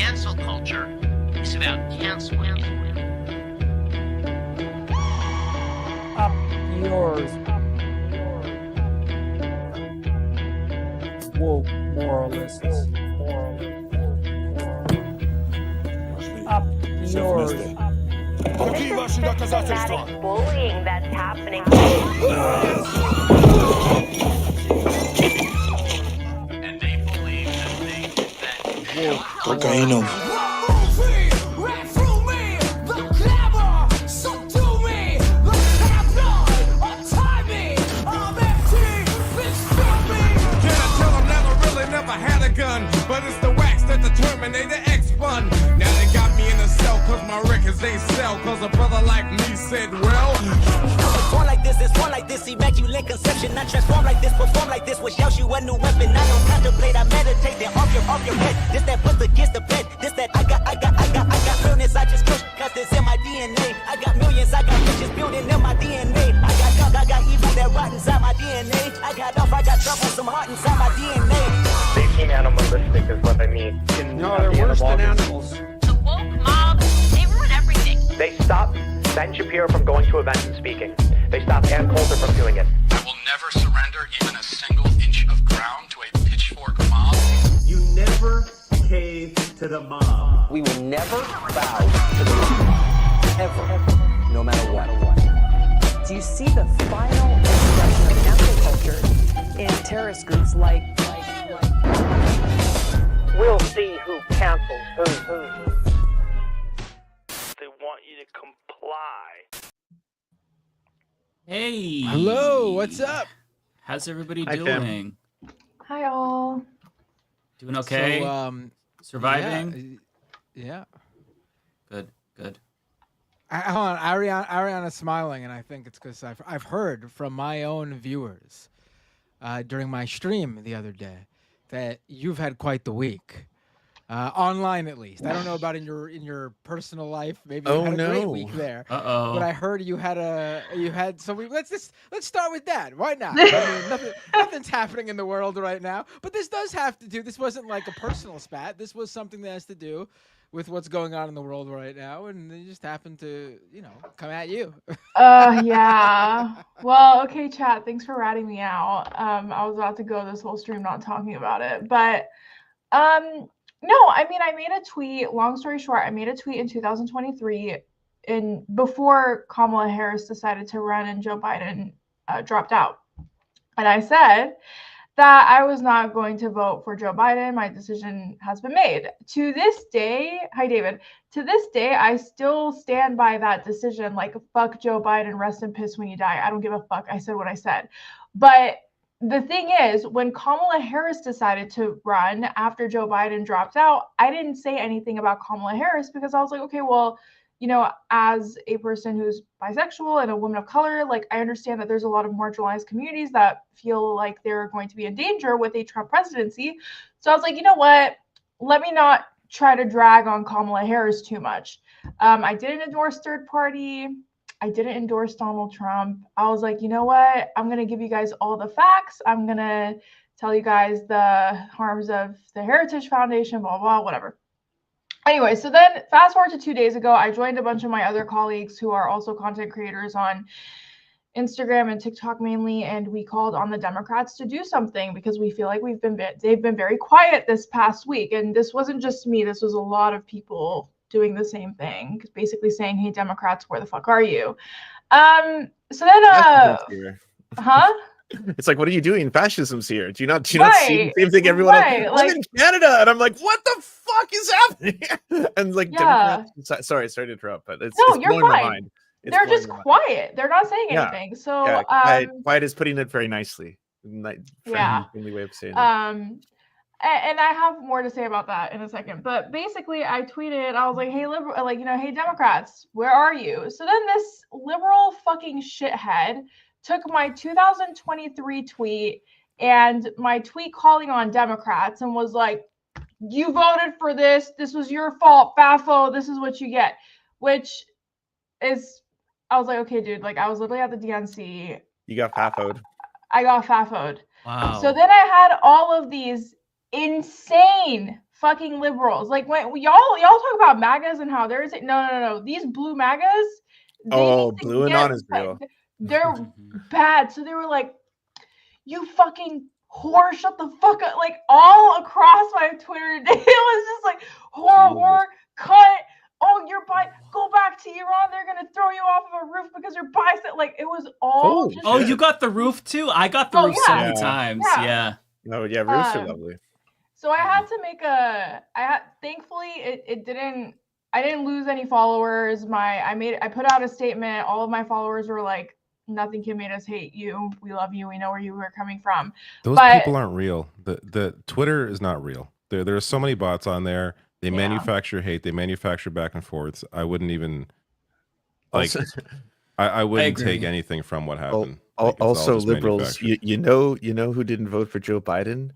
cancel culture is about canceling. Up yours. Woke moralists. Up yours. This is systematic bullying that's happening. And they believe that Cocaína. But it's the wax that the Terminator X spun. Now they got me in a cell cause my records ain't sell. Cause a brother like me said, well, born like this, it's born like this, immaculate conception. I transform like this, perform like this, which yells you a new weapon. I don't contemplate, I meditate, then off your head. This that puts against the bed. This that I got realness, I just push, cause it's in my DNA. I got millions, I got riches building in my DNA. I got junk, I got evil that rot inside my DNA. I got off, I got trouble, some heart inside my DNA. They seem animalistic is what I mean. No, they're worse than animals. the woke mob, they ruin everything. They stopped Ben Shapiro from going to events and speaking. They stopped Ann Coulter from doing it. I will never surrender even a single inch of ground to a pitchfork mob. You never cave to the mob. We will never bow to the mob. Ever. No matter what. Do you see the final expression of cancel culture in terrorist groups like We'll see who cancels who. They want you to comply. Hey. Hello, what's up? How's everybody Hi, doing? Hi, all. Doing okay? So, surviving? Yeah. Good. Hold on, Ariana's smiling, and I think it's because I've heard from my own viewers during my stream the other day that you've had quite the week, online at least. I don't know about in your personal life. Maybe you had a great week there. But I heard you had. So let's start with that. Why not? I mean, nothing's happening in the world right now. But this does have to do. This wasn't like a personal spat. This was something that has to do with what's going on in the world right now, and they just happened to, come at you. Yeah. Well, okay, chat. Thanks for ratting me out. I was about to go this whole stream not talking about it, but no. I mean, I made a tweet. Long story short, I made a tweet in 2023, before Kamala Harris decided to run and Joe Biden dropped out, and I said that I was not going to vote for Joe Biden. My decision has been made. To this day, hi David, to this day, I still stand by that decision. Like, fuck Joe Biden, rest in piss when you die. I don't give a fuck. I said what I said. But the thing is, when Kamala Harris decided to run after Joe Biden dropped out, I didn't say anything about Kamala Harris because I was like, okay, well, as a person who's bisexual and a woman of color, like, I understand that there's a lot of marginalized communities that feel like they're going to be in danger with a Trump presidency. So I was like, you know what? Let me not try to drag on Kamala Harris too much. I didn't endorse third party. I didn't endorse Donald Trump. I was like, you know what? I'm going to give you guys all the facts. I'm going to tell you guys the harms of the Heritage Foundation, blah, blah, whatever. Anyway, so then fast forward to 2 days ago, I joined a bunch of my other colleagues who are also content creators on Instagram and TikTok mainly, and we called on the Democrats to do something because we feel like they've been very quiet this past week. And this wasn't just me, this was a lot of people doing the same thing, basically saying, hey, Democrats, where the fuck are you? So then, huh? It's like, what are you doing? Fascism's here. Do you not see Right, the same thing everyone else? right, I'm like- in Canada, and I'm like, what the fuck is happening? And like, Yeah. Democrats. Sorry to interrupt, but it's No, it's you're blowing my fine. mind. It's They're blowing just my mind. quiet. They're not saying Yeah. anything. So, Yeah, quiet is putting it very nicely. Yeah. Friendly way of saying it. and I have more to say about that in a second. But basically, I tweeted, I was like, hey, hey, Democrats, where are you? So then this liberal fucking shithead took my 2023 tweet and my tweet calling on Democrats and was like, you voted for this. This was your fault. FAFO. This is what you get. Which is, I was like, okay, dude, like, I was literally at the DNC. You got FAFO'd. I got FAFO'd. Wow. So then I had all of these insane fucking liberals. Like when y'all talk about MAGAs and how there's no. These blue MAGAs. Blue Anon is real. They're bad. So they were like, "You fucking whore, shut the fuck up!" Like all across my Twitter today, it was just like whore, cut. Oh, you're go back to Iran. They're gonna throw you off of a roof because you're bisexual. Like it was all. Oh, you got the roof too? I got the roof so many times. Yeah. No, yeah, roofs are lovely. So I had to make thankfully it didn't. I didn't lose any followers. I put out a statement. All of my followers were like, "Nothing can make us hate you. We love you. We know where you were coming from." Those people aren't real. The Twitter is not real. There are so many bots on there. They manufacture hate. They manufacture back and forths. I wouldn't even like. I wouldn't take anything from what happened. Also, liberals. You know who didn't vote for Joe Biden?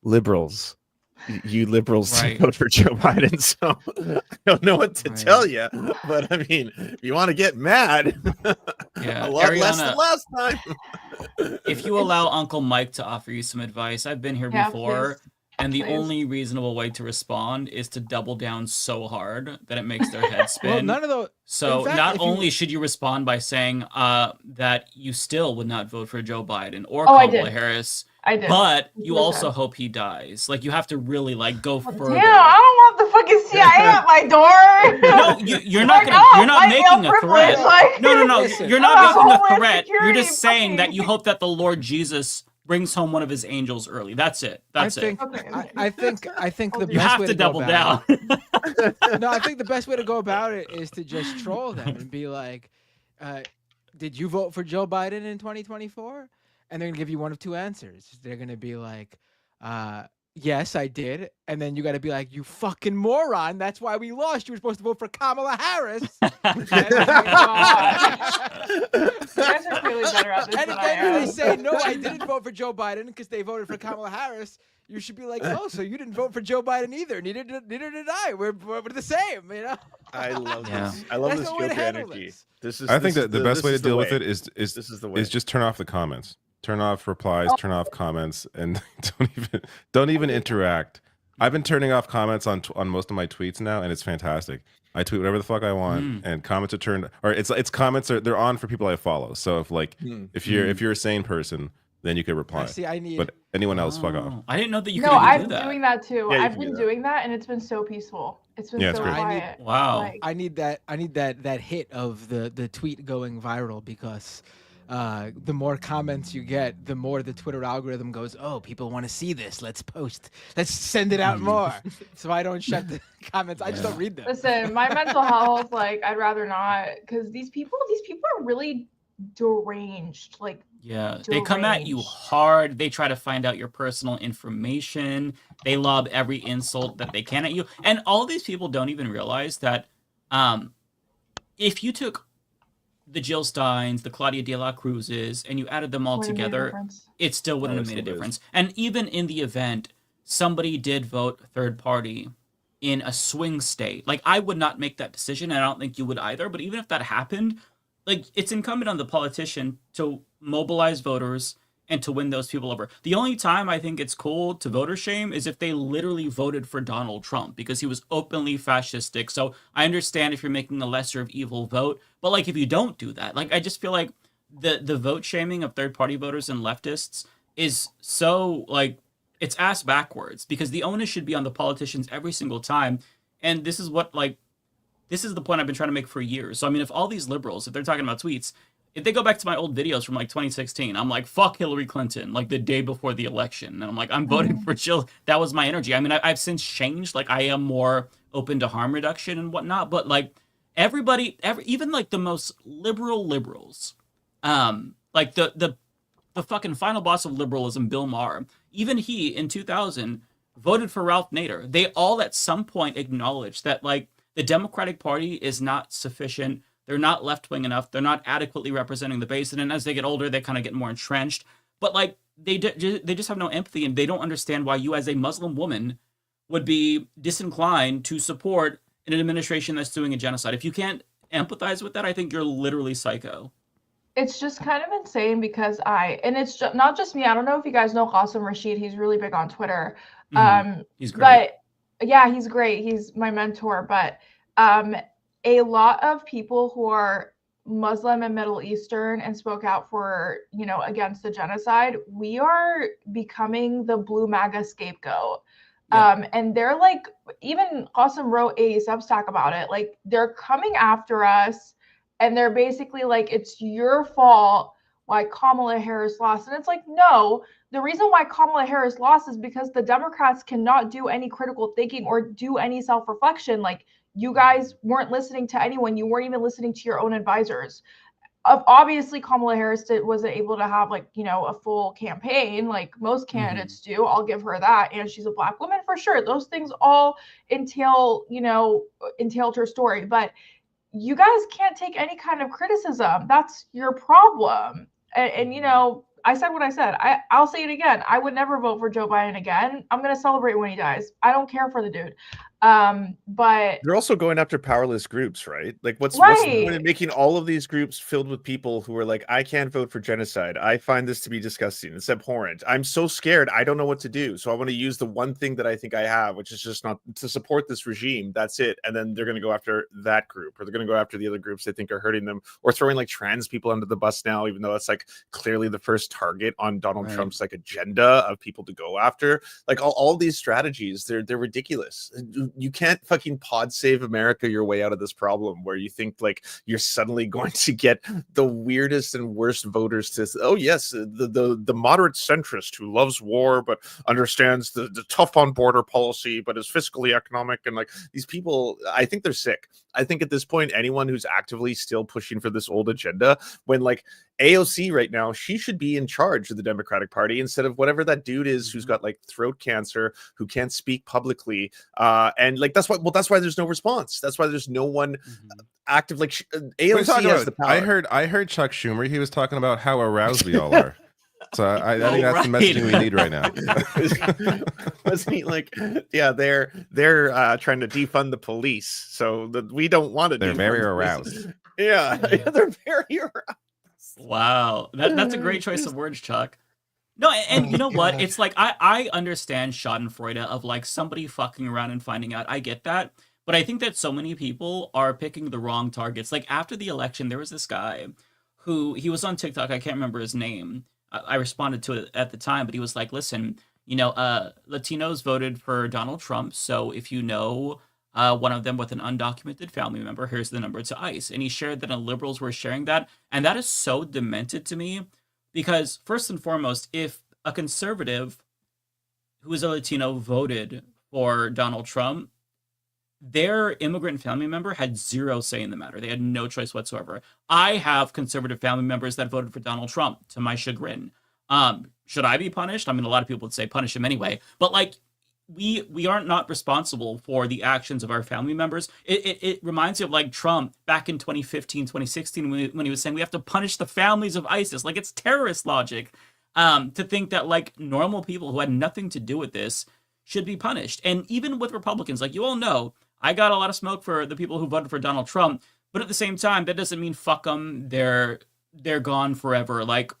Liberals. You liberals vote for Joe Biden, so I don't know what to tell you. But I mean, if you want to get mad, a lot less than last time. If you allow Uncle Mike to offer you some advice, I've been here before, and the only reasonable way to respond is to double down so hard that it makes their head spin. Well, none of those. So not only should you respond by saying that you still would not vote for Joe Biden or Kamala Harris. I did. But you also hope he dies. Like you have to really go further. Damn, I don't want the fucking CIA at my door. No, you're not gonna. You're not making a threat. No. You're not making a threat. You're just saying that you hope that the Lord Jesus brings home one of his angels early. That's it. That's it. I think the best you have way to double down. No, I think the best way to go about it is to just troll them and be like, "Did you vote for Joe Biden in 2024?" And they're gonna give you one of two answers. They're gonna be like, "Yes, I did," and then you got to be like, "You fucking moron! That's why we lost. You were supposed to vote for Kamala Harris." You guys are clearly better at this than I am. And if they say, "No, I didn't vote for Joe Biden because they voted for Kamala Harris," you should be like, "Oh, so you didn't vote for Joe Biden either? Neither did I. We're the same, you know." I love this. I love this Joker energy. I think that the best way to deal with it is just turn off the comments. Turn off replies, turn off comments, and don't even interact. I've been turning off comments on most of my tweets now, and it's fantastic. I tweet whatever the fuck I want, and comments are turned, or it's comments they're on for people I follow. So if you're a sane person, then you could reply. But anyone else, fuck off. I didn't know that you could do that. that. No, I'm doing that too. Yeah, I've been doing that, and it's been so peaceful. It's been so quiet. Wow. I need that hit of the tweet going viral because. The more comments you get, the more the Twitter algorithm goes, "Oh, people want to see this. Let's send it out more." So I don't shut the comments. I just don't read them. Listen, my mental health, I'd rather not, because these people are really deranged. They come at you hard. They try to find out your personal information. They lob every insult that they can at you. And all these people don't even realize that if you took the Jill Steins, the Claudia de la Cruzes, and you added them all together, it still wouldn't have made a difference. And even in the event somebody did vote third party in a swing state, I would not make that decision, and I don't think you would either, but even if that happened, it's incumbent on the politician to mobilize voters and to win those people over. The only time I think it's cool to voter shame is if they literally voted for Donald Trump because he was openly fascistic. So I understand if you're making a lesser of evil vote, but if you don't do that, I just feel like the vote shaming of third party voters and leftists is so it's ass backwards because the onus should be on the politicians every single time. And this is what this is the point I've been trying to make for years. So I mean, if all these liberals, if they're talking about tweets, if they go back to my old videos from 2016, I'm like, fuck Hillary Clinton, the day before the election. And I'm like, I'm voting for Jill. That was my energy. I mean, I've since changed. I am more open to harm reduction and whatnot. But everybody, even the most liberals, the fucking final boss of liberalism, Bill Maher, even he in 2000 voted for Ralph Nader. They all at some point acknowledged that the Democratic Party is not sufficient. They're not left-wing enough. They're not adequately representing the base. And then as they get older, they kind of get more entrenched. But they just have no empathy, and they don't understand why you as a Muslim woman would be disinclined to support an administration that's doing a genocide. If you can't empathize with that, I think you're literally psycho. It's just kind of insane because and it's not just me. I don't know if you guys know Qasim Rashid. He's really big on Twitter. He's great. Yeah, he's great. He's my mentor. But a lot of people who are Muslim and Middle Eastern and spoke out for, against the genocide, we are becoming the blue MAGA scapegoat. And they're like, even Qasim wrote a Substack about it. Like, they're coming after us and they're basically like, it's your fault why Kamala Harris lost. And it's like, no, the reason why Kamala Harris lost is because the Democrats cannot do any critical thinking or do any self-reflection. Like, you guys weren't listening to anyone. You weren't even listening to your own advisors. Obviously, Kamala Harris wasn't able to have a full campaign like most candidates do. I'll give her that. And she's a Black woman for sure. Those things all entailed her story. But you guys can't take any kind of criticism. That's your problem. And I said what I said. I'll say it again. I would never vote for Joe Biden again. I'm going to celebrate when he dies. I don't care for the dude. But they're also going after powerless groups, right? Like, what's the point of making all of these groups filled with people who are like, I can't vote for genocide. I find this to be disgusting. It's abhorrent. I'm so scared. I don't know what to do. So I want to use the one thing that I think I have, which is just not to support this regime. That's it. And then they're going to go after that group, or they're going to go after the other groups they think are hurting them, or throwing like trans people under the bus now, even though that's like clearly the first target on Donald Trump's like agenda of people to go after. Like all these strategies, they're ridiculous. You can't fucking pod save America your way out of this problem where you think like you're suddenly going to get the weirdest and worst voters to, oh yes, the moderate centrist who loves war but understands the tough on border policy but is fiscally economic. And like, these people, I think they're sick. I think at this point, anyone who's actively still pushing for this old agenda, when like AOC right now, she should be in charge of the Democratic Party instead of whatever that dude is who's got like throat cancer, who can't speak publicly. And like, that's why there's no response. That's why there's no one active. Like AOC has the power. I heard Chuck Schumer. He was talking about how aroused we all are. So I think that's the messaging we need right now. Wasn't he like, yeah, they're trying to defund the police, so that we don't want to. They're very aroused. Yeah, they're very aroused. Wow, that's a great choice of words, Chuck. No, and you know what? It's like I understand Schadenfreude of like somebody fucking around and finding out. I get that. But I think that so many people are picking the wrong targets. Like after the election, there was this guy who, he was on TikTok. I can't remember his name. I responded to it at the time, but he was like, listen, Latinos voted for Donald Trump. So if you know one of them with an undocumented family member, here's the number to ICE. And he shared that, and liberals were sharing that. And that is so demented to me because first and foremost, if a conservative who is a Latino voted for Donald Trump, their immigrant family member had zero say in the matter. They had no choice whatsoever. I have conservative family members that voted for Donald Trump, to my chagrin. Should I be punished? I mean, a lot of people would say punish him anyway. But like, we aren't not responsible for the actions of our family members. It reminds me of like Trump back in 2015, 2016, when he was saying we have to punish the families of ISIS. Like, it's terrorist logic to think that like normal people who had nothing to do with this should be punished. And even with Republicans, like you all know, I got a lot of smoke for the people who voted for Donald Trump, but at the same time, that doesn't mean fuck them. They're gone forever. Like,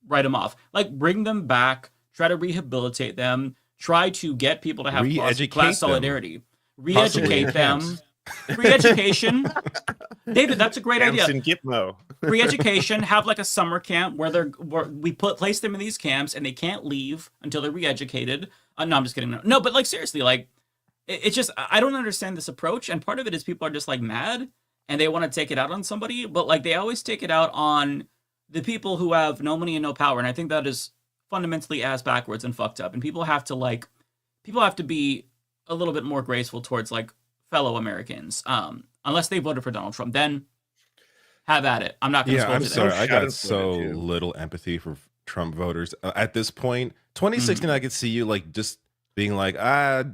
write them off. Like, bring them back. Try to rehabilitate them. Try to get people to have class solidarity. Re-educate them. Re-education. David, that's a great idea. Gitmo. Re-education. Have like a summer camp where we place them in these camps and they can't leave until they're re-educated. No, I'm just kidding. No, but like seriously, like. It's just, I don't understand this approach. And part of it is people are just like mad and they want to take it out on somebody, but like they always take it out on the people who have no money and no power. And I think that is fundamentally ass backwards and fucked up. And people have to be a little bit more graceful towards like fellow Americans. Unless they voted for Donald Trump, then have at it. I'm not going to I'm sorry. I got so little empathy for Trump voters at this point. 2016, I could see you like just being like,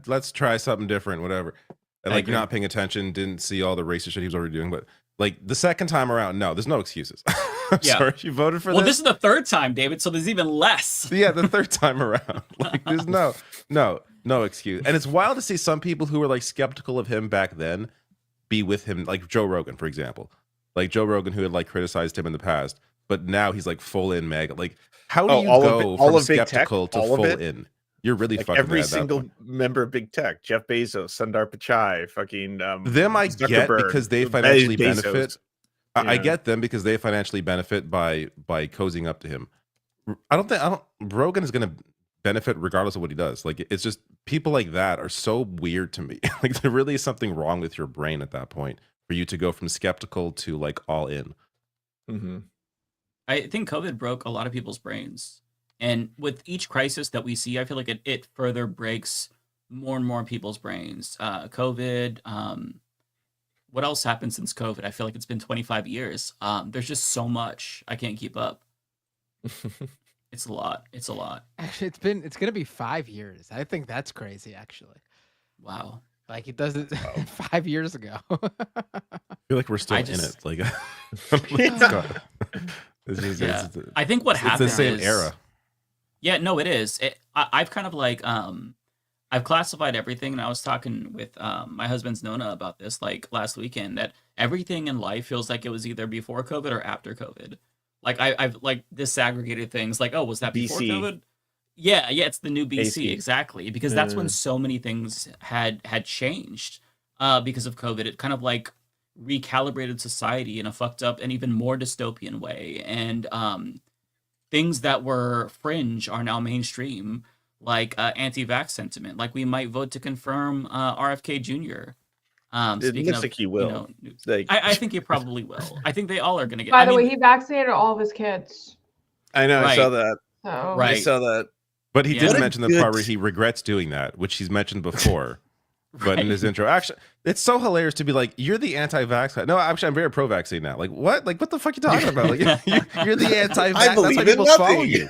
let's try something different, whatever. And like, you're not paying attention, didn't see all the racist shit he was already doing. But like the second time around, no, there's no excuses. I'm sorry, you voted for this. Well, this is the third time, David, so there's even less. Yeah, the third time around. Like, there's no excuse. And it's wild to see some people who were like skeptical of him back then be with him, like Joe Rogan, for example. Like Joe Rogan, who had like criticized him in the past, but now he's like full in MAGA. Like, how do you go from skeptical to full in? you're really like fucking every at that single point. member of big tech, Jeff Bezos, Sundar Pichai, fucking Them I get Zuckerberg, because they financially Bezos. benefit. I get them because they financially benefit by cozying up to him. Rogan is going to benefit regardless of what he does. Like, it's just people like that are so weird to me. Like, there really is something wrong with your brain at that point for you to go from skeptical to like all in. Mm-hmm. I think COVID broke a lot of people's brains. And with each crisis that we see, I feel like it further breaks more and more people's brains. COVID, what else happened since COVID? I feel like it's been 25 years. There's just so much. I can't keep up. It's a lot. It's a lot. Actually, it's gonna be 5 years. I think that's crazy, actually. Wow. Like, it doesn't 5 years ago. I feel like we're still in it. Like, I think what happened it's the same is, era. Yeah, no, it is. I've kind of like I've classified everything, and I was talking with my husband's Nona about this like last weekend, that everything in life feels like it was either before COVID or after COVID. Like I've like disaggregated things like, oh, was that before BC. COVID? Yeah, it's the new BC, AC. exactly, because that's when so many things had changed because of COVID. It kind of like recalibrated society in a fucked up and even more dystopian way, and things that were fringe are now mainstream, like anti-vax sentiment. Like, we might vote to confirm RFK Jr. It looks like he will. I think he probably will. I think they all are going to get. By the way, he vaccinated all of his kids. I know. Right. I saw that. So I saw that. But he Yeah. did What a mention the part where he regrets doing that, which he's mentioned before. But in his intro, actually, it's so hilarious to be like, "You're the anti-vax guy." No, actually, I'm very pro-vaccine now. Like, what? Like, what the fuck are you talking about? Like, you're the anti-vax. I believe That's why in people follow nothing. you.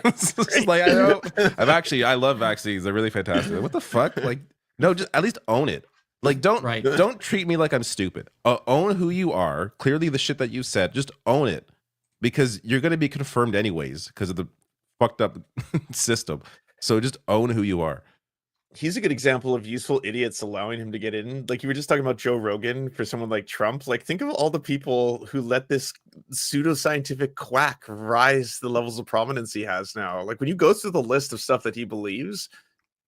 It's just like, I love vaccines. They're really fantastic. Like, what the fuck? Like, no, just at least own it. Like, don't treat me like I'm stupid. Own who you are. Clearly, the shit that you said, just own it, because you're going to be confirmed anyways because of the fucked up system. So just own who you are. He's a good example of useful idiots allowing him to get in. Like, you were just talking about Joe Rogan for someone like Trump. Like, think of all the people who let this pseudoscientific quack rise to the levels of prominence he has now. Like, when you go through the list of stuff that he believes,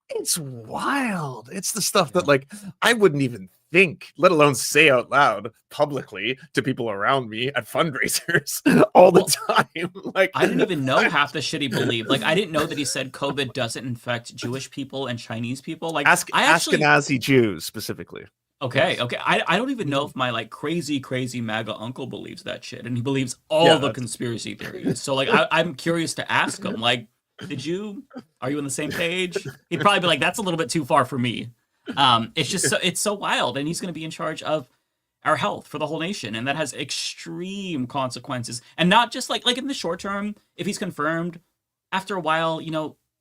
it's wild. It's the stuff that, like, I wouldn't even think, let alone say out loud publicly to people around me at fundraisers all the time. Like, I didn't even know half the shit he believed. Like, I didn't know that he said COVID doesn't infect Jewish people and Chinese people. Like, Ashkenazi Jews specifically. Okay. I don't even know if my like crazy MAGA uncle believes that shit, and he believes all the conspiracy theories. So like, I'm curious to ask him, like, are you on the same page? He'd probably be like, that's a little bit too far for me. It's just it's so wild, and he's going to be in charge of our health for the whole nation, and that has extreme consequences. And not just like in the short term, if he's confirmed, after a while,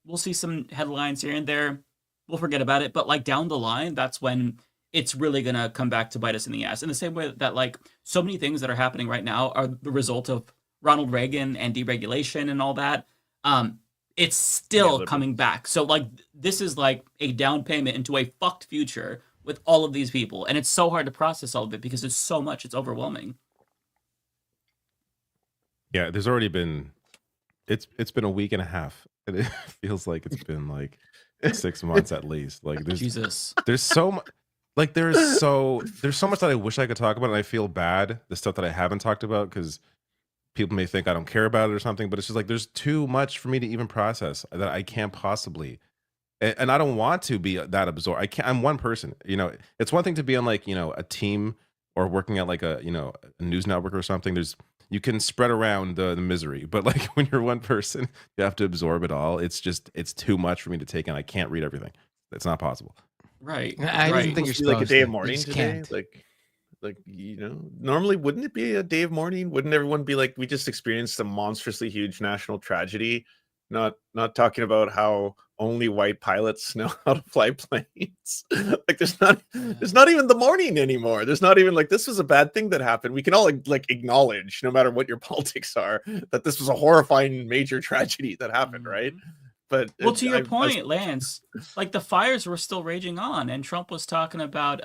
we'll see some headlines here and there, we'll forget about it. But like down the line, that's when it's really going to come back to bite us in the ass. In the same way that like so many things that are happening right now are the result of Ronald Reagan and deregulation and all that. It's still coming back. So like, this is like a down payment into a fucked future with all of these people. And it's so hard to process all of it because it's so much, it's overwhelming. Yeah, there's already been, it's been a week and a half, and it feels like it's been like 6 months at least. Like, there's so much, like there's so much that I wish I could talk about, and I feel bad, the stuff that I haven't talked about, because people may think I don't care about it or something, but it's just like, there's too much for me to even process that I can't possibly, and I don't want to be that absorbed. I'm one person, it's one thing to be on like, a team or working at like a news network or something. You can spread around the misery, but like when you're one person, you have to absorb it all. It's too much for me to take in. I can't read everything. It's not possible. Right. I don't think you're supposed like a day to. of mourning You just today. can't. Like, normally wouldn't it be a day of mourning? Wouldn't everyone be like, we just experienced a monstrously huge national tragedy? Not talking about how only white pilots know how to fly planes. Like, there's not even the mourning anymore. There's not even like, this was a bad thing that happened. We can all like acknowledge, no matter what your politics are, that this was a horrifying major tragedy that happened, right? But well, to your point, Lance, like the fires were still raging on, and Trump was talking about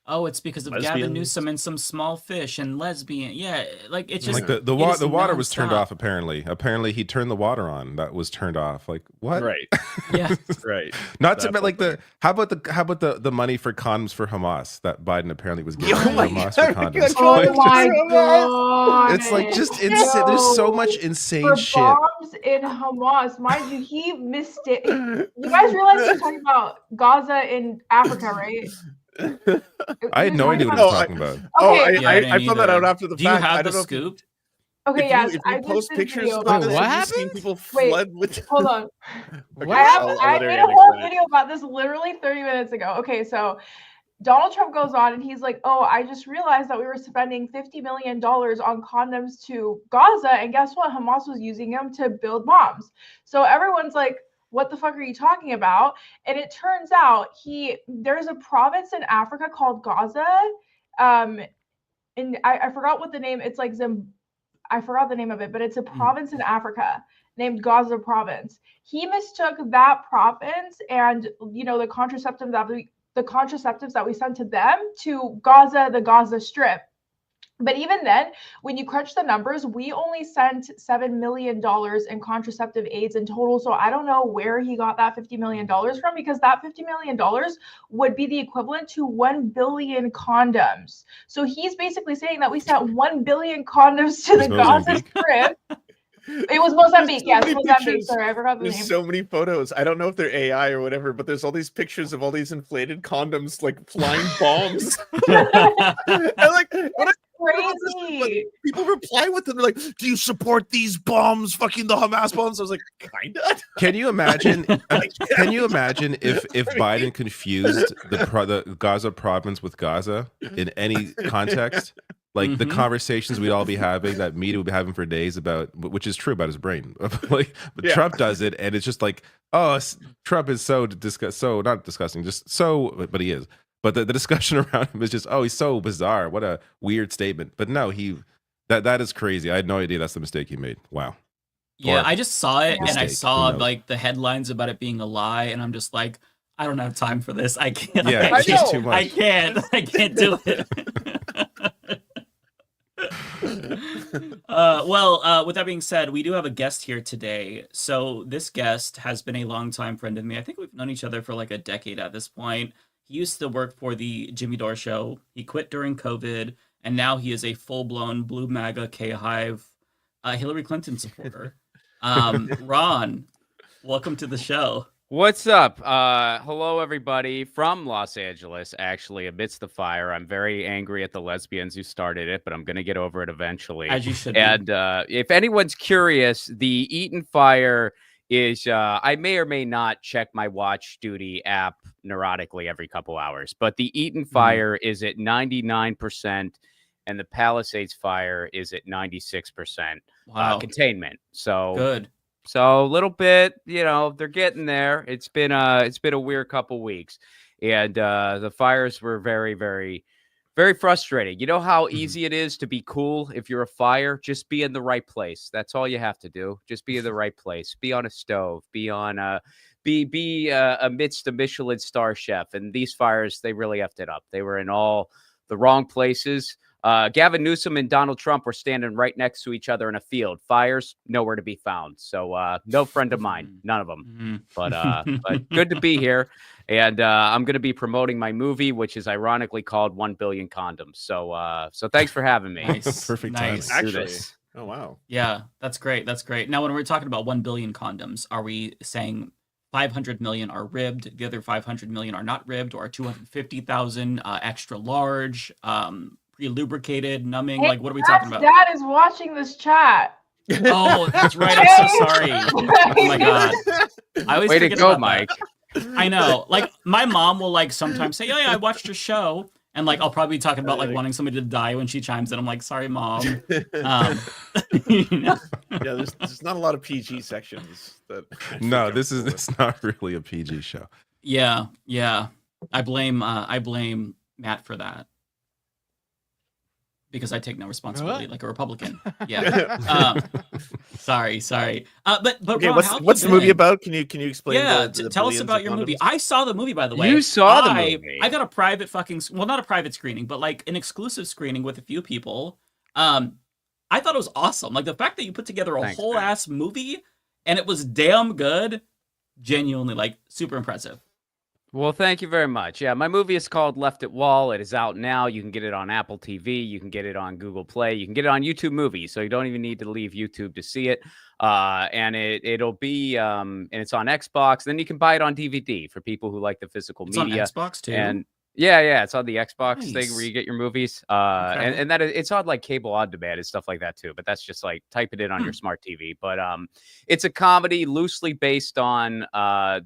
oh, it's because of Gavin Lesbians. Newsom and some small fish and lesbian. Yeah, like it's just Like the water was turned off. Apparently he turned the water on. That was turned off. Like what? Right. Yeah. Right. Not to like how about the money for condoms for Hamas that Biden apparently was giving to Hamas for condoms. Oh my god! It's like just insane. There's so much insane for shit. bombs in Hamas, mind you, he missed it. You guys realize he's talking about Gaza in Africa, right? I had no idea what he was talking about. Okay. I found that out after the Do you fact. have I the don't know scoop? Okay, if yes, you I post did this pictures video of about this, this. What you've seen happened? people Wait, flood with. hold on. Okay, I let made a Ariana whole explain it. video about this literally 30 minutes ago. Okay, so Donald Trump goes on and he's like, oh, I just realized that we were spending $50 million on condoms to Gaza. And guess what? Hamas was using them to build bombs. So everyone's like, what the fuck are you talking about? And it turns out there's a province in Africa called Gaza. And I forgot what the name, it's like I forgot the name of it, but it's a province in Africa named Gaza province. He mistook that province and the contraceptives that we sent to them to Gaza, the Gaza Strip. But even then, when you crunch the numbers, we only sent $7 million in contraceptive aids in total. So I don't know where he got that $50 million from, because that $50 million would be the equivalent to 1 billion condoms. So he's basically saying that we sent 1 billion condoms to the Gaza Strip. It was Mozambique, yes, Mozambique. Sorry, I forgot the name. There's so many photos. I don't know if they're AI or whatever, but there's all these pictures of all these inflated condoms like flying bombs. And like, what crazy. People reply with them, they're like, "Do you support these bombs? Fucking the Hamas bombs." I was like, "Kinda." Can you imagine? Can you imagine if Biden confused the Gaza province with Gaza in any context? Like the conversations we'd all be having, that media would be having for days about, which is true about his brain. But Trump does it, and it's just like, oh, Trump is so not disgusting, just so, but he is. But the discussion around him is just, oh, he's so bizarre. What a weird statement. But no, that is crazy. I had no idea that's the mistake he made. Wow. Yeah, I just saw it, and I mistake, saw who knows? like the headlines about it being a lie, and I'm just like, I don't have time for this. I can't. Yeah, I it's just can't, too much. I can't do it. With that being said, we do have a guest here today. So this guest has been a longtime friend of me. I think we've known each other for like a decade at this point. He used to work for the Jimmy Dore Show. He quit during COVID, and now he is a full-blown Blue MAGA K-Hive Hillary Clinton supporter. Ron, welcome to the show. What's up? Hello, everybody from Los Angeles, actually, amidst the fire. I'm very angry at the lesbians who started it, but I'm going to get over it eventually. As you should be. And if anyone's curious, the Eaton Fire is, I may or may not check my Watch Duty app neurotically every couple hours, but the Eaton Fire is at 99%, and the Palisades Fire is at 96% containment. So good. So a little bit, they're getting there. It's been a weird couple weeks, and the fires were very, very, very frustrating. You know how easy it is to be cool if you're a fire? Just be in the right place. That's all you have to do. Just be in the right place. Be on a stove. Be on be amidst a Michelin star chef. And these fires, they really effed it up. They were in all the wrong places. Gavin Newsom and Donald Trump were standing right next to each other in a field. Fires, nowhere to be found. So no friend of mine, none of them. But good to be here. And I'm going to be promoting my movie, which is ironically called 1 Billion Condoms. So thanks for having me. Nice. Perfect nice. timing. Actually, oh wow. Yeah, that's great. That's great. Now, when we're talking about 1 billion condoms, are we saying 500 million are ribbed, the other 500 million are not ribbed, or 250,000 extra large, pre-lubricated, numbing? Hey, like, what are we talking about? Dad is watching this chat. Oh, that's right. I'm so sorry. Oh my god. I always Way to forget go, about Mike. that. I know. Like, my mom will like sometimes say, "Oh yeah, I watched your show," and like I'll probably be talking about like wanting somebody to die when she chimes in. I'm like, "Sorry, mom." Yeah, there's not a lot of PG sections. No, it's not really a PG show. Yeah. I blame Matt for that. because I take no responsibility like a Republican. Yeah. Sorry. But Okay, Ron, how what's have the you movie been? about? Can you explain? Yeah, the tell us billions about of your movie. condoms? I saw the movie, by the way. You saw the movie. I got a private well, not a private screening, but like an exclusive screening with a few people. I thought it was awesome. Like the fact that you put together a whole ass movie and it was damn good, genuinely like super impressive. Well, thank you very much. Yeah, my movie is called Left at Wall. It is out now. You can get it on Apple TV. You can get it on Google Play. You can get it on YouTube Movies. So you don't even need to leave YouTube to see it. And it'll be and it's on Xbox. Then you can buy it on DVD for people who like the physical media. It's on Xbox too. And yeah, it's on the Xbox thing where Nice. you get your movies. Okay. And it's on like cable on demand and stuff like that too. But that's just like typing it on your smart TV. But it's a comedy loosely based on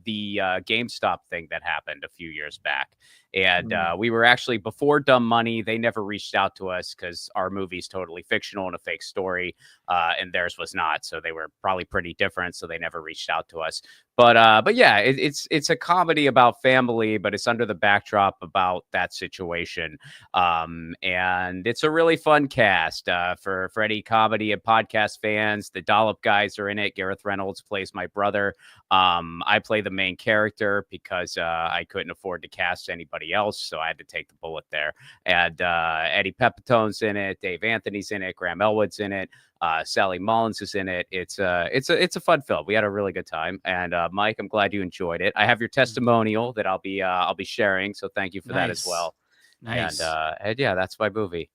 the GameStop thing that happened a few years back. And we were actually, before Dumb Money, they never reached out to us because our movie's totally fictional and a fake story, and theirs was not. So they were probably pretty different. So they never reached out to us. But yeah, it's a comedy about family, but it's under the backdrop about that situation. And it's a really fun cast for any comedy and podcast fans. The Dollop guys are in it. Gareth Reynolds plays my brother. I play the main character because I couldn't afford to cast anybody else, so I had to take the bullet there. And Eddie Pepitone's in it. Dave Anthony's in it. Graham Elwood's in it. Sally Mullins is in it. It's a fun film. We had a really good time. And Mike, I'm glad you enjoyed it. I have your testimonial that I'll be sharing. So thank you for that as well. Nice. And yeah, that's my movie.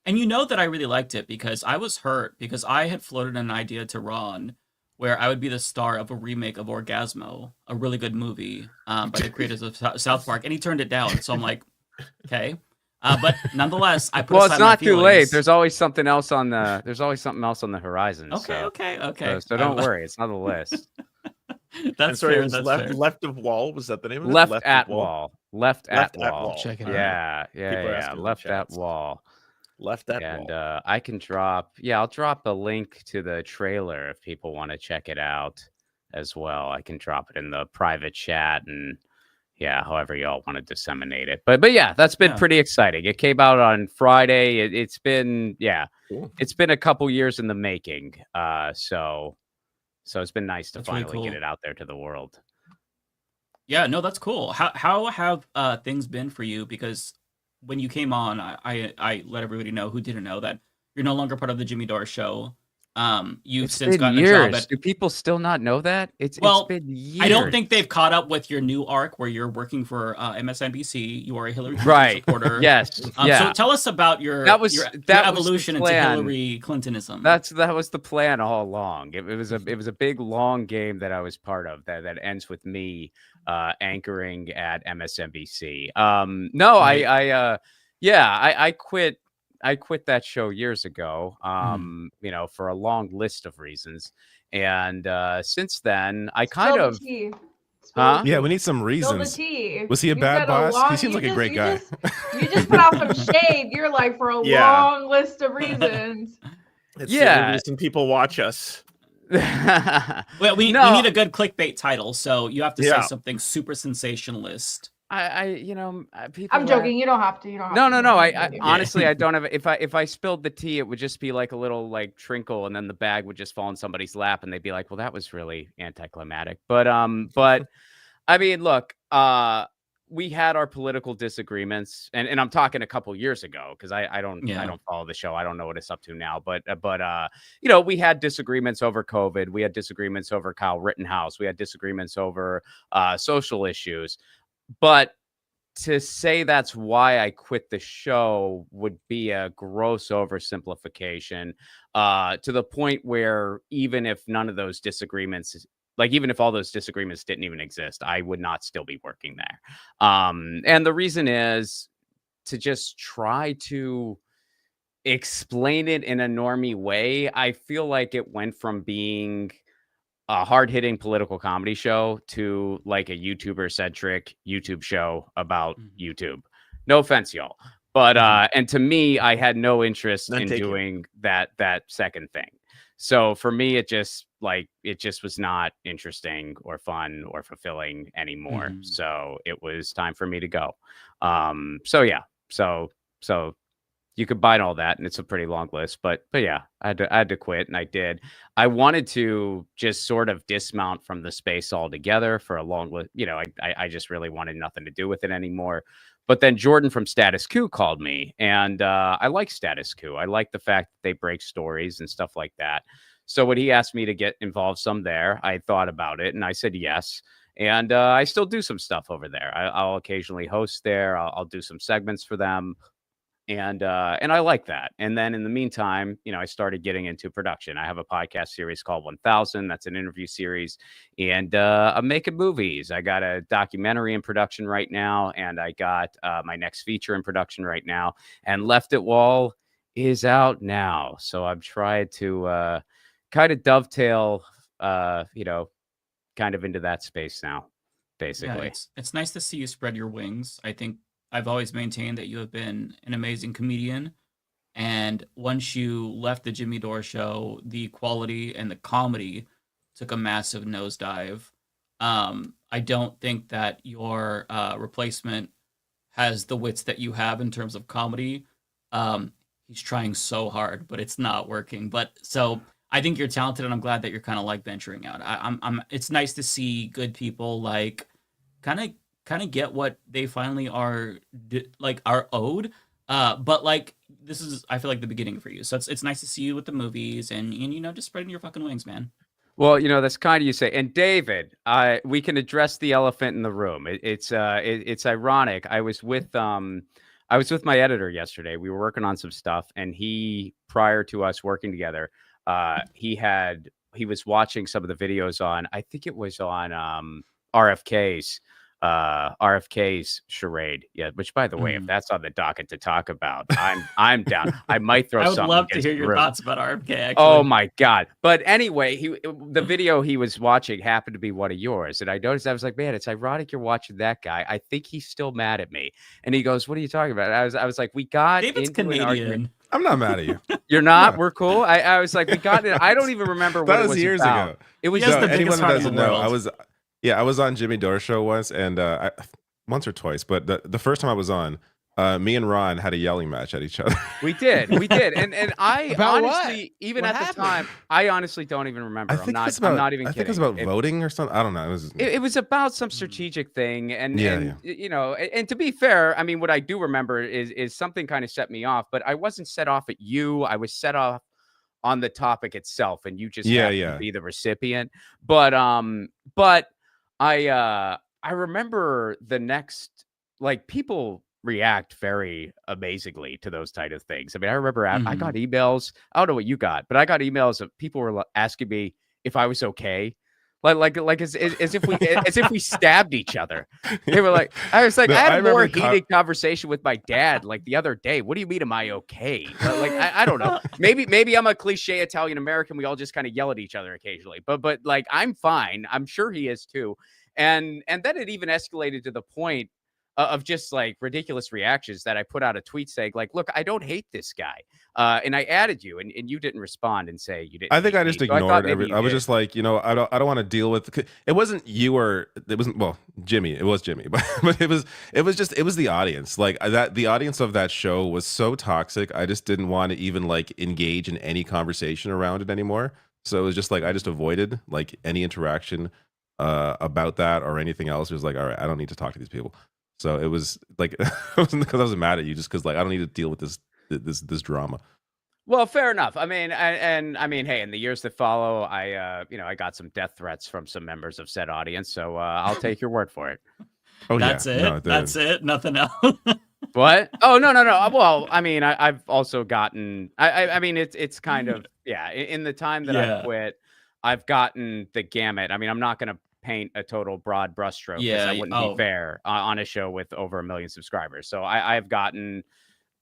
And you know that I really liked it because I was hurt because I had floated an idea to Ron where I would be the star of a remake of Orgasmo, a really good movie by the creators of South Park, and he turned it down. So I'm like, okay. But nonetheless, I put Well, aside it's my not too late. feelings. There's always something else on the horizon. Okay. So don't worry, it's not a list. That's sorry, fair. it was left of Wall. Was that the name of it? Left at Wall. Left at Wall. Check it out. Yeah. Left at Wall. Left at And Wall. I can I'll drop a link to the trailer if people want to check it out as well. I can drop it in the private chat and however y'all want to disseminate it. But yeah, that's been pretty exciting. It came out on Friday. It's been Cool. It's been a couple years in the making. So it's been nice to That's really finally cool. get it out there to the world. Yeah, no, that's cool. How have things been for you? Because when you came on, I let everybody know who didn't know that you're no longer part of the Jimmy Dore show. You've It's since been gotten years. a job at. Do people still not know that? It's been years. I don't think they've caught up with your new arc where you're working for MSNBC. You are a Hillary Clinton Right. supporter. Yes. So tell us about your evolution into plan. Hillary Clintonism. That was the plan all along. It was a big long game that I was part of that ends with me anchoring at MSNBC. I quit that show years ago, for a long list of reasons. And since then, I kind of... Huh? Yeah, we need some reasons. Was he a bad boss? He seems like a great guy. You just put out some shade. You're like, for a long list of reasons. It's the only reason people watch us. Well, we need a good clickbait title, so you have to say something super sensationalist. People I'm joking. You don't have to. No. I honestly, I don't have. If I spilled the tea, it would just be like a little like trinkle, and then the bag would just fall in somebody's lap, and they'd be like, "Well, that was really anticlimactic." But I mean, look, we had our political disagreements, and I'm talking a couple years ago because I don't follow the show. I don't know what it's up to now, but we had disagreements over COVID. We had disagreements over Kyle Rittenhouse. We had disagreements over social issues. But to say that's why I quit the show would be a gross oversimplification to the point where even if none of those disagreements, even if all those disagreements didn't even exist, I would not still be working there. And the reason is to just try to explain it in a normie way. I feel like it went from being a hard-hitting political comedy show to like a YouTuber-centric YouTube show about YouTube. No offense, y'all. But and to me, I had no interest in doing that second thing. So for me, it just was not interesting or fun or fulfilling anymore. So it was time for me to go. So you combine all that, and it's a pretty long list. But yeah, I had to quit, and I did. I wanted to just sort of dismount from the space altogether for a long list. I just really wanted nothing to do with it anymore. But then Jordan from Status Quo called me, and I like Status Quo. I like the fact that they break stories and stuff like that. So when he asked me to get involved some there, I thought about it, and I said yes. And I still do some stuff over there. I'll occasionally host there. I'll do some segments for them. And I like that. And then in the meantime, I started getting into production. I have a podcast series called 1000. That's an interview series, and I'm making movies. I got a documentary in production right now, and I got my next feature in production right now. And Left It Wall is out now, so I'm trying to kind of dovetail, kind of into that space now, basically. Yeah, it's nice to see you spread your wings. I think I've always maintained that you have been an amazing comedian. And once you left the Jimmy Dore show, the quality and the comedy took a massive nosedive. I don't think that your replacement has the wits that you have in terms of comedy. He's trying so hard, but it's not working. But so I think you're talented, and I'm glad that you're kind of like venturing out. It's nice to see good people like kind of get what they finally are owed. But like this is, I feel like, the beginning for you. So it's nice to see you with the movies and just spreading your fucking wings, man. Well, that's kind of you say. And David, we can address the elephant in the room. It's ironic. I was with my editor yesterday. We were working on some stuff, and he, prior to us working together, he was watching some of the videos on, I think it was on RFK's charade. Yeah, which, by the way, if that's on the docket to talk about, I'm down. I might throw something. I would love to hear your thoughts about RFK, actually. Oh my God. But anyway, the video he was watching happened to be one of yours. And I noticed, I was like, man, it's ironic you're watching that guy. I think he's still mad at me. And he goes, what are you talking about? And I was like, we got David's into Canadian. an argument. I'm not mad at you. You're not? No. We're cool. I was like, we got it. I don't even remember what it was years about. ago. It was just anyone that doesn't know. I was on Jimmy Dore show once, and once or twice, but the first time I was on, me and Ron had a yelling match at each other. We did. And I about honestly, what? even What at happened? the time, I honestly don't even remember. I'm not even kidding. I think it was about voting or something. I don't know. It was about some strategic thing, and Yeah. and to be fair, I mean, what I do remember is something kind of set me off, but I wasn't set off at you. I was set off on the topic itself, and you just happened to be the recipient. But I remember the next, like, people react very amazingly to those type of things. I mean, I remember I got emails. I don't know what you got, but I got emails of people were asking me if I was okay. Like as if we stabbed each other. They were like, I was like, I had a more heated conversation with my dad like the other day. What do you mean, am I okay? Like I don't know. Maybe I'm a cliche Italian American. We all just kind of yell at each other occasionally. But like, I'm fine. I'm sure he is too. And then it even escalated to the point of just like ridiculous reactions that I put out a tweet saying like, look, I don't hate this guy. And I added you, and you didn't respond and say you didn't. I think I just ignored everything. I was just like, I don't want to deal with it. Wasn't you, or it wasn't, well, Jimmy. It was Jimmy, but it was the audience. Like the audience of that show was so toxic. I just didn't want to even like engage in any conversation around it anymore. So it was just like I just avoided like any interaction about that or anything else. It was like, all right, I don't need to talk to these people. So it was like, it wasn't because I was mad at you, just because like I don't need to deal with this drama. Well, fair enough. I mean, I mean, hey, in the years that follow, I got some death threats from some members of said audience, so I'll take your word for it. Oh, that's it. No, that's it. Nothing else. What? Oh, no. Well, I mean, I've also gotten. I mean, it's kind of in the time that I quit, I've gotten the gamut. I mean, I'm not going to paint a total broad brushstroke because that wouldn't be fair on a show with over 1 million subscribers. So I've gotten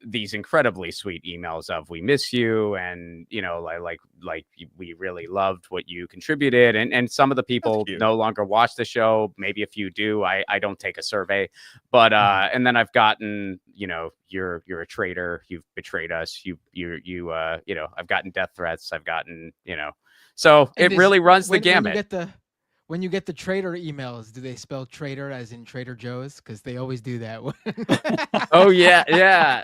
these incredibly sweet emails of "we miss you" and like we really loved what you contributed, and some of the people no longer watch the show. Maybe a few do. I don't take a survey, but and then I've gotten you're a traitor. You've betrayed us. I've gotten death threats. I've gotten so it really runs the gamut. When you get the traitor emails, do they spell traitor as in Trader Joe's? Because they always do that. Oh yeah.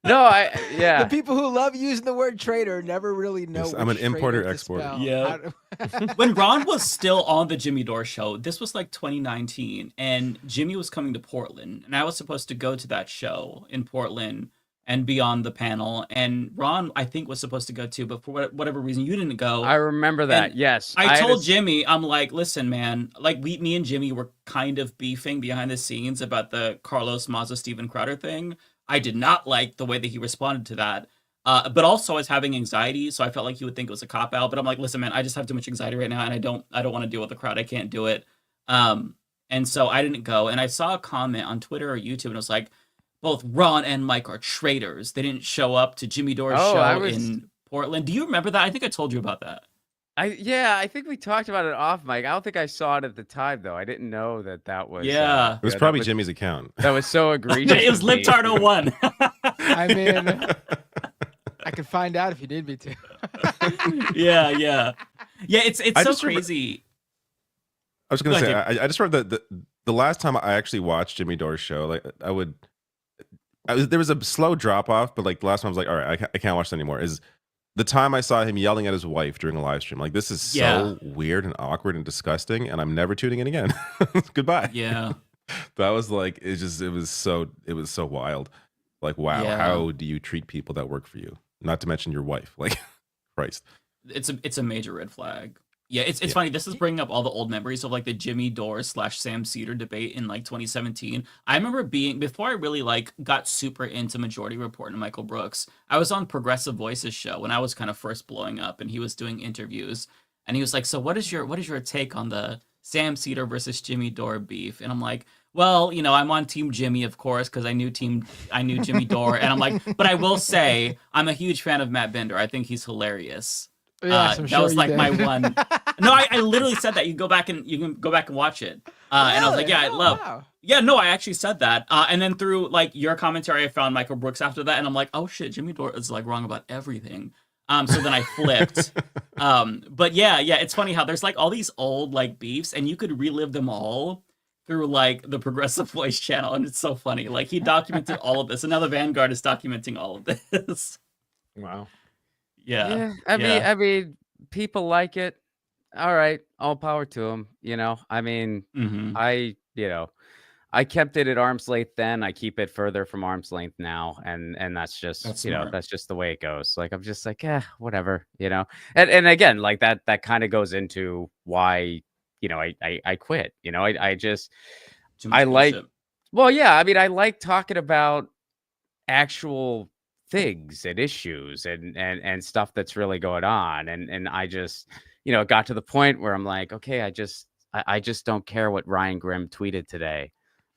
No, yeah. The people who love using the word traitor never really know. Yes, I'm an which importer traitor to exporter. spell. Yeah. When Ron was still on the Jimmy Dore show, this was like 2019, and Jimmy was coming to Portland, and I was supposed to go to that show in Portland and be on the panel, and Ron, I think, was supposed to go too, but for whatever reason, you didn't go. I remember that. And yes, I told Jimmy, I'm like, listen, man, like me and Jimmy were kind of beefing behind the scenes about the Carlos Maza Steven Crowder thing. I did not like the way that he responded to that. But also I was having anxiety, so I felt like he would think it was a cop out. But I'm like, listen, man, I just have too much anxiety right now, and I don't want to deal with the crowd. I can't do it. And so I didn't go. And I saw a comment on Twitter or YouTube, and it was like, both Ron and Mike are traitors. They didn't show up to Jimmy Dore's show in Portland. Do you remember that? I think I told you about that. I think we talked about it off, Mike. I don't think I saw it at the time, though. I didn't know that was. Yeah. It was probably Jimmy's account. That was so egregious. It was Libtard01. I mean, I could find out if you need me to. Yeah. It's so crazy. I was going to say, I just remember that the last time I actually watched Jimmy Dore's show, like there was a slow drop off, but like the last time I was like, all right, I can't watch that anymore. Is the time I saw him yelling at his wife during a live stream. Like, this is so weird and awkward and disgusting, and I'm never tuning in again. Goodbye. Yeah. That was like, it was so wild. Like, wow, how do you treat people that work for you? Not to mention your wife. Like, Christ. It's a major red flag. Yeah, it's funny. This is bringing up all the old memories of like the Jimmy Dore / Sam Cedar debate in like 2017. I remember before I really like got super into Majority Report and Michael Brooks, I was on Progressive Voices show when I was kind of first blowing up, and he was doing interviews, and he was like, so what is your take on the Sam Cedar versus Jimmy Dore beef? And I'm like, well, I'm on Team Jimmy, of course, because I knew Jimmy Dore, and I'm like, but I will say I'm a huge fan of Matt Bender. I think he's hilarious. Yes, that was like my one. No, I literally said that. You can go back and watch it. And I was like, I love. Wow. Yeah, no, I actually said that. And then through like your commentary, I found Michael Brooks after that, and I'm like, oh shit, Jimmy Dore is like wrong about everything. So then I flipped. But yeah, it's funny how there's like all these old like beefs, and you could relive them all through like the Progressive Voice channel, and it's so funny. Like he documented all of this, and now the Vanguard is documenting all of this. Wow. Yeah. I mean, people like it. All right, all power to them. I mean, I kept it at arm's length then. I keep it further from arm's length now, and that's just that's just the way it goes. Like I'm just like, whatever, And again, like that kind of goes into why I quit. I like. Well, yeah. I mean, I like talking about actual things and issues and stuff that's really going on, and I just it got to the point where I'm like, okay, I just don't care what Ryan Grimm tweeted today.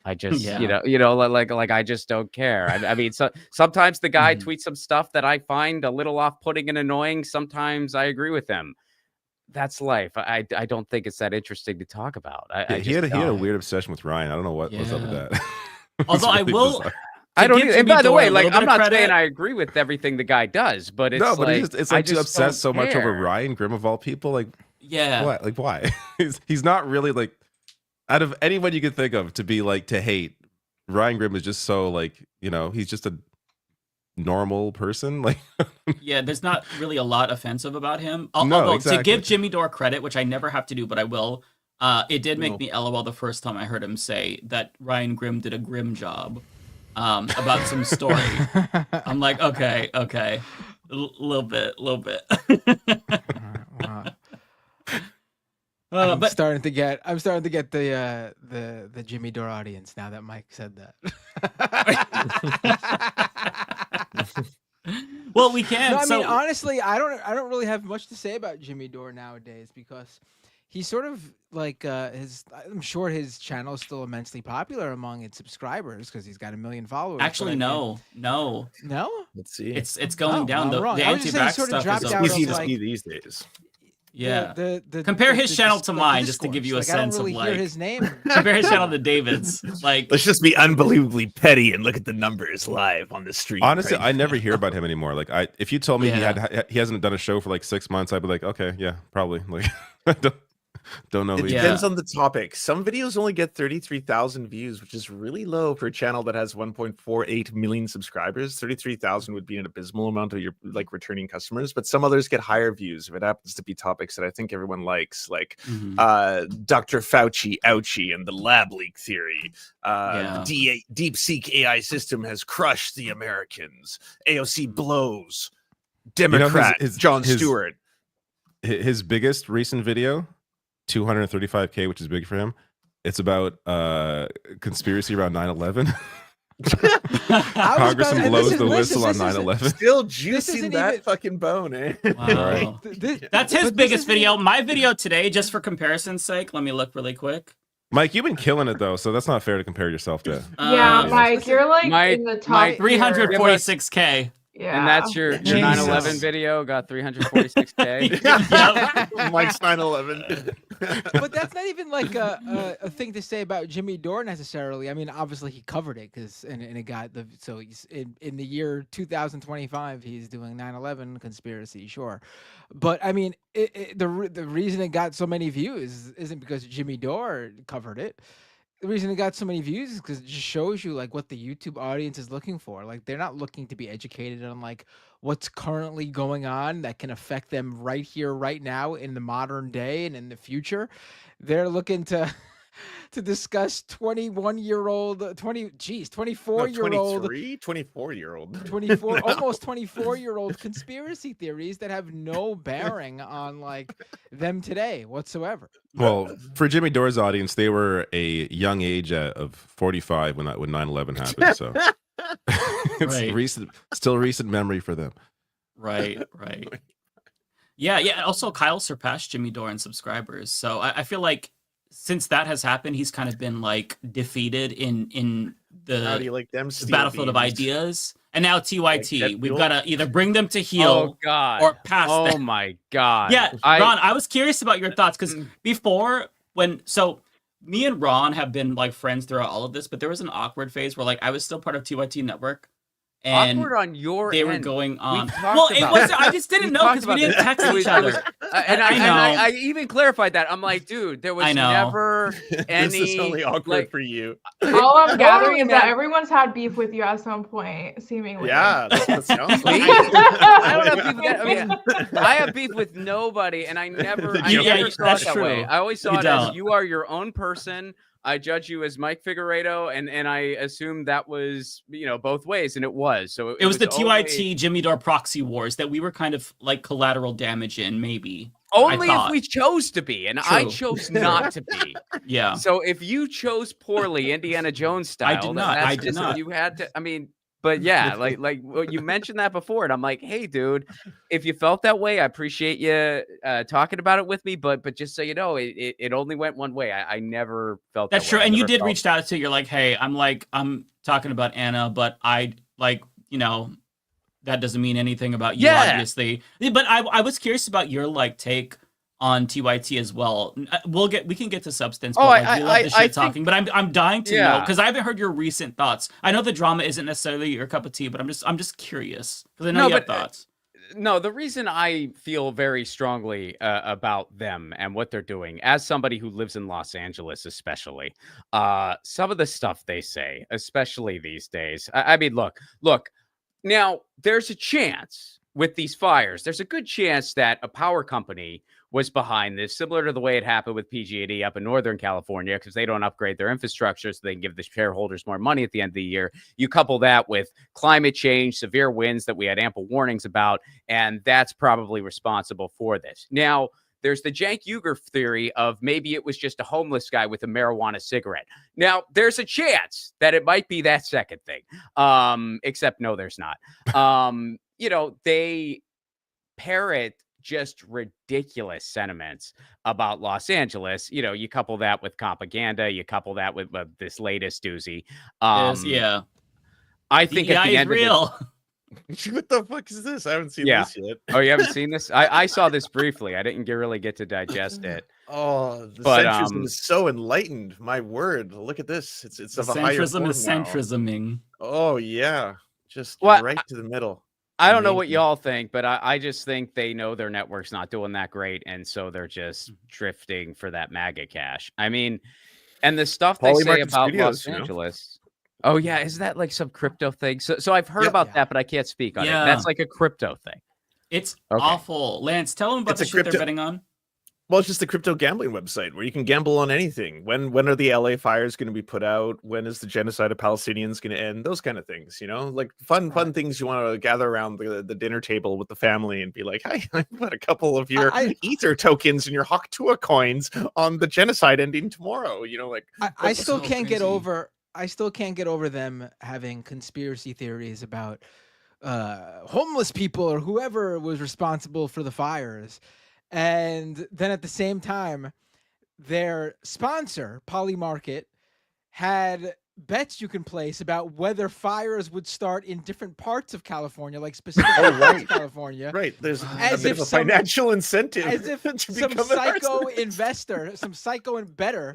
I just like I just don't care. I mean, so sometimes the guy tweets some stuff that I find a little off-putting and annoying. Sometimes I agree with him. That's life. I don't think it's that interesting to talk about. He had a weird obsession with Ryan. I don't know what was up with that. Although I will. Bizarre. I don't. And by the way, like I'm not saying I agree with everything the guy does, but it's it's like you obsessed so much over Ryan Grimm of all people. Like, what? Like, why? he's not really like out of anyone you could think of to be like to hate. Ryan Grimm is just so like he's just a normal person. Like, yeah, there's not really a lot offensive about him. Although to give Jimmy Dore credit, which I never have to do, but I will. It did make me LOL the first time I heard him say that Ryan Grimm did a grim job. About some story. I'm like, okay, a little bit. Wow. I'm starting to get the Jimmy Dore audience now that Mike said that. Well, we can. No, I mean, honestly, I don't really have much to say about Jimmy Dore nowadays because he's sort of like I'm sure his channel is still immensely popular among its subscribers because he's got 1 million followers. Actually, no. Let's see. It's going down. The anti-vax stuff is easy to see these days. Yeah. Compare his channel to mine just to give you a sense of like. Hear his name. Compare his channel to David's. Like, let's just be unbelievably petty and look at the numbers live on the street. Honestly, I never hear about him anymore. Like, if you told me he hasn't done a show for like 6 months, I'd be like, okay, yeah, probably. Like, Don't know. It who he depends is. on the topic. Some videos only get 33,000 views, which is really low for a channel that has 1.48 million subscribers. 33,000 would be an abysmal amount of your like returning customers, but some others get higher views if it happens to be topics that I think everyone likes, like Dr. Fauci, ouchie, and the lab leak theory. The DeepSeek AI system has crushed the Americans. AOC blows. Democrat Jon Stewart. His biggest recent video, 235K, which is big for him. It's about conspiracy around 9/11. Congressman blows the whistle on 9/11. Still juicing that fucking bone, eh? Wow. That's his biggest video. My video today, just for comparison's sake, let me look really quick. Mike, you've been killing it though, so that's not fair to compare yourself to. Yeah, Mike, you're like in the top 346K. Yeah. And that's your 9/11 video, got 346K. Mike's 9/11. But that's not even like a thing to say about Jimmy Dore necessarily. I mean, obviously he covered it and it got he's in the year 2025 he's doing 9/11 conspiracy, sure. But I mean, the reason it got so many views isn't because Jimmy Dore covered it. The reason it got so many views is because it just shows you like what the YouTube audience is looking for. Like they're not looking to be educated on like what's currently going on that can affect them right here, right now, in the modern day and in the future. They're looking to discuss 24-year-old, 24 almost 24-year-old conspiracy theories that have no bearing on like them today whatsoever. Well, for Jimmy Dore's audience, they were a young age of 45 when 9/11 happened. So it's still recent memory for them. Right. Yeah. Also, Kyle surpassed Jimmy Dore in subscribers, so I feel like since that has happened, he's kind of been like defeated in the How do you like them battlefield of ideas. And now TYT, we've got to either bring them to Oh heel God! or pass Oh them. my God! Yeah, Ron, I was curious about your thoughts because before me and Ron have been like friends throughout all of this, but there was an awkward phase where like I was still part of TYT Network. And awkward on your they end. were going on. Well, it was. I just didn't know because we didn't text each other. And I even clarified that. I'm like, dude, there was never any. This is only awkward for you. All I'm gathering is that everyone's had beef with you at some point, seemingly. Yeah, that's what it sounds like. I don't have beef with that. I mean, I have beef with nobody, and I never saw it that way. I always saw it as you are your own person. I judge you as Mike Figueredo, and I assumed that was, both ways, and it was. So it was the TYT Jimmy Dore proxy wars that we were kind of like collateral damage in, maybe. Only if we chose to be, and I chose not to be. Yeah. So if you chose poorly, Indiana Jones style, I did not. I did not. You had to. I mean. But yeah, like you mentioned that before, and I'm like, hey, dude, if you felt that way, I appreciate you talking about it with me. But just so you know, it only went one way. I never felt that's that true. way. And you did reach out to. You're like, hey, I'm talking about Anna, but I that doesn't mean anything about you, obviously. But I was curious about your like take on TYT as well. We can get to substance, but we love the shit talking. But I'm dying to know because I haven't heard your recent thoughts. I know the drama isn't necessarily your cup of tea, but I'm just curious because I know you have thoughts. No, the reason I feel very strongly about them and what they're doing, as somebody who lives in Los Angeles, especially, some of the stuff they say, especially these days. I mean, look. Now there's a chance with these fires. There's a good chance that a power company was behind this, similar to the way it happened with PG&E up in Northern California, because they don't upgrade their infrastructure so they can give the shareholders more money at the end of the year. You couple that with climate change, severe winds that we had ample warnings about, and that's probably responsible for this. Now, there's the Cenk Uygur theory of maybe it was just a homeless guy with a marijuana cigarette. Now, there's a chance that it might be that second thing, except no, there's not. They parrot just ridiculous sentiments about Los Angeles. You couple that with propaganda, you couple that with this latest doozy. I think the at the end real. What the fuck is this? I haven't seen this yet. Oh, you haven't seen this? I saw this briefly. I didn't really get to digest it. Oh, the centrism is so enlightened. My word, look at this. It's of a higher form centrism is centrisming. Oh yeah, just right to the middle. I don't know what y'all think, but I just think they know their network's not doing that great, and so they're just drifting for that MAGA cash. I mean, and the stuff they say Polymarket about Studios, Los Angeles. Oh yeah, is that like some crypto thing? So I've heard about that, but I can't speak on it. That's like a crypto thing. It's awful. Lance, tell them about the shit they're betting on. Well, it's just a crypto gambling website where you can gamble on anything. When are the LA fires going to be put out? When is the genocide of Palestinians going to end? Those kind of things, like fun things you want to gather around the dinner table with the family and be like, hey, I put a couple of your Ether tokens and your Haktua coins on the genocide ending tomorrow. I still can't get over. I still can't get over them having conspiracy theories about homeless people or whoever was responsible for the fires. And then at the same time, their sponsor, Polymarket, had bets you can place about whether fires would start in different parts of California, like specific parts of California. Right. There's a bit of a financial incentive. As if some psycho investor, some psycho bettor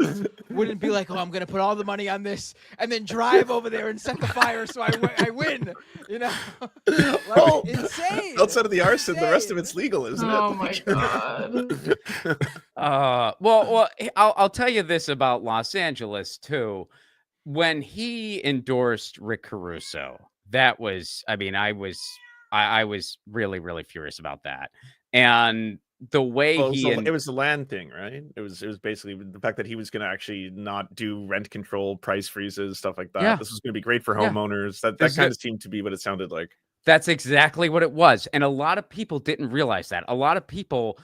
wouldn't be like, oh, I'm going to put all the money on this and then drive over there and set the fire so I win. Insane. Outside of the arson, the rest of it's legal, isn't it? Oh my God. Well, I'll tell you this about Los Angeles too. When he endorsed Rick Caruso, that was, I mean, I was really, really furious about that. And the way it was the land thing, right? It was basically the fact that he was going to actually not do rent control, price freezes, stuff like that. Yeah. This was going to be great for homeowners. That kind of seemed to be what it sounded like. That's exactly what it was. And a lot of people didn't realize that. A lot of people,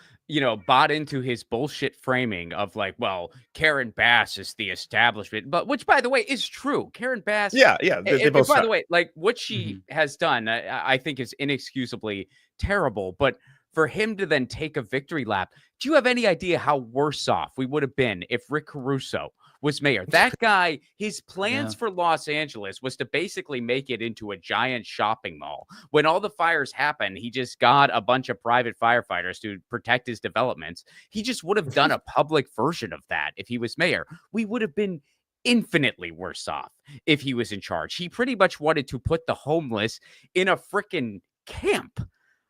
bought into his bullshit framing of like, well, Karen Bass is the establishment, but which, by the way, is true. Karen Bass. Yeah. They both by the way, like what she has done, I think is inexcusably terrible. But for him to then take a victory lap, do you have any idea how worse off we would have been if Rick Caruso was mayor? That guy, his plans for Los Angeles was to basically make it into a giant shopping mall. When all the fires happened, he just got a bunch of private firefighters to protect his developments. He just would have done a public version of that if he was mayor. We would have been infinitely worse off if he was in charge. He pretty much wanted to put the homeless in a freaking camp.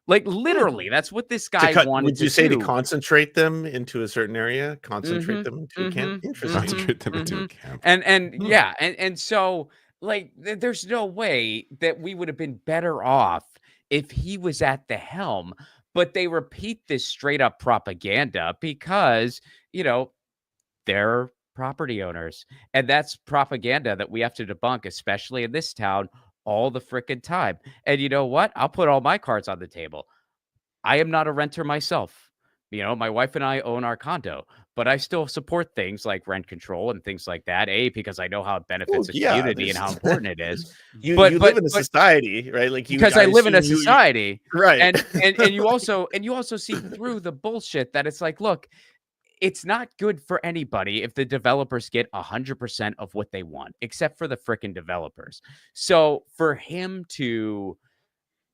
Like literally, that's what this guy wanted to do. Would you say to concentrate them into a certain area? Concentrate them into a camp? Interesting. Concentrate them into a camp. And so like there's no way that we would have been better off if he was at the helm. But they repeat this straight up propaganda because, they're property owners. And that's propaganda that we have to debunk, especially in this town, all the frickin' time. And you know what? I'll put all my cards on the table. I am not a renter myself. My wife and I own our condo, but I still support things like rent control and things like that. Because I know how it benefits the community and how important it is. You live in a society, right? Like because I live in a society, right? And you also see through the bullshit that it's like, look, it's not good for anybody if the developers get 100% of what they want, except for the frickin' developers. So for him to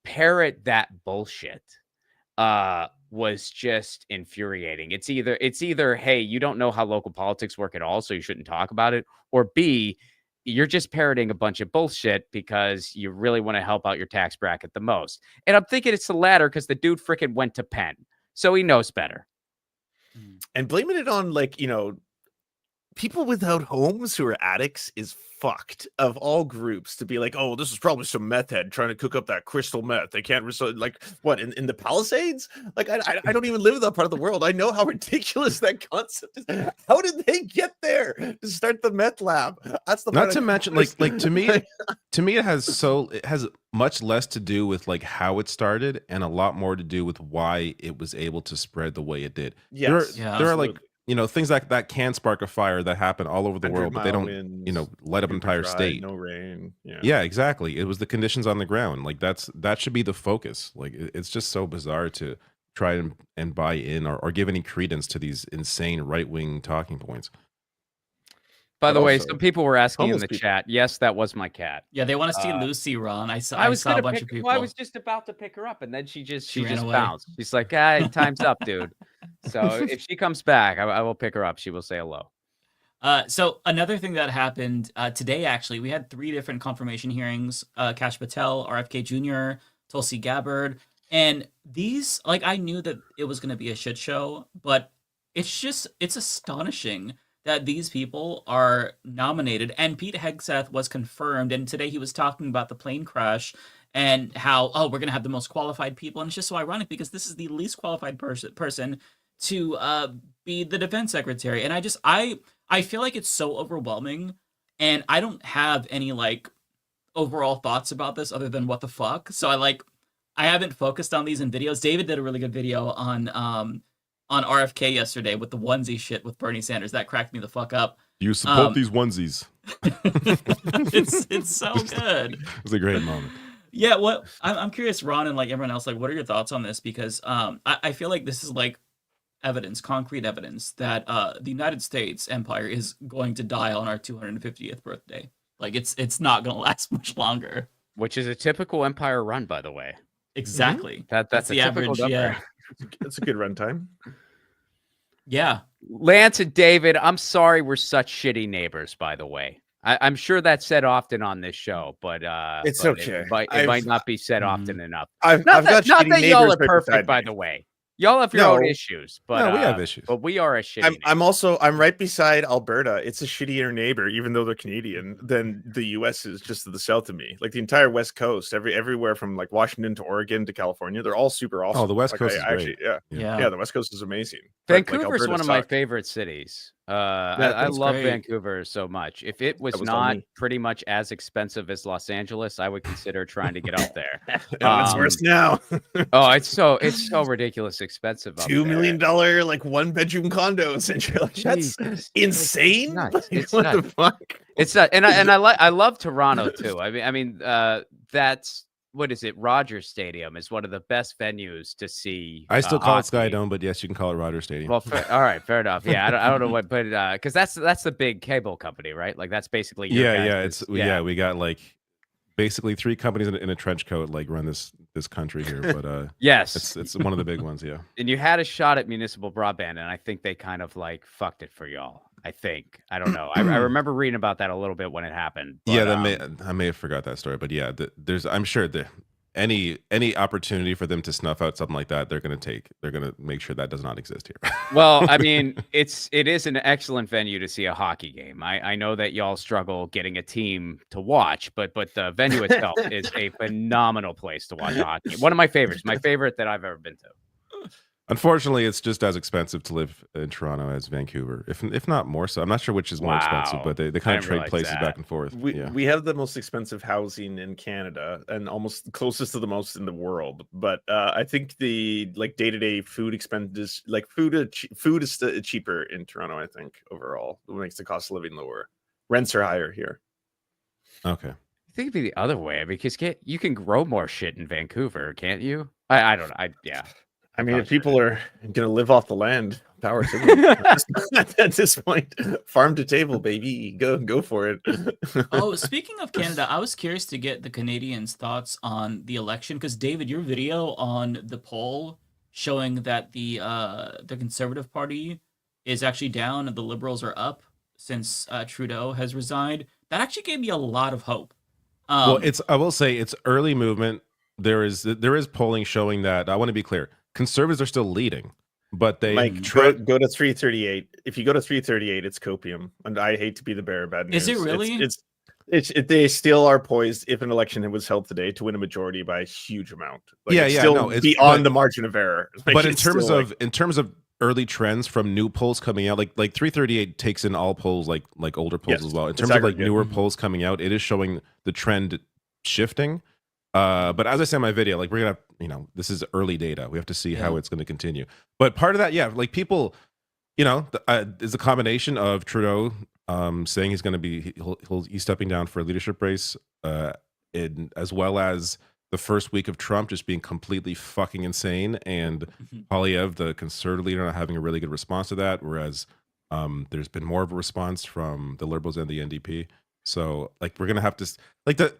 parrot that bullshit was just infuriating. It's either, hey, you don't know how local politics work at all, so you shouldn't talk about it, or B, you're just parroting a bunch of bullshit because you really want to help out your tax bracket the most. And I'm thinking it's the latter because the dude frickin' went to Penn, so he knows better. And blaming it on people without homes who are addicts is fucked of all groups to be like, oh, this is probably some meth head trying to cook up that crystal meth. They can't what in the Palisades? Like I don't even live in that part of the world. I know how ridiculous that concept is. How did they get there to start the meth lab? That's the not to mention like to me it has much less to do with like how it started and a lot more to do with why it was able to spread the way it did. Yes, there are like things like that can spark a fire that happen all over the world, but they don't, light up an entire state. No rain. Yeah, exactly. It was the conditions on the ground. Like that should be the focus. Like it's just so bizarre to try and buy in or give any credence to these insane right-wing talking points. By the way, some people were asking in the chat. Yes, that was my cat. Yeah, they want to see Lucy run. I saw a bunch of people. Well, I was just about to pick her up, and then she just bounced. She's like, time's up, dude. So if she comes back, I will pick her up. She will say hello. So another thing that happened today, actually, we had 3 different confirmation hearings. Kash Patel, RFK Jr., Tulsi Gabbard, and these like I knew that it was going to be a shit show, but it's astonishing that these people are nominated. And Pete Hegseth was confirmed, and today he was talking about the plane crash and how we're going to have the most qualified people, and it's just so ironic because this is the least qualified person to be the defense secretary, and I feel like it's so overwhelming, and I don't have any like overall thoughts about this other than what the fuck. So I haven't focused on these in videos. David did a really good video on RFK yesterday with the onesie shit with Bernie Sanders. That cracked me the fuck up. You support these onesies. It's so good. It was a great moment. Yeah, I'm curious, Ron, and like everyone else, like what are your thoughts on this? Because I feel like this is like evidence, concrete evidence that the United States empire is going to die on our 250th birthday. Like it's not going to last much longer. Which is a typical empire run, by the way. Exactly. That's the a typical average. number. Yeah. That's a good runtime. Yeah. Lance and David, I'm sorry we're such shitty neighbors, by the way. I'm sure that's said often on this show, but it's but okay. It might not be said often enough. I've Not got that shitty y'all neighbors are right perfect, beside by me. the way. Y'all have your own issues, but No, we have issues. But we are a shitty. I'm right beside Alberta. It's a shittier neighbor, even though they're Canadian, than the U.S. is just to the south of me. Like the entire West Coast, everywhere from like Washington to Oregon to California, they're all super awesome. Oh, the West Like, Coast is actually, great. yeah, the West Coast is amazing. But, like, Vancouver's Alberta one of my sucks. favorite cities. I that's love great. Vancouver so much. If it was That was not only- pretty much as expensive as Los Angeles, I would consider trying to get up there. It's worse now. Oh, it's so ridiculous expensive. Up $2 there. million like 1-bedroom condos, and you're like, that's Jesus, insane. It's nuts. It's what nuts. the fuck? It's not, and I love Toronto too. I mean, that's what is it? Rogers Stadium is one of the best venues to see. I still call it hockey. Sky Dome, but yes, you can call it Rogers Stadium. Well, all right, fair enough. Yeah, I don't know what, but because that's the big cable company, right? Like that's basically your guys'. We got like basically 3 companies in a trench coat like run this country here, but yes, it's one of the big ones. Yeah, and you had a shot at municipal broadband, and I think they kind of like fucked it for y'all. I don't know. I remember reading about that a little bit when it happened. But, yeah, I may have forgot that story, but yeah, I'm sure that any opportunity for them to snuff out something like that, they're gonna make sure that does not exist here. Well, I mean, it is an excellent venue to see a hockey game. I know that y'all struggle getting a team to watch, but the venue itself is a phenomenal place to watch hockey. One of my favorites, my favorite that I've ever been to. Unfortunately, it's just as expensive to live in Toronto as Vancouver, if not more so. I'm not sure which is more expensive, but they kind of trade places back and forth. We have the most expensive housing in Canada and almost closest to the most in the world. But I think the like day-to-day food expenses, like food is cheaper in Toronto. I think overall, it makes the cost of living lower. Rents are higher here. Okay. I think it'd be the other way because you can grow more shit in Vancouver, can't you? I don't know. Yeah. I mean, if people are going to live off the land, power to them. At this point, farm to table, baby, go for it. Oh, speaking of Canada, I was curious to get the Canadians' thoughts on the election because David, your video on the poll showing that the Conservative Party is actually down and the Liberals are up since Trudeau has resigned. That actually gave me a lot of hope. Well, I will say it's early movement. There is polling showing that. I want to be clear. Conservatives are still leading, but they go to 338. If you go to 338, it's copium, and I hate to be the bearer of bad news. Is it really? They still are poised if an election was held today to win a majority by a huge amount. Like, it's beyond the margin of error. Like, but in terms of early trends from new polls coming out, like 338 takes in all polls, like older polls as well. In terms of like newer polls coming out, it is showing the trend shifting. But as I said in my video, like we're gonna, this is early data. We have to see how it's going to continue. But part of that, like people, is a combination of Trudeau saying he's going to be he's stepping down for a leadership race, as well as the first week of Trump just being completely fucking insane, and Poilievre, the conservative leader, not having a really good response to that. Whereas there's been more of a response from the Liberals and the NDP. So like we're gonna have to like the.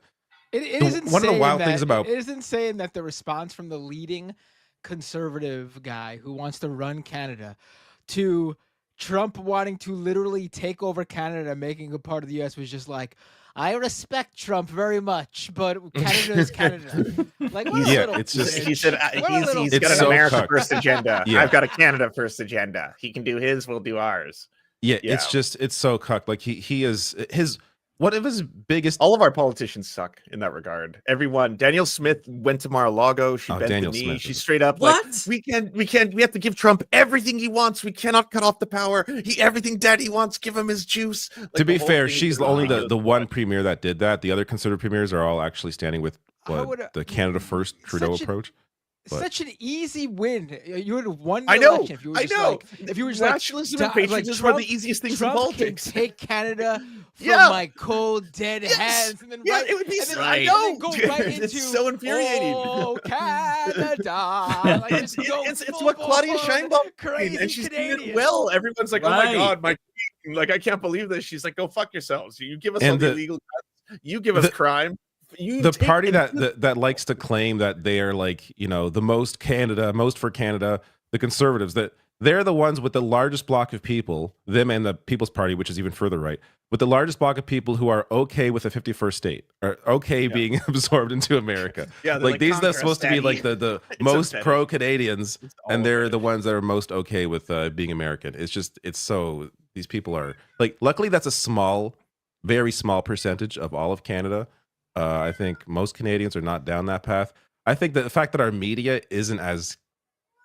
It is insane one of the wild things about it is insane that the response from the leading conservative guy who wants to run Canada to Trump wanting to literally take over Canada, making a part of the U.S. was just like, I respect Trump very much, but Canada is Canada. Like, what a Yeah, little it's just bitch. He said What a little he's got an so America cucked. first agenda. Yeah. I've got a Canada first agenda. He can do his, we'll do ours. Yeah, Yeah. it's so cucked. Like he is his one of his biggest. All of our politicians suck in that regard. Everyone. Danielle Smith went to Mar-a-Lago. She bent Danielle the knee. Smith She is- straight up like, we have to give Trump everything he wants. We cannot cut off the power. Everything Daddy wants, give him his juice. Like, To be the whole fair, thing is she's just only ridiculous. the one premier that did that. The other conservative premiers are all actually standing with the Canada First Trudeau approach. But Such an easy win. You would have won the I know. election if you were I just know. like, if you were just like, Nationalism and "Like, patriotism are the easiest things in Trump politics." Can take Canada from Yeah. my cold dead hands, and then Yeah, right, it would be and then, so- and I then know. go Dude, right it's into so infuriating. Oh, Canada! Like, just go It's what Claudia full-blown Sheinbaum did, crazy and she's doing Canadian. it well. Everyone's like, "Oh my Right. god, my queen. Like I can't believe this." She's like, "Go fuck yourselves. You give us And all the the- illegal guns. You give us crime. You the take party and- that likes to claim that they are like, you know, the most for Canada, the Conservatives, that they're the ones with the largest block of people, them and the People's Party, which is even further right, with the largest block of people who are okay with the 51st state, or okay being absorbed into America. Yeah, they're like like, these "Conquer are us, supposed to be Daddy." like the It's most pathetic. pro-Canadians, all and they're the ones that are most okay with being American. It's so, these people are like, luckily that's a small, very small percentage of all of Canada. I think most Canadians are not down that path. I think that the fact that our media isn't as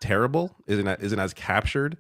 terrible, isn't as captured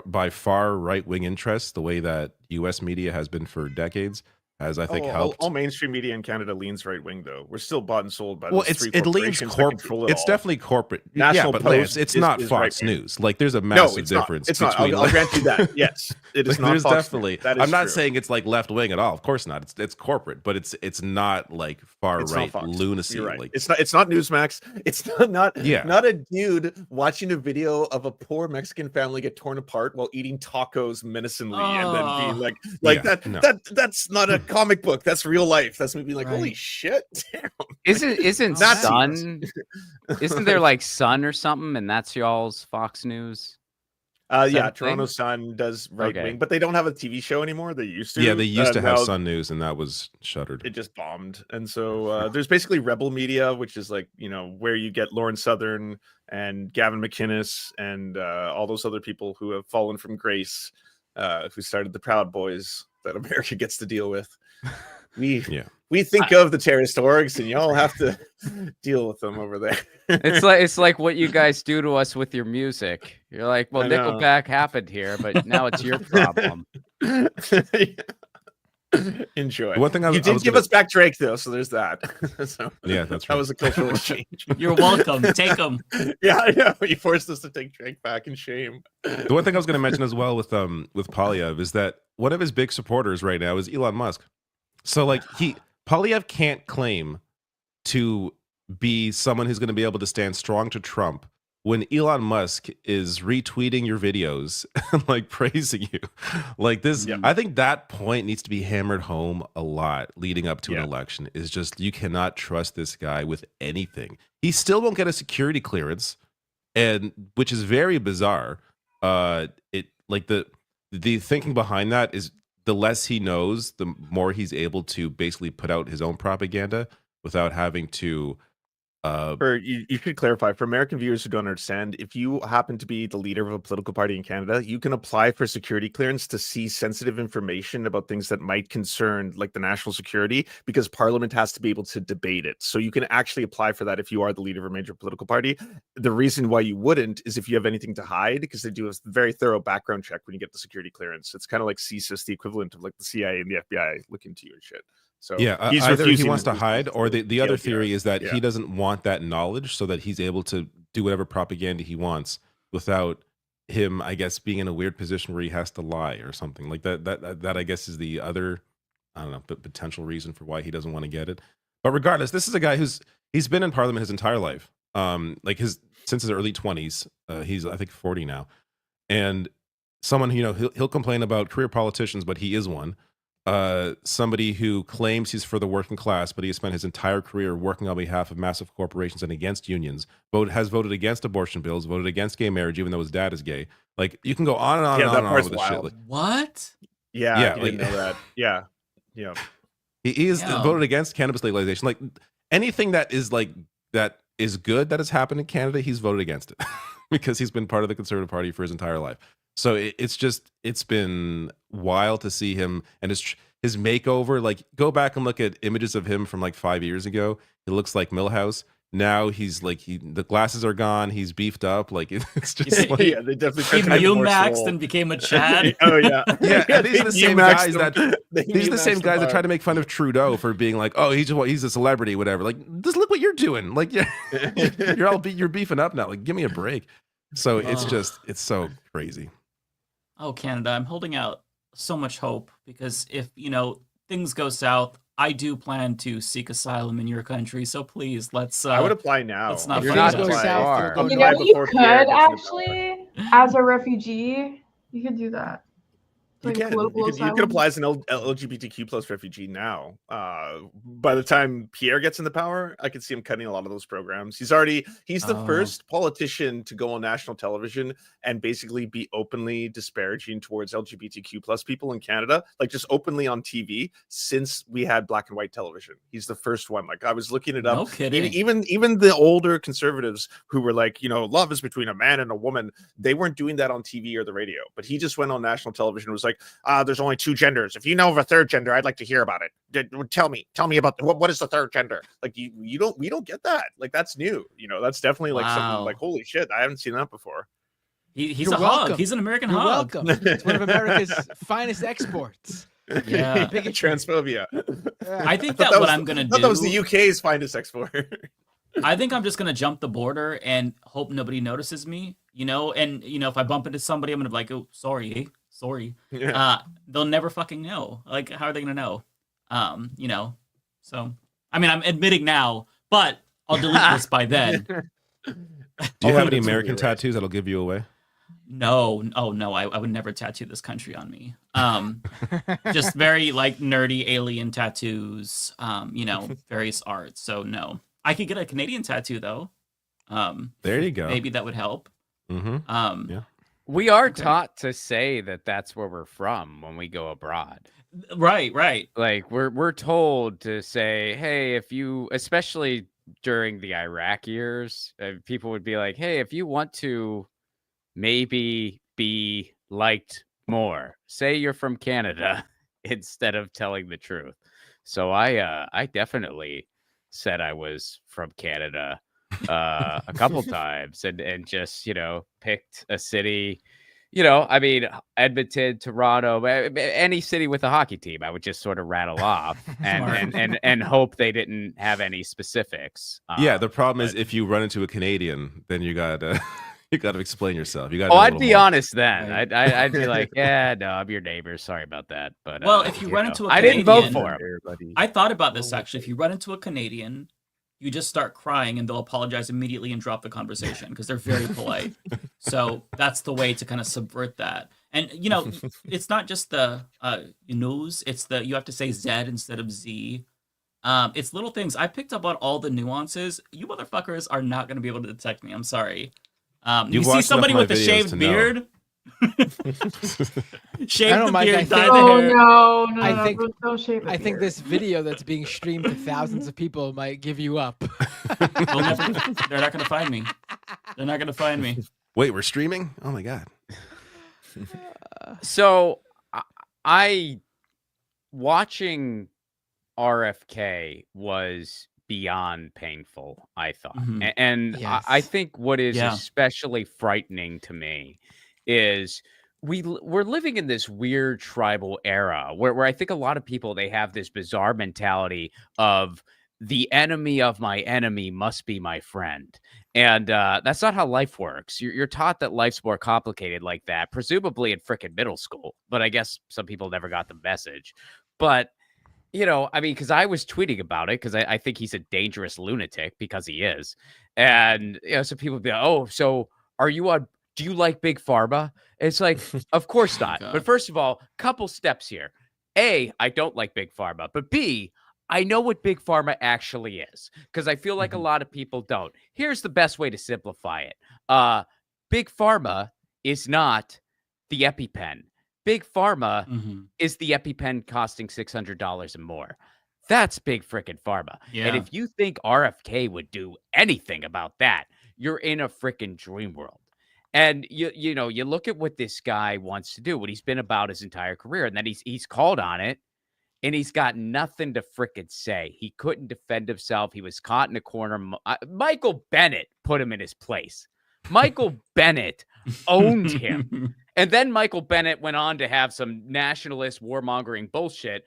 by far right-wing interests, the way that U.S. media has been for decades, has I think helped. All mainstream media in Canada leans right wing, though. We're still bought and sold by Well, those three it leans corporations that corporate. control it It's all. definitely corporate. National yeah, but Post Lance, it's not is Fox right-wing. News. Like, there's a No, massive it's not. difference. It's not. between. I'll grant you that. Yes, it is not. There's Fox definitely. News. That is I'm not true. saying it's like left wing at all. Of course not. It's corporate, but it's not like far It's not right Fox. lunacy. You're right. Like, It's not Newsmax. It's not Yeah. not a dude watching a video of a poor Mexican family get torn apart while eating tacos menacingly and then being like Yeah, that. no. That's not a comic book. That's real life. That's me being like, holy shit. Damn. Isn't Nazis. Sun? Isn't there like Sun or something? And that's y'all's Fox News. Is that Yeah, a Toronto thing? Sun does right wing, Okay. but they don't have a TV show anymore. They used to. yeah, they used to have now Sun News, and that was shuttered. It just bombed, and so there's basically Rebel Media, which is like where you get Lauren Southern and Gavin McInnes and all those other people who have fallen from grace, who started the Proud Boys that America gets to deal with. We think of the terrorist orgs, and y'all have to deal with them over there. It's like what you guys do to us with your music. You're like, well, I know. Nickelback happened here, but now it's your problem. Enjoy. One thing you did give us back Drake though, so there's that. So Yeah, that's that right. was a cultural exchange. You're welcome. Take them. Yeah, I know. You forced us to take Drake back in shame. The one thing I was going to mention as well with Polyev is that one of his big supporters right now is Elon Musk. So like Polyev can't claim to be someone who's going to be able to stand strong to Trump when Elon Musk is retweeting your videos and like praising you. Like this, I think that point needs to be hammered home a lot leading up to an election, is just, you cannot trust this guy with anything. He still won't get a security clearance, and which is very bizarre. It like the thinking behind that is, the less he knows, the more he's able to basically put out his own propaganda without having to. You should clarify for American viewers who don't understand. If you happen to be the leader of a political party in Canada, you can apply for security clearance to see sensitive information about things that might concern like the national security, because Parliament has to be able to debate it. So you can actually apply for that if you are the leader of a major political party. The reason why you wouldn't is if you have anything to hide, because they do a very thorough background check when you get the security clearance. It's kind of like CSIS, the equivalent of like the CIA and the FBI looking into you and shit. So yeah, he's either he refusing wants to hide, or the other theory is that Yeah. he doesn't want that knowledge, so that he's able to do whatever propaganda he wants without him, I guess, being in a weird position where he has to lie or something like that. That I guess is the other, I don't know, but potential reason for why he doesn't want to get it. But regardless, this is a guy he's been in Parliament his entire life, since his early 20s. He's I think 40 now, and someone he'll complain about career politicians, but he is one. somebody who claims he's for the working class, but he has spent his entire career working on behalf of massive corporations and against unions, has voted against abortion bills, voted against gay marriage, even though his dad is gay. Like, you can go on and on and on and on with this shit. Like, what? Yeah, I didn't know that. Yeah. He is voted against cannabis legalization. Like, anything that is good that has happened in Canada, he's voted against it because he's been part of the Conservative Party for his entire life. So it's been wild to see him and his makeover. Like, go back and look at images of him from like 5 years ago. He looks like Milhouse. Now he's like, the glasses are gone. He's beefed up. Like, it's just like, yeah, they definitely he Max and became a Chad. Oh yeah, yeah. These are the same guys that try to make fun of Trudeau for being like, oh, he's a celebrity, whatever. Like, just look what you're doing. Like, you're beefing up now. Like, give me a break. So it's so crazy. Oh, Canada, I'm holding out so much hope because if, things go south, I do plan to seek asylum in your country. So please, let's. I would apply now. Let's not You're not go south. You could actually, as a refugee, you could do that. You could apply as an LGBTQ plus refugee now. By the time Pierre gets into power, I could see him cutting a lot of those programs. He's the first politician to go on national television and basically be openly disparaging towards LGBTQ plus people in Canada, like just openly on TV since we had black and white television. He's the first one. Like, I was looking it up. No kidding. Even the older conservatives who were like, love is between a man and a woman, they weren't doing that on TV or the radio. But he just went on national television and was like, there's only two genders. If you know of a third gender, I'd like to hear about it. Tell me about what is the third gender? Like, we don't get that. Like, that's new. That's definitely like something like, holy shit, I haven't seen that before. He's a hog. He's an American hog. Welcome. It's one of America's finest exports. Yeah, big transphobia. I think that what I'm gonna do. That was the UK's finest export. I think I'm just gonna jump the border and hope nobody notices me. And if I bump into somebody, I'm gonna be like, oh, sorry. Yeah. They'll never fucking know. Like, how are they gonna know? So I mean, I'm admitting now, but I'll delete this by then. Do you have any American tattoos that'll give you away? No. Oh no, I would never tattoo this country on me. Just very like nerdy alien tattoos. Various arts. So no, I could get a Canadian tattoo though. There you go. Maybe that would help. Mm-hmm. Yeah. We are taught to say that that's where we're from when we go abroad. Right. Like, we're told to say, hey, if you, especially during the Iraq years, people would be like, hey, if you want to maybe be liked more, say you're from Canada instead of telling the truth. So I definitely said I was from Canada a couple times and just, picked a city, I mean, Edmonton, Toronto, any city with a hockey team, I would just sort of rattle off and hope they didn't have any specifics. Yeah, the problem is if you run into a Canadian, then you got to explain yourself. You got. I'd be honest then. I'd be like, yeah, no, I'm your neighbor. Sorry about that. But if you run into a Canadian, I didn't vote for him. I thought about this actually. If you run into a Canadian, you just start crying and they'll apologize immediately and drop the conversation because they're very polite. So that's the way to kind of subvert that. And, it's not just the news. It's you have to say Z instead of Z. It's little things. I picked up on all the nuances. You motherfuckers are not going to be able to detect me. I'm sorry. You see somebody with a shaved beard? Shave the beard, dye the hair. No, I think this video that's being streamed to thousands of people might give you up. They're not going to find me. They're not going to find me. Wait, we're streaming? Oh my god. So I watching RFK was beyond painful, I thought. And Yes. I think what is Yeah. especially frightening to me is we're living in this weird tribal era where I think a lot of people, they have this bizarre mentality of the enemy of my enemy must be my friend. And that's not how life works. You're taught that life's more complicated like that, presumably in frickin' middle school. But I guess some people never got the message. But, because I was tweeting about it because I think he's a dangerous lunatic because he is. And, some people be like, oh, so do you like Big Pharma? It's like, of course not. God. But first of all, couple steps here. A, I don't like Big Pharma, but B, I know what Big Pharma actually is because I feel like a lot of people don't. Here's the best way to simplify it. Big Pharma is not the EpiPen. Big Pharma is the EpiPen costing $600 and more. That's big frickin' pharma. Yeah. And if you think RFK would do anything about that, you're in a frickin' dream world. And you know, you look at what this guy wants to do, what he's been about his entire career, and then he's called on it, and he's got nothing to frickin' say. He couldn't defend himself. He was caught in a corner. Michael Bennett put him in his place. Michael Bennett owned him. And then Michael Bennett went on to have some nationalist warmongering bullshit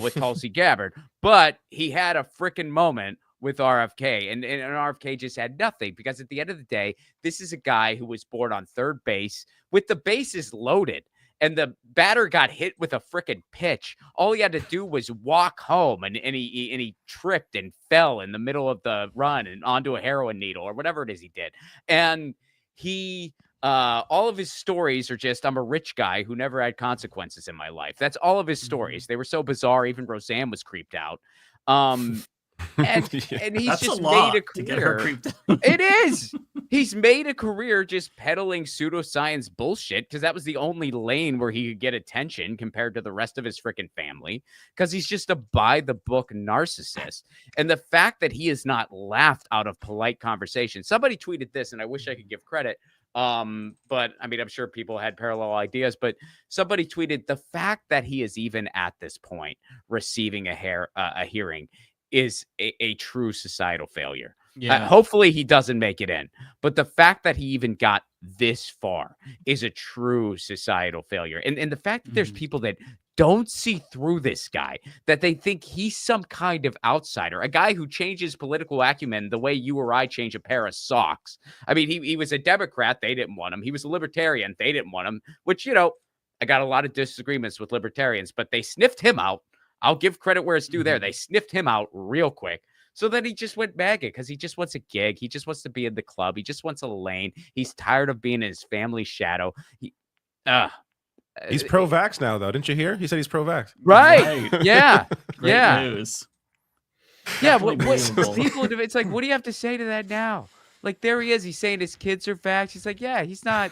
with Tulsi Gabbard. But he had a frickin' moment with RFK, and RFK just had nothing because at the end of the day, this is a guy who was born on third base with the bases loaded. And the batter got hit with a frickin' pitch. All he had to do was walk home, and he tripped and fell in the middle of the run and onto a heroin needle or whatever it is he did. And he, all of his stories are just, I'm a rich guy who never had consequences in my life. That's all of his stories. They were so bizarre. Even Roseanne was creeped out. And he's just made a career. It is. He's made a career just peddling pseudoscience bullshit because that was the only lane where he could get attention compared to the rest of his freaking family because he's just a by-the-book narcissist. And the fact that he is not laughed out of polite conversation. Somebody tweeted this, and I wish I could give credit. But I mean, I'm sure people had parallel ideas, but somebody tweeted the fact that he is even at this point receiving a hearing is a true societal failure. Yeah. Hopefully he doesn't make it in, but the fact that he even got this far is a true societal failure. And the fact that there's people that don't see through this guy, that they think he's some kind of outsider, a guy who changes political acumen the way you or I change a pair of socks. I mean, he was a Democrat. They didn't want him. He was a libertarian. They didn't want him, which, you know, I got a lot of disagreements with libertarians, but they sniffed him out. I'll give credit where it's due there. They sniffed him out real quick. So then he just went MAGA because he just wants a gig. He just wants to be in the club. He just wants a lane. He's tired of being in his family's shadow. He's pro-vax now, though. Didn't you hear? He said he's pro-vax. Right. Yeah. Great yeah. news. Yeah. What people do? It's like, what do you have to say to that now? Like, there he is. He's saying his kids are vax. He's like, yeah, he's not.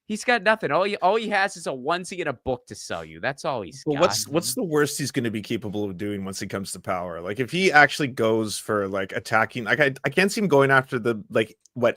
He's got nothing. All he has is a onesie and a book to sell you. That's all he's got. What's the worst he's going to be capable of doing once he comes to power? Like, if he actually goes for like attacking, like I can't see him going after the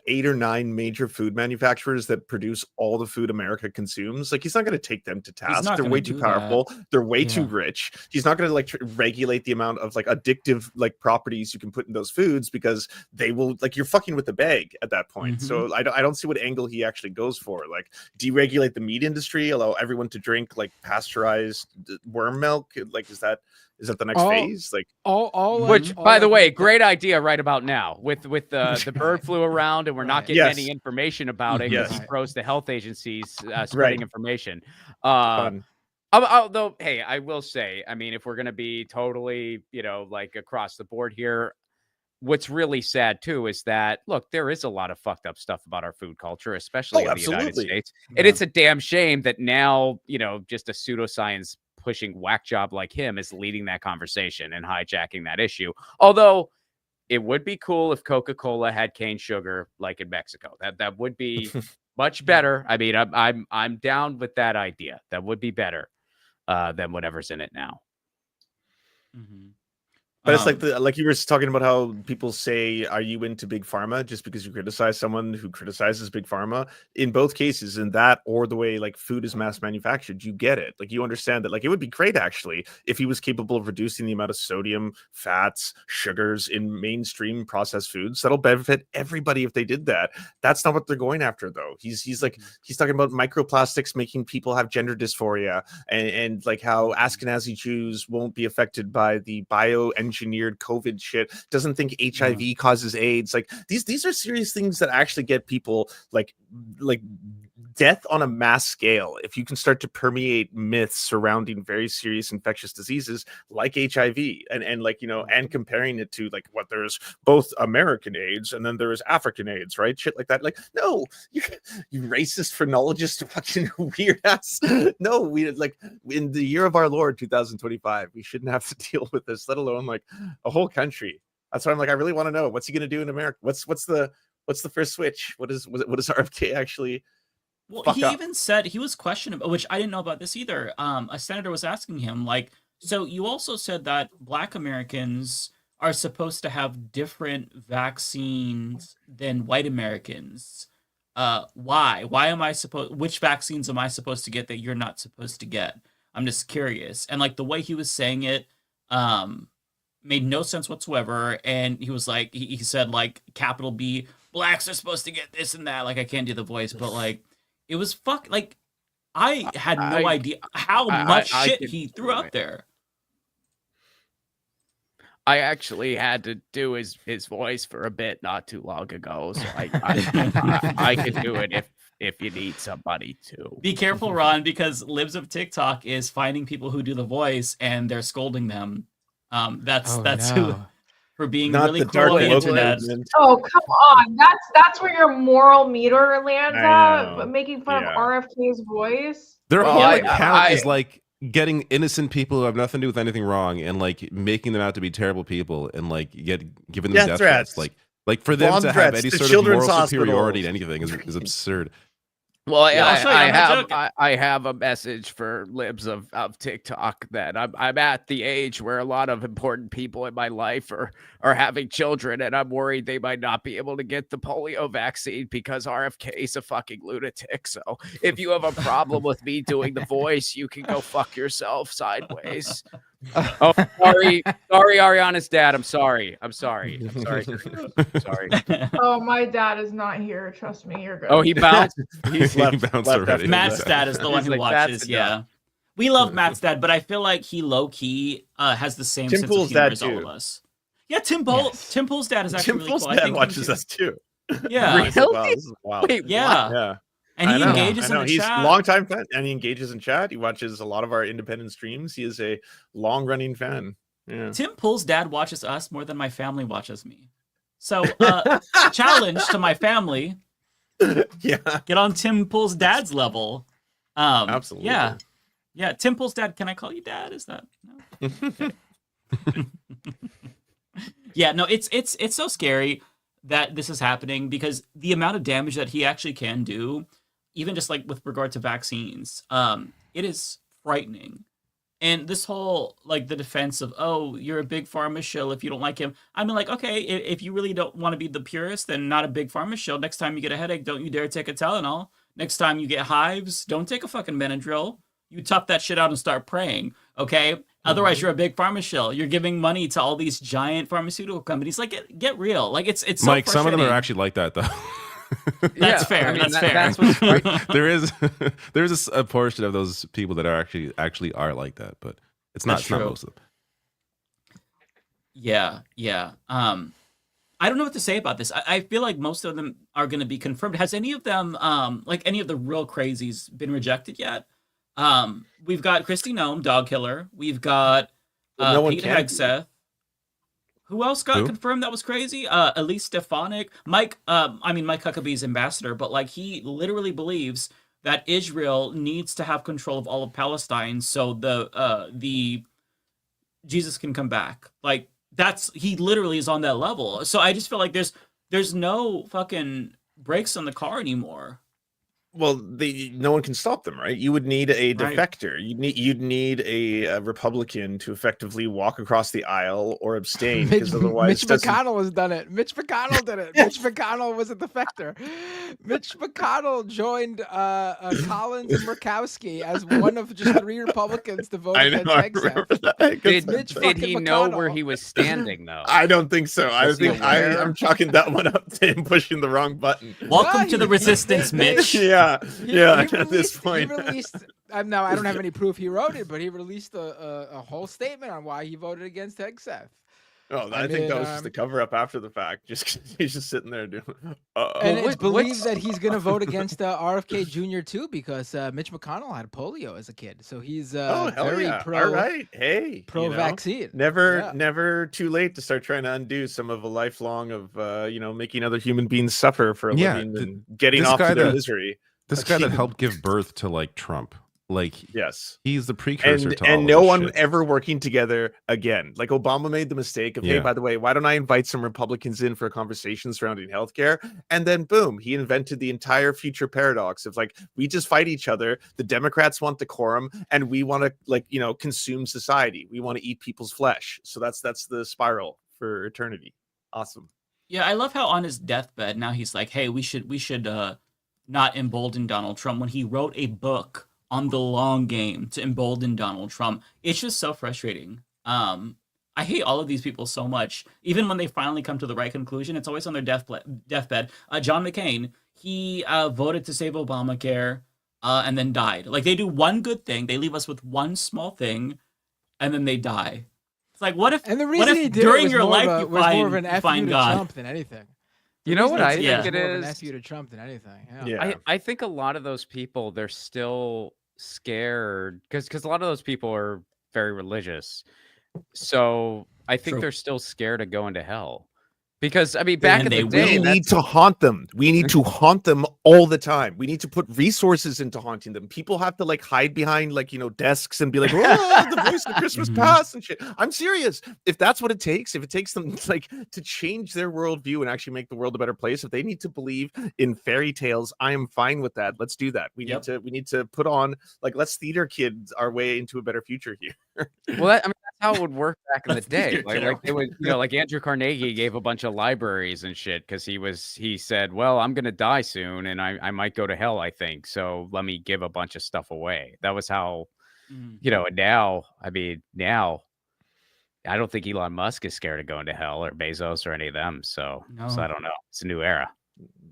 8 or 9 major food manufacturers that produce all the food America consumes. Like, he's not going to take them to task. They're way too powerful. They're way too rich. He's not going to regulate the amount of addictive properties you can put in those foods because they will you're fucking with the bag at that point. So I don't see what angle he actually goes for. Like, deregulate the meat industry, allow everyone to drink pasteurized worm milk. Like, is that the next phase? Like, by the way, great idea right about now with the bird flu around and we're not getting any information about it because he throws the health agencies spreading information. Although, hey, I will say, I mean, if we're going to be totally, across the board here, what's really sad too is that, look, there is a lot of fucked up stuff about our food culture, especially in the United States. And it's a damn shame that now, just a pseudoscience pushing whack job like him is leading that conversation and hijacking that issue. Although it would be cool if Coca-Cola had cane sugar like in Mexico. That would be much better. I mean, I'm down with that idea. That would be better than whatever's in it now. But it's like you were talking about how people say, are you into big pharma just because you criticize someone who criticizes big pharma? In both cases, in that or the way food is mass manufactured, you get it. Like, you understand that it would be great actually if he was capable of reducing the amount of sodium, fats, sugars in mainstream processed foods. That'll benefit everybody if they did that. That's not what they're going after though. He's talking about microplastics making people have gender dysphoria and how Ashkenazi Jews won't be affected by the bioengineered COVID shit, doesn't think HIV causes AIDS. Like, these are serious things that actually get people death on a mass scale, if you can start to permeate myths surrounding very serious infectious diseases like HIV and like, you know, and comparing it to like what there's both American AIDS and then there's African AIDS, right? Shit like that. Like, no, you racist phrenologist, fucking weird ass. No, we like in the year of our Lord 2025, we shouldn't have to deal with this, let alone like a whole country. That's why I'm like, I really want to know, what's he gonna do in America? What's the first switch? What is RFK actually? Well, he even said he was questionable, which I didn't know about this either. A senator was asking him, like, so you also said that Black Americans are supposed to have different vaccines than white Americans. Why? Why am I supposed? Which vaccines am I supposed to get that you're not supposed to get? I'm just curious. And like the way he was saying it, made no sense whatsoever. And he was like, he said like capital B, Blacks are supposed to get this and that. Like I can't do the voice, but like. It was like I had no idea how much shit he threw out there. I actually had to do his voice for a bit not too long ago, so I can do it if you need somebody to. Be careful, Ron, because Libs of TikTok is finding people who do the voice and they're scolding them. That's who. For being Not really the cruel on the dark internet. Oh, come on. That's where your moral meter lands at, making fun of RFK's voice. Their whole account is like getting innocent people who have nothing to do with anything wrong and like making them out to be terrible people and like giving them death threats. Like for them to have any sort of moral superiority to anything is absurd. Well, I have a message for Libs of TikTok that I'm at the age where a lot of important people in my life are having children, and I'm worried they might not be able to get the polio vaccine because RFK is a fucking lunatic. So if you have a problem with me doing the voice, you can go fuck yourself sideways. Oh, sorry, Ariana's dad. I'm sorry. Sorry. Oh, my dad is not here. Trust me, you're good. Oh, he bounced. He bounced already. Matt's dad is the one who watches. Yeah, we love Matt's dad, but I feel like he low key has the same sense of humor as all of us. Yeah, Tim Pool's dad is actually really cool. Tim's dad watches us too. Yeah, really? Wow, this is wild. Wait, yeah. And he engages in the he's chat. He's a long-time fan, and he engages in chat. He watches a lot of our independent streams. He is a long-running fan. Yeah. Tim Pool's dad watches us more than my family watches me. So, challenge to my family. Yeah. Get on Tim Pool's dad's level. Absolutely. Yeah. Tim Pool's dad. Can I call you dad? Is that no? Okay. Yeah. No. It's so scary that this is happening because the amount of damage that he actually can do, even just like with regard to vaccines, it is frightening. And this whole like the defense of, oh, you're a big pharma shill if you don't like him. I mean, like, okay, if you really don't want to be the purist, then not a big pharma shill. Next time you get a headache, don't you dare take a Tylenol. Next time you get hives, don't take a fucking Benadryl. You tough that shit out and start praying, okay? Otherwise, you're a big pharma shill. You're giving money to all these giant pharmaceutical companies. Like, get real. Like, it's so Mike, some of them are actually like that, though. That's fair. I mean, that's fair. That's what's right. There's a portion of those people that are actually are like that, but it's not most of them. Yeah. I don't know what to say about this. I feel like most of them are going to be confirmed. Has any of them, like any of the real crazies, been rejected yet? We've got Kristi Noem, dog killer. We've got Pete Hegseth. Who else got confirmed that was crazy? Elise Stefanik. Mike Huckabee's ambassador, but like he literally believes that Israel needs to have control of all of Palestine so the Jesus can come back. Like he literally is on that level. So I just feel like there's no fucking brakes on the car anymore. Well, no one can stop them, right? You would need a defector. Right. You'd need a Republican to effectively walk across the aisle or abstain, because otherwise, Mitch McConnell has done it. Mitch McConnell did it. Mitch McConnell was a defector. Mitch McConnell joined Collins and Murkowski as one of just 3 Republicans to vote against Hegseth. Did he know where he was standing, though? I don't think so. I'm chalking that one up to him pushing the wrong button. Welcome to the resistance, Mitch. Yeah. At this point, he released. Now I don't have any proof he wrote it, but he released a whole statement on why he voted against Hegseth. Oh, I think that was just a cover up after the fact. Just he's just sitting there doing. And it's believed that he's going to vote against RFK Jr. too, because Mitch McConnell had polio as a kid, so he's very pro. All right, hey, pro-vaccine. Never too late to start trying to undo some of a lifelong of making other human beings suffer for a living and getting off to their misery. This guy that helped give birth to like Trump. Like, yes, he's the precursor to all and of no this one shit. ever working together again. Like Obama made the mistake of, hey, by the way, why don't I invite some Republicans in for a conversation surrounding healthcare? And then boom, he invented the entire future paradox of like, we just fight each other. The Democrats want decorum, and we want to consume society. We want to eat people's flesh. So that's the spiral for eternity. Awesome. Yeah, I love how on his deathbed now he's like, hey, we should not embolden Donald Trump, when he wrote a book on the long game to embolden Donald Trump. It's just so frustrating. I hate all of these people so much. Even when they finally come to the right conclusion, it's always on their deathbed. John McCain, he voted to save Obamacare and then died. Like, they do one good thing, they leave us with one small thing, and then they die. It's like, what if? And the reason he did during it was your life more you of an F find to God? Trump than anything. You know what I think think it more of an is? F you to Trump than anything. I think a lot of those people, they're still scared because a lot of those people are very religious. So I think they're still scared of going to hell. Because I mean, back in the day, we need to haunt them. We need to haunt them all the time. We need to put resources into haunting them. People have to like hide behind desks and be like, "Oh, the voice of Christmas past" and shit. I'm serious. If that's what it takes, if it takes them to change their worldview and actually make the world a better place, if they need to believe in fairy tales, I am fine with that. Let's do that. We need to put on let's theater kids our way into a better future here. Well, that's how it would work back in the day. Like they would, like Andrew Carnegie gave a bunch of libraries and shit because he said, well, I'm gonna die soon and I might go to hell, I think. So let me give a bunch of stuff away. That was how, and now I don't think Elon Musk is scared of going to hell, or Bezos or any of them. So I don't know. It's a new era.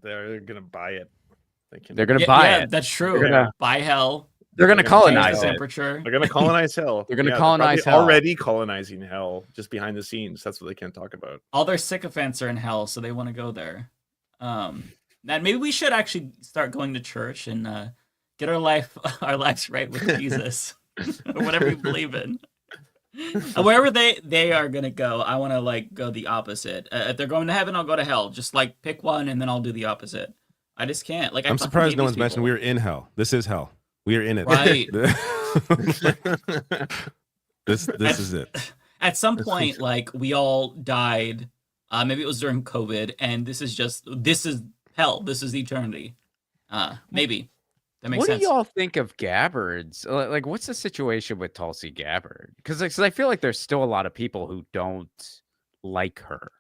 They're gonna buy it. They're gonna buy it. That's true. They're gonna buy hell. They're gonna colonize the it. temperature. They're gonna colonize hell. They're gonna colonize hell. Already colonizing hell, just behind the scenes. That's what they can't talk about. All their sycophants are in hell, so they want to go there. And maybe we should actually start going to church and get our lives right with Jesus, or whatever we believe in. Wherever they are gonna go, I want to go the opposite. If they're going to heaven, I'll go to hell. Just pick one, and then I'll do the opposite. I just can't. I'm surprised no one's mentioned we're in hell. This is hell. We are in it. Right. This is it. At some point, we all died. Maybe it was during COVID, and this is hell. This is eternity. Maybe that makes sense. What do y'all think of Gabbard's? What's the situation with Tulsi Gabbard? Because I feel like there's still a lot of people who don't like her.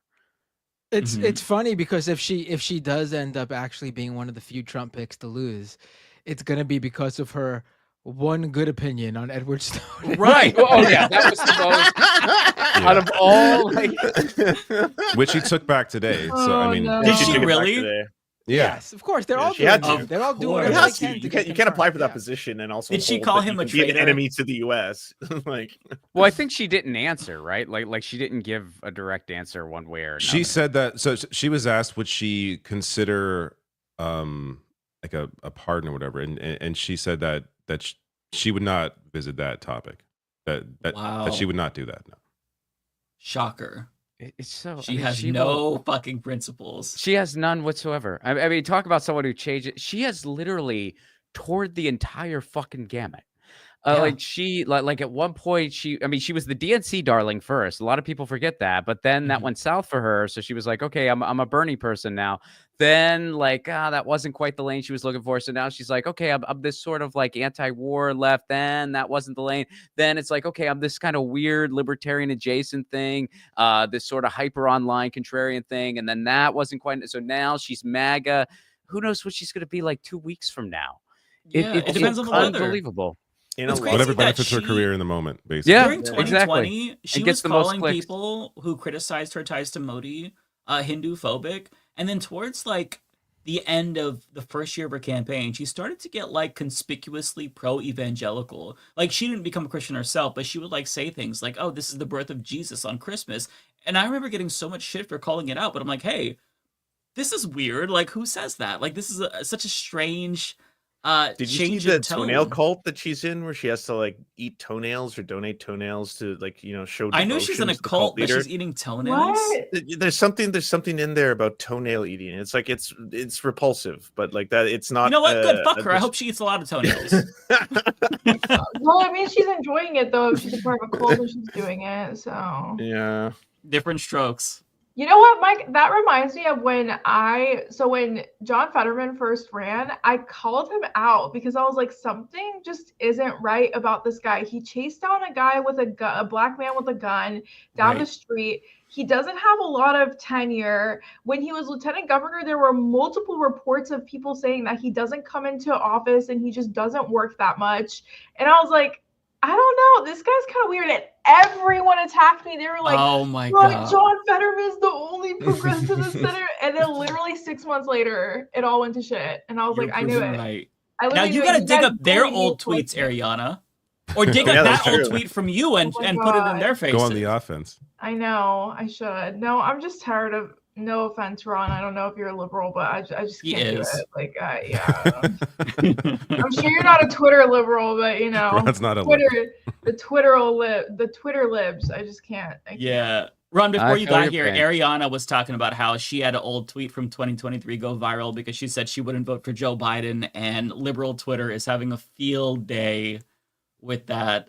It's funny because if she does end up actually being one of the few Trump picks to lose, it's gonna be because of her one good opinion on Edward Snowden. Right. Oh yeah, that was the most out of all. Which he took back today. So I mean, did she really? Yeah. Yes, of course. They're all doing it. They're all doing whatever they can. You can't apply for that position and also. Did she call him a traitor? An enemy to the U.S. Well, I think she didn't answer, right? Like she didn't give a direct answer one way or another. She said that. So she was asked, would she consider a pardon or whatever, and she said that she would not visit that topic. That she would not do that. No. Shocker. It's so she has no fucking principles. She has none whatsoever. I mean, talk about someone who changes. She has literally toured the entire fucking gamut. Like at one point she was the DNC darling first. A lot of people forget that, but then that went south for her. So she was like, okay, I'm a Bernie person now. Then that wasn't quite the lane she was looking for. So now she's like, okay, I'm this sort of anti-war left. Then that wasn't the lane. Then it's like, okay, I'm this kind of weird libertarian adjacent thing, this sort of hyper online contrarian thing. And then that wasn't quite. So now she's MAGA. Who knows what she's going to be like 2 weeks from now? Yeah, it depends on the weather. Unbelievable. Whatever benefits her career in the moment, basically. Yeah, during 2020, exactly. She was calling people who criticized her ties to Modi Hindu phobic, and then towards the end of the first year of her campaign, she started to get conspicuously pro-evangelical. She didn't become a Christian herself, but she would say things like, "Oh, this is the birth of Jesus on Christmas," And I remember getting so much shit for calling it out, but I'm like, hey, this is weird. Like, who says that? Like, this is such a strange Did you see change the in toenail tone. cult that she's in, where she has to like eat toenails or donate toenails to like show I devotion knew she's in a to the cult, but leader? she's eating toenails. What? There's something in there about toenail eating. It's like it's repulsive, but like that it's not. You know what? Good. Fuck her. I hope she eats a lot of toenails. Well, I mean, she's enjoying it though. If she's a part of a cult and she's doing it, so. Yeah. Different strokes. You know what, Mike? That reminds me of when John Fetterman first ran, I called him out because I was like, something just isn't right about this guy. He chased down a guy with a black man with a gun down the street. He doesn't have a lot of tenure. When he was lieutenant governor, there were multiple reports of people saying that he doesn't come into office and he just doesn't work that much. And I was like, I don't know. This guy's kind of weird. And everyone attacked me. They were like, oh my God. John Fetterman's the only progressive in the center. And then literally 6 months later, it all went to shit. And I was like, I knew it. Right. I Now you got to dig up their old tweets, Ariana. Or dig up that old tweet from you and put it in their faces. Go on the offense. I know. I should. No, I'm just tired of. No offense, Ron. I don't know if you're a liberal, but I just can't do it. Like, yeah. I'm sure you're not a Twitter liberal, but Ron's not a Twitter. The Twitter libs. I just can't. Yeah. Ron, before you got here, Ariana was talking about how she had an old tweet from 2023 go viral because she said she wouldn't vote for Joe Biden, and liberal Twitter is having a field day with that.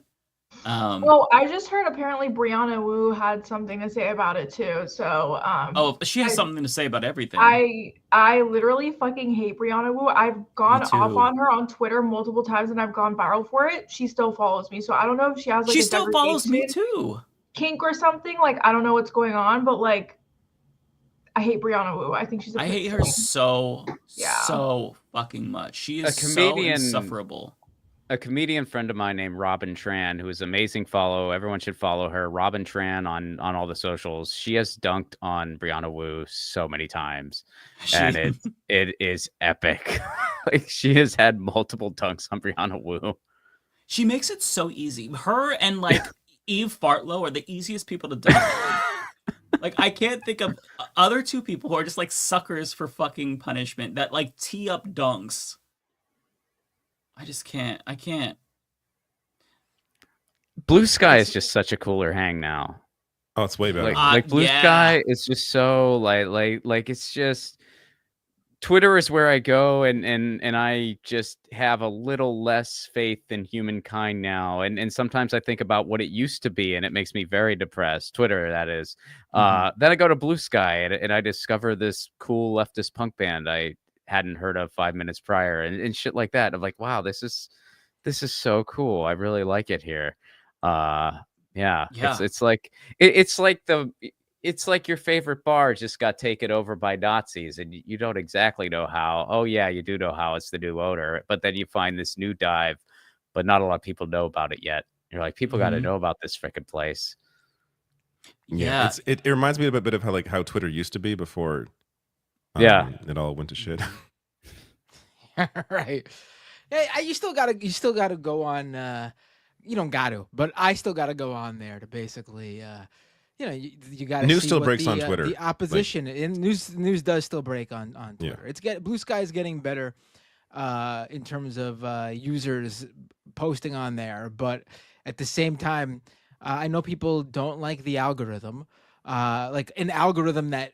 Well, I just heard apparently Brianna Wu had something to say about it too. So she has something to say about everything. I literally fucking hate Brianna Wu. I've gone off on her on Twitter multiple times and I've gone viral for it. She still follows me. So I don't know if she has like she still follows me too. Kink or something. Like I don't know what's going on, but like I hate Brianna Wu. I think she's I hate her so fucking much. She is so insufferable. A comedian friend of mine named Robin Tran, who is amazing follow. Everyone should follow her. Robin Tran on all the socials. She has dunked on Brianna Wu so many times, and it is epic. Like she has had multiple dunks on Brianna Wu. She makes it so easy. Her and like Eve Fartlow are the easiest people to dunk. Like I can't think of other two people who are just like suckers for fucking punishment that like tee up dunks. I just can't. I can't. Blue Sky is just such a cooler hang now. Oh, it's way better. Like Blue Sky is just so like it's just Twitter is where I go and I just have a little less faith in humankind now. And sometimes I think about what it used to be and it makes me very depressed. Twitter, that is. Then I go to Blue Sky and I discover this cool leftist punk band I hadn't heard of 5 minutes prior and shit like that. I'm like, wow, this is so cool. I really like it here. It's like your favorite bar just got taken over by Nazis and you don't exactly know how. Oh yeah, you do know how. It's the new owner, but then you find this new dive, but not a lot of people know about it yet. You're like, people got to know about this freaking place. Yeah. It reminds me a bit of how Twitter used to be before. It all went to shit. Right. Hey, you still gotta go on. You don't got to, but I still gotta go on there to basically, you got to. News see still what breaks on Twitter. The opposition and news does still break on Twitter. Yeah. Blue Sky is getting better, in terms of users posting on there, but at the same time, I know people don't like the algorithm, like an algorithm that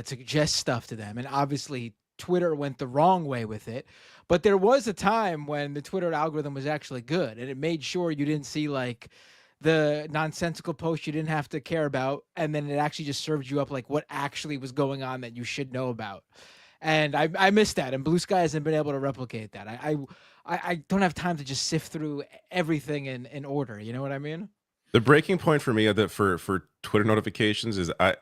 suggests stuff to them, and obviously Twitter went the wrong way with it. But there was a time when the Twitter algorithm was actually good, and it made sure you didn't see like the nonsensical posts you didn't have to care about, and then it actually just served you up like what actually was going on that you should know about. And I missed that, and Blue Sky hasn't been able to replicate that. I don't have time to just sift through everything in order. You know what I mean? The breaking point for me for Twitter notifications is I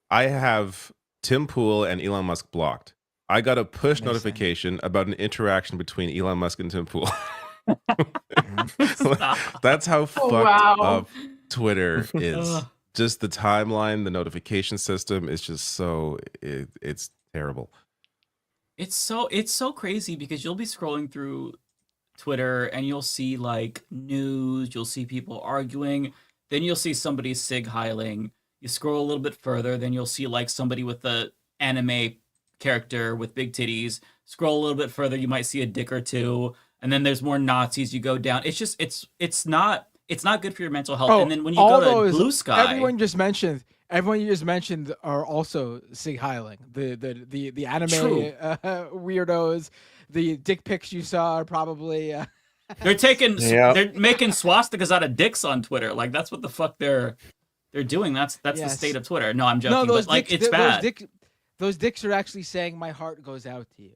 have Tim Pool and Elon Musk blocked. I got a push notification about an interaction between Elon Musk and Tim Pool. That's how fucked up Twitter is. Just the timeline, the notification system is just it's terrible. It's so crazy because you'll be scrolling through Twitter and you'll see like news, you'll see people arguing, then you'll see somebody sig heiling, You scroll a little bit further, then you'll see like somebody with a anime character with big titties. Scroll a little bit further, you might see a dick or two, and then there's more Nazis. You go down. It's just it's not good for your mental health. And then when you go to Blue Sky, everyone you just mentioned are also Sig Heiling. The anime weirdos. The dick pics you saw are probably they're making swastikas out of dicks on Twitter. Like that's what the fuck they're doing. That's the state of Twitter. No, I'm joking. But like it's bad. Those dicks are actually saying my heart goes out to you.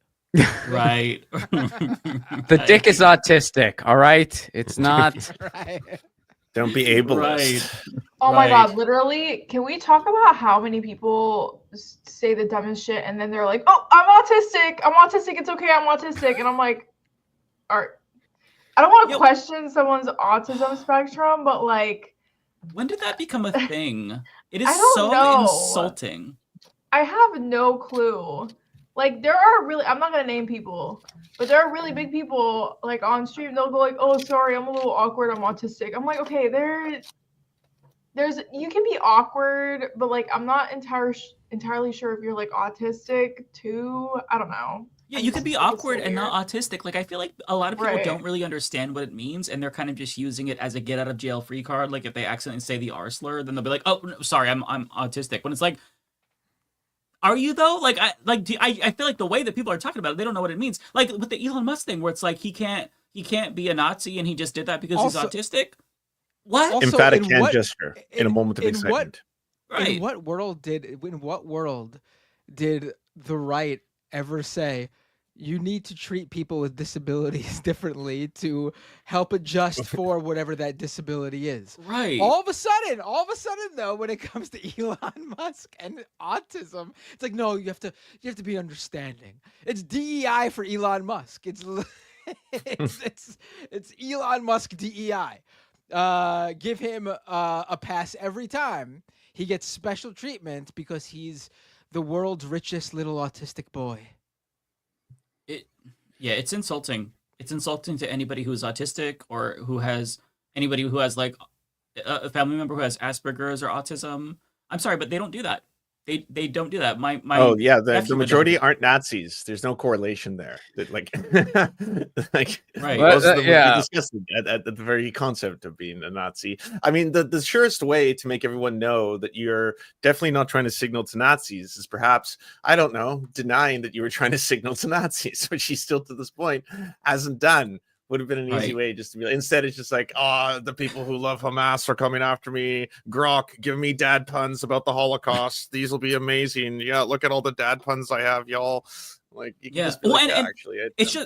Right. The dick is autistic, all right? It's not. Right. Don't be ableist. Right. Oh my God, literally, can we talk about how many people say the dumbest shit and then they're like, oh, I'm autistic, it's okay, I'm autistic. And I'm like, I don't want to question someone's autism spectrum, but like. When did that become a thing? It is so insulting. I have no clue. Like there are really, I'm not gonna name people, but there are really big people like on stream. They'll go like, "Oh, sorry, I'm a little awkward. I'm autistic." I'm like, okay, there's you can be awkward, but like I'm not entirely sure if you're like autistic too. I don't know. Yeah, you could be awkward and not autistic. Like I feel like a lot of people don't really understand what it means, and they're kind of just using it as a get out of jail free card. Like if they accidentally say the R slur, then they'll be like, "Oh, no, sorry, I'm autistic." When it's like, are you though? Like I feel like the way that people are talking about it, they don't know what it means. Like with the Elon Musk thing, where it's like he can't be a Nazi and he just did that because he's autistic. What? Also, emphatic hand gesture in a moment of excitement. In what world did the right ever say you need to treat people with disabilities differently to help adjust for whatever that disability is? Right. All of a sudden though, when it comes to Elon Musk and autism, it's like, no, you have to be understanding. It's DEI for Elon Musk. It's Elon Musk DEI. Give him a pass every time. He gets special treatment because he's the world's richest little autistic boy. It's insulting. It's insulting to anybody who's autistic or anybody who has like a family member who has Asperger's or autism. I'm sorry, but they don't do that. They don't do that. The majority aren't Nazis. There's no correlation there. Like right. Most of them would be disgusting at the very concept of being a Nazi. I mean, the surest way to make everyone know that you're definitely not trying to signal to Nazis is perhaps, I don't know, denying that you were trying to signal to Nazis, which he still to this point hasn't done. Would have been an easy way just to be. Instead, it's just like, the people who love Hamas are coming after me. Grok, give me dad puns about the Holocaust. These will be amazing. Yeah, look at all the dad puns I have, y'all. Like, you can just be like, actually,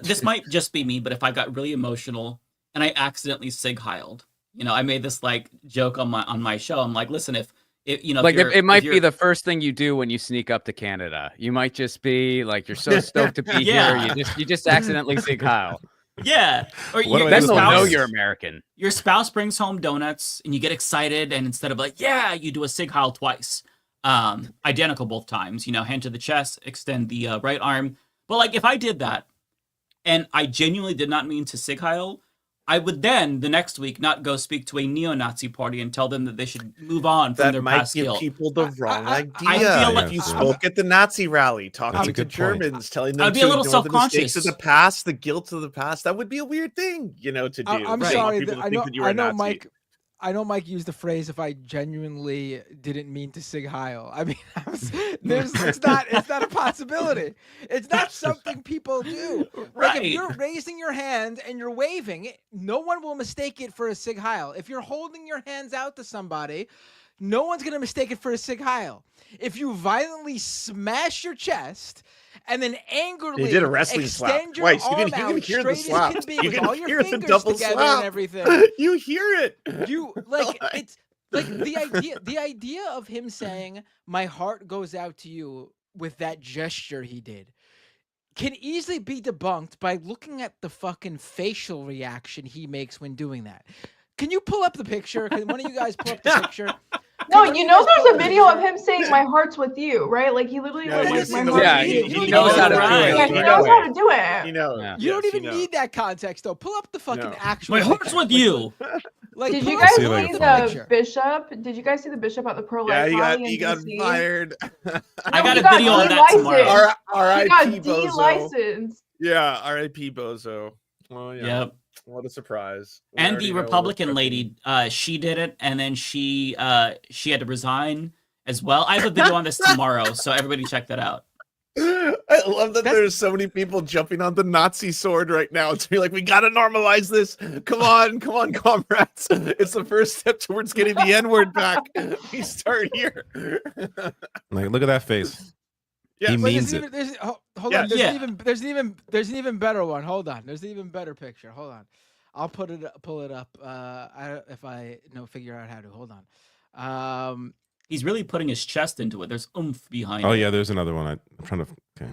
this might just be me, but if I got really emotional and I accidentally Sig Heiled, I made this like joke on my show. I'm like, listen, if it might be the first thing you do when you sneak up to Canada. You might just be like, you're so stoked to be here, you just accidentally Sig Heil. Yeah, or then they'll know you're American. Your spouse brings home donuts, and you get excited, and instead of like, yeah, you do a Sig Heil twice, identical both times. Hand to the chest, extend the right arm. But like, if I did that, and I genuinely did not mean to Sig Heil, I would then the next week not go speak to a neo-Nazi party and tell them that they should move on from their past guilt. That might give people the wrong idea. I feel like if you spoke at the Nazi rally, talking to Germans, telling them I'd be a little self-conscious. The mistakes of the past, the guilt of the past, that would be a weird thing, to do. I'm sorry. I know Mike used the phrase, if I genuinely didn't mean to Sig Heil. I mean, it's not a possibility. It's not something people do. Like, if you're raising your hand and you're waving, no one will mistake it for a Sig Heil. If you're holding your hands out to somebody, no one's going to mistake it for a Sig Heil. If you violently smash your chest and then angrily did a wrestling slap twice. You can hear the slap. You can hear the double slap and everything. You hear it. You like it's like the idea of him saying my heart goes out to you with that gesture he did can easily be debunked by looking at the fucking facial reaction he makes when doing that. Can you pull up the picture? Can one of you guys pull up the picture? No, there's a video of him saying "My heart's with you," right? Like he literally my heart's he knows how to do it. Yeah, he knows how to do it. You don't even need that context though. Pull up the fucking actual. My heart's with you. Like, did pull you up guys the see picture. the bishop? Did you guys see the bishop at the pro-life rally in he got DC? fired. I got he a video on that tomorrow. He got R.I.P. Bozo. de-licensed. Yeah, R.I.P. Bozo. Well, yeah. Yep. What a surprise. We And already the know Republican what's lady, she did it, and then she had to resign as well. I have a video on this tomorrow, so everybody check that out. I love that there's so many people jumping on the Nazi sword right now. It's like, we gotta normalize this. Come on, comrades. It's the first step towards getting the N-word back. We start here. Like, look at that face. Yeah, he But means it. Hold Yeah. on. There's an even better one. Hold on. There's an even better picture. Hold on. I'll pull it up. If I figure out how to. Hold on. He's really putting his chest into it. There's oomph behind Oh it. yeah, there's another one. I'm trying to. Okay.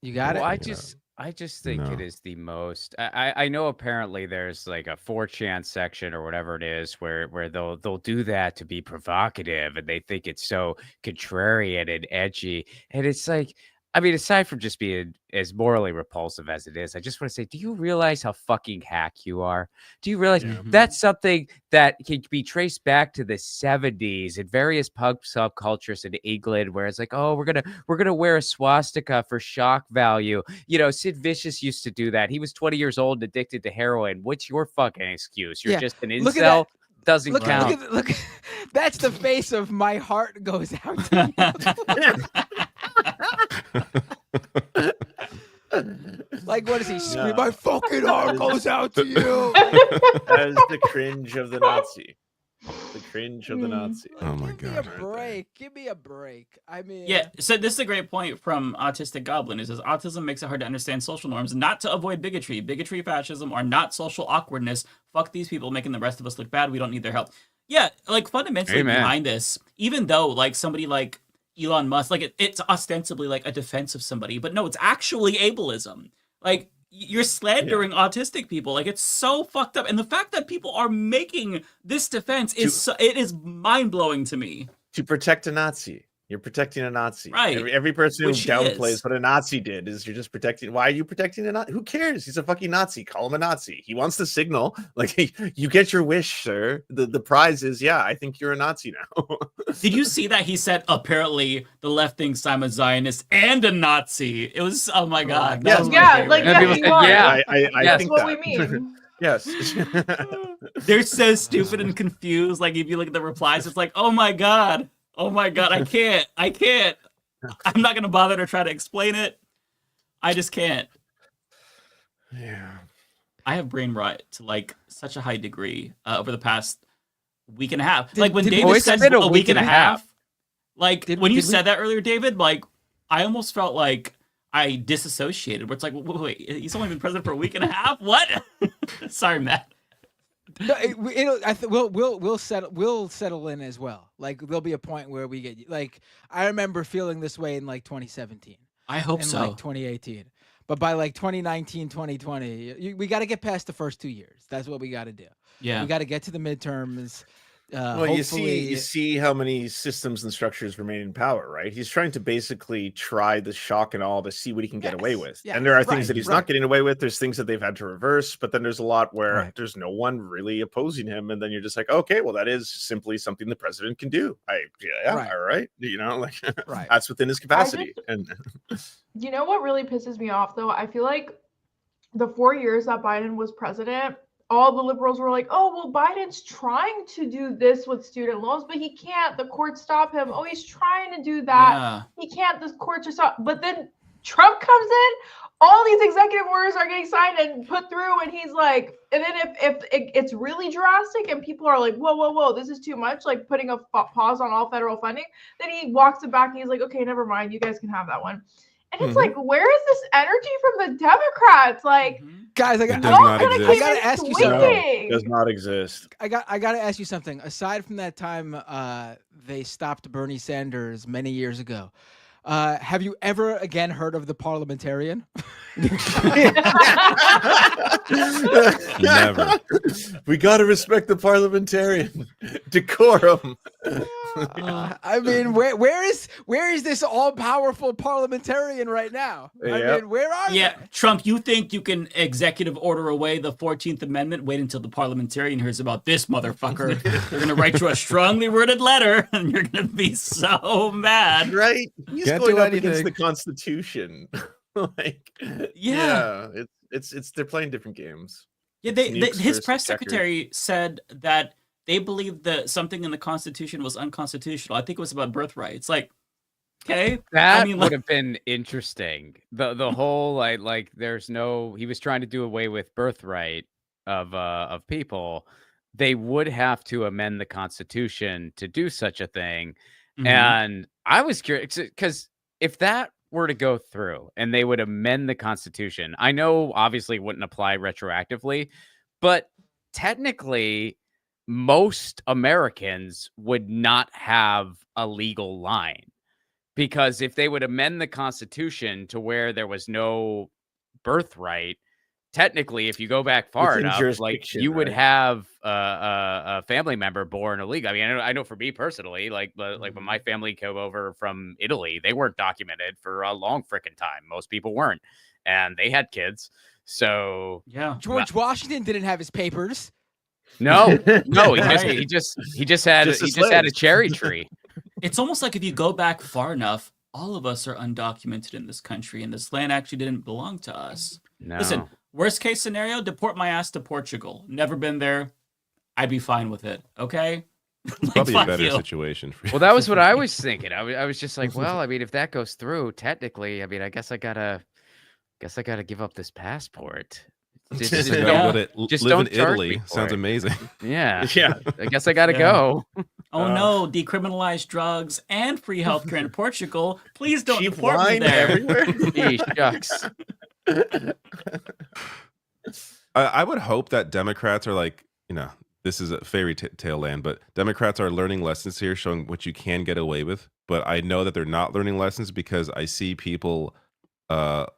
You got Well, it. I just think No. it is the most. I know apparently there's like a 4chan section or whatever it is where they'll do that to be provocative, and they think it's so contrarian and edgy, and it's like, I mean, aside from just being as morally repulsive as it is, I just want to say, do you realize how fucking hack you are? Do you realize that's something that can be traced back to the 70s in various punk subcultures in England, where it's like, oh, we're gonna wear a swastika for shock value. You know, Sid Vicious used to do that. He was 20 years old and addicted to heroin. What's your fucking excuse? You're just an Look at incel. that. Doesn't Look, count. look, that's the face of my heart goes out to you. Like, what does he scream? My fucking heart goes out to you. That is the cringe of the Nazi. The cringe of the Nazi. Oh my Give me a break. Give me a break. I mean, Yeah, so this is a great point from Autistic Goblin. It says, autism makes it hard to understand social norms, not to avoid bigotry. Bigotry, fascism are not social awkwardness. Fuck these people making the rest of us look bad. We don't need their help. Yeah, like fundamentally behind this, even though like somebody like Elon Musk, like it's ostensibly like a defense of somebody, but no, it's actually ableism. Like, you're slandering autistic people. Like, it's so fucked up. And the fact that people are making this defense is it is mind-blowing to me. To protect a Nazi. You're protecting a Nazi. Right. Every person who Which he downplays is. what a Nazi did is you're just protecting. Why are you protecting a Nazi? Who cares? He's a fucking Nazi. Call him a Nazi. He wants to signal. Like, hey, you get your wish, sir. The prize is, yeah, I think you're a Nazi now. Did you see that he said apparently the left thinks I'm a Zionist and a Nazi? It was, oh my God. Yes. Yeah, like, Yeah, yeah, he he was. I think That's that. what we mean. Yes. They're so stupid and confused. Like, if you look at the replies, it's like, oh my God, I can't. I'm not gonna bother to try to explain it. I just can't. Yeah. I have brain rot to like such a high degree over the past week and a half. Like when David it's said been a week and a half. Like when you said that earlier, David, like I almost felt like I disassociated. Where it's like, wait, he's only been president for a week and a half. What? Sorry, Matt. No, we'll settle in as well. Like, there'll be a point where we get, like, I remember feeling this way in like 2017. I hope in so. like 2018. But by like 2019, 2020, we got to get past the first 2 years. That's what we got to do. Yeah. We got to get to the midterms. Well, you see how many systems and structures remain in power, right? He's trying to basically try the shock and all to see what he can get away with. And there are things that he's not getting away with. There's things that they've had to reverse, but then there's a lot where there's no one really opposing him. And then you're just like, okay, well, that is simply something the president can do. All right. You know, like that's within his capacity. And you know what really pisses me off though? I feel like the 4 years that Biden was president, all the liberals were like, oh, well, Biden's trying to do this with student loans, but he can't. The court stop him. Oh, he's trying to do that. Yeah. He can't. The court just stop. But then Trump comes in. All these executive orders are getting signed and put through. And he's like, and then if it's really drastic and people are like, whoa, this is too much, like putting a pause on all federal funding, then he walks it back and he's like, okay, never mind. You guys can have that one. And it's like, where is this energy from the Democrats? Like, guys, I does not exist. I gotta ask you something. it does not exist. I gotta ask you something. Aside from that time they stopped Bernie Sanders many years ago, have you ever again heard of the parliamentarian? Never. We got to respect the parliamentarian decorum. I mean, where is this all-powerful parliamentarian right now? I mean, where are they? Trump, you think you can executive order away the 14th Amendment? Wait until the parliamentarian hears about this motherfucker. They're going to write you a strongly worded letter, and you're going to be so mad. Right? He's Can't going do up against anything. the Constitution. It's they're playing different games. Yeah, his press secretary said that they believed that something in the Constitution was unconstitutional. I think it was about birthright. It's like, okay, that would have been interesting. The whole like there's no. He was trying to do away with birthright of people. They would have to amend the Constitution to do such a thing. And I was curious because if that were to go through and they would amend the Constitution, I know obviously it wouldn't apply retroactively, but technically most Americans would not have a legal line, because if they would amend the Constitution to where there was no birthright, technically, if you go back far enough, like you would have a family member born illegal. I mean, I know for me personally, like when my family came over from Italy, they weren't documented for a long freaking time. Most people weren't, and they had kids. So yeah, George Washington didn't have his papers. No, he just had a cherry tree. It's almost like if you go back far enough, all of us are undocumented in this country, and this land actually didn't belong to us. No. Listen, worst case scenario, deport my ass to Portugal. Never been there. I'd be fine with it. Okay. Probably a better situation for you. Well, that was what I was thinking. I was just like, well, I mean, if that goes through, technically, I mean, I guess I gotta give up this passport. Just live don't in charge Italy. me for Sounds it. amazing. Yeah. Yeah. I guess I gotta go. Oh no, decriminalize drugs and free healthcare in Portugal. Please don't Cheap deport me wine there. everywhere. Gee, shucks. I would hope that Democrats are like, this is a fairy tale land, but Democrats are learning lessons here, showing what you can get away with. But I know that they're not learning lessons because I see people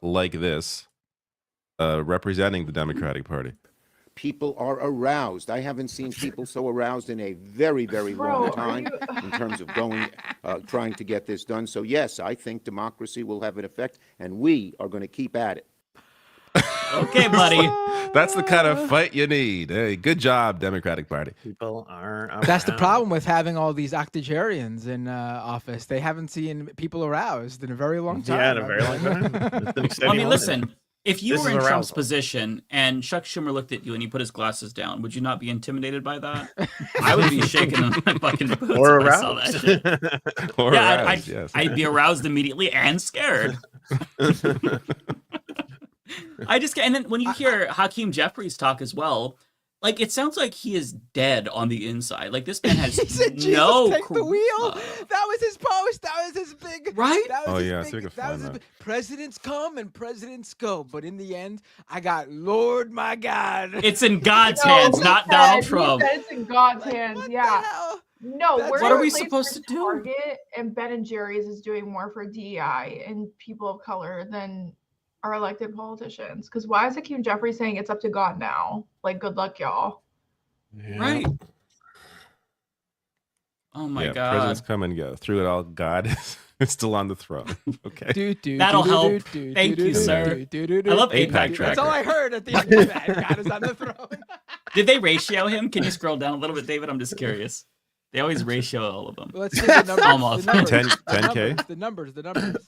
like this representing the Democratic Party. People are aroused. I haven't seen people so aroused in a very, very long time in terms of trying to get this done. So yes, I think democracy will have an effect, and we are going to keep at it. Okay, buddy. That's the kind of fight you need. Hey, good job, Democratic Party. People are That's the problem with having all these octogenarians in office. They haven't seen people aroused in a very long time. Yeah, in a very long time. I mean, listen, if you were in Trump's position and Chuck Schumer looked at you and he put his glasses down, would you not be intimidated by that? I would be shaking in my fucking boots or if I saw that shit. Or aroused, yes. I'd be aroused immediately and scared. And then when you hear Hakeem Jeffries talk as well, like it sounds like he is dead on the inside. Like this man has no take the wheel. That was his post. That was his big right. That was Oh his yeah, big, so we can that was find his that. presidents come and presidents go, but in the end, I got Lord my God. It's in God's No, hands, he not said- Donald he Trump. said it's in God's hands. What Yeah. the hell? No, That's- we're What are we in a place supposed to where do? Target and Ben and Jerry's is doing more for DEI and people of color than our elected politicians. Because why is Hakeem Jeffries saying it's up to God now? Like, good luck, y'all. Right. Oh my God. Presidents come and go. Through it all, God is still on the throne. Okay. That'll help. Thank you, sir. I love APAC That's all tracker. I heard at the end of that. God is on the throne. Did they ratio him? Can you scroll down a little bit, David? I'm just curious. They always ratio all of them. Let's see the numbers. Almost. The numbers, 10K? The numbers.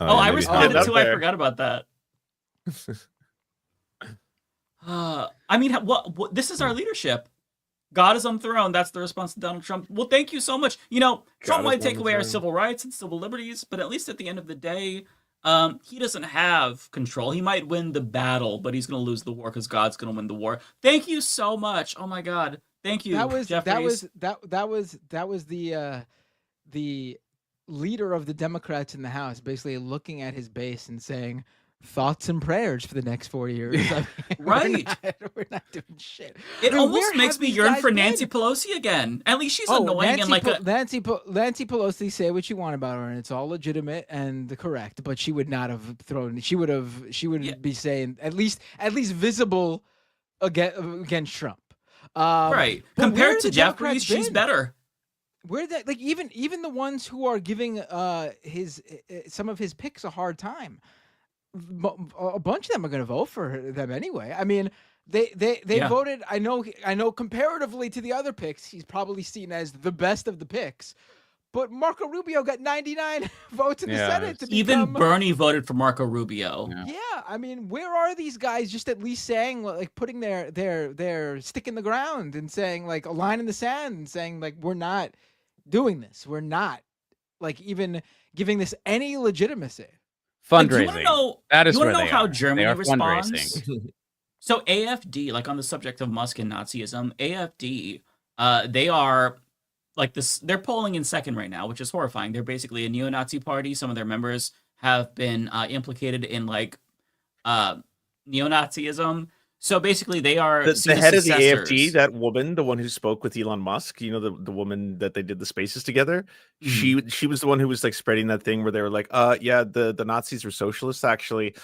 Oh, I maybe. responded Oh, too. up I there. forgot about that. I mean, what? This is our leadership. God is on the throne. That's the response to Donald Trump. Well, thank you so much. Trump might take away our civil rights and civil liberties, but at least at the end of the day, he doesn't have control. He might win the battle, but he's going to lose the war because God's going to win the war. Thank you so much. Oh my God. Thank you, Jeffries. That was the leader of the Democrats in the House basically looking at his base and saying, thoughts and prayers for the next 4 years. I mean, Right. We're not doing shit. It I mean, almost where makes have me these yearn guys for been? Nancy Pelosi again. At least she's annoying and like Nancy Pelosi, say what you want about her, and it's all legitimate and correct. But she would not have thrown. She would be saying at least visible against Trump. right. but where Compared have to the Democrats Jeffries, she's been? better. where that like even the ones who are giving his some of his picks a hard time, a bunch of them are going to vote for them anyway. I mean, they Yeah. voted. I know comparatively to the other picks, he's probably seen as the best of the picks. But Marco Rubio got 99 votes in the Senate to even become... Bernie voted for Marco Rubio. Yeah, I mean, where are these guys just at least saying, like, putting their stick in the ground and saying, like, a line in the sand and saying, like, we're not doing this. We're not, like, even giving this any legitimacy. Fundraising. That is where they how are. Germany They are responds? fundraising. So AFD, like on the subject of Musk and Nazism, AFD, they are like this. They're polling in second right now, which is horrifying. They're basically a neo-Nazi party. Some of their members have been implicated in like neo-Nazism. So basically, they are the head of the AFD, that woman, the one who spoke with Elon Musk. You know, the woman that they did the spaces together. Mm-hmm. She was the one who was like spreading that thing where they were like, yeah, the Nazis were socialists. Actually,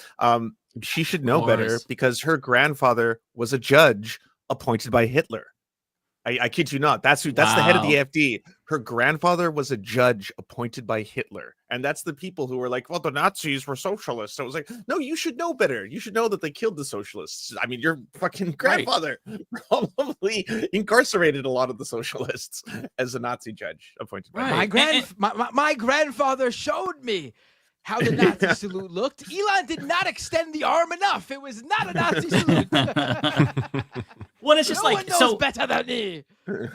she should know better because her grandfather was a judge appointed by Hitler. I kid you not. That's the head of the AFD. Her grandfather was a judge appointed by Hitler. And that's the people who were like, well, the Nazis were socialists. So it was like, no, you should know better. You should know that they killed the socialists. I mean, your fucking grandfather probably incarcerated a lot of the socialists as a Nazi judge appointed by Hitler. My grandfather showed me how the Nazi salute looked. Elon did not extend the arm enough. It was not a Nazi salute. Well, it's just no like one knows better than me.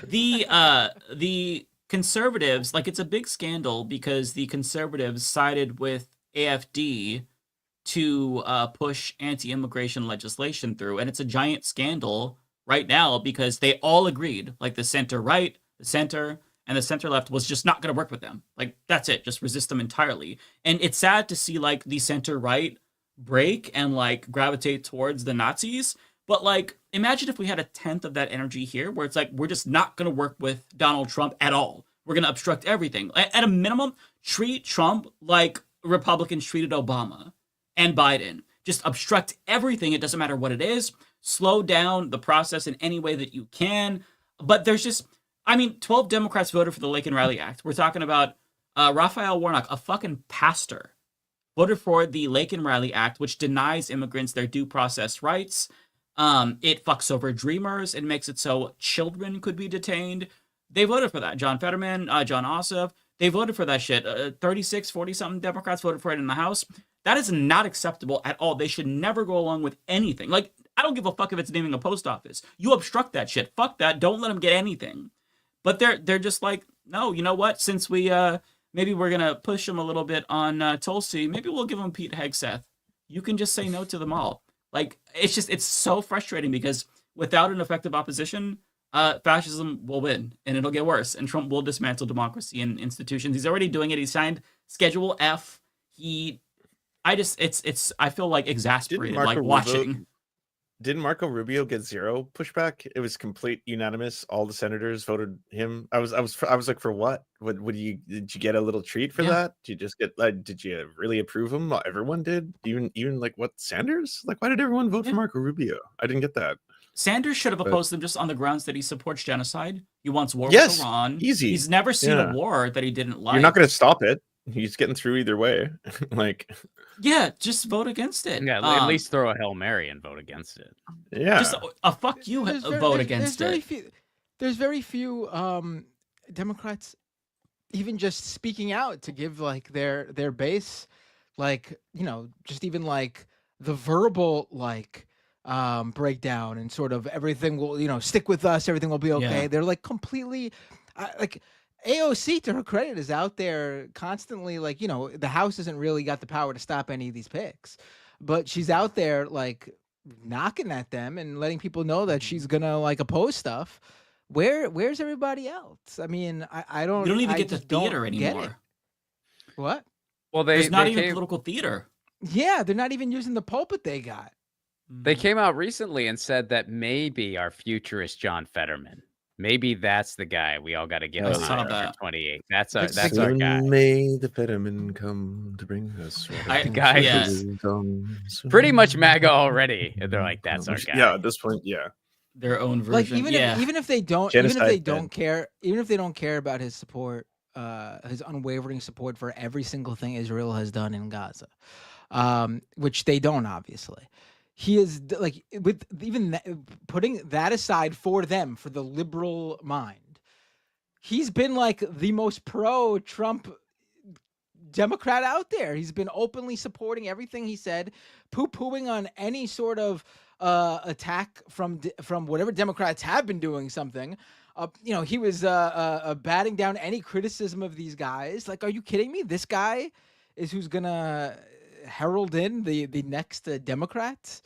The conservatives, like, it's a big scandal because the conservatives sided with AFD to push anti-immigration legislation through, and it's a giant scandal right now because they all agreed, like the center right, the center, and the center left was just not going to work with them. Like, that's it, just resist them entirely. And it's sad to see like the center right break and like gravitate towards the Nazis. But, like, imagine if we had a tenth of that energy here, where it's like, we're just not going to work with Donald Trump at all. We're going to obstruct everything. At a minimum, treat Trump like Republicans treated Obama and Biden. Just obstruct everything. It doesn't matter what it is. Slow down the process in any way that you can. But there's just, 12 Democrats voted for the Lake and Riley Act. We're talking about Raphael Warnock, a fucking pastor, voted for the Lake and Riley Act, which denies immigrants their due process rights. It fucks over dreamers. It makes it so children could be detained. They voted for that. John Fetterman, John Ossoff, they voted for that shit. 36, 40-something Democrats voted for it in the House. That is not acceptable at all. They should never go along with anything. Like, I don't give a fuck if it's naming a post office. You obstruct that shit. Fuck that. Don't let them get anything. But they're just like, no, you know what? Since we, maybe we're going to push them a little bit on Tulsi, maybe we'll give them Pete Hegseth. You can just say no to them all. Like, it's so frustrating because without an effective opposition, fascism will win and it'll get worse. And Trump will dismantle democracy and institutions. He's already doing it. He signed Schedule F. I feel like exasperated, like watching. Didn't Marco Rubio get zero pushback? It was complete unanimous. All the senators voted him. I was like, for what? Did you get a little treat for that? Did you just get did you really approve him? Everyone did. Even like what, Sanders? Like, why did everyone vote for Marco Rubio? I didn't get that. Sanders should have opposed him just on the grounds that he supports genocide. He wants war with Iran. Easy. He's never seen a war that he didn't like. You're not going to stop it. He's getting through either way. Like, yeah, just vote against it. Yeah, at least throw a Hail Mary and vote against it. Yeah, just a fuck you vote against it. There's very few Democrats even just speaking out to give like their base, like, you know, just even like the verbal like breakdown and sort of everything will, you know, stick with us, everything will be okay. They're like completely like. AOC, to her credit, is out there constantly, like, you know, the House hasn't really got the power to stop any of these picks, but she's out there, like, knocking at them and letting people know that she's gonna, like, oppose stuff. Where's everybody else? I mean, I don't... You don't even get the theater anymore. What? Well, there's not even political theater. Yeah, they're not even using the pulpit they got. They came out recently and said that maybe our future is John Fetterman. Maybe that's the guy we all got to get on for 28. That's our guy. May the Fetterman come to bring us. Pretty much MAGA already. And they're like, that's our guy. Yeah, at this point, yeah. their own version. Like even if they don't care about his support, his unwavering support for every single thing Israel has done in Gaza, which they don't obviously. He is like with even putting that aside for them, for the liberal mind, he's been like the most pro-Trump Democrat out there. He's been openly supporting everything he said, poo-pooing on any sort of attack from whatever Democrats have been doing something. He was batting down any criticism of these guys. Like, are you kidding me? This guy is who's gonna herald in the next Democrats.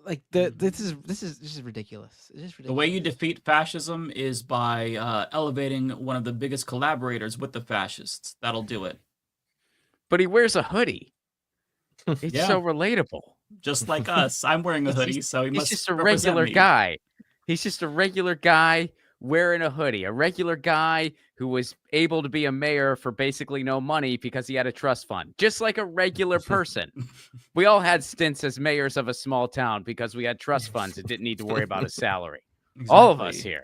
Like this is ridiculous. It's just ridiculous. The way you defeat fascism is by elevating one of the biggest collaborators with the fascists. That'll do it. But he wears a hoodie. It's so relatable. Just like us. I'm wearing a hoodie, so he's just a regular guy. He's just a regular guy wearing a hoodie. A regular guy who was able to be a mayor for basically no money because he had a trust fund. Just like a regular person. We all had stints as mayors of a small town because we had trust funds and didn't need to worry about a salary. Exactly. All of us here.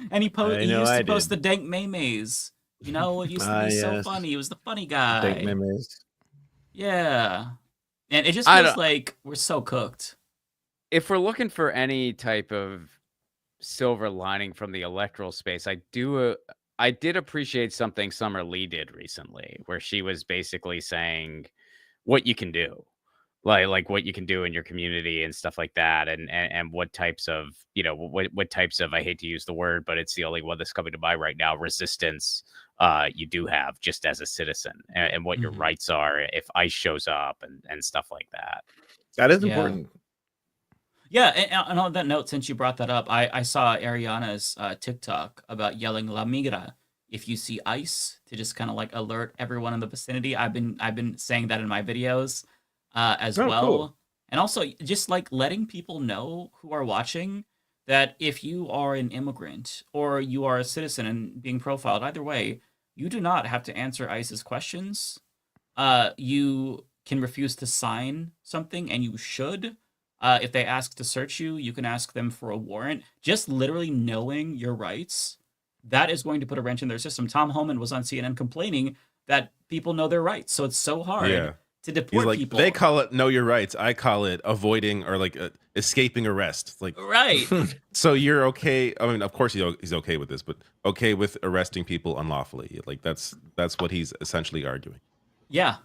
And he used to post the dank memes. It used to be so funny. He was the funny guy. Dank memes. Yeah. And it just feels like we're so cooked. If we're looking for any type of silver lining from the electoral space, I did appreciate something Summer Lee did recently, where she was basically saying what you can do. Like what you can do in your community and stuff like that, and what types of what types of, I hate to use the word, but it's the only one that's coming to mind right now, resistance you do have just as a citizen, and what your rights are if ICE shows up and stuff like that. That is important. Yeah, and on that note, since you brought that up, I saw Ariana's TikTok about yelling "La Migra" if you see ICE, to just kind of like alert everyone in the vicinity. I've been saying that in my videos. As well. Cool. And also just like letting people know who are watching that if you are an immigrant or you are a citizen and being profiled, either way, you do not have to answer ICE's questions. You can refuse to sign something, and you should. If they ask to search you, you can ask them for a warrant. Just literally knowing your rights, that is going to put a wrench in their system. Tom Homan was on CNN complaining that people know their rights, so it's so hard. Yeah. To deport people. They call it know your rights. I call it avoiding or like escaping arrest. Like, right. So you're okay. I mean, of course he's okay with this, but okay with arresting people unlawfully. Like that's what he's essentially arguing. Yeah.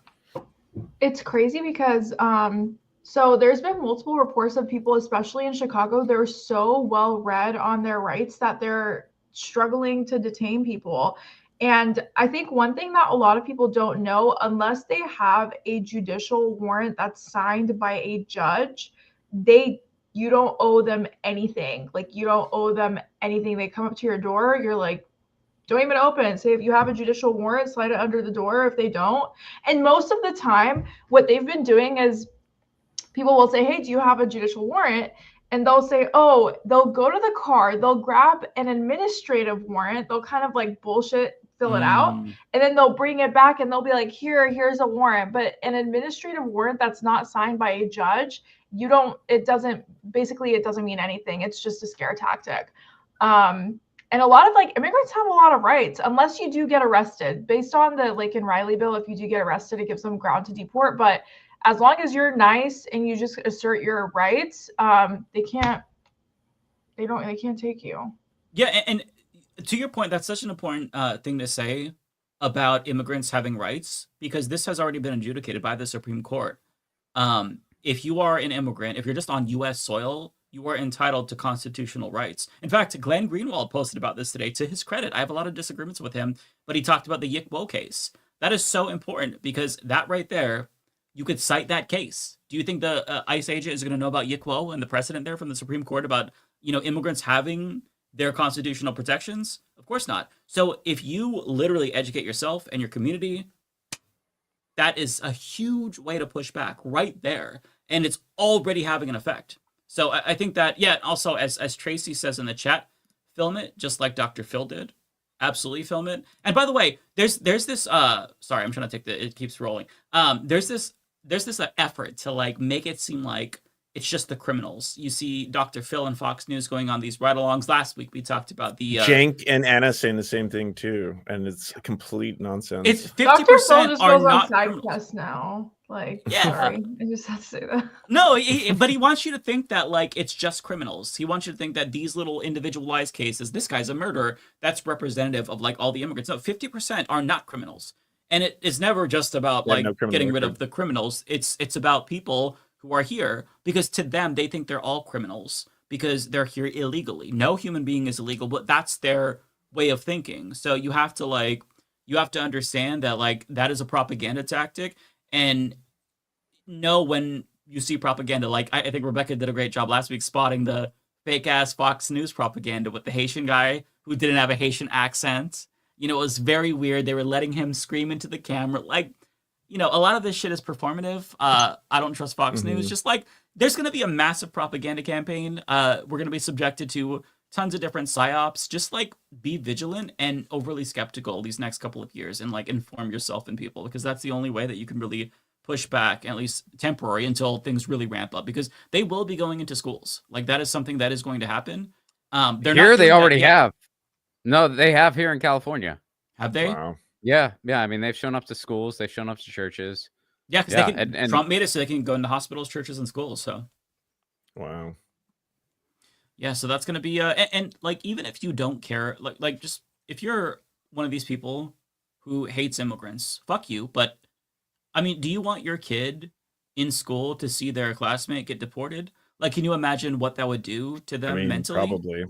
It's crazy because so there's been multiple reports of people, especially in Chicago, they're so well read on their rights that they're struggling to detain people. And I think one thing that a lot of people don't know, unless they have a judicial warrant that's signed by a judge, you don't owe them anything. Like, you don't owe them anything. They come up to your door, you're like, don't even open it. Say if you have a judicial warrant, slide it under the door if they don't. And most of the time, what they've been doing is people will say, hey, do you have a judicial warrant? And they'll say, oh, they'll go to the car, they'll grab an administrative warrant, they'll kind of like bullshit fill it out, and then they'll bring it back and they'll be like, here's a warrant. But an administrative warrant that's not signed by a judge, it doesn't mean anything. It's just a scare tactic. And a lot of like immigrants have a lot of rights, unless you do get arrested. Based on the Laken Riley bill, if you do get arrested, it gives them ground to deport. But as long as you're nice and you just assert your rights, they can't take you. Yeah, and to your point, that's such an important thing to say about immigrants having rights, because this has already been adjudicated by the Supreme Court. If you are an immigrant, if you're just on U.S. soil, you are entitled to constitutional rights. In fact, Glenn Greenwald posted about this today. To his credit, I have a lot of disagreements with him, but he talked about the Yik Wo case. That is so important, because that right there, you could cite that case. Do you think the ICE agent is going to know about Yik Wo and the precedent there from the Supreme Court about, immigrants having their constitutional protections? Of course not. So if you literally educate yourself and your community, that is a huge way to push back right there. And it's already having an effect. So I think that, yeah, also as Tracy says in the chat, film it just like Dr. Phil did. Absolutely film it. And by the way, there's this, sorry, I'm trying to it keeps rolling. There's this effort to like make it seem like it's just the criminals. You see Dr. Phil and Fox News going on these ride-alongs. Last week we talked about the Cenk and Anna saying the same thing too, and it's complete nonsense. It's Dr. Phil 50% just are goes on not side criminals. quest now. Like, Yeah. sorry, I just had to say that. No, but he wants you to think that like it's just criminals. He wants you to think that these little individualized cases, this guy's a murderer, that's representative of like all the immigrants. No, 50% are not criminals. And it is never just about like getting rid of the criminals. It's about people who are here because to them they think they're all criminals because they're here illegally. No human being is illegal, but that's their way of thinking. So you have to understand that like that is a propaganda tactic and know when you see propaganda. Like I think Rebecca did a great job last week spotting the fake ass Fox News propaganda with the Haitian guy who didn't have a Haitian accent. You know, it was very weird. They were letting him scream into the camera. Like, you know, a lot of this shit is performative. I don't trust Fox News. Just like there's going to be a massive propaganda campaign. We're going to be subjected to tons of different psyops. Just like be vigilant and overly skeptical these next couple of years and like inform yourself and people because that's the only way that you can really push back, at least temporary, until things really ramp up because they will be going into schools. Like that is something that is going to happen. They already have. No, they have here in California. Have they? Wow. Yeah. I mean, they've shown up to schools. They've shown up to churches. Yeah, because they can. And Trump made it so they can go into hospitals, churches, and schools. So. Wow. Yeah, so that's gonna be and like even if you don't care, like just if you're one of these people who hates immigrants, fuck you. But I mean, do you want your kid in school to see their classmate get deported? Like, can you imagine what that would do to them mentally? Probably.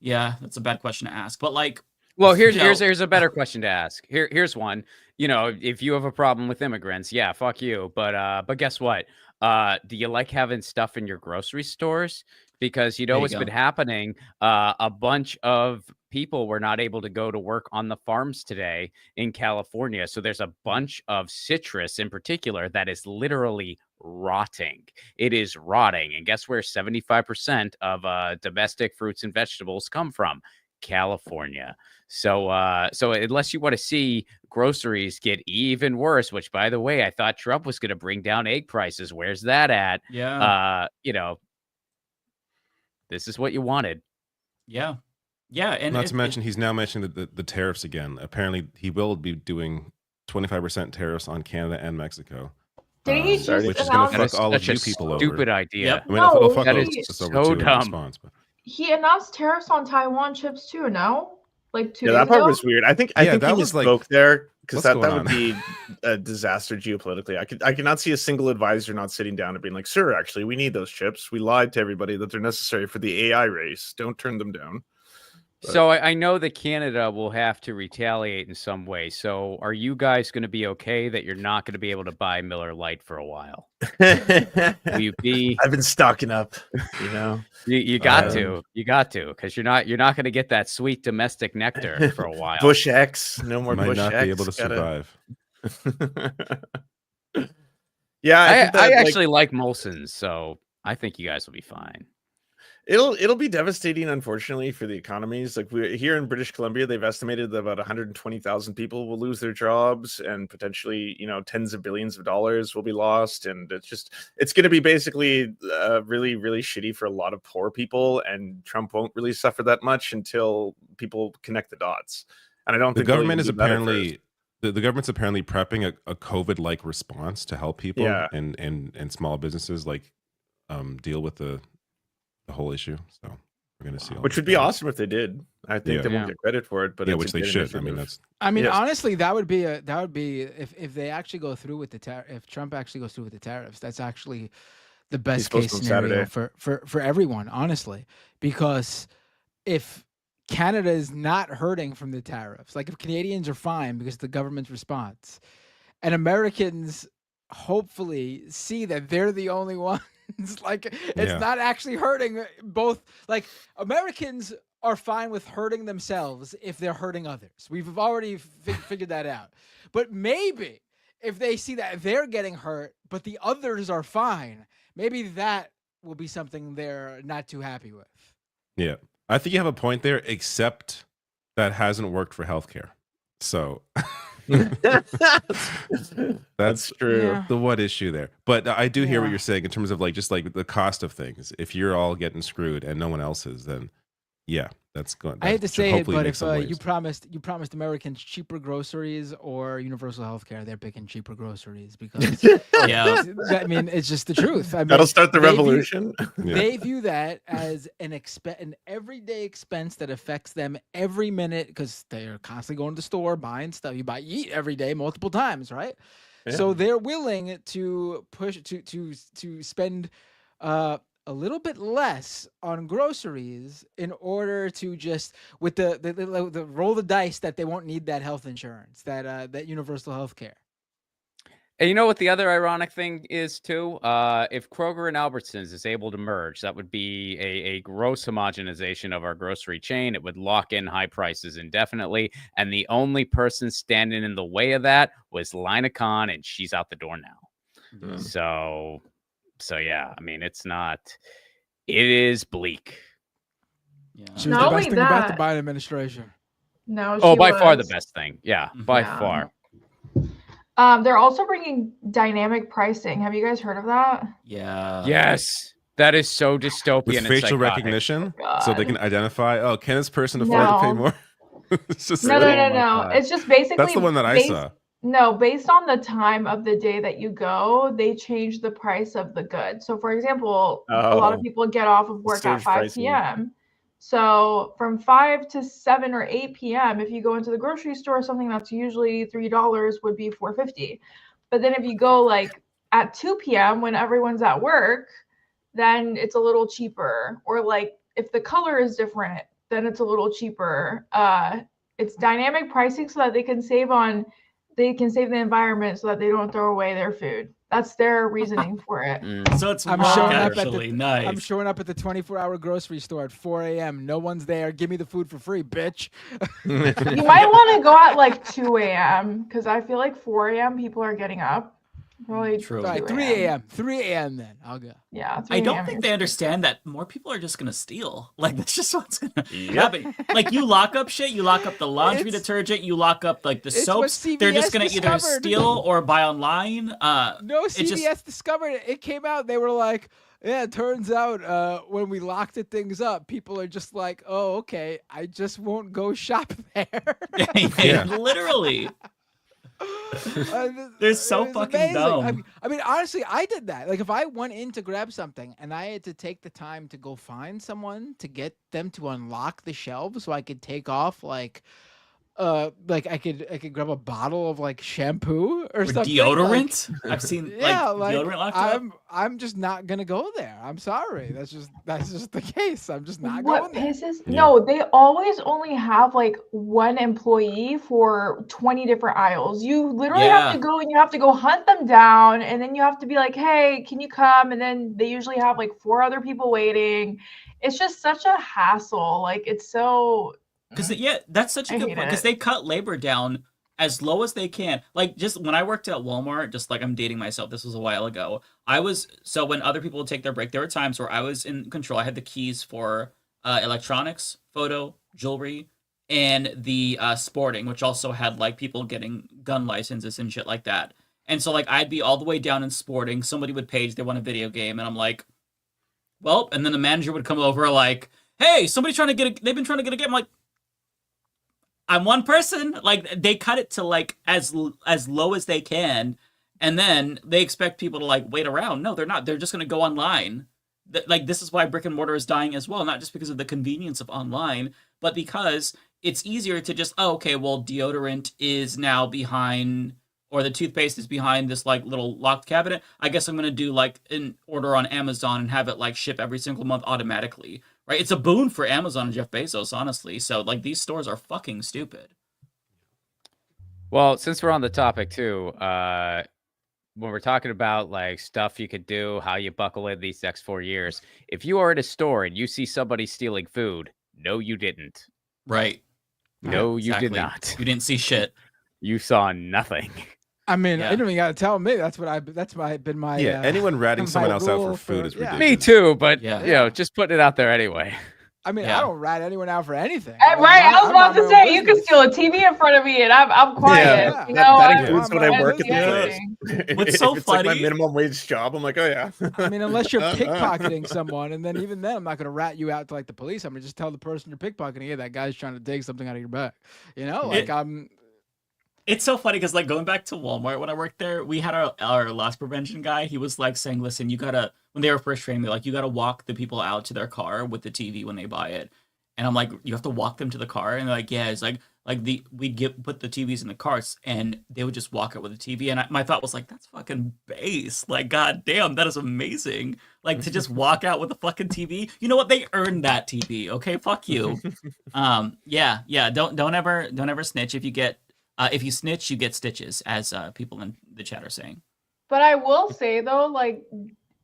Yeah, that's a bad question to ask. But like, well, here's a better question to ask. Here's one. You know, if you have a problem with immigrants, yeah, fuck you. But guess what? Do you like having stuff in your grocery stores? Because you know what's been happening. A bunch of people were not able to go to work on the farms today in California. So there's a bunch of citrus in particular that is literally rotting. It is rotting. And guess where 75% of domestic fruits and vegetables come from? California. So unless you want to see groceries get even worse, which by the way, I thought Trump was going to bring down egg prices. Where's that at? Yeah. You know, this is what you wanted. Yeah. Yeah. And not to mention, he's now mentioning the tariffs again. Apparently, he will be doing 25% tariffs on Canada and Mexico. Did he just which is going to fuck all of you people over. Stupid idea. Yep. I mean, it'll fuck that all is just over so two in dumb. response, but. He announced tariffs on Taiwan chips too, no? Like 2 days that part ago? was weird. I think he was misspoke there because that going would on? be a disaster geopolitically. I cannot see a single advisor not sitting down and being like, "Sir, actually, we need those chips. We lied to everybody that they're necessary for the AI race. Don't turn them down." But... So I know that Canada will have to retaliate in some way. So are you guys going to be okay that you're not going to be able to buy Miller Lite for a while? Will you be? I've been stocking up. You know, you got to, because you're not going to get that sweet domestic nectar for a while. Bush X, no more Might Bush not X. be able to survive. Yeah, I actually like Molson's, so I think you guys will be fine. It'll be devastating, unfortunately, for the economies. Like we're here in British Columbia, they've estimated that about 120,000 people will lose their jobs, and potentially, tens of billions of dollars will be lost. And it's going to be basically really, really shitty for a lot of poor people. And Trump won't really suffer that much until people connect the dots. And I don't think the government's apparently prepping a COVID-like response to help people and small businesses deal with the whole issue. So we're going to see, which would be awesome if they did. I think they won't get credit for it, but which they should. I mean, honestly, that would be if they actually go through with if Trump actually goes through with the tariffs, that's actually the best case scenario for everyone, honestly, because if Canada is not hurting from the tariffs, like if Canadians are fine because of the government's response, and Americans hopefully see that they're the only ones. It's not actually hurting both. Like Americans are fine with hurting themselves if they're hurting others. We've already figured that out. But maybe if they see that they're getting hurt, but the others are fine, maybe that will be something they're not too happy with. Yeah, I think you have a point there, except that hasn't worked for healthcare. So That's true. Yeah. The what issue there. But I do hear what Yeah. you're saying in terms of like just like the cost of things. If you're all getting screwed and no one else is, then yeah, that's going. I hate to should say it, hopefully but make if some you waves. promised Americans cheaper groceries or universal health care, they're picking cheaper groceries because Yeah. I mean it's just the truth. I mean, That'll start the they view- revolution. They view that as an everyday expense that affects them every minute because they're constantly going to the store buying stuff. You eat every day multiple times, right? Yeah. So they're willing to push to spend a little bit less on groceries in order to just with the roll the dice that they won't need that health insurance, that universal health care. And you know what the other ironic thing is too? If Kroger and Albertsons is able to merge, that would be a gross homogenization of our grocery chain. It would lock in high prices indefinitely. And the only person standing in the way of that was Lina Khan, and she's out the door now. Yeah. So yeah, I mean, it's not. It is bleak. Yeah. She was Not the only best thing about the that- Biden administration. No, Oh, she by far the was. best thing. Yeah, by Yeah. far. They're also bringing dynamic pricing. Have you guys heard of that? Yeah. Yes, that is so dystopian. With and facial psychotic. recognition, so they God. can identify. Oh, can this person afford to pay No. more? It's just No. like- It's just basically That's the one that I based- saw. No, based on the time of the day that you go, they change the price of the good. So, for example, a lot of Oh. people get off of work at Surge 5 pricing. p.m. So, from 5 to 7 or 8 p.m., if you go into the grocery store, something that's usually $3 would be $4.50. But then if you go like at 2 p.m. when everyone's at work, then it's a little cheaper. Or like if the color is different, then it's a little cheaper. It's dynamic pricing so that they can save the environment so that they don't throw away their food. That's their reasoning for it. So it's I'm wrong, showing up actually. I'm Nice. showing up at the 24-hour grocery store at 4 a.m. No one's there. Give me the food for free, bitch. You might want to go at like 2 a.m. because I feel like 4 a.m. people are getting up. Probably True. 2 All right, 3 a.m. 3 a.m. then. I'll go. Yeah, 3 I don't a.m. think you're they understand that more people are just gonna steal. Like that's just what's gonna Yep. happen. Like you lock up shit, you lock up the laundry It's- detergent, you lock up like the it's what soaps. They're just CVS gonna either discovered. steal or buy online. No, it's CVS just- discovered it. It came out. They were like, yeah, it turns out when we locked things up, people are just like, oh, okay, I just won't go shop there. Yeah. Literally. They're They're so fucking dumb. I mean, honestly, I did that. Like, if I went in to grab something and I had to take the time to go find someone to get them to unlock the shelves so I could take off like I could grab a bottle of like shampoo or something. Deodorant? Like, I've seen yeah, like deodorant locked up. I'm just not gonna go there. I'm sorry. That's just the case. I'm just not What going there. pisses? No, they always only have like one employee for 20 different aisles. You literally have to Yeah. go and you have to go hunt them down, and then you have to be like, "Hey, can you come?" And then they usually have like 4 other people waiting. It's just such a hassle. Like it's so. Because yeah, that's such a I good hate point. Because it. they cut labor down as low as they can. Like just when I worked at Walmart, just like I'm dating myself. This was a while ago. So when other people would take their break, there were times where I was in control. I had the keys for electronics, photo, jewelry, and the sporting, which also had like people getting gun licenses and shit like that. And so like I'd be all the way down in sporting. Somebody would page they want a video game, and I'm like, well, and then the manager would come over like, hey, somebody's trying to get they've been trying to get a game. I'm like, I'm one person. Like they cut it to like as low as they can, and then they expect people to like wait around. No, they're not. They're just gonna go online. Like this is why brick and mortar is dying as well. Not just because of the convenience of online, but because it's easier to just okay, well, deodorant is now behind, or the toothpaste is behind this like little locked cabinet. I guess I'm gonna do like an order on Amazon and have it like ship every single month automatically. Right? It's a boon for Amazon and Jeff Bezos, honestly. So like these stores are fucking stupid. Well, since we're on the topic too, when we're talking about like stuff you could do, how you buckle in these next 4 years, if you are at a store and you see somebody stealing food, no, you didn't. Right. No, you Exactly. did not. You didn't see shit. You saw nothing. I mean, Yeah. you don't even gotta tell me. That's been my Yeah, anyone ratting my someone else out rule for food is yeah. ridiculous. Me too, but Yeah. you know, just putting it out there anyway. I mean, Yeah. I don't rat anyone out for anything. Right, I was about to say, you can business. steal a TV in front of me and I'm quiet. Yeah. You That, know, that I'm- includes when I I'm work at the place. negotiating. What's If so it's like my funny- minimum wage job, I'm like, oh yeah. I mean, unless you're pickpocketing someone, and then even then, I'm not going to rat you out to like the police. I'm going to just tell the person you're pickpocketing, hey, that guy's trying to take something out of your bag. You know, like It's so funny because, like, going back to Walmart when I worked there, we had our loss prevention guy. He was like saying, "Listen, you gotta." When they were first training, they're like, "You gotta walk the people out to their car with the TV when they buy it." And I'm like, "You have to walk them to the car?" And they're like, "Yeah." It's like we'd put the TVs in the carts, and they would just walk out with the TV. And my thought was like, "That's fucking base. Like, goddamn, that is amazing. Like to just walk out with a fucking TV. You know what? They earned that TV. Okay, fuck you. Yeah. Don't ever snitch. If you snitch, you get stitches, as people in the chat are saying. But I will say though, like,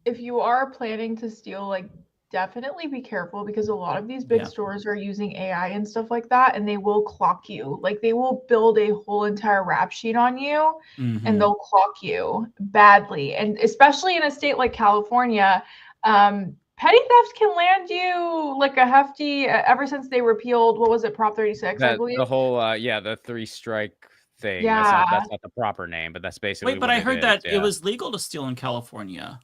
if you are planning to steal, like, definitely be careful because a lot of these big stores are using AI and stuff like that, and they will clock you. Like, they will build a whole entire rap sheet on you, and they'll clock you badly. And especially in a state like California, petty theft can land you like a hefty. Ever since they repealed, what was it, Prop 36, I believe. The whole the 3-strike thing. Yeah. That's not the proper name, but that's basically. Wait, but I heard that it was legal to steal in California.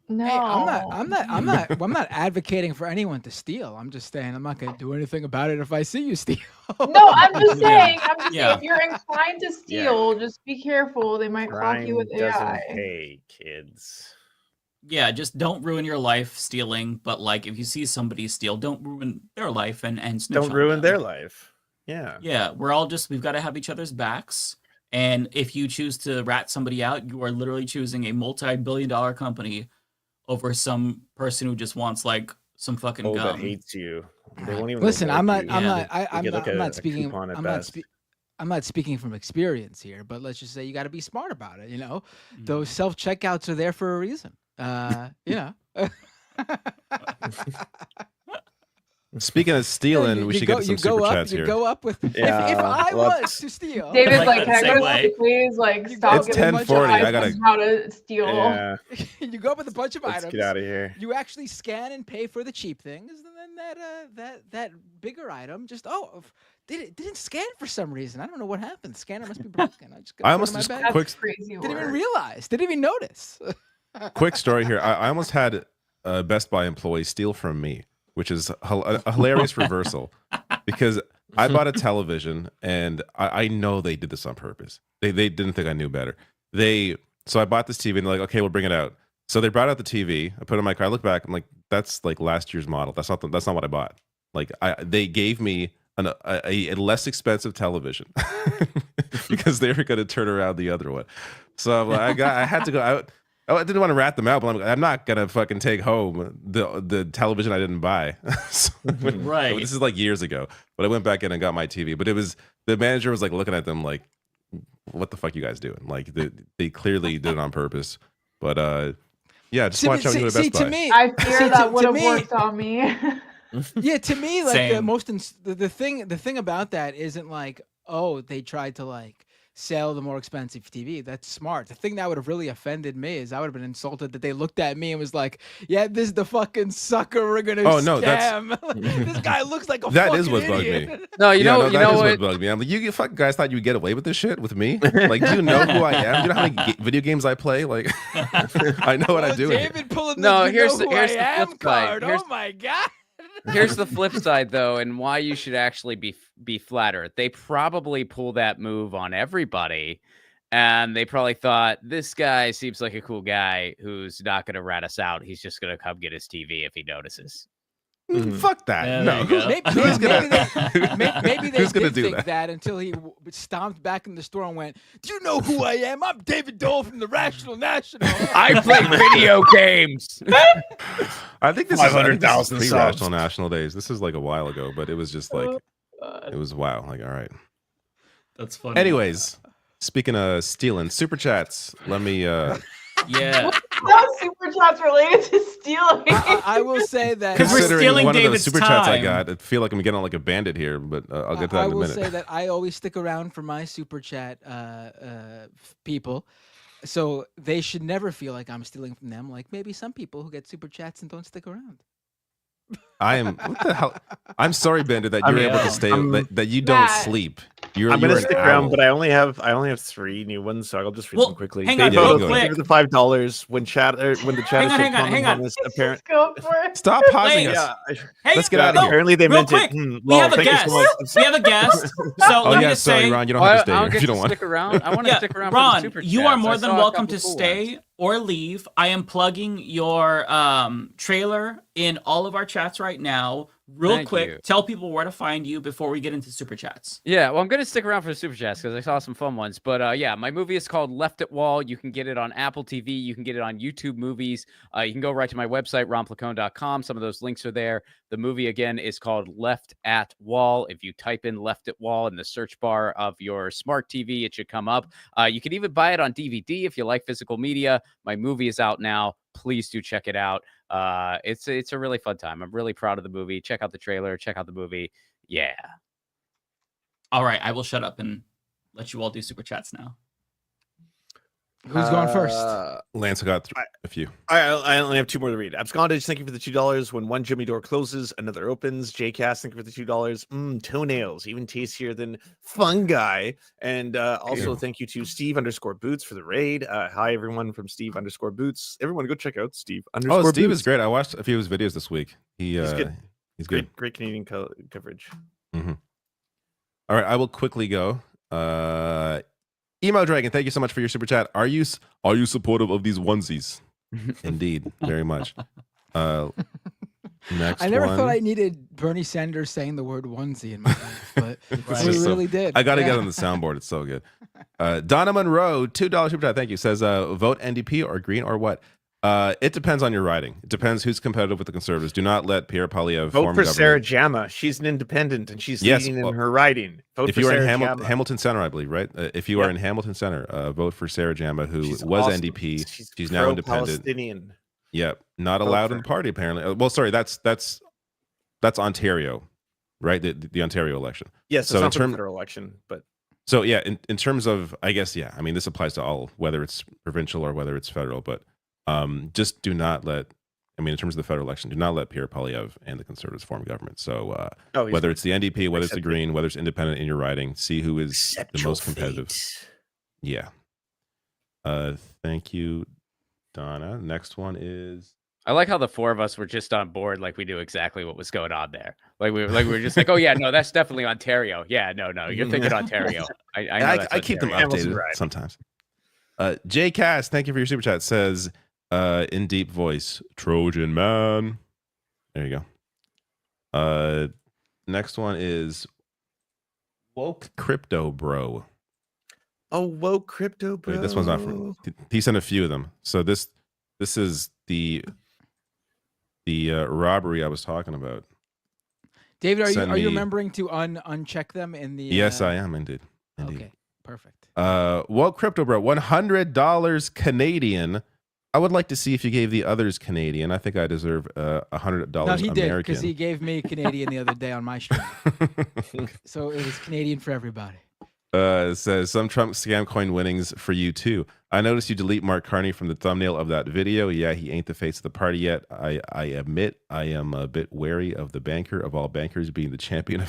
No, hey, I'm not advocating for anyone to steal. I'm just saying I'm not going to do anything about it if I see you steal. No, I'm just saying. Yeah. If you're inclined to steal, just be careful. They might clock you with AI. Hey, kids. Yeah, just don't ruin your life stealing. But like, if you see somebody steal, don't ruin their life and snitch Don't on ruin them. their life. Yeah. Yeah, we've got to have each other's backs. And if you choose to rat somebody out, you are literally choosing a multi-billion-dollar company over some person who just wants like some fucking gum. That hates you. They won't even Listen, I'm reward not. you. I'm not speaking. coupon at I'm best. not speaking from experience here, but let's just say you got to be smart about it. You know, those self checkouts are there for a reason. You know. Speaking of stealing, we should get some super chats here. You go up with. If I was to steal, David's like, can I go to sleep, please? Like, stop It's giving 10:40. I gotta. how to steal. Yeah. You go up with a bunch of Let's items. get out of here. You actually scan and pay for the cheap things, and then that bigger item just didn't scan for some reason. I don't know what happened. The scanner must be broken. I almost just quick. Didn't even realize. Didn't even notice. Quick story here. I almost had a Best Buy employee steal from me, which is a hilarious reversal because I bought a television and I know they did this on purpose. They didn't think I knew better. So I bought this TV and they're like, okay, we'll bring it out. So they brought out the TV. I put it in my car. I look back. I'm like, that's like last year's model. That's not what I bought. Like they gave me a less expensive television because they were going to turn around the other one. So I had to go out. I didn't want to rat them out, but I'm not gonna fucking take home the television I didn't buy. Right. This is like years ago, but I went back in and got my TV. But the manager was like looking at them like, "What the fuck you guys doing?" Like they clearly did it on purpose. But yeah, just watch how you go to Best Buy. To me, I fear that would have worked on me. Yeah, to me, like Same. the thing about that isn't like, oh, they tried to like sell the more expensive TV. That's smart. The thing that would have really offended me is I would have been insulted that they looked at me and was like, "Yeah, this is the fucking sucker we're gonna scam." This guy looks like a that fucking is what idiot. bugged me. No, you know what bugged me. I'm like, you fucking guys thought you'd get away with this shit with me? Like, do you know who I am? Do you know how many video games I play? Like, I know what I'm doing. David pulling here's the the flip side. card. Oh my god. Here's the flip side, though, and why you should actually be flattered. They probably pull that move on everybody, and they probably thought, this guy seems like a cool guy who's not going to rat us out. He's just going to come get his TV if he notices. Fuck that. Yeah, no. Maybe they Who's gonna did do think that? that until he stomped back in the store and went, "Do you know who I am? I'm David Dole from the Rational National. I play video games." I think this 500,000 is subs. pre-Rational National Days. This is like a while ago, but it was just like, it was wow. Like, all right. That's funny. Anyways, speaking of stealing, super chats. Let me. Yeah. How super chats related to stealing? I will say that Because we're Considering stealing one of the David's super chats I time. got, I feel like I'm getting like a bandit here, but I'll get to that I in a will minute. say that I always stick around for my super chat people. So they should never feel like I'm stealing from them. Like maybe some people who get super chats and don't stick around. I am. What the hell? I'm sorry, Bender, that you're able to stay. That you don't Matt. sleep. I'm gonna stick around, but I I only have 3 new ones, so I'll just read them quickly. Hang on, Yeah, real go quick. Thank you for the $5 when when the chat Hang on. apparent. Go for it. Stop pausing us. Let's get out of here. Apparently they real meant quick. it. We have a thank you guest. so much. We have a guest. So let me just say, Ron, you don't have to stay I here don't if you get don't to want. stick around. I want to stick around Ron, for the super you chats. are more I than saw a welcome couple to cool stay ones. or leave. I am plugging your trailer in all of our chats right now. Real Thank quick, you. tell people where to find you before we get into super chats. Yeah, well, I'm going to stick around for the super chats because I saw some fun ones. But yeah, my movie is called Left at Wall. You can get it on Apple TV. You can get it on YouTube Movies. You can go right to my website, ronplacone.com. Some of those links are there. The movie, again, is called Left at Wall. If you type in Left at Wall in the search bar of your smart TV, it should come up. You can even buy it on DVD if you like physical media. My movie is out now. Please do check it out. It's a really fun time. I'm really proud of the movie. Check out the trailer. Check out the movie. Yeah. All right, I will shut up and let you all do super chats now. Who's going first? Lance got a few. I only have 2 more to read. Abscondage, thank you for the $2. When one Jimmy door closes, another opens. JCast, thank you for the $2. Toenails, even tastier than fungi. And also thank you to Steve_Boots for the raid. Hi everyone from Steve_Boots. Everyone go check out Steve_Boots. Oh, Steve is great. I watched a few of his videos this week. He's good. Great Canadian coverage. Mm-hmm. All right, I will quickly go. Emo Dragon, thank you so much for your super chat. Are you supportive of these onesies? Indeed, very much. Next I never one. thought I needed Bernie Sanders saying the word onesie in my life, but we really did. I got to get on the soundboard. It's so good. Donna Monroe, $2 super chat. Thank you. Says, vote NDP or Green or what? It depends on your riding. It depends who's competitive with the Conservatives. Do not let Pierre Poilievre vote form for government. Sarah Jama. She's an independent and she's leading in her riding. Vote if for you are Sarah in Jama. Hamilton Center, I believe, right? If you are in Hamilton Center, vote for Sarah Jama, who was awesome. NDP. She's now independent. Palestinian. Yep, not allowed in the party apparently. Well, sorry, that's Ontario, right? The Ontario election. Yes, so it's not for the federal election, but so yeah, in terms of, I guess, yeah, I mean, this applies to all, whether it's provincial or whether it's federal, but just do not let. I mean, in terms of the federal election, do not let Pierre Poilievre and the Conservatives form government. So whether it's the NDP, whether it's the Green, whether it's independent in your riding, see who is the most competitive. Yeah. Thank you, Donna. Next one is. I like how the four of us were just on board, like we knew exactly what was going on there. Like we were just like, oh yeah, no, that's definitely Ontario. Yeah, no, you're thinking Ontario. I keep them updated sometimes. Jay Cass, thank you for your super chat. Says in deep voice, Trojan man. There you go. Next one is woke crypto bro. Oh, woke crypto bro. Wait, this one's not from. He sent a few of them. So this is the robbery I was talking about. David, are you remembering to uncheck them in the? Yes, I am indeed. Okay, perfect. Woke crypto bro, $100 Canadian. I would like to see if you gave the others Canadian. I think I deserve $100 No, he American. did, because he gave me Canadian the other day on my stream. So it was Canadian for everybody. It says some Trump scam coin winnings for you too. I noticed you delete Mark Carney from the thumbnail of that video. Yeah, he ain't the face of the party yet. I admit I am a bit wary of the banker of all bankers being the champion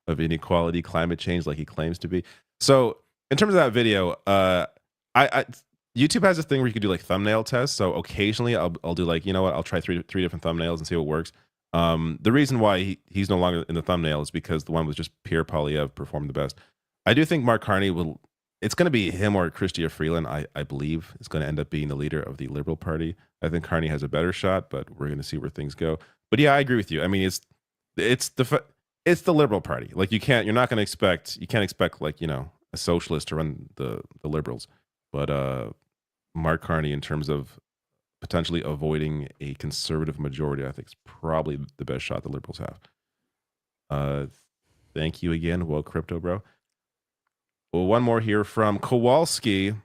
of inequality, climate change, like he claims to be. So in terms of that video, YouTube has this thing where you can do like thumbnail tests. So occasionally I'll do like, you know what, I'll try three different thumbnails and see what works. The reason why he's no longer in the thumbnail is because the one was just Pierre Poilievre performed the best. I do think Mark Carney will. It's going to be him or Chrystia Freeland. I believe is going to end up being the leader of the Liberal Party. I think Carney has a better shot, but we're going to see where things go. But yeah, I agree with you. I mean, it's the Liberal Party. Like you can't expect like, you know, a socialist to run the Liberals. But Mark Carney, in terms of potentially avoiding a conservative majority, I think is probably the best shot the Liberals have. Thank you again, well, crypto bro. Well, one more here from Kowalski,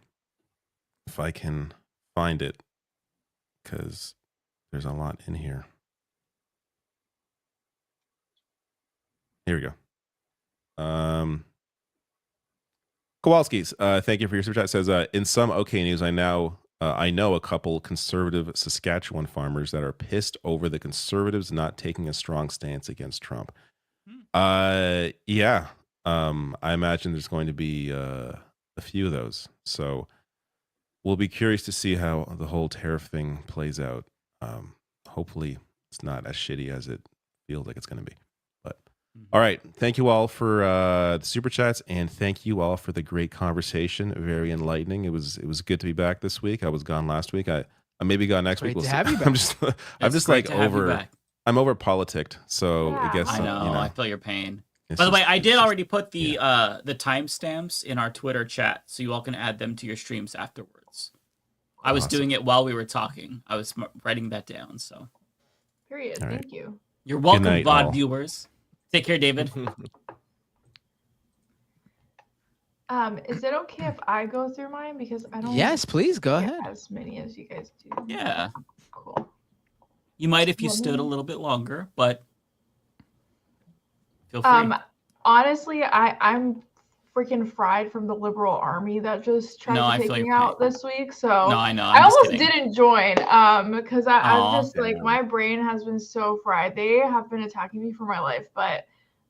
if I can find it, because there's a lot in here. Here we go. Kowalski's, thank you for your super chat. Says, in some okay news, I now I know a couple conservative Saskatchewan farmers that are pissed over the conservatives not taking a strong stance against Trump. Yeah. I imagine there's going to be a few of those. So we'll be curious to see how the whole tariff thing plays out. Hopefully it's not as shitty as it feels like it's going to be. But all right. Thank you all for the super chats, and thank you all for the great conversation. Very enlightening. It was good to be back this week. I was gone last week. I maybe got next week. Great to have you back. I'm just like over. I'm over politicked. So I guess I know. you know, I feel your pain. it's By the way, just- I it's did just- already put the timestamps in our Twitter chat, so you all can add them to your streams afterwards. I was Awesome. doing it while we were talking. I was writing that down. So Period. All right. Thank you. you're welcome, night, VOD all. viewers. Take care, David. Is it okay if I go through mine because I don't? Yes, please go get ahead. As many as you guys do. Yeah. Cool. You might if you Well, stood a little bit longer, but feel free. Honestly, I'm freaking fried from the liberal army that just tried No, to I take feel me your out this week. So No, I know, I I'm just almost kidding. didn't join because I'm Aw. just like my brain has been so fried. They have been attacking me for my life, but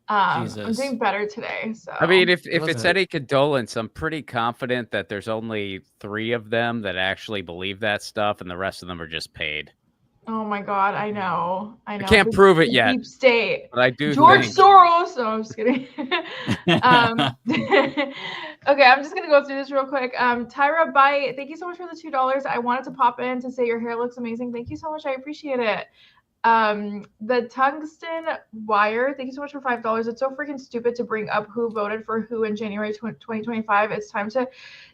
I'm Jesus. doing better today. So I mean, if Listen. it's any condolence, I'm pretty confident that there's only 3 of them that actually believe that stuff, and the rest of them are just paid. oh my god, I know. I can't The- prove it the yet, Deep state. but I do George think. Soros. No, I'm just kidding. Okay, I'm just gonna go through this real quick. Tyra Bite, thank you so much for the $2. I wanted to pop in to say your hair looks amazing. Thank you so much. I appreciate it. The tungsten wire, thank you so much for $5. It's so freaking stupid to bring up who voted for who in January 2025. It's time to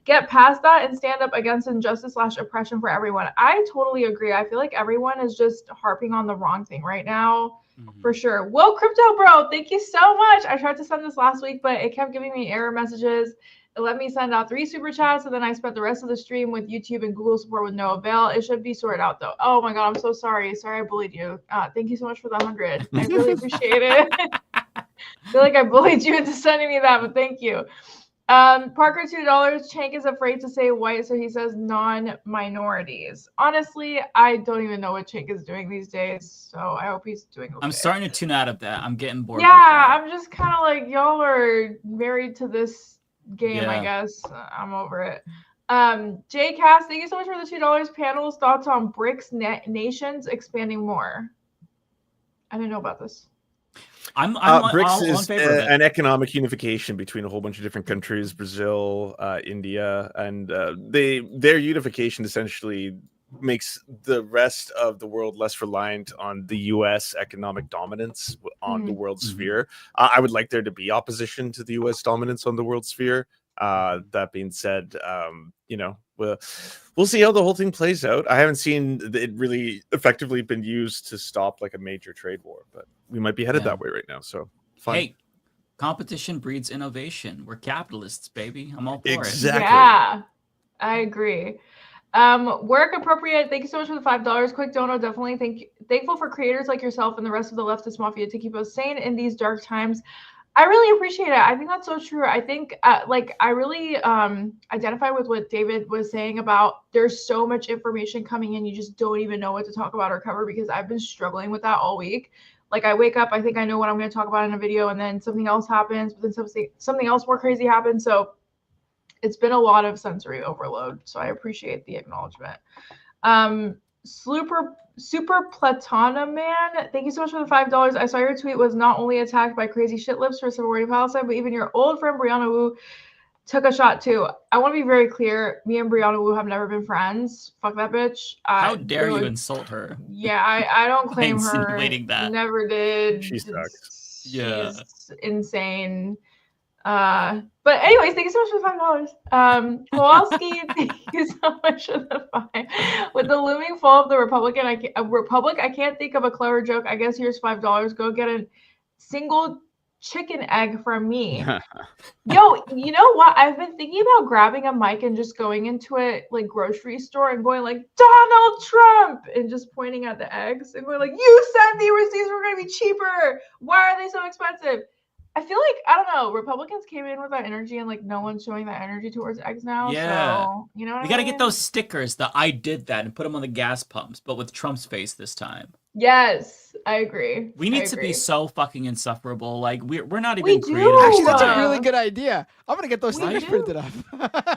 get past that and stand up against injustice / oppression for everyone. I totally agree. I feel like everyone is just harping on the wrong thing right now. For sure. Well, Crypto Bro, thank you so much. I tried to send this last week, but it kept giving me error messages. It let me send out 3 super chats, and then I spent the rest of the stream with YouTube and Google support with no avail. It should be sorted out though. Oh my god, I'm so sorry. Sorry I bullied you. Thank you so much for the 100. I really appreciate it. I feel like I bullied you into sending me that, but thank you. Parker, $2. Chank is afraid to say white, so he says non-minorities. Honestly, I don't even know what Chank is doing these days, so I hope he's doing okay. I'm starting to tune out of that. I'm getting bored. Yeah, I'm just kind of like, y'all are married to this game, I Yeah. guess. I'm over it. Jay Cass, thank you so much for the $2. Panels, thoughts on BRICS nations expanding more? I didn't know about this. I'm BRICS all in is favor of it. an economic unification between a whole bunch of different countries, Brazil, India, and their unification essentially makes the rest of the world less reliant on the U.S. economic dominance on the world sphere. I would like there to be opposition to the U.S. dominance on the world sphere. That being said, you know, we'll see how the whole thing plays out. I haven't seen it really effectively been used to stop like a major trade war, but we might be headed Yeah. that way right now. So fun. Hey, competition breeds innovation. We're capitalists, baby. I'm all for Exactly. Yeah, I agree. Work appropriate. Thank you so much for the $5. Quick dono. Definitely thankful for creators like yourself and the rest of the leftist mafia to keep us sane in these dark times. I really appreciate it. I think that's so true. I think like I really identify with what David was saying about there's so much information coming in, you just don't even know what to talk about or cover, because I've been struggling with that all week. Like I wake up, I think I know what I'm going to talk about in a video, and then something else happens, but then something else more crazy happens. So it's been a lot of sensory overload. So I appreciate the acknowledgement. Super Platana Man, thank you so much for the $5. I saw your tweet was not only attacked by crazy shit lips for supporting Palestine, but even your old friend Brianna Wu took a shot too. I want to be very clear. Me and Brianna Wu have never been friends. Fuck that bitch. How dare you insult her? Yeah, I don't claim her. Insinuating that. Never did. She sucks. Yeah. She's insane. But anyways, thank you so much for the $5. Kowalski, thank you so much for the 5. With the looming fall of the Republic, I can't think of a clever joke. I guess here's $5. Go get a single chicken egg from me. Yo, you know what? I've been thinking about grabbing a mic and just going into a like grocery store and going like Donald Trump and just pointing at the eggs and going like, you said the receipts were gonna be cheaper. Why are they so expensive? I feel like, I don't know, Republicans came in with that energy and like no one's showing that energy towards eggs now. Yeah. So, you know what We I got to mean? get those stickers, the I did that, and put them on the gas pumps, but with Trump's face this time. Yes, I agree. We need to be so fucking insufferable. Like we're not even We creative. do. Actually, that's a really good idea. I'm gonna get those We stickers do. printed up.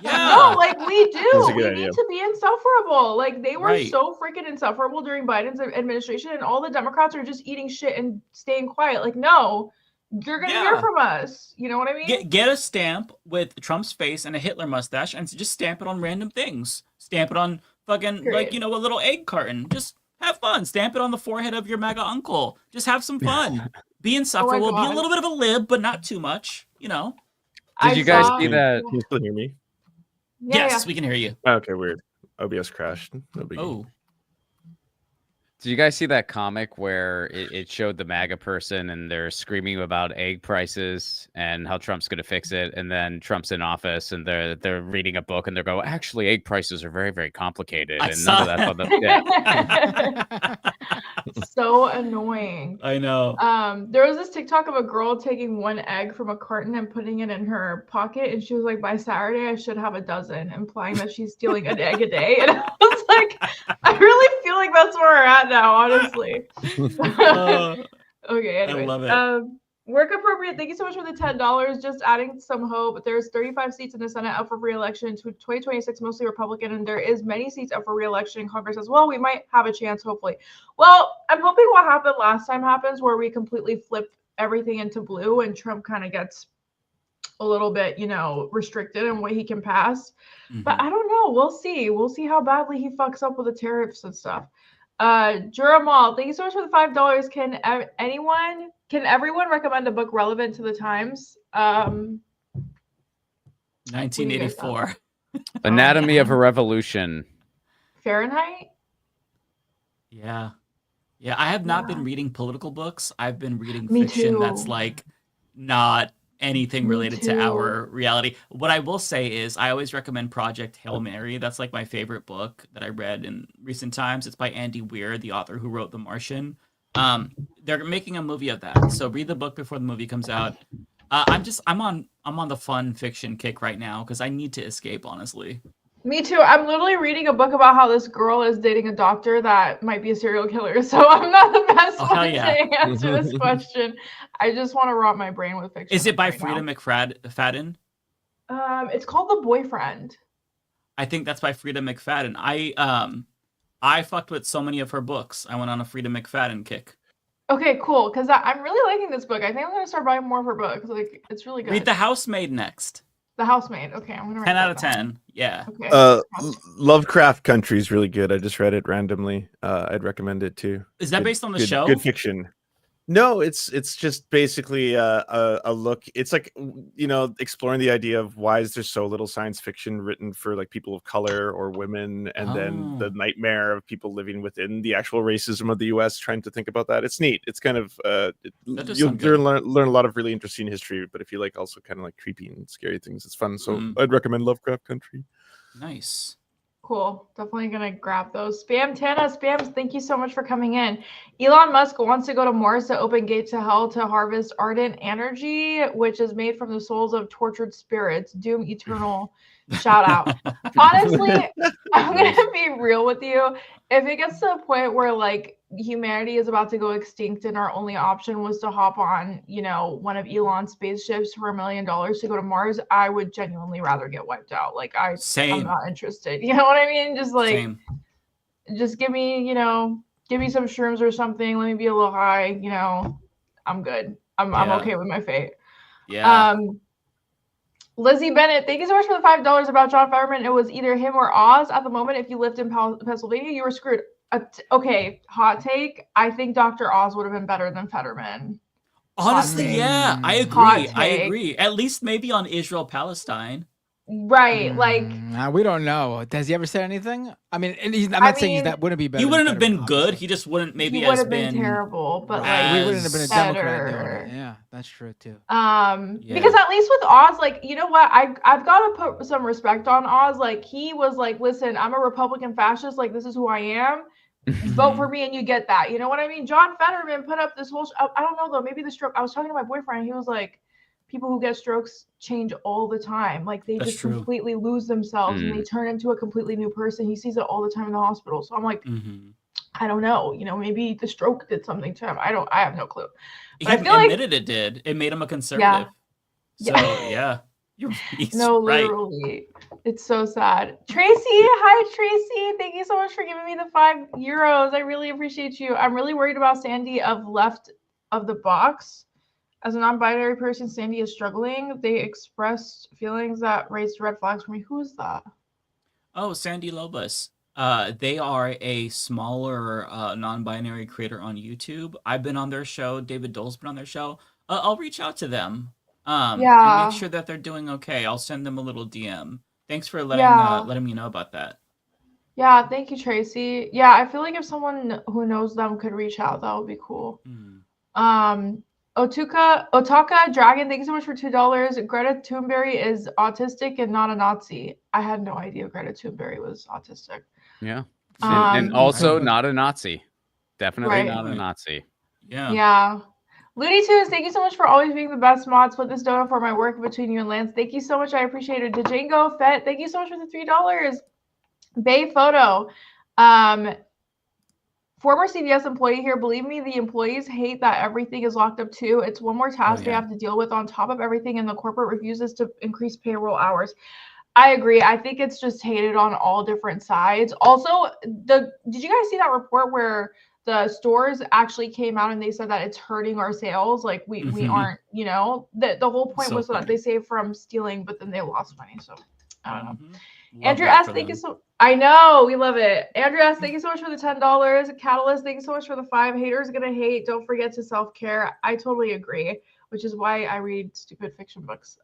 No, like we do. That's a We good need idea. to be insufferable. Like they were Right. so freaking insufferable during Biden's administration, and all the Democrats are just eating shit and staying quiet. Like, no, you're gonna hear Yeah. from us. You know what I mean? Get a stamp with Trump's face and a Hitler mustache, and just stamp it on random things. Stamp it on fucking Period. a little egg carton. Just have fun. Stamp it on the forehead of your MAGA uncle. Just have some fun. Be insufferable. Be a God. little bit of a lib, but not too much. You know. Did you guys see Can that? you still hear me? Yes, we can hear you. Okay, weird. OBS crashed. No biggie. Oh. Did you guys see that comic where it showed the MAGA person and they're screaming about egg prices and how Trump's going to fix it, and then Trump's in office and they're reading a book and they're going, actually, egg prices are very, very complicated, I and saw none of that's on the So annoying. I know. There was this TikTok of a girl taking one egg from a carton and putting it in her pocket, and she was like, by Saturday I should have a dozen, implying that she's stealing an egg a day. And I was like, I really feel like that's where we're at now, honestly. Okay, anyway. I love it. Work appropriate. Thank you so much for the $10. Just adding some hope. There's 35 seats in the Senate up for re-election to 2026, mostly Republican, and there is many seats up for re-election in Congress as well. We might have a chance, hopefully. Well, I'm hoping what happened last time happens, where we completely flip everything into blue and Trump kind of gets a little bit, restricted in what he can pass. But I don't know. We'll see. We'll see how badly he fucks up with the tariffs and stuff. Juramal, thank you so much for the $5. Can everyone recommend a book relevant to the times? 1984. Anatomy of a Revolution. Fahrenheit? Yeah. Yeah, I have not been reading political books. I've been reading Me fiction too. that's like not anything Me related to too. our reality. What I will say is I always recommend Project Hail Mary. That's like my favorite book that I read in recent times. It's by Andy Weir, the author who wrote The Martian. They're making a movie of that. So read the book before the movie comes out. I'm on the fun fiction kick right now because I need to escape, honestly. Me too. I'm literally reading a book about how this girl is dating a doctor that might be a serial killer. So I'm not the best Oh, hell one yeah. to answer this question. I just want to rot my brain with fiction. Is it by right Frida now. McFadden? It's called The Boyfriend. I think that's by Frida McFadden. I fucked with so many of her books. I went on a Frida McFadden kick. Okay, cool. Because I'm really liking this book. I think I'm going to start buying more of her books. Like, it's really good. Read The Housemaid next. The Housemaid. Okay, I'm going to write 10 out that of down. 10. Yeah. Okay. Lovecraft Country is really good. I just read it randomly. I'd recommend it too. Is that based on the show? Good fiction. No, it's just basically a look. It's like, exploring the idea of why is there so little science fiction written for like people of color or women, and then the nightmare of people living within the actual racism of the U.S. trying to think about that. It's neat. It's kind of you'll learn a lot of really interesting history, but if you like also kind of like creepy and scary things, it's fun. So I'd recommend Lovecraft Country. Nice. Cool. Definitely gonna grab those. Spam Tana, Spams, thank you so much for coming in. Elon Musk wants to go to Mars to open gate to hell to harvest ardent energy, which is made from the souls of tortured spirits. Doom eternal. Shout out. Honestly, I'm gonna be real with you. If it gets to a point where like humanity is about to go extinct and our only option was to hop on, one of Elon's spaceships for $1 million to go to Mars, I would genuinely rather get wiped out. Like I'm not interested. You know what I mean? Just like, just give me some shrooms or something. Let me be a little high. I'm good. I'm okay with my fate. Yeah. Lizzie Bennett, thank you so much for the $5 about John Fetterman. It was either him or Oz. At the moment, if you lived in Pennsylvania, you were screwed. Okay, hot take. I think Dr. Oz would have been better than Fetterman. Honestly, yeah, I agree. I agree. At least maybe on Israel-Palestine. Right, like we don't know. Has he ever said anything? I mean, and I'm not saying that wouldn't be better. He wouldn't have been good. He just wouldn't maybe he have would have been terrible, but like we wouldn't have been a Democrat doing it. Yeah, that's true too. Because at least with Oz, like, you know what, I've got to put some respect on Oz. Like, he was like, listen, I'm a Republican fascist. Like, this is who I am. Vote for me and you get that. You know what I mean? John Fetterman put up this whole. I don't know though. Maybe the stroke. I was talking to my boyfriend. He was like, people who get strokes change all the time. Like they That's just true. completely lose themselves and they turn into a completely new person. He sees it all the time in the hospital. So I'm like, I don't know, you know, maybe the stroke did something to him. I have no clue. But He I feel like admitted it did. It made him a conservative. So yeah, he's no, right. literally. It's so sad. Tracy, hi Tracy. Thank you so much for giving me the €5. I really appreciate you. I'm really worried about Sandy of Left of the Box. As a non-binary person, Sandy is struggling. They expressed feelings that raised red flags for me. Who is that? Oh, Sandy Lobus. They are a smaller non-binary creator on YouTube. I've been on their show. David Dole's been on their show. I'll reach out to them. And Yeah. make sure that they're doing okay. I'll send them a little DM. Thanks for letting me know about that. Yeah, thank you, Tracy. Yeah, I feel like if someone who knows them could reach out, that would be cool. Otaka Dragon, thank you so much for $2. Greta Thunberg is autistic and not a Nazi. I had no idea Greta Thunberg was autistic. Yeah. And also not a Nazi. Definitely Right. not a Nazi. Yeah. Looney Tunes, thank you so much for always being the best mod. Split this donut for my work between you and Lance. Thank you so much. I appreciate it. Django Fett, thank you so much for the $3. Bay Photo. Former CVS employee here. Believe me, the employees hate that everything is locked up too. It's one more task they have to deal with on top of everything, and the corporate refuses to increase payroll hours. I agree. I think it's just hated on all different sides. Also, did you guys see that report where the stores actually came out and they said that it's hurting our sales? Like we aren't, you know, the whole point was that they saved from stealing, but then they lost money. So I don't know. Andrew S, thank you so. I know we love it. Andrew S, thank you so much for the $10. Catalyst, thank you so much for the 5. Haters gonna hate. Don't forget to self-care. I totally agree, which is why I read stupid fiction books.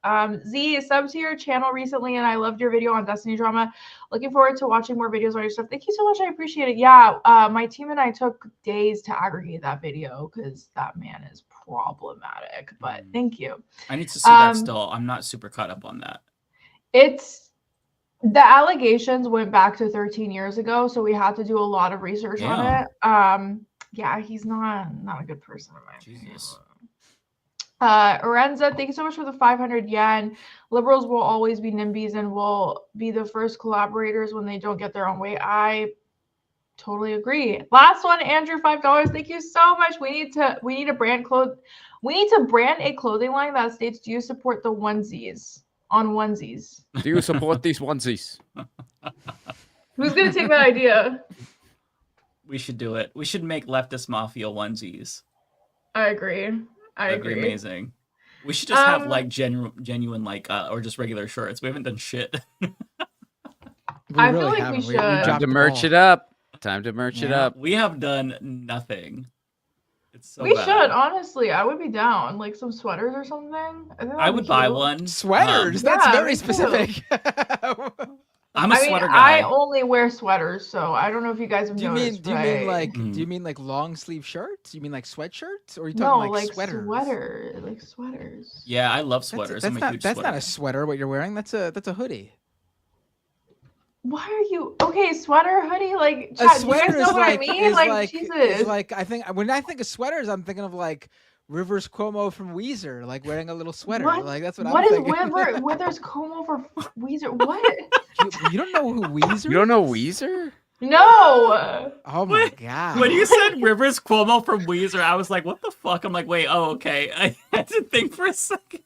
Z, sub to your channel recently, and I loved your video on Destiny Drama. Looking forward to watching more videos on your stuff. Thank you so much. I appreciate it. Yeah, my team and I took days to aggregate that video because that man is problematic. But thank you. I need to see that still. I'm not super caught up on that. The allegations went back to 13 years ago, so we had to do a lot of research on it. Yeah, he's not a good person in my opinion. Arenza, thank you so much for the 500 yen. Liberals will always be NIMBYs and will be the first collaborators when they don't get their own way. I totally agree. Last one, Andrew, $5. Thank you so much. We need to brand a clothing line that states, "Do you support the onesies?" on onesies. Do you support these onesies? Who's gonna take that idea? We should do it. We should make Leftist Mafia onesies. I agree. That'd be amazing. We should just have like genuine like or just regular shirts. We haven't done shit. I feel like we should. Time to merch it up. Time to merch it up. We have done nothing. It's so we bad. should, honestly. I would be down. Like some sweaters or something. I would buy one. Sweaters? That's very specific. I'm a sweater I guy. only wear sweaters, so I don't know if you guys have noticed. Do you mean like long sleeve shirts? You mean like sweatshirts? Or are you talking like sweaters? Like sweaters. Yeah, I love sweaters. I'm a huge that's sweater. not a sweater what you're wearing. That's a hoodie. Why are you okay? Sweater, hoodie, like a sweater you guys know what I mean? Like Jesus. Is like I think when I think of sweaters, I'm thinking of like Rivers Cuomo from Weezer, like wearing a little sweater. What? Like that's what I'm thinking. What is Withers Cuomo for Weezer? What? You don't know who Weezer? You don't know Weezer? No. Oh my god. When you said Rivers Cuomo from Weezer, I was like, what the fuck? I'm like, wait, oh okay. I had to think for a second.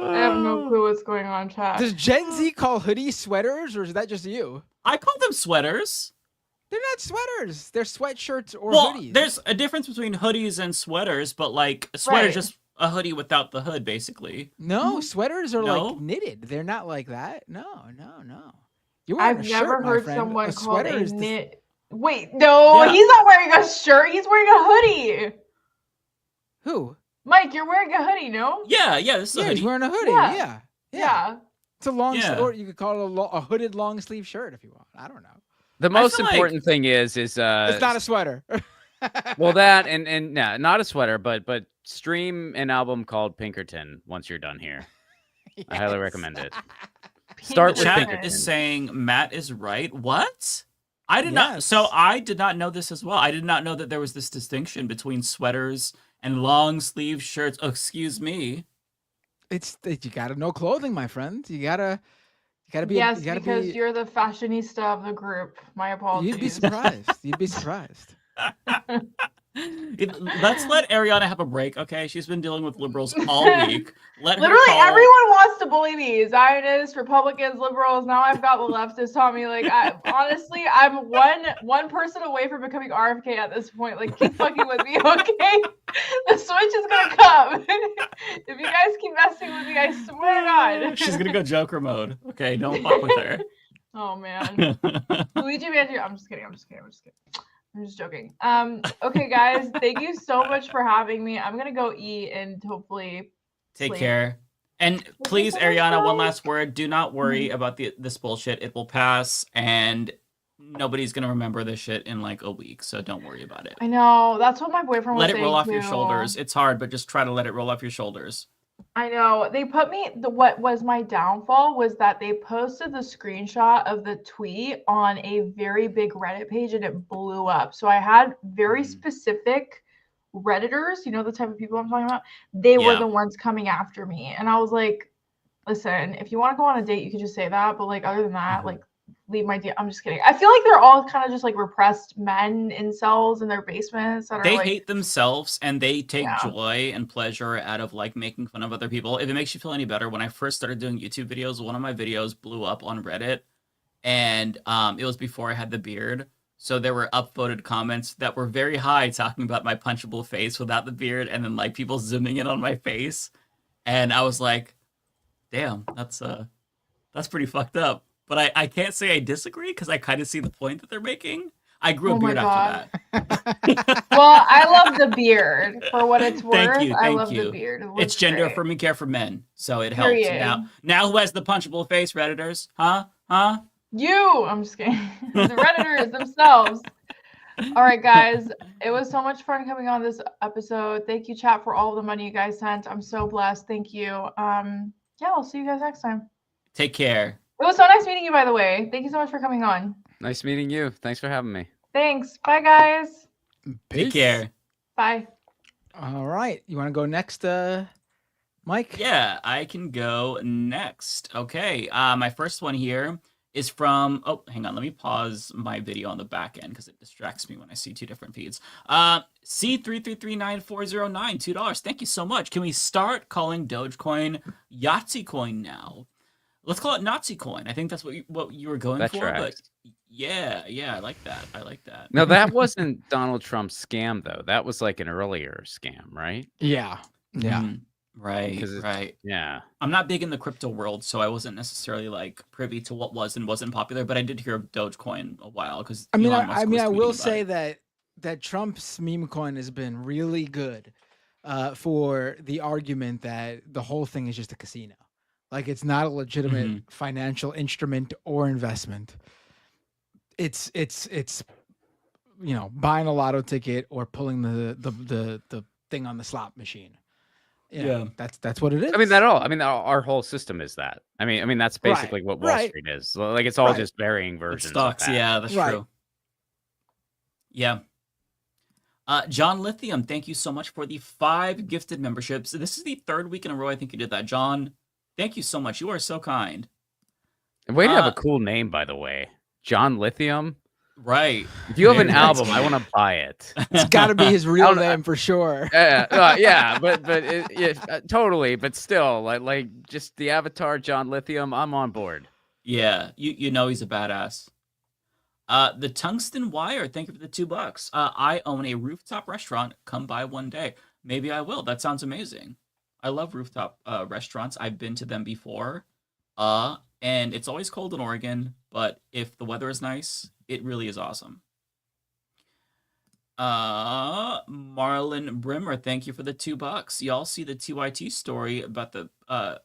I have no clue what's going on, chat. Does Gen Z call hoodies sweaters, or is that just you? I call them sweaters. They're not sweaters. They're sweatshirts or hoodies. There's a difference between hoodies and sweaters, but like a sweater's just a hoodie without the hood, basically. No, sweaters are like knitted. They're not like that. No. I've never heard someone call it a knit. Wait, no, he's not wearing a shirt. He's wearing a hoodie. Who? Mike, you're wearing a hoodie, no? Yeah, this is a hoodie. He's wearing a hoodie. Yeah. It's a long sleeve, or you could call it a hooded long sleeve shirt if you want. I don't know. The most important thing is it's not a sweater. Well, that and no, not a sweater, but stream an album called Pinkerton once you're done here. Yes. I highly recommend it. Start with Pinkerton. Chat is saying Matt is right. What? I did not. So I did not know this as well. I did not know that there was this distinction between sweaters and long sleeve shirts. Oh, excuse me. You gotta know clothing, my friend. You gotta be. Yes, You gotta because be. you're the fashionista of the group. My apologies. You'd be surprised. You'd be surprised. Let's let Ariana have a break, okay? She's been dealing with liberals all week. Literally, everyone wants to bully me. Zionists, Republicans, liberals. Now I've got the leftists on me. Like, honestly, I'm one person away from becoming RFK at this point. Like, keep fucking with me, okay? The switch is gonna come. If you guys keep messing with me, I swear to God. She's gonna go Joker mode. Okay, don't fuck with her. Oh man. Luigi Mangione. I'm just kidding. I'm just joking. Okay, guys, thank you so much for having me. I'm gonna go eat and hopefully Take sleep. care. And please, Ariana, one last word. Do not worry about this bullshit. It will pass, and nobody's gonna remember this shit in like a week. So don't worry about it. I know. That's what my boyfriend was Let it saying roll off your too. shoulders. It's hard, but just try to let it roll off your shoulders. I know. They put me what was my downfall was that they posted the screenshot of the tweet on a very big Reddit page and it blew up. So I had very specific Redditors, you know the type of people I'm talking about. They were the ones coming after me. And I was like, listen, if you want to go on a date, you could just say that. But like other than that, like leave my I'm just kidding. I feel like they're all kind of just like repressed men in cells in their basements that They are like hate themselves, and they take joy and pleasure out of like making fun of other people. If it makes you feel any better, when I first started doing YouTube videos, one of my videos blew up on Reddit, and it was before I had the beard. So there were upvoted comments that were very high talking about my punchable face without the beard, and then like people zooming in on my face, and I was like, damn, that's pretty fucked up. But I can't say I disagree because I kind of see the point that they're making. I grew a beard after that. Well, I love the beard for what it's worth. Thank you. I love the beard. It's gender affirming care for men, so it helps. Period. Now who has the punchable face, Redditors? Huh? You! I'm just kidding. The Redditors themselves. All right, guys. It was so much fun coming on this episode. Thank you, chat, for all the money you guys sent. I'm so blessed. Thank you. Yeah, I'll see you guys next time. Take care. It was so nice meeting you, by the way. Thank you so much for coming on. Nice meeting you. Thanks for having me. Thanks. Bye, guys. Take care. Bye. All right. You want to go next, Mike? Yeah, I can go next. Okay. My first one here is from, oh, hang on. Let me pause my video on the back end because it distracts me when I see two different feeds. C33394009, $2. Thank you so much. Can we start calling Dogecoin Yahtzee coin now? Let's call it Nazi coin. I think that's what you were going for. Tracks. But yeah, I like that. No, that wasn't Donald Trump's scam though. That was like an earlier scam, right? Yeah. Right. Yeah. I'm not big in the crypto world, so I wasn't necessarily like privy to what was and wasn't popular. But I did hear of Dogecoin a while because I will say that Trump's meme coin has been really good for the argument that the whole thing is just a casino. Like it's not a legitimate financial instrument or investment. It's buying a lotto ticket or pulling the thing on the slot machine. Yeah, that's what it is. I mean our whole system is that. I mean that's basically what Wall Street is. Like it's all just varying versions. Stocks, of that. yeah, that's true. Yeah. John Lithium, thank you so much for the 5 gifted memberships. This is the 3rd week in a row I think you did that, John. Thank you so much. You are so kind. Way to have a cool name, by the way. John Lithium. Right. If you have an album, I want to buy it. It's got to be his real name for sure. Yeah, but totally. But still, like just the avatar, John Lithium. I'm on board. Yeah, you know he's a badass. The Tungsten Wire, thank you for the $2. I own a rooftop restaurant. Come by one day. Maybe I will. That sounds amazing. I love rooftop restaurants. I've been to them before. And it's always cold in Oregon, but if the weather is nice, it really is awesome. Marlon Brimmer, thank you for the $2. Y'all see the TYT story about the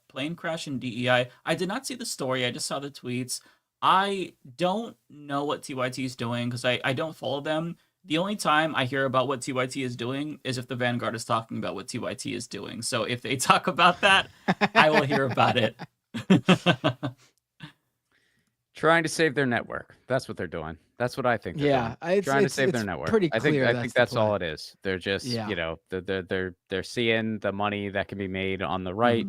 plane crash in DEI? I did not see the story. I just saw the tweets. I don't know what TYT is doing because I don't follow them. The only time I hear about what TYT is doing is if the Vanguard is talking about what TYT is doing. So if they talk about that, I will hear about it. Trying to save their network. That's what they're doing. That's what I think. They're Yeah, doing. Trying to save their network. pretty I clear think that's the all play. it is. They're just, Yeah. you know, they're seeing the money that can be made on the right,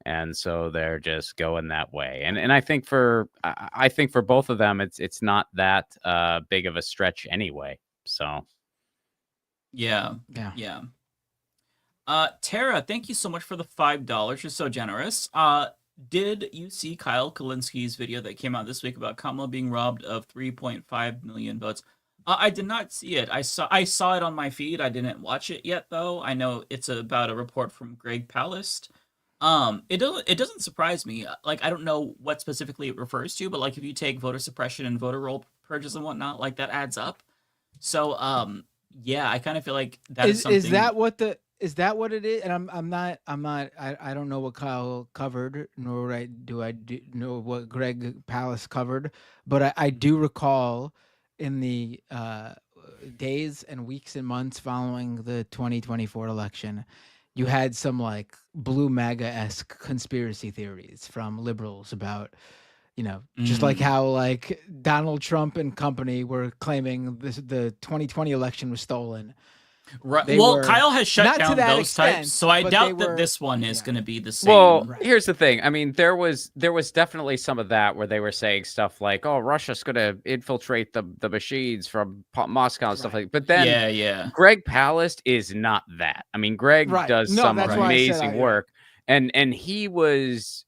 and so they're just going that way. And I think I think for both of them, it's not that big of a stretch anyway. So Yeah. Tara, thank you so much for the $5. You're so generous. Did you see Kyle Kalinski's video that came out this week about Kamala being robbed of 3.5 million votes? I did not see it. I saw it on my feed. I didn't watch it yet, though. I know it's about a report from Greg Palast. It doesn't surprise me. Like, I don't know what specifically it refers to, but like if you take voter suppression and voter roll purges and whatnot, like that adds up. So yeah, I kind of feel like that is something. Is that what it is? And I don't know what Kyle covered, nor do I know what Greg Palast covered, but I do recall in the days and weeks and months following the 2024 election, you had some like blue MAGA-esque conspiracy theories from liberals about, you know, just like how like Donald Trump and company were claiming the 2020 election was stolen. Right. Well, Kyle has shut down those types, so I doubt that this one is going to be the same. Well, here's the thing. I mean, there was definitely some of that where they were saying stuff like, "Oh, Russia's going to infiltrate the machines from Moscow and stuff like." But then, Greg Palast is not that. I mean, Greg does some amazing work, and he was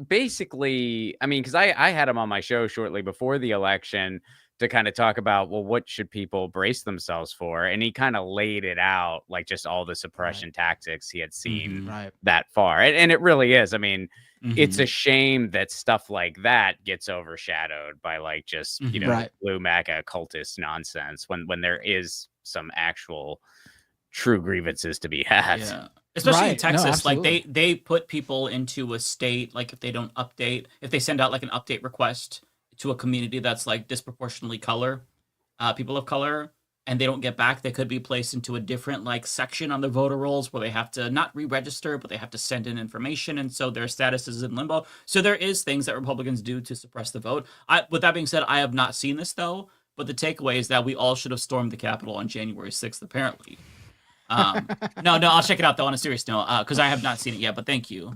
basically, I mean, because I had him on my show shortly before the election to kind of talk about, well, what should people brace themselves for? And he kind of laid it out, like just all the suppression tactics he had seen that far. And it really is. I mean, it's a shame that stuff like that gets overshadowed by like just, you know, blue MAGA cultist nonsense when there is some actual true grievances to be had. Yeah. Especially in Texas, like they put people into a state, like if they don't update, if they send out like an update request to a community that's like disproportionately people of color, and they don't get back, they could be placed into a different like section on the voter rolls where they have to not re-register, but they have to send in information, and so their status is in limbo. So there is things that Republicans do to suppress the vote. With that being said, I have not seen this though, but the takeaway is that we all should have stormed the Capitol on January 6th, apparently. No, I'll check it out though on a serious note, because I have not seen it yet, but thank you.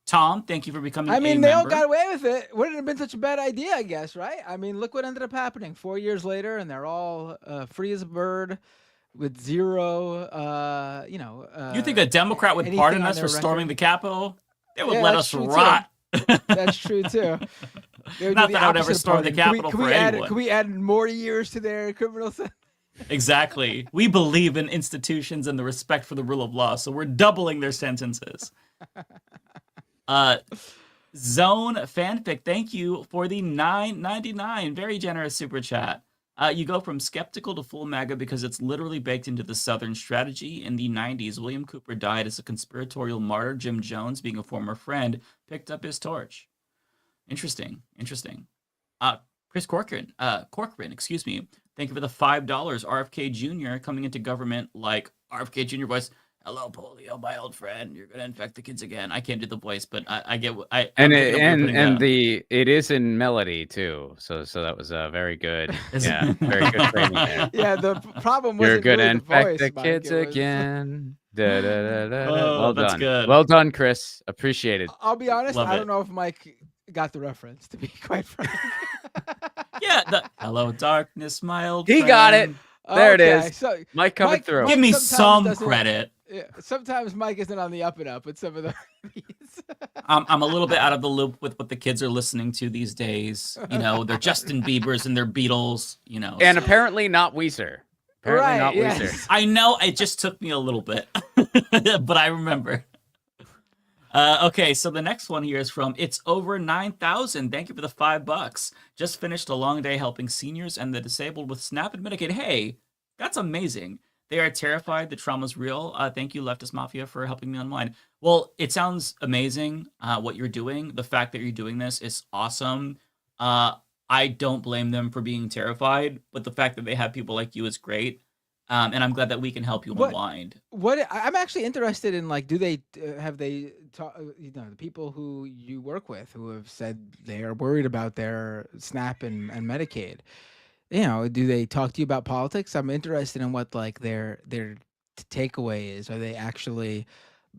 Tom, thank you for becoming a they member. all got away with it. Wouldn't have been such a bad idea, I guess, right? I mean, look what ended up happening 4 years later, and they're all free as a bird with zero, you think a Democrat would pardon us for storming the Capitol? They would let us rot. That's true, too. Not that I would ever storm the Capitol for anyone. Can we add more years to their criminal sentence? Exactly. We believe in institutions and the respect for the rule of law, so we're doubling their sentences. Zone Fanfic, thank you for the $9.99. Very generous super chat. You go from skeptical to full MAGA because it's literally baked into the Southern strategy. In the 90s, William Cooper died as a conspiratorial martyr. Jim Jones, being a former friend, picked up his torch. Interesting. Chris Corcoran, excuse me. Thank you for the $5. RFK Jr. coming into government like RFK Jr. voice. Hello, polio, my old friend. You're gonna infect the kids again. I can't do the voice, but I get what I. It is in melody too. So that was a very good, very good framing there. Yeah, the problem was you're gonna really infect the the kids again. Da, da, da, da. Oh, well that's done. good. Well done, Chris. Appreciate it. I'll be honest. Love I it. don't know if Mike got the reference. To be quite frank. Yeah, the hello darkness, my old He friend. got it. There it Okay, is. so Mike coming through. Give me sometimes some doesn't- credit. Yeah, sometimes Mike isn't on the up and up with some of the. I'm a little bit out of the loop with what the kids are listening to these days. You know, they're Justin Biebers and they're Beatles. You know, And apparently not Weezer. Apparently not Weezer. I know it just took me a little bit, but I remember. Okay, so the next one here is from It's Over 9,000. Thank you for the $5. Just finished a long day helping seniors and the disabled with SNAP and Medicaid. Hey, that's amazing. They are terrified. The trauma's real. Thank you, Leftist Mafia, for helping me unwind. Well, it sounds amazing what you're doing. The fact that you're doing this is awesome. I don't blame them for being terrified, but the fact that they have people like you is great. And I'm glad that we can help you unwind. What I'm actually interested in, like, do they the people who you work with who have said they are worried about their SNAP and Medicaid, do they talk to you about politics? I'm interested in what like their takeaway is. Are they actually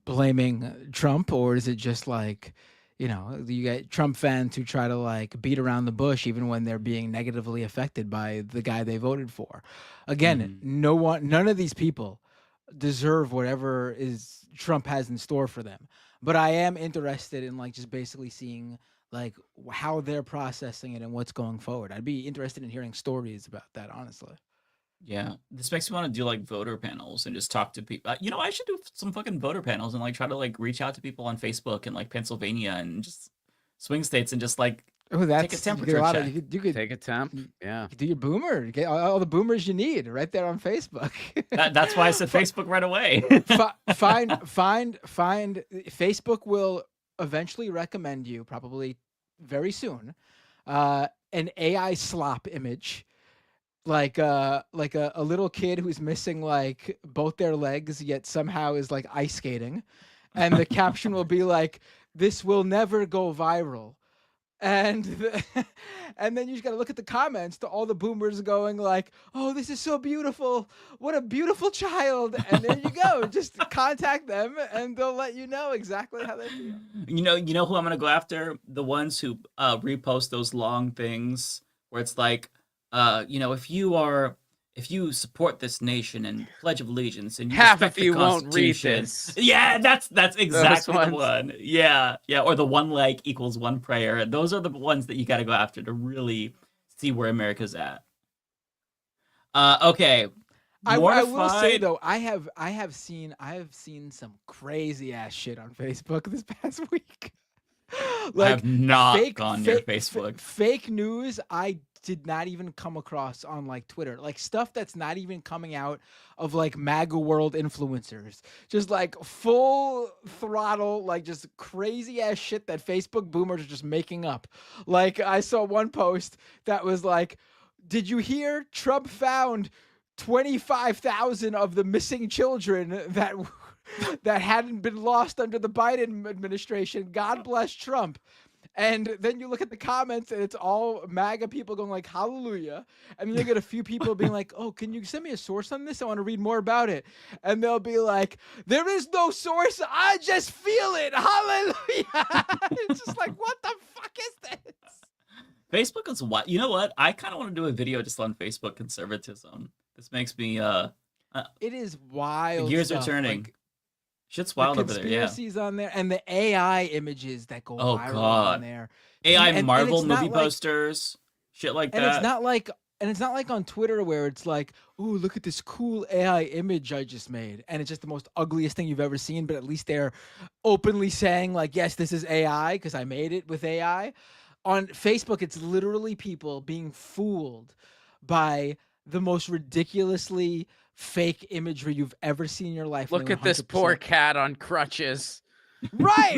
blaming Trump, or is it just like, you get Trump fans who try to like beat around the bush even when they're being negatively affected by the guy they voted for? Again, none of these people deserve whatever is Trump has in store for them. But I am interested in like just basically seeing like how they're processing it and what's going forward. I'd be interested in hearing stories about that, honestly. Yeah, this makes me want to do like voter panels and just talk to people. I should do some fucking voter panels and like try to like reach out to people on Facebook in like Pennsylvania and just swing states and just like take a temperature check. You could take a temp. Yeah, you could do your boomer. Get all the boomers you need right there on Facebook. That's why I said Facebook right away. find. Facebook will eventually recommend you, probably very soon, an AI slop image. Like a little kid who's missing like both their legs yet somehow is like ice skating, and the caption will be like, "This will never go viral," and then you just gotta look at the comments to all the boomers going like, "Oh, this is so beautiful! What a beautiful child!" And there you go. Just contact them, and they'll let you know exactly how they feel. You know who I'm gonna go after? The ones who repost those long things where it's like, if you support this nation and Pledge of Allegiance and you half respect of you the won't read Constitution. this. Yeah, that's exactly the one. Yeah, or the one like equals one prayer. Those are the ones that you got to go after to really see where America's at. Okay. I will say though, I have seen some crazy ass shit on Facebook this past week. Like, I have not gone near Facebook. Fake news I did not even come across on like Twitter, like stuff that's not even coming out of like MAGA world influencers, just like full throttle, like just crazy ass shit that Facebook boomers are just making up. Like I saw one post that was like, did you hear Trump found 25,000 of the missing children that hadn't been lost under the Biden administration? God bless Trump. And then you look at the comments and it's all MAGA people going like, hallelujah. And then you get a few people being like, oh, can you send me a source on this? I want to read more about it. And they'll be like, there is no source. I just feel it. Hallelujah. It's just like, what the fuck is this? Facebook is what? You know what? I kind of want to do a video just on Facebook conservatism. This makes me, it is wild. The gears stuff. are turning. Like, shit's wild over there, yeah. Conspiracies on there, and the AI images that go viral on there. AI Marvel movie posters, shit like that. And it's not like on Twitter where it's like, oh, look at this cool AI image I just made, and it's just the most ugliest thing you've ever seen. But at least they're openly saying like, yes, this is AI because I made it with AI. On Facebook, it's literally people being fooled by the most ridiculously fake imagery you've ever seen in your life. Look at this poor cat on crutches. Right.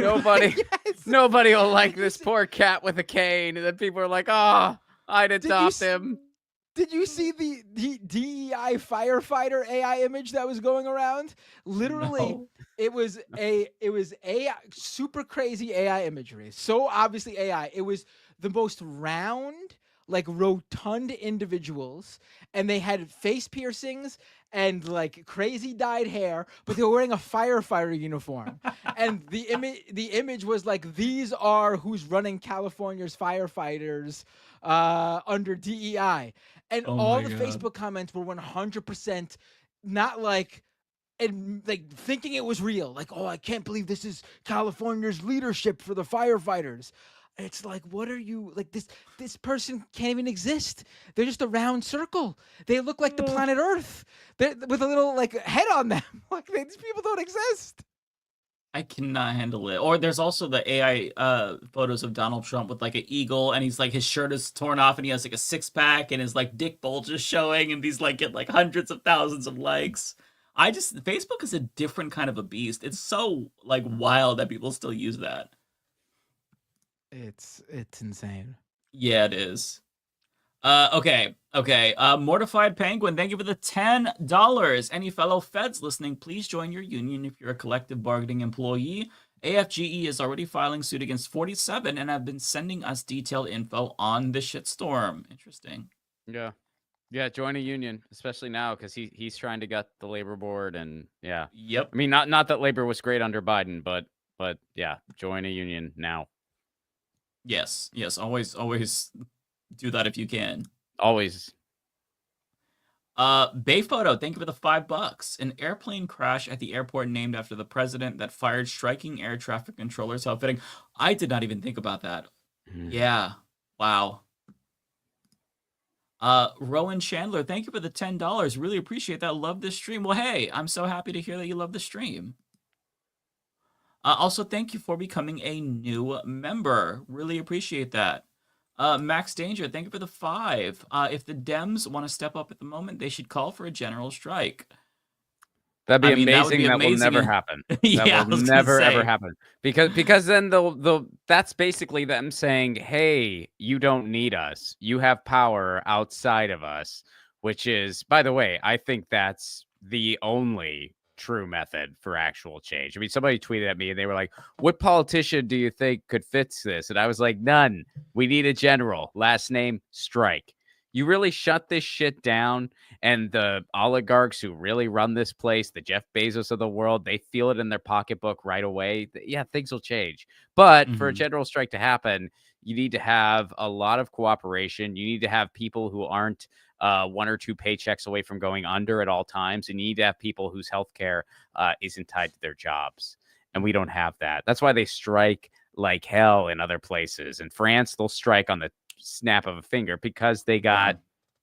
Nobody will like this poor cat with a cane. And then people are like, oh, I'd adopt him. Did you see the DEI firefighter AI image that was going around? Literally, it was AI, super crazy AI imagery. So obviously AI. It was the most round, like rotund individuals, and they had face piercings and like crazy dyed hair, but they were wearing a firefighter uniform. And the image was like, these are who's running California's firefighters under DEI. And all the Facebook comments were 100% not like, and like thinking it was real. Like, oh, I can't believe this is California's leadership for the firefighters. It's like, what are you like? This person can't even exist. They're just a round circle. They look like the planet Earth. They're with a little like head on them. Like these people don't exist. I cannot handle it. Or there's also the AI photos of Donald Trump with like an eagle, and he's like his shirt is torn off, and he has like a 6-pack, and his like dick bulge is showing, and these like get like hundreds of thousands of likes. Facebook is a different kind of a beast. It's so like wild that people still use that. It's insane. Yeah, it is. Okay. Mortified Penguin, thank you for the $10. Any fellow feds listening, please join your union if you're a collective bargaining employee. AFGE is already filing suit against 47 and have been sending us detailed info on the shitstorm. Interesting. Yeah. Yeah, join a union, especially now because he's trying to gut the labor board and yeah. Yep. I mean, not that labor was great under Biden, but yeah, join a union now. Yes, always do that if you can. Always. Bay Photo, thank you for the $5. An airplane crash at the airport named after the president that fired striking air traffic controllers. How fitting. I did not even think about that. Yeah. Wow. Rowan Chandler, thank you for the $10. Really appreciate that. Love this stream. Well, hey, I'm so happy to hear that you love the stream. Also, thank you for becoming a new member. Really appreciate that. Max Danger, thank you for the 5. If the Dems want to step up at the moment, they should call for a general strike. That'd be amazing. That will never happen. Yeah, that will never ever happen. Because then that's basically them saying, "Hey, you don't need us. You have power outside of us." Which is, by the way, I think that's the only true method for actual change. I mean, somebody tweeted at me and they were like, "What politician do you think could fix this?" And I was like, "None. We need a general. Last name, strike." You really shut this shit down, and the oligarchs who really run this place, the Jeff Bezos of the world, they feel it in their pocketbook right away. Yeah, things will change. But for a general strike to happen, you need to have a lot of cooperation. You need to have people who aren't 1 or 2 paychecks away from going under at all times. And you need to have people whose healthcare isn't tied to their jobs. And we don't have that. That's why they strike like hell in other places. In France, they'll strike on the snap of a finger because they got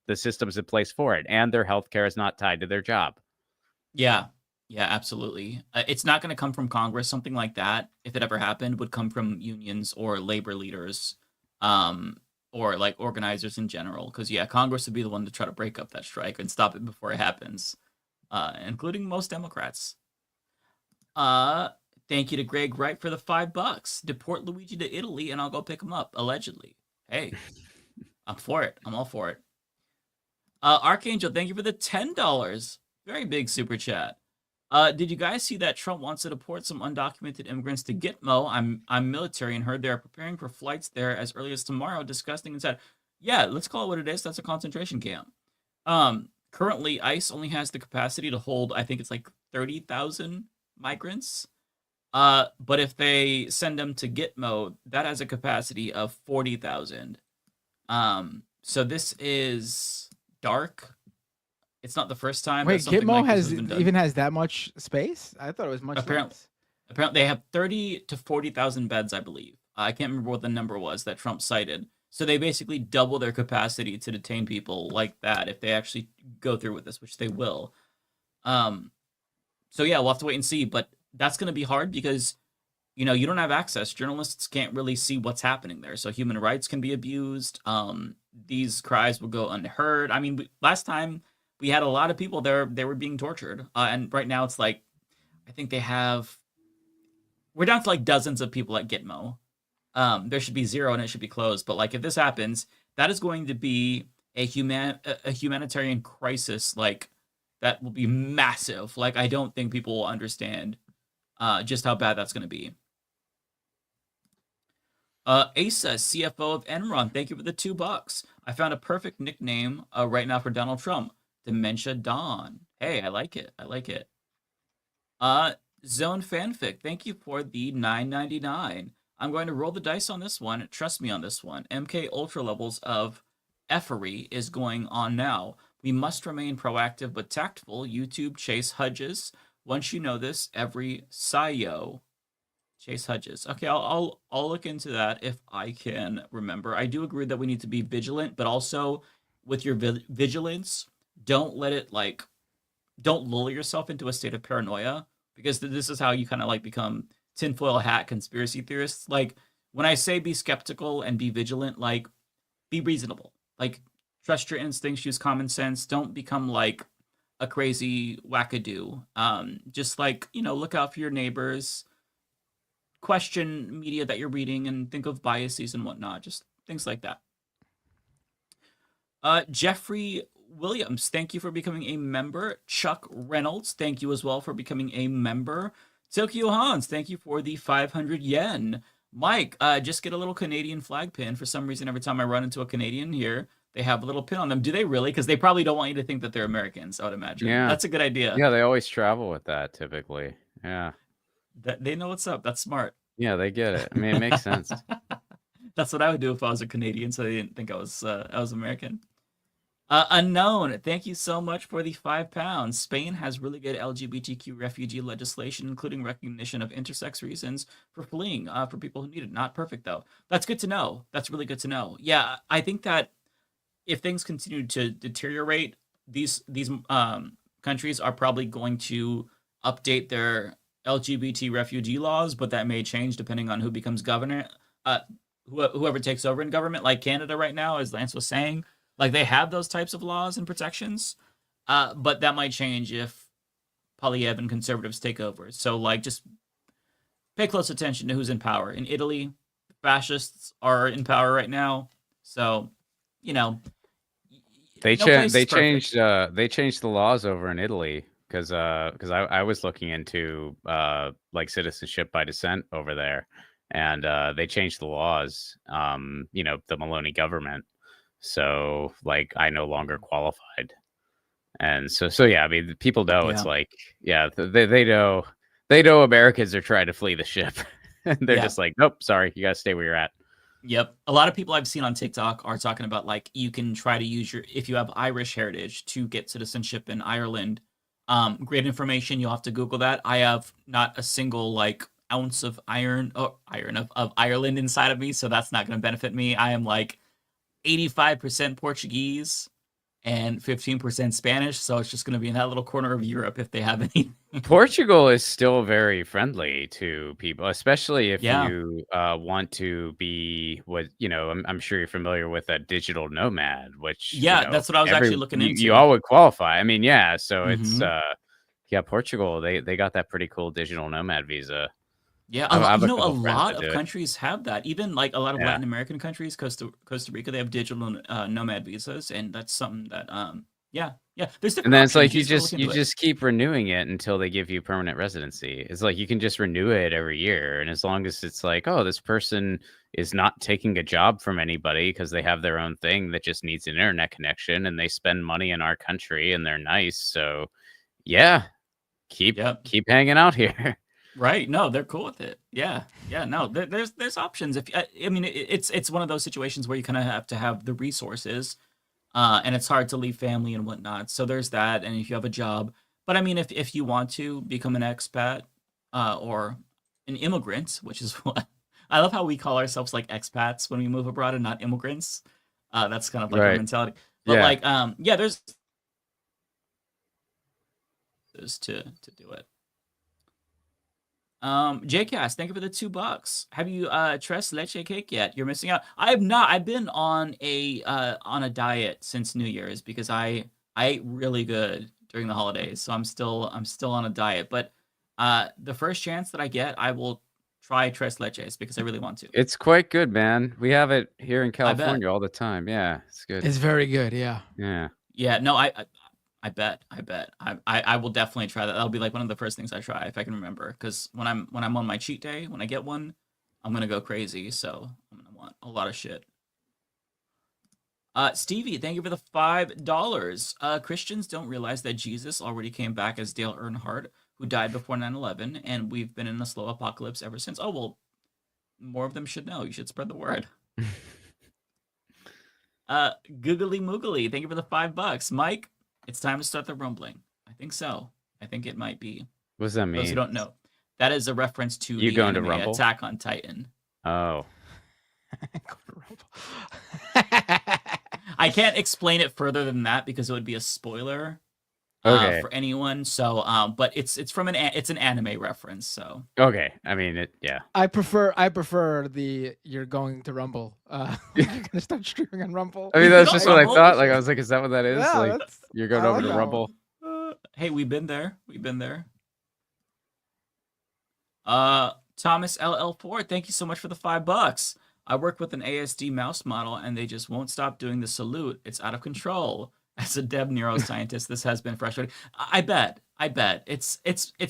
the systems in place for it, and their healthcare is not tied to their job. Yeah, absolutely. It's not going to come from Congress. Something like that, if it ever happened, would come from unions or labor leaders, or like organizers in general. Because Congress would be the one to try to break up that strike and stop it before it happens, including most Democrats. Thank you to Greg Wright for the $5. Deport Luigi to Italy, and I'll go pick him up. Allegedly. Hey, I'm for it. I'm all for it. Archangel, thank you for the $10. Very big super chat. Did you guys see that Trump wants to deport some undocumented immigrants to Gitmo? I'm military and heard they're preparing for flights there as early as tomorrow. Disgusting and said, yeah, let's call it what it is. That's a concentration camp. Currently, ICE only has the capacity to hold, I think it's like 30,000 migrants. But if they send them to Gitmo, that has a capacity of 40,000. So this is dark. It's not the first time. Wait, Gitmo has that much space? I thought it was much less. Apparently, they have 30 to 40,000 beds, I believe. I can't remember what the number was that Trump cited. So they basically double their capacity to detain people like that if they actually go through with this, which they will. So yeah, we'll have to wait and see. But that's going to be hard because, you don't have access. Journalists can't really see what's happening there. So human rights can be abused. These cries will go unheard. I mean, last time we had a lot of people there. They were being tortured. And right now it's like, I think we're down to like dozens of people at Gitmo. There should be 0 and it should be closed. But like, if this happens, that is going to be a humanitarian crisis. Like, that will be massive. Like, I don't think people will understand just how bad that's going to be. Asa, CFO of Enron, thank you for the $2. I found a perfect nickname right now for Donald Trump, Dementia Don. Hey, I like it. Zone Fanfic, thank you for the $9.99. I'm going to roll the dice on this one. Trust me on this one. MK Ultra levels of effery is going on now. We must remain proactive but tactful. YouTube Chase Hudges. Once you know this, every Sayo. Chase Hudges. Okay, I'll look into that if I can remember. I do agree that we need to be vigilant, but also with your vigilance, don't let it don't lull yourself into a state of paranoia, because this is how you kind of become tinfoil hat conspiracy theorists. Like, when I say be skeptical and be vigilant, be reasonable. Trust your instincts, use common sense. Don't become a crazy wackadoo. Just look out for your neighbors. Question media that you're reading and think of biases and whatnot. Just things like that. Jeffrey Williams, thank you for becoming a member. Chuck Reynolds, thank you as well for becoming a member. Tokyo Hans, thank you for the 500 yen. Mike, just get a little Canadian flag pin. For some reason, every time I run into a Canadian here, they have a little pin on them. Do they really? Because they probably don't want you to think that they're Americans, I would imagine. Yeah. That's a good idea. Yeah, they always travel with that typically. Yeah. They know what's up. That's smart. Yeah, they get it. I mean, it makes sense. That's what I would do if I was a Canadian, so they didn't think I was American. Unknown, thank you so much for the £5. Spain has really good LGBTQ refugee legislation, including recognition of intersex reasons for fleeing for people who need it. Not perfect, though. That's good to know. That's really good to know. Yeah, I think that if things continue to deteriorate, these countries are probably going to update their LGBT refugee laws, but that may change depending on who becomes governor. Whoever takes over in government, like Canada right now, as Lance was saying. Like, they have those types of laws and protections, but that might change if Polyev and conservatives take over. So, like, just pay close attention to who's in power. In Italy, fascists are in power right now. So, you know, they changed the laws over in Italy because I was looking into like citizenship by descent over there, and they changed the laws. The Maloney government. So like I no longer qualified. And so yeah, I mean people know it's like, yeah, they know Americans are trying to flee the ship. And they're just like, nope, sorry, you gotta stay where you're at. Yep. A lot of people I've seen on TikTok are talking about like you can try to use if you have Irish heritage to get citizenship in Ireland. Great information. You'll have to Google that. I have not a single like ounce of of Ireland inside of me, so that's not gonna benefit me. I am like 85% Portuguese and 15% Spanish, so it's just going to be in that little corner of Europe if they have any. Portugal is still very friendly to people, especially if you want to be what I'm sure you're familiar with a digital nomad, which that's what I was actually looking into. You all would qualify. I mean, yeah, so it's Portugal. They got that pretty cool digital nomad visa. Yeah, a lot of countries have that. Even like a lot of Latin American countries, Costa Rica, they have digital nomad visas, and that's something that There's and then it's like you just keep renewing it until they give you permanent residency. It's like you can just renew it every year, and as long as it's like, oh, this person is not taking a job from anybody because they have their own thing that just needs an internet connection, and they spend money in our country and they're nice, so yeah, keep hanging out here. Right. No, they're cool with it. Yeah. No, there's options. It's one of those situations where you kind of have to have the resources, and it's hard to leave family and whatnot. So there's that. And if you have a job, but I mean, if you want to become an expat, or an immigrant, which is what I love how we call ourselves like expats when we move abroad and not immigrants. That's kind of like our mentality. But there's to do it. JCast, thank you for the $2. Have you tres leche cake yet? You're missing out. I have not. I've been on a diet since New Year's because I ate really good during the holidays, so I'm still on a diet. But the first chance that I get, I will try tres leches because I really want to. It's quite good, man. We have it here in California all the time. Yeah, it's good. It's very good. Yeah. Yeah. No, I bet. I will definitely try that. That'll be like one of the first things I try if I can remember. Because when I'm on my cheat day, when I get one, I'm gonna go crazy. So I'm gonna want a lot of shit. Stevie, thank you for the $5. Christians don't realize that Jesus already came back as Dale Earnhardt, who died before 9/11, and we've been in a slow apocalypse ever since. Oh well, more of them should know. You should spread the word. Googly Moogly, thank you for the $5. Mike, it's time to start the rumbling. I think so. I think it might be. What does that mean? Those who don't know, that is a reference to you the going to anime rumble? Attack on Titan. Oh. I can't explain it further than that because it would be a spoiler for anyone. So, but it's from it's an anime reference. So okay, I mean yeah. I prefer the you're going to Rumble. You're gonna start streaming on Rumble. I mean that's just what I thought. Like I was like, is that what that is? Yeah, like you're going over to Rumble. Hey, we've been there. Thomas LL4, thank you so much for the $5. I work with an ASD mouse model and they just won't stop doing the salute. It's out of control. As a dev neuroscientist, this has been frustrating. I bet. I bet it's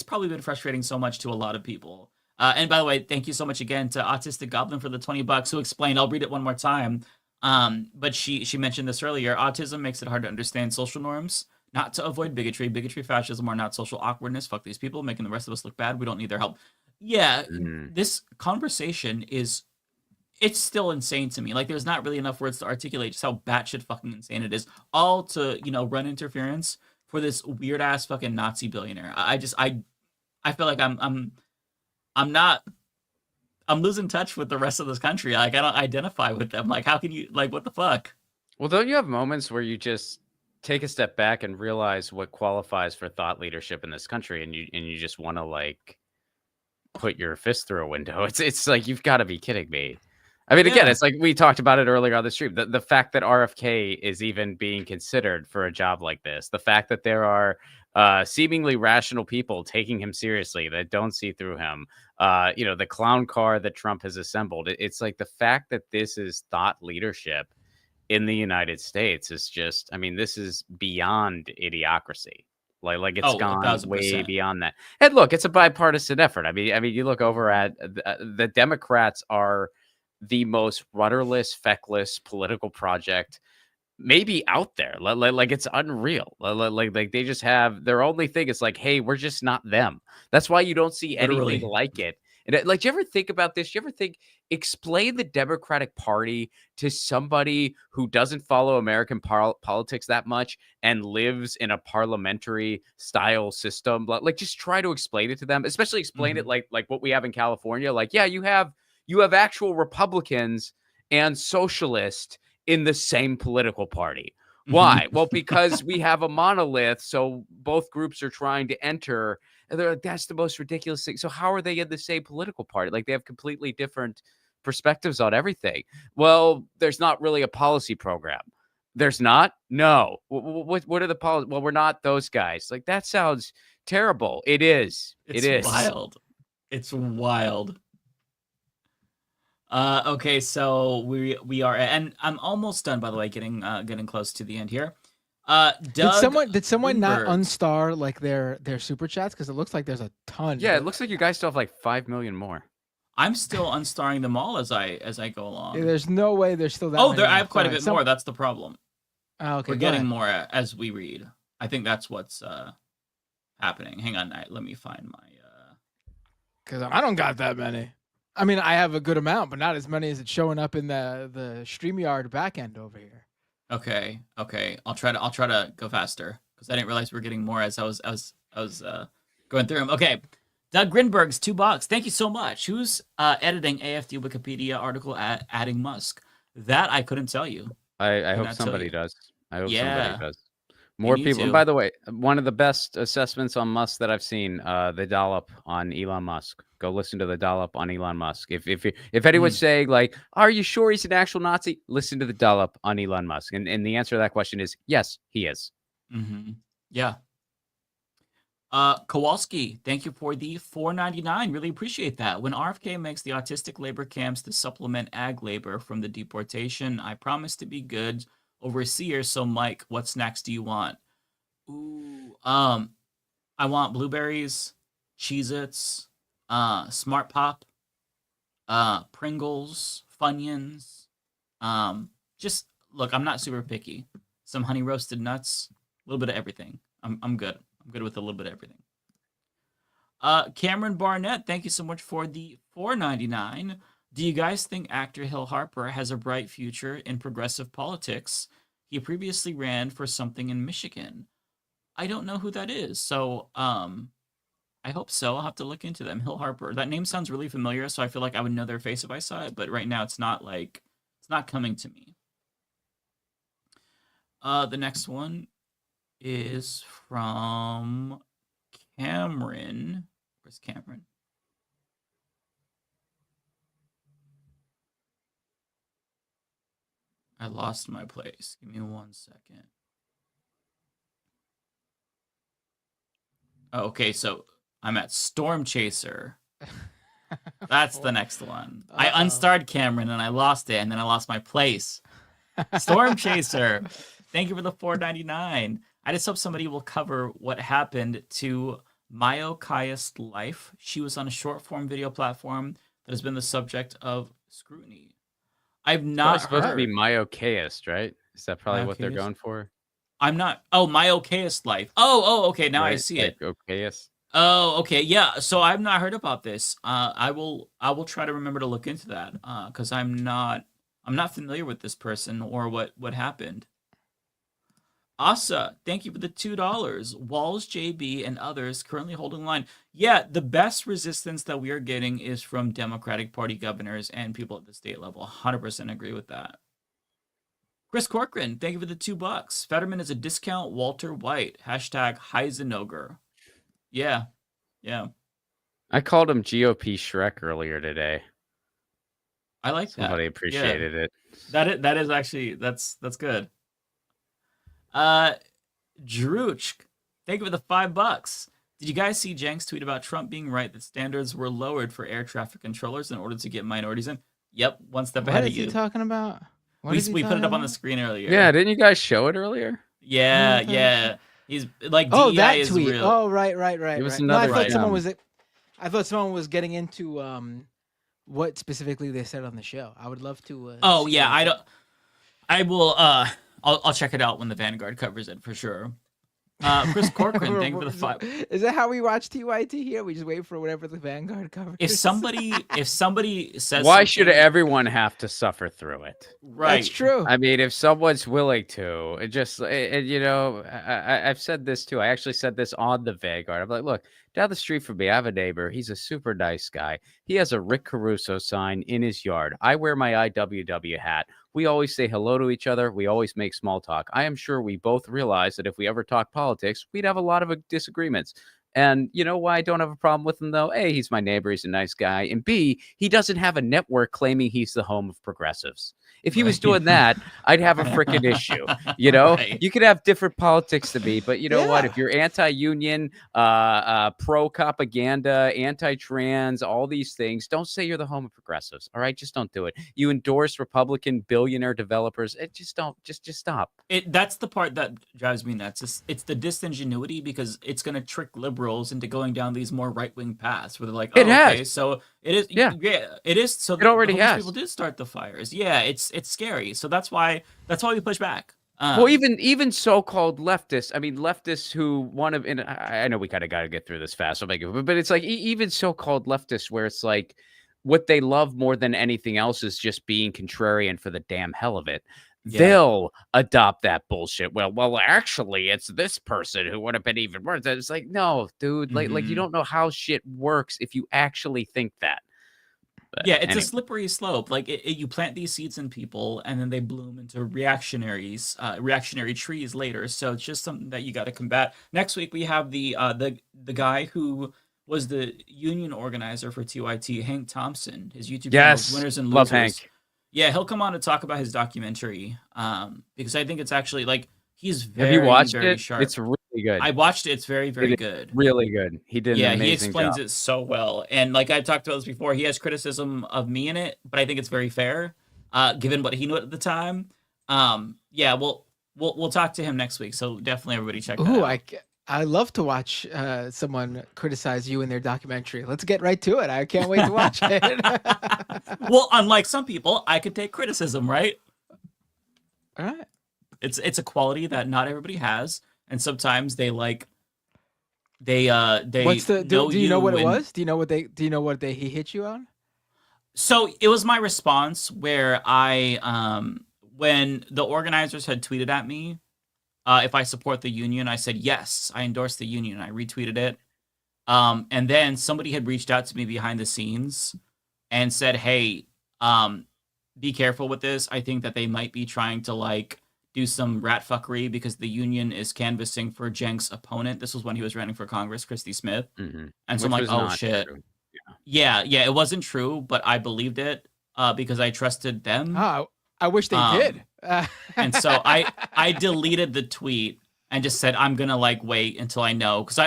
probably been frustrating so much to a lot of people. And by the way, thank you so much again to Autistic Goblin for the $20 who explained. I'll read it one more time. But she mentioned this earlier. Autism makes it hard to understand social norms, not to avoid bigotry. Bigotry, fascism are not social awkwardness. Fuck these people, making the rest of us look bad. We don't need their help. Yeah, this conversation it's still insane to me. Like, there's not really enough words to articulate just how batshit fucking insane it is. All to, run interference for this weird ass fucking Nazi billionaire. I feel like I'm losing touch with the rest of this country. Like, I don't identify with them. Like, how can you, like, what the fuck? Well, don't you have moments where you just take a step back and realize what qualifies for thought leadership in this country, and you just want to, like, put your fist through a window? It's like, you've got to be kidding me. I mean, again, it's like we talked about it earlier on the stream. The fact that RFK is even being considered for a job like this, the fact that there are seemingly rational people taking him seriously that don't see through him, the clown car that Trump has assembled. It's like the fact that this is thought leadership in the United States is just, I mean, this is beyond idiocracy. Like it's gone 1,000%. way beyond that. And look, it's a bipartisan effort. I mean, you look over at the Democrats are the most rudderless, feckless political project maybe out there. Like it's unreal. Like they just have their only thing is like, hey, we're just not them. That's why you don't see anything like it. And like, do you ever think about this? Do you ever think, explain the Democratic Party to somebody who doesn't follow American politics that much and lives in a parliamentary style system? Like, just try to explain it to them, especially explain it like what we have in California. Like, yeah, you have actual Republicans and socialists in the same political party. Why? Well, because we have a monolith, so both groups are trying to enter. And they're like, that's the most ridiculous thing. So how are they in the same political party? Like, they have completely different perspectives on everything. Well, there's not really a policy program. There's not? No. What are the policies? Well, we're not those guys. Like, that sounds terrible. It is. It's wild. It's wild. Okay, so we are, and I'm almost done, by the way, getting close to the end here. Doug, did someone not unstar like their super chats? Because it looks like there's a ton. Yeah, it looks like you guys still have like 5 million more. I'm still unstarring them all as I go along. Yeah, there's no way there's still that. Oh, I have quite a bit more. That's the problem. Okay, we're getting more as we read. I think that's what's happening. Hang on, let me find my. Because I don't got that many. I mean, I have a good amount, but not as many as it's showing up in the StreamYard backend over here. Okay. I'll try to go faster because I didn't realize we were getting more as I was going through them. Okay, Doug Grinberg's $2. Thank you so much. Who's editing AFD Wikipedia article adding Musk? That I couldn't tell you. I hope somebody does. I hope somebody does. More people. And by the way, one of the best assessments on Musk that I've seen, the dollop on Elon Musk. Go listen to the dollop on Elon Musk. If anyone's saying like, are you sure he's an actual Nazi? Listen to the dollop on Elon Musk. And the answer to that question is yes, he is. Yeah. Kowalski, thank you for the $4.99. Really appreciate that. When RFK makes the autistic labor camps to supplement ag labor from the deportation, I promise to be good overseer. So Mike, what snacks do you want? Ooh, I want blueberries, Cheez-Its, Smart Pop, Pringles, Funyuns. Just look, I'm not super picky. Some honey roasted nuts, a little bit of everything. I'm good. I'm good with a little bit of everything. Cameron Barnett, thank you so much for the $4.99. Do you guys think actor Hill Harper has a bright future in progressive politics? He previously ran for something in Michigan. I don't know who that is, so I hope so. I'll have to look into them. Hill Harper. That name sounds really familiar, so I feel like I would know their face if I saw it, but right now it's not coming to me. The next one is from Cameron. Where's Cameron? I lost my place. Give me 1 second. Okay, so I'm at Storm Chaser. That's the next one. I unstarred Cameron and I lost it, and then I lost my place. Storm Chaser. Thank you for the $4.99. I just hope somebody will cover what happened to Mayokaya's life. She was on a short form video platform that has been the subject of scrutiny. I've not supposed to be heard. Mayokaist, right? Is that probably what they're Mayokaist? going for? I'm not. Oh, Mayokaya's life. Oh, okay. Now I see it. Okaist. Oh, okay. Yeah. So I've not heard about this. I will try to remember to look into that. Because I'm not familiar with this person or what happened. Asa, thank you for the $2. Walls, JB, and others currently holding line. Yeah, the best resistance that we are getting is from Democratic Party governors and people at the state level. 100% agree with that. Chris Corcoran, thank you for the $2. Fetterman is a discount Walter White. Hashtag Heisenoger. Yeah. I called him GOP Shrek earlier today. I like that. Somebody appreciated it. That is actually that's good. Drooch, thank you for the $5. Did you guys see Jenks tweet about Trump being right that standards were lowered for air traffic controllers in order to get minorities in? Yep, one step ahead of you. What is he talking about? We put it up on the screen earlier. Yeah, didn't you guys show it earlier? Yeah. He's like, oh, DEI that is tweet. real. Oh, right. It was No, another. I thought someone was getting into what specifically they said on the show. I would love to. Oh yeah, I will. I'll check it out when the Vanguard covers it for sure. Chris Corcoran, thank you for the $5. Is that how we watch TYT here? We just wait for whatever the Vanguard covers. If somebody says, why should everyone have to suffer through it? Right, that's true. I mean, if someone's willing to, I've said this too. I actually said this on the Vanguard. I'm like, look, down the street from me, I have a neighbor. He's a super nice guy. He has a Rick Caruso sign in his yard. I wear my IWW hat. We always say hello to each other. We always make small talk. I am sure we both realize that if we ever talk politics, we'd have a lot of disagreements. And you know why I don't have a problem with him, though? A, he's my neighbor. He's a nice guy. And B, he doesn't have a network claiming he's the home of progressives. If he was doing that, I'd have a freaking issue. Right. You could have different politics to me, but you know what? If you're anti-union, pro-propaganda, anti-trans, all these things, don't say you're the home of progressives. All right, just don't do it. You endorse Republican billionaire developers. Just don't. Just stop. That's the part that drives me nuts. It's the disingenuity because it's going to trick liberals into going down these more right-wing paths where they're like, okay, so it is. Yeah, it is. So it already has. People did start the fires. Yeah, it's scary. So that's why we push back. Well, even so-called leftists. I mean, leftists who want to. And I know we kind of got to get through this fast. So but it's like even so-called leftists, where it's like what they love more than anything else is just being contrarian for the damn hell of it. Yeah. They'll adopt that bullshit. Well, actually, it's this person who would have been even worse. It's like, no, dude, like you don't know how shit works if you actually think that. But yeah, it's a slippery slope. Like you plant these seeds in people, and then they bloom into reactionary trees later. So it's just something that you got to combat. Next week we have the guy who was the union organizer for TYT, Hank Thompson. His YouTube channel is Winners and Losers. Love Hank. Yeah, he'll come on to talk about his documentary. Because I think it's actually like he's very, have you watched very it? sharp. It's really good. I watched it. It's very, very good. Really good. He did an amazing he explains job. it so well. And like I've talked about this before, he has criticism of me in it, but I think it's very fair, given what he knew at the time. We'll talk to him next week. So definitely everybody check that out. I love to watch someone criticize you in their documentary. Let's get right to it. I can't wait to watch it. Well, unlike some people, I could take criticism, right? All right. It's a quality that not everybody has, and sometimes they What's the do you know what it was? Do you know what he hit you on? So it was my response where I when the organizers had tweeted at me if I support the union, I said yes, I endorse the union. I retweeted it. And then somebody had reached out to me behind the scenes and said, hey, be careful with this. I think that they might be trying to like do some rat fuckery because the union is canvassing for Cenk's opponent. This was when he was running for Congress, Christy Smith. Mm-hmm. And so I'm like, oh shit. Yeah, it wasn't true, but I believed it because I trusted them. Oh, I wish they did. And so I deleted the tweet and just said, I'm going to like wait until I know. Cause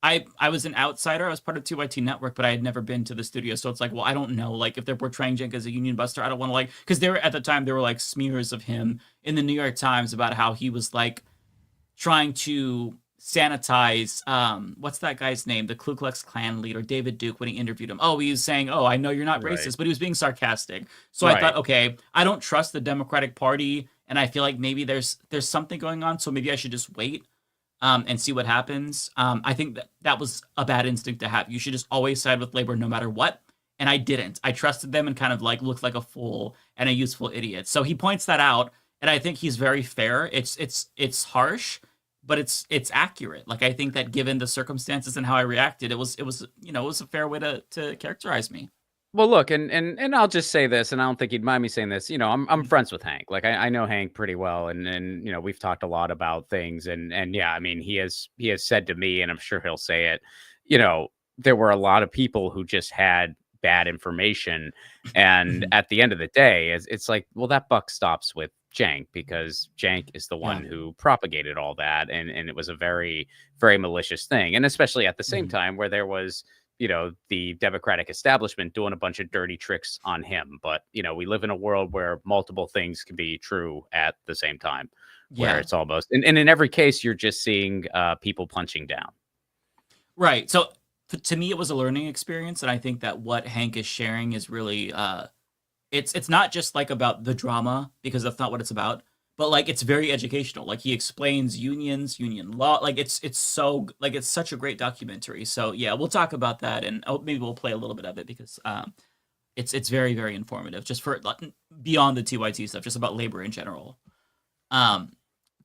I was an outsider. I was part of 2YT Network, but I had never been to the studio. So it's like, well, I don't know. Like if they're portraying Cenk as a union buster, I don't want to like, cause at the time there were like smears of him in the New York Times about how he was like trying to sanitize what's that guy's name, the Ku Klux Klan leader David Duke, when he interviewed him. Oh, he was saying, oh, I know you're not Right. racist, but he was being sarcastic. So I thought, okay, I don't trust the Democratic Party, and I feel like maybe there's something going on, so maybe I should just wait and see what happens. I think that was a bad instinct to have. You should just always side with labor no matter what, and I didn't. I trusted them and kind of like looked like a fool and a useful idiot. So he points that out, and I think he's very fair. It's harsh, but it's accurate. Like, I think that given the circumstances and how I reacted, it was a fair way to characterize me. Well, look, and I'll just say this, and I don't think he'd mind me saying this. I'm friends with Hank. Like, I know Hank pretty well, and we've talked a lot about things, and yeah, I mean, he has said to me, and I'm sure he'll say it. There were a lot of people who just had bad information, and at the end of the day, it's like, well, that buck stops with Cenk, because Cenk is the one who propagated all that, and it was a very, very malicious thing, and especially at the same time where there was the Democratic establishment doing a bunch of dirty tricks on him. But we live in a world where multiple things can be true at the same time, where it's almost and in every case you're just seeing people punching down. Right. So to me, it was a learning experience, and I think that what Hank is sharing is really it's not just like about the drama, because that's not what it's about, but like it's very educational. Like, he explains unions, union law. Like, it's so, like, it's such a great documentary. So yeah, we'll talk about that, and maybe we'll play a little bit of it, because it's very, very informative, just for beyond the TYT stuff, just about labor in general.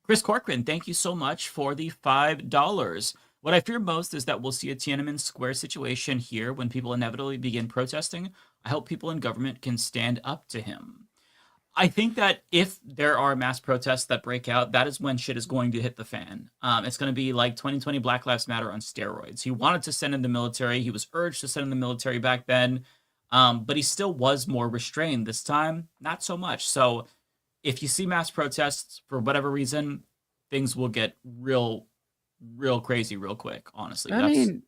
Chris Corcoran, thank you so much for the $5. What I fear most is that we'll see a Tiananmen Square situation here when people inevitably begin protesting. I hope people in government can stand up to him. I think that if there are mass protests that break out, that is when shit is going to hit the fan. It's going to be like 2020 Black Lives Matter on steroids. He wanted to send in the military. He was urged to send in the military back then, but he still was more restrained this time. Not so much. So if you see mass protests for whatever reason, things will get real crazy real quick, honestly. I mean,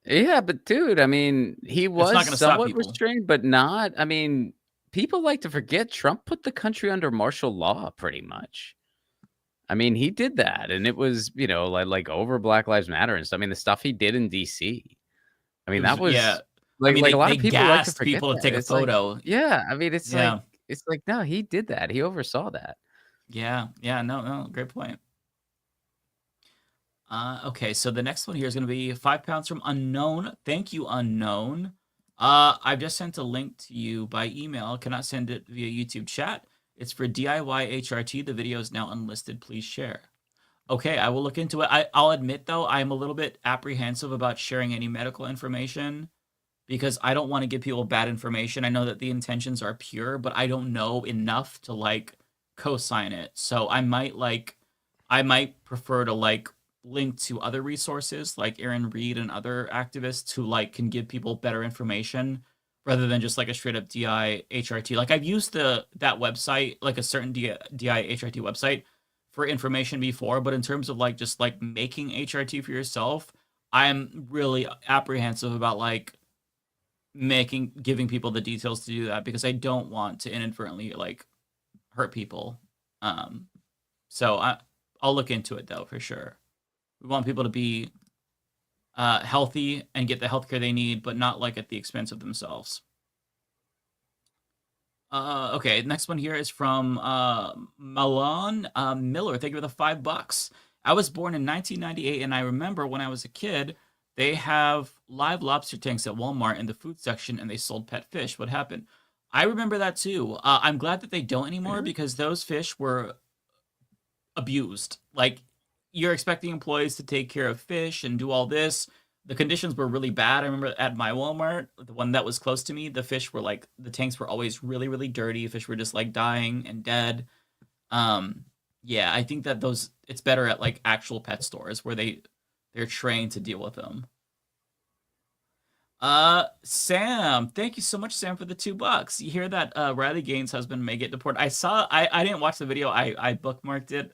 yeah, but dude, I mean, he was somewhat restrained, but not. I mean, people like to forget Trump put the country under martial law pretty much. I mean, he did that, and it was, like over Black Lives Matter and stuff. I mean, the stuff he did in DC. I mean, that was like a lot of people like to forget people to take a It's like, photo. yeah, I mean, it's like no, he did that. He oversaw that. Yeah, no, great point. Okay, so the next one here is going to be £5 from Unknown. Thank you, Unknown. I've just sent a link to you by email. Cannot send it via YouTube chat. It's for DIY HRT. The video is now unlisted. Please share. Okay, I will look into it. I'll admit, though, I'm a little bit apprehensive about sharing any medical information, because I don't want to give people bad information. I know that the intentions are pure, but I don't know enough to like co-sign it. So I might prefer to like link to other resources like Aaron Reed and other activists who like can give people better information, rather than just like a straight up DI HRT. Like, I've used that website, like a certain DI HRT website, for information before, but in terms of like just like making HRT for yourself, I'm really apprehensive about like giving people the details to do that, because I don't want to inadvertently like hurt people. So I'll look into it though, for sure. We want people to be healthy and get the healthcare they need, but not like at the expense of themselves. Okay, next one here is from Malon Miller. Thank you for the $5. I was born in 1998, and I remember when I was a kid, they have live lobster tanks at Walmart in the food section, and they sold pet fish. What happened? I remember that too. I'm glad that they don't anymore, because those fish were abused. Like, you're expecting employees to take care of fish and do all this. The conditions were really bad. I remember at my Walmart, the one that was close to me, the fish were like, the tanks were always really, really dirty. Fish were just like dying and dead. Yeah, I think that it's better at like actual pet stores where they're trained to deal with them. Sam, thank you so much, Sam, for the $2. You hear that Riley Gaines' husband may get deported? I didn't watch the video. I bookmarked it.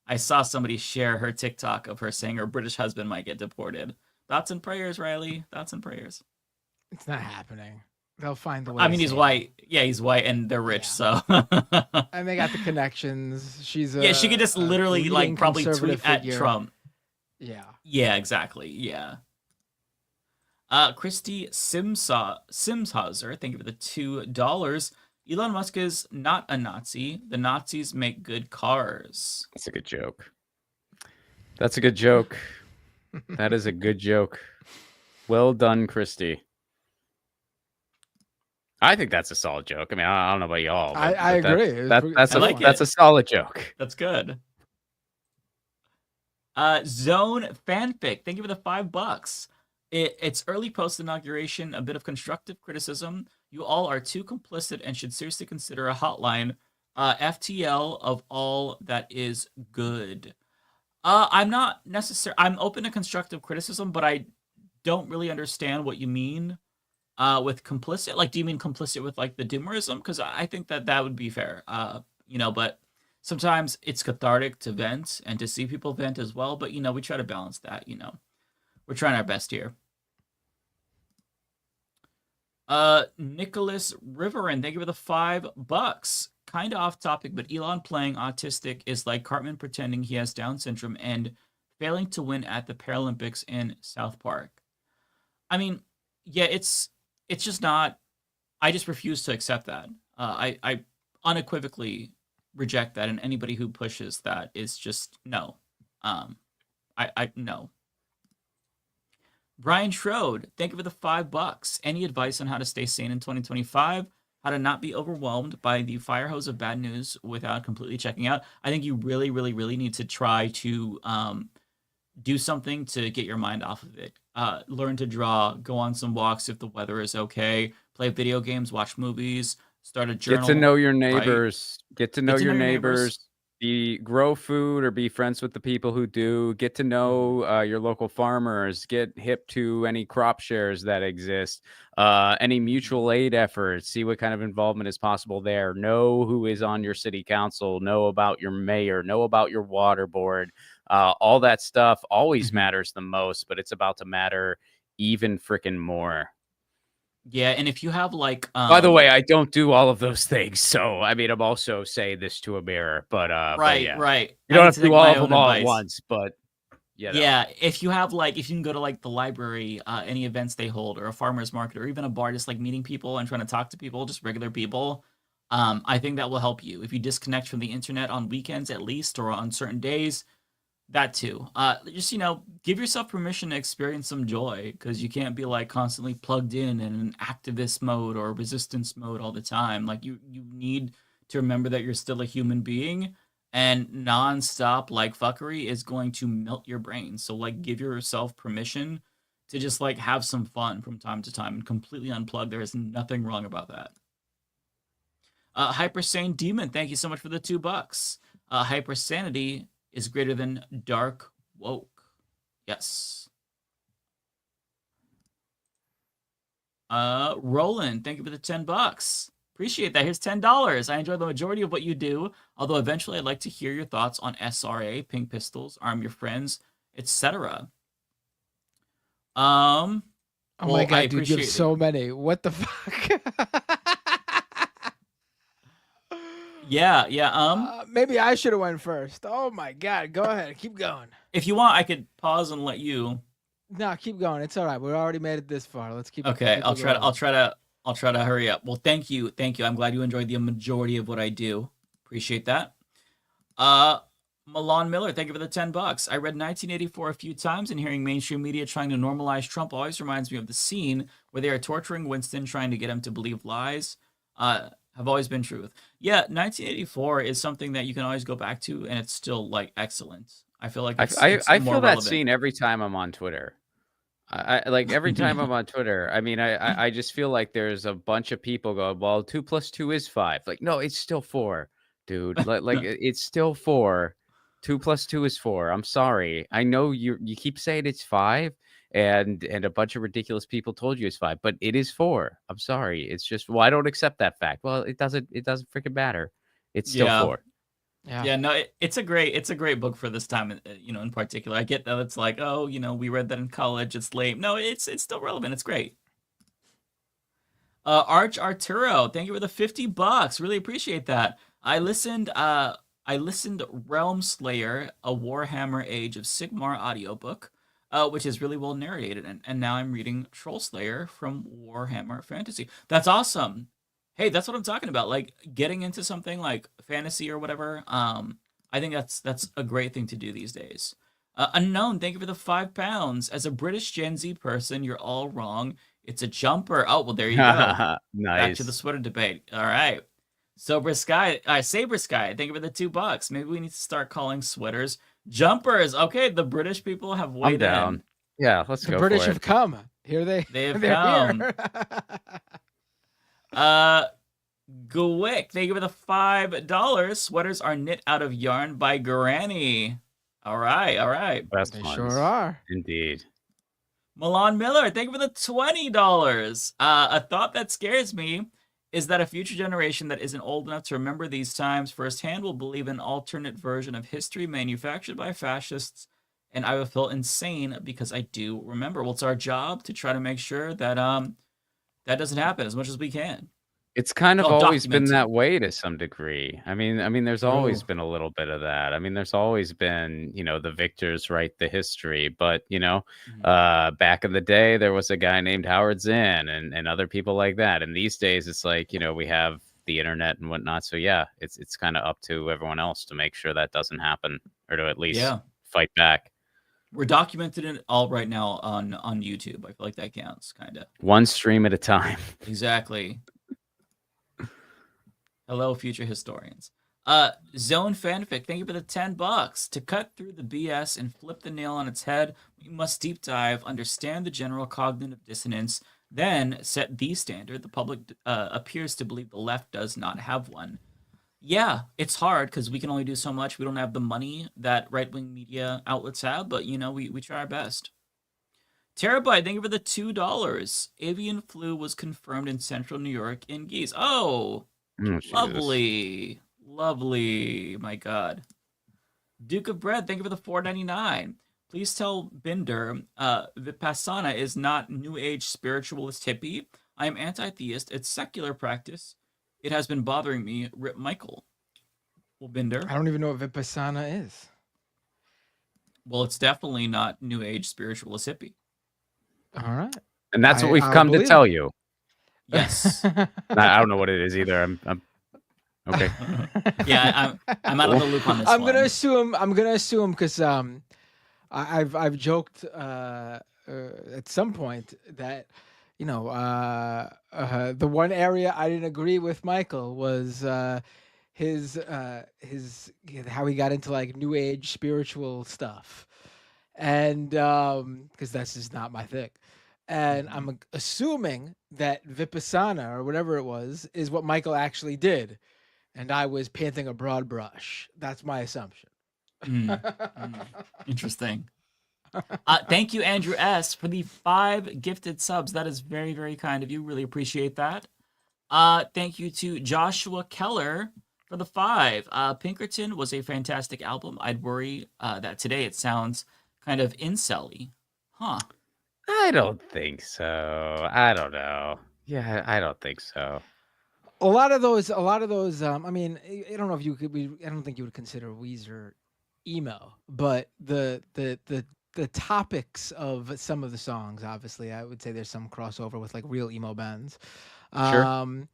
I saw somebody share her TikTok of her saying her British husband might get deported. Thoughts and prayers, Riley. Thoughts and prayers. It's not happening. They'll find the way. I mean, he's white. Yeah, he's white, and they're rich, so. And they got the connections. She's yeah, she could just literally like probably tweet at Trump. Yeah. Yeah, exactly. Yeah. Christy Simshauser, thank you for the $2. Elon Musk is not a Nazi. The Nazis make good cars. That's a good joke. That's a good joke. That is a good joke. Well done, Christy. I think that's a solid joke. I mean, I don't know about y'all. I agree. That's a solid joke. That's good. Zone Fanfic, thank you for the $5. It's early post-inauguration, a bit of constructive criticism. You all are too complicit and should seriously consider a hotline. FTL of all that is good. I'm not necessarily... I'm open to constructive criticism, but I don't really understand what you mean with complicit. Like, do you mean complicit with, like, the doomerism? Because I think that would be fair. But sometimes it's cathartic to vent and to see people vent as well. But, we try to balance that, We're trying our best here. Nicholas Riverin, thank you for the $5. Kind of off topic, but Elon playing autistic is like Cartman pretending he has Down syndrome and failing to win at the Paralympics in South Park. I mean, yeah, it's just not. I just refuse to accept that. I unequivocally reject that, and anybody who pushes that is just no. I no. Brian Schroed, thank you for the $5. Any advice on how to stay sane in 2025? How to not be overwhelmed by the fire hose of bad news without completely checking out? I think you really, really, really need to try to do something to get your mind off of it. Learn to draw, go on some walks if the weather is okay, play video games, watch movies, start a journal. Get to know your neighbors. Right? Get to know your neighbors. Grow food or be friends with the people who do. Get to know your local farmers. Get hip to any crop shares that exist. Any mutual aid efforts. See what kind of involvement is possible there. Know who is on your city council. Know about your mayor. Know about your water board. All that stuff always matters the most, but it's about to matter even freaking more. Yeah, and if you have like by the way, I don't do all of those things, so I mean I'm also saying this to a mirror, but right. You don't have to do all of them all at once, but yeah, if you have like if you can go to like the library, any events they hold, or a farmer's market, or even a bar, just like meeting people and trying to talk to people, just regular people, I think that will help you. If you disconnect from the internet on weekends at least, or on certain days, that too. Just, give yourself permission to experience some joy, because you can't be like constantly plugged in an activist mode or resistance mode all the time. Like you need to remember that you're still a human being, and nonstop like fuckery is going to melt your brain. So like give yourself permission to just like have some fun from time to time and completely unplug. There is nothing wrong about that. Hypersane Demon, thank you so much for the $2. Hypersanity is greater than dark woke. Yes. Roland, thank you for the $10. Appreciate that. Here's $10. I enjoy the majority of what you do, although eventually I'd like to hear your thoughts on SRA, Pink Pistols, Arm Your Friends, etc. Oh my god, dude, you have so many. What the fuck? Yeah. Maybe I should have went first. Oh my god, go ahead, keep going. If you want, I could pause and let you. No, keep going. It's all right. We already made it this far. Let's keep. Okay, I'll try to hurry up. Well, thank you. I'm glad you enjoyed the majority of what I do. Appreciate that. Milan Miller, thank you for the $10. I read 1984 a few times, and hearing mainstream media trying to normalize Trump always reminds me of the scene where they are torturing Winston, trying to get him to believe lies. Have always been truth. Yeah, 1984 is something that you can always go back to, and it's still like excellent. I feel like it's I feel more that relevant. scene every time I'm on Twitter. I like every time I'm on Twitter. I mean, I just feel like there's a bunch of people going, well, 2 + 2 is 5. Like, no, it's still 4, dude. Like it's still 4. 2 + 2 is 4. I'm sorry. I know you keep saying it's 5, and a bunch of ridiculous people told you it's 5, but it is 4. I'm sorry. It's just, well, I don't accept that fact. Well, it doesn't freaking matter. It's still 4. Yeah, no, it's a great book for this time, in particular. I get that it's like, oh, we read that in college, it's lame. No, it's still relevant. It's great. Arch Arturo, thank you for the $50. Really appreciate that. I listened Realm Slayer, a Warhammer Age of Sigmar audiobook, which is really well narrated, and now I'm reading Troll Slayer from Warhammer Fantasy. That's awesome. Hey, that's what I'm talking about. Like getting into something like fantasy or whatever. I think that's a great thing to do these days. Unknown, thank you for the £5. As a British Gen Z person, you're all wrong. It's a jumper. Oh, well, there you go. Back to the Nice. sweater debate. All right. Saber Sky, thank you for the $2. Maybe we need to start calling sweaters jumpers. Okay, the British people have I'm weighed down. in. Yeah, let's The go British for have it. come. Here they They've they're come. here. Gwick, thank you for the $5. Sweaters are knit out of yarn by Granny. All right, all right. Best They ones. sure are. Indeed. Milan Miller, thank you for the $20. A thought that scares me is that a future generation that isn't old enough to remember these times firsthand will believe an alternate version of history manufactured by fascists, and I will feel insane because I do remember. Well, it's our job to try to make sure that that doesn't happen as much as we can. It's kind of Well, always been documented. that way to some degree. I mean, there's always True. been a little bit of that. I mean, there's always been, the victors write the history. But, back in the day, there was a guy named Howard Zinn and other people like that. And these days, it's like, we have the internet and whatnot. So, yeah, it's kind of up to everyone else to make sure that doesn't happen or to at least fight back. We're documenting it all right now on YouTube. I feel like that counts, kind of. One stream at a time. Exactly. Hello, future historians. Zone Fanfic, thank you for the $10. To cut through the BS and flip the nail on its head, we must deep dive, understand the general cognitive dissonance, then set the standard. The public appears to believe the left does not have one. Yeah, it's hard because we can only do so much. We don't have the money that right-wing media outlets have, but, we try our best. Terabyte, thank you for the $2. Avian flu was confirmed in central New York in Geese. Oh, lovely. Lovely. My God. Duke of Bread, thank you for the $4.99. Please tell Binder, Vipassana is not New Age spiritualist hippie. I am anti-theist. It's secular practice. It has been bothering me. Rip Michael. Well, Binder. I don't even know what Vipassana is. Well, it's definitely not New Age spiritualist hippie. All right. And that's what we've come to tell you. Yes. I don't know what it is either. I'm okay. Yeah, I'm out of the loop on this. I'm gonna assume because I've joked at some point that the one area I didn't agree with Michael was his how he got into like New Age spiritual stuff, and because that's just not my thing. And I'm assuming that Vipassana or whatever it was is what Michael actually did, and I was painting a broad brush. That's my assumption. Interesting. Thank you, Andrew S., for the 5 gifted subs. That is very, very kind of you. Really appreciate that. Thank you to Joshua Keller for the 5. Pinkerton was a fantastic album. I'd worry that today it sounds kind of incel-y. Huh. I don't think so. I don't know. Yeah, I don't think so. A lot of those. I mean, I don't know if you could. I don't think you would consider Weezer emo, but the topics of some of the songs, obviously, I would say there's some crossover with like real emo bands. Sure.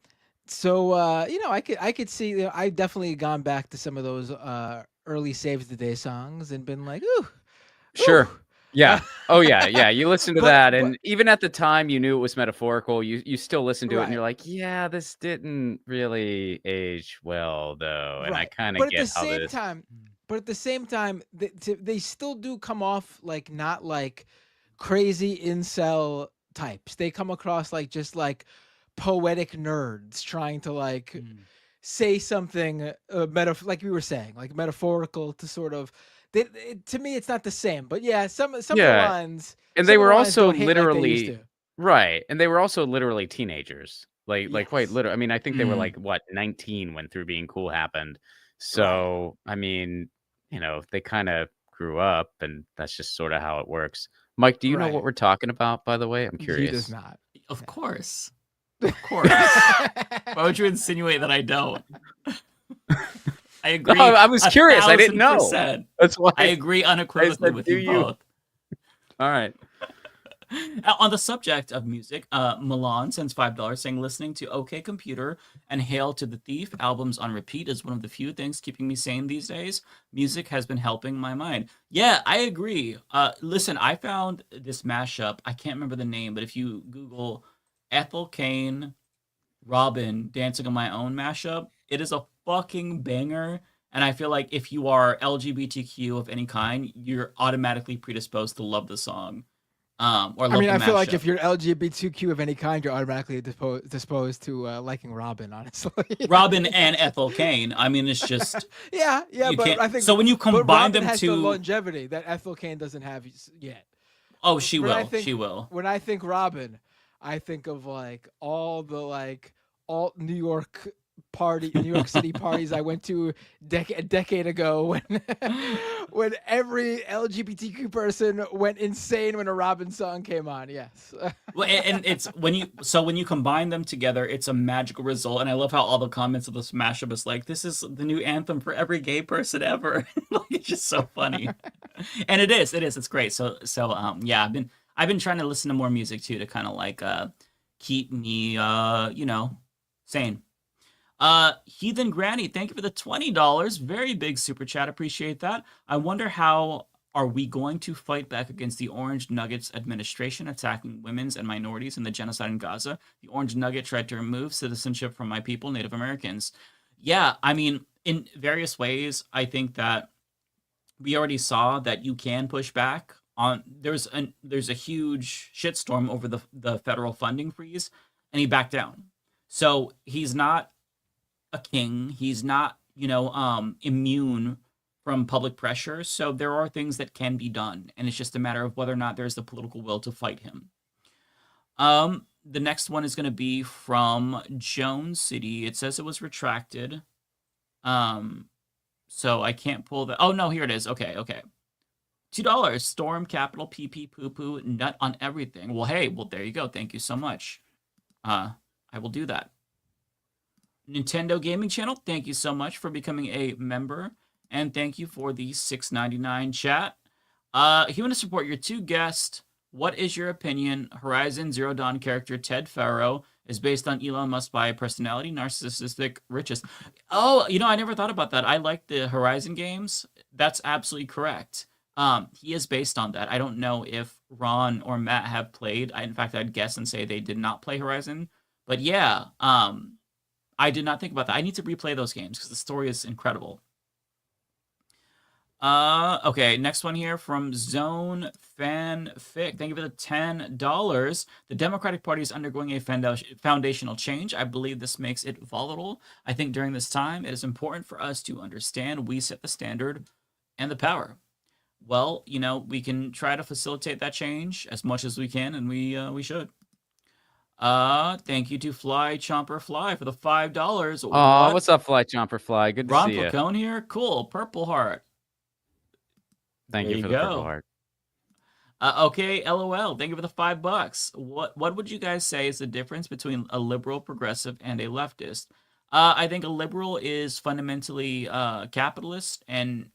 So I could see. I've definitely gone back to some of those early Saves the Day songs and been like, ooh. Sure. Ooh. Yeah. Oh yeah. Yeah. You listen to that, and even at the time, you knew it was metaphorical. You still listen to it, and you're like, yeah, this didn't really age well, though, and I kind of get how this. But at the same time, they still do come off like not like crazy incel types. They come across like just like poetic nerds trying to like say something like we were saying, like metaphorical to sort of. To me, it's not the same, but yeah, some of the lines. And they were also literally right, and they were also literally teenagers, like quite literally. I mean, I think they were like 19 when Through Being Cool happened. So I mean, they kind of grew up, and that's just sort of how it works. Mike, do you know what we're talking about? By the way, I'm curious. He does not. Of course. Of course. Why would you insinuate that I don't? I agree. No, I was curious. I didn't know. 1000%. That's why I agree unequivocally with you both. All right. On the subject of music, Milan sends $5 saying listening to OK Computer and Hail to the Thief albums on repeat is one of the few things keeping me sane these days. Music has been helping my mind. Yeah, I agree. Listen, I found this mashup. I can't remember the name, but if you Google Ethel Cain, Robin Dancing on My Own mashup, it is a fucking banger. And I feel like if you are LGBTQ of any kind, you're automatically predisposed to love the song. Or love I mean, the I feel like mashup. if you're LGBTQ of any kind, you're automatically disposed to liking Robin, honestly. Robin and Ethel Cain. I mean, it's just yeah, you but can't- I think so when you but combine Robin them has the to longevity that Ethel Cain doesn't have yet. oh, she When I will. think- She will. When I think Robin, I think of like all the alt New York City parties I went to a decade ago when when every LGBTQ person went insane when a Robin song came on. Yes. Well, and it's when you combine them together, it's a magical result. And I love how all the comments of this mashup is like, this is the new anthem for every gay person ever. Like, it's just so funny. And it is, it's great. So yeah, I've been trying to listen to more music too to kind of like keep me sane. Heathen Granny, thank you for the $20. Very big super chat. Appreciate that. I wonder how are we going to fight back against the Orange Nuggets administration attacking women's and minorities in the genocide in Gaza? The Orange Nugget tried to remove citizenship from my people, Native Americans. Yeah, I mean, in various ways, I think that we already saw that you can push back on. There's a huge shitstorm over the federal funding freeze, and he backed down. So he's not a king. He's not, immune from public pressure. So there are things that can be done, and it's just a matter of whether or not there's the political will to fight him. The next one is going to be from Jones City. It says it was retracted. So I can't pull the. Oh no, here it is. Okay. $2. Storm Capital PP Poo Poo Nut on Everything. Well, hey, there you go. Thank you so much. I will do that. Nintendo Gaming Channel, thank you so much for becoming a member, and thank you for the $6.99 chat. If you want to support your two guests, what is your opinion? Horizon Zero Dawn character Ted Faro is based on Elon Musk's bi personality, narcissistic, richest. Oh, I never thought about that. I like the Horizon games. That's absolutely correct. He is based on that. I don't know if Ron or Matt have played. In fact, I'd guess and say they did not play Horizon. But yeah, I did not think about that. I need to replay those games because the story is incredible. Okay, next one here from Zone Fanfic. Thank you for the $10. The Democratic Party is undergoing a foundational change. I believe this makes it volatile. I think during this time, it is important for us to understand we set the standard and the power. Well, we can try to facilitate that change as much as we can, and we should. Thank you to Fly Chomper Fly for the $5. Oh, what's up, Fly Chomper Fly? Good to Ron see you. Placone here. Cool. Purple heart. Thank you for the purple heart. Okay, LOL. Thank you for the $5. What would you guys say is the difference between a liberal, progressive, and a leftist? I think a liberal is fundamentally capitalist and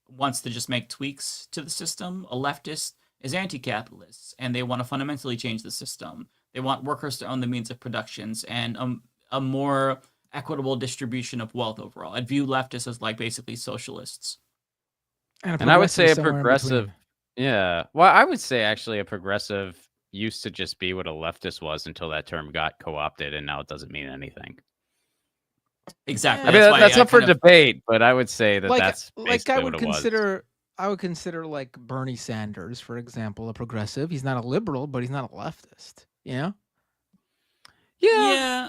wants to just make tweaks to the system. A leftist is anti-capitalist, and they want to fundamentally change the system. They want workers to own the means of productions and a more equitable distribution of wealth overall. I'd view leftists as like basically socialists. And I would say a progressive, yeah. Well, I would say actually a progressive used to just be what a leftist was until that term got co-opted, and now it doesn't mean anything. Exactly. I mean, that's up for debate, but I would say that that's basically what it was. I would consider like Bernie Sanders, for example, a progressive. He's not a liberal, but he's not a leftist. Yeah.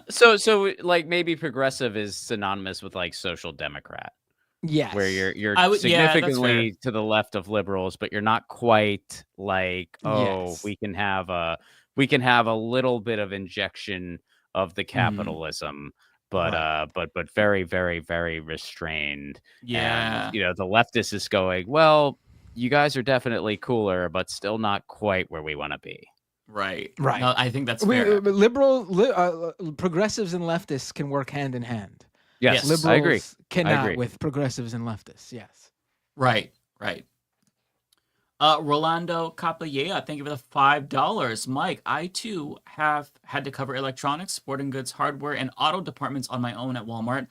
So like maybe progressive is synonymous with like social democrat. Yes. Where you're significantly to the left of liberals, but you're not quite like, we can have a little bit of injection of the capitalism, but very, very, very restrained. Yeah. And, the leftist is going, well, you guys are definitely cooler, but still not quite where we want to be. Right. Right. No, I think that's fair. Progressives and leftists can work hand in hand. Yes, Liberals I agree. cannot with progressives and leftists. Yes. Right. Rolando Capella, thank you for the $5. Mike, I too have had to cover electronics, sporting goods, hardware, and auto departments on my own at Walmart.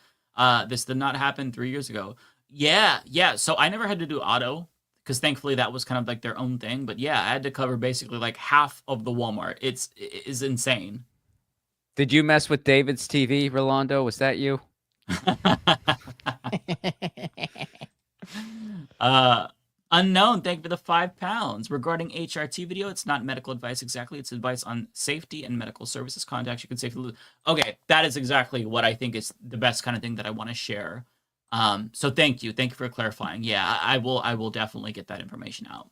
This did not happen 3 years ago. Yeah. So I never had to do auto because thankfully that was kind of like their own thing. But yeah, I had to cover basically like half of the Walmart. It is insane. Did you mess with David's TV, Rolando? Was that you? Unknown, thank you for the £5. Regarding HRT video, it's not medical advice exactly. It's advice on safety and medical services contacts you can safely lose. Okay, that is exactly what I think is the best kind of thing that I want to share. So thank you for clarifying. Yeah, I will definitely get that information out.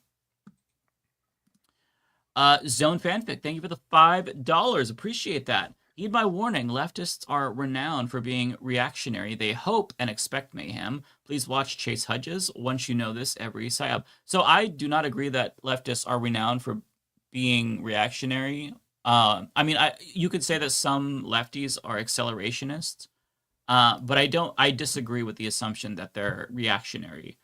Zone Fanfic, thank you for the $5. Appreciate that. Heed my warning, leftists are renowned for being reactionary. They hope and expect mayhem. Please watch Chase Hudges. Once you know this, every psyop. So I do not agree that leftists are renowned for being reactionary. I mean, you could say that some lefties are accelerationists, but I disagree with the assumption that they're reactionary.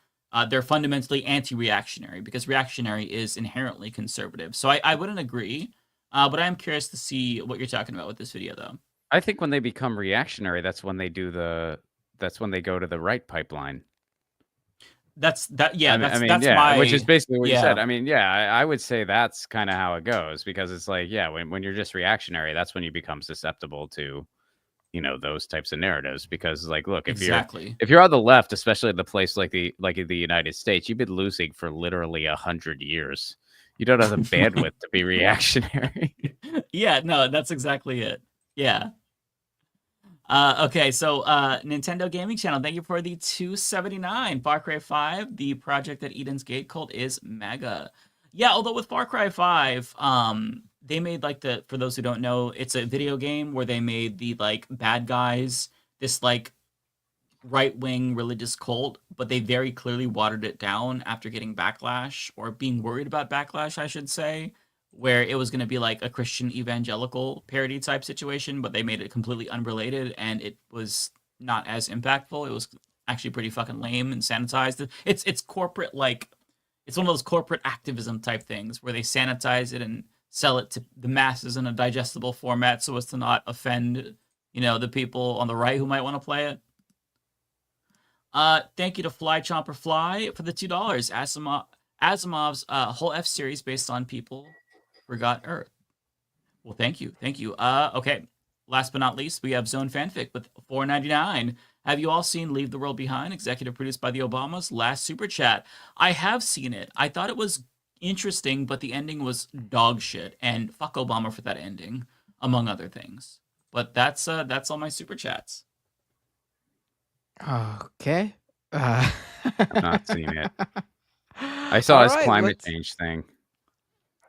They're fundamentally anti-reactionary because reactionary is inherently conservative. So I wouldn't agree. But I am curious to see what you're talking about with this video, though. I think when they become reactionary, that's when they go to the right pipeline. That's my which is basically what you said. I mean, I would say that's kind of how it goes because it's like, when you're just reactionary, that's when you become susceptible to, those types of narratives. Because like, look, if you're on the left, especially in the place like the United States, you've been losing for literally 100 years. You don't have the bandwidth to be reactionary. Yeah, no, that's exactly it. Yeah. Okay, so Nintendo Gaming Channel, thank you for the $2.79. Far Cry 5, the project at Eden's Gate cult is mega. Yeah, although with Far Cry 5, they made like for those who don't know, it's a video game where they made the like bad guys, this like right-wing religious cult, but they very clearly watered it down after getting backlash, or being worried about backlash, I should say, where it was going to be like a Christian evangelical parody type situation, but they made it completely unrelated, and it was not as impactful. It was actually pretty fucking lame and sanitized. It's corporate, like, it's one of those corporate activism type things where they sanitize it and sell it to the masses in a digestible format so as to not offend, the people on the right who might want to play it. Thank you to Fly Chomper Fly for the $2. Asimov's whole F series based on people forgot Earth. Well, thank you. Okay. Last but not least, we have Zone Fanfic with $4.99. Have you all seen Leave the World Behind, executive produced by the Obamas? Last super chat. I have seen it. I thought it was interesting, but the ending was dog shit, and fuck Obama for that ending, among other things. But that's all my super chats. Okay. I've not seen it. I saw his climate change thing.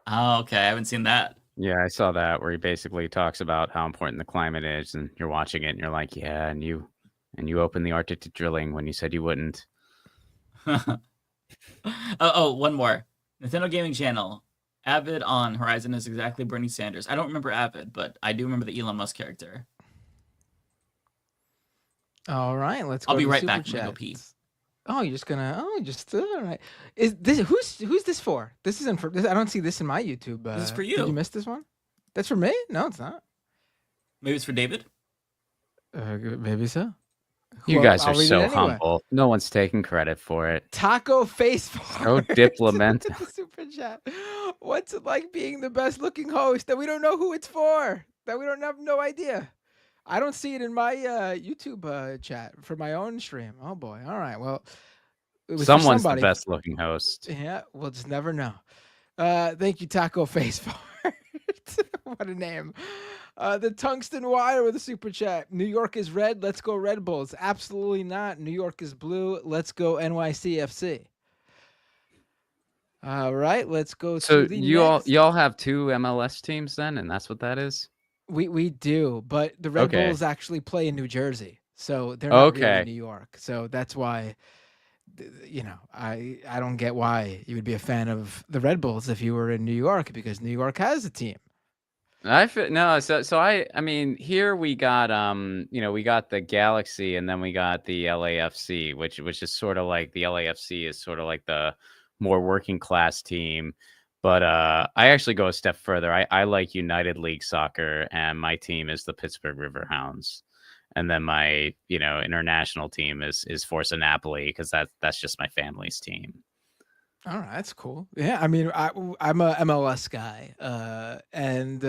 Oh, okay. I haven't seen that. Yeah, I saw that where he basically talks about how important the climate is, and you're watching it and you're like, yeah, and you opened the Arctic to drilling when you said you wouldn't. One more. Nintendo Gaming Channel. Avid on Horizon is exactly Bernie Sanders. I don't remember Avid, but I do remember the Elon Musk character. All right, let's go. I'll be right back. Chat. Go pee. Oh, you're just gonna. All right. Is this who's this for? This isn't for. I don't see this in my YouTube. This is for you. Did you miss this one? That's for me? No, it's not. Maybe it's for David. Maybe so. You guys are so humble. No one's taking credit for it. Taco Face. So diplomatic. Super chat. What's it like being the best looking host that we don't know who it's for? That we don't have no idea. I don't see it in my YouTube chat for my own stream. Oh boy! All right. Well, it was someone's the best looking host. Yeah, we'll just never know. Thank you, Taco Face Fart. What a name. The Tungsten Wire with a super chat. New York is red. Let's go Red Bulls. Absolutely not. New York is blue. Let's go NYCFC. All right. Let's go. So y'all have two MLS teams then, and that's what that is. We do, but the Red Bulls actually play in New Jersey, so they're not really in New York. So that's why you know, I don't get why you would be a fan of the Red Bulls if you were in New York, because New York has a team. I feel no, so I mean, here we got we got the Galaxy, and then we got the LAFC, which is sort of like the LAFC is sort of like the more working class team. But I actually go a step further. I like United League Soccer, and my team is the Pittsburgh Riverhounds. And then my, international team is Forza Napoli, because that's just my family's team. All right, that's cool. Yeah, I mean, I'm a MLS guy, and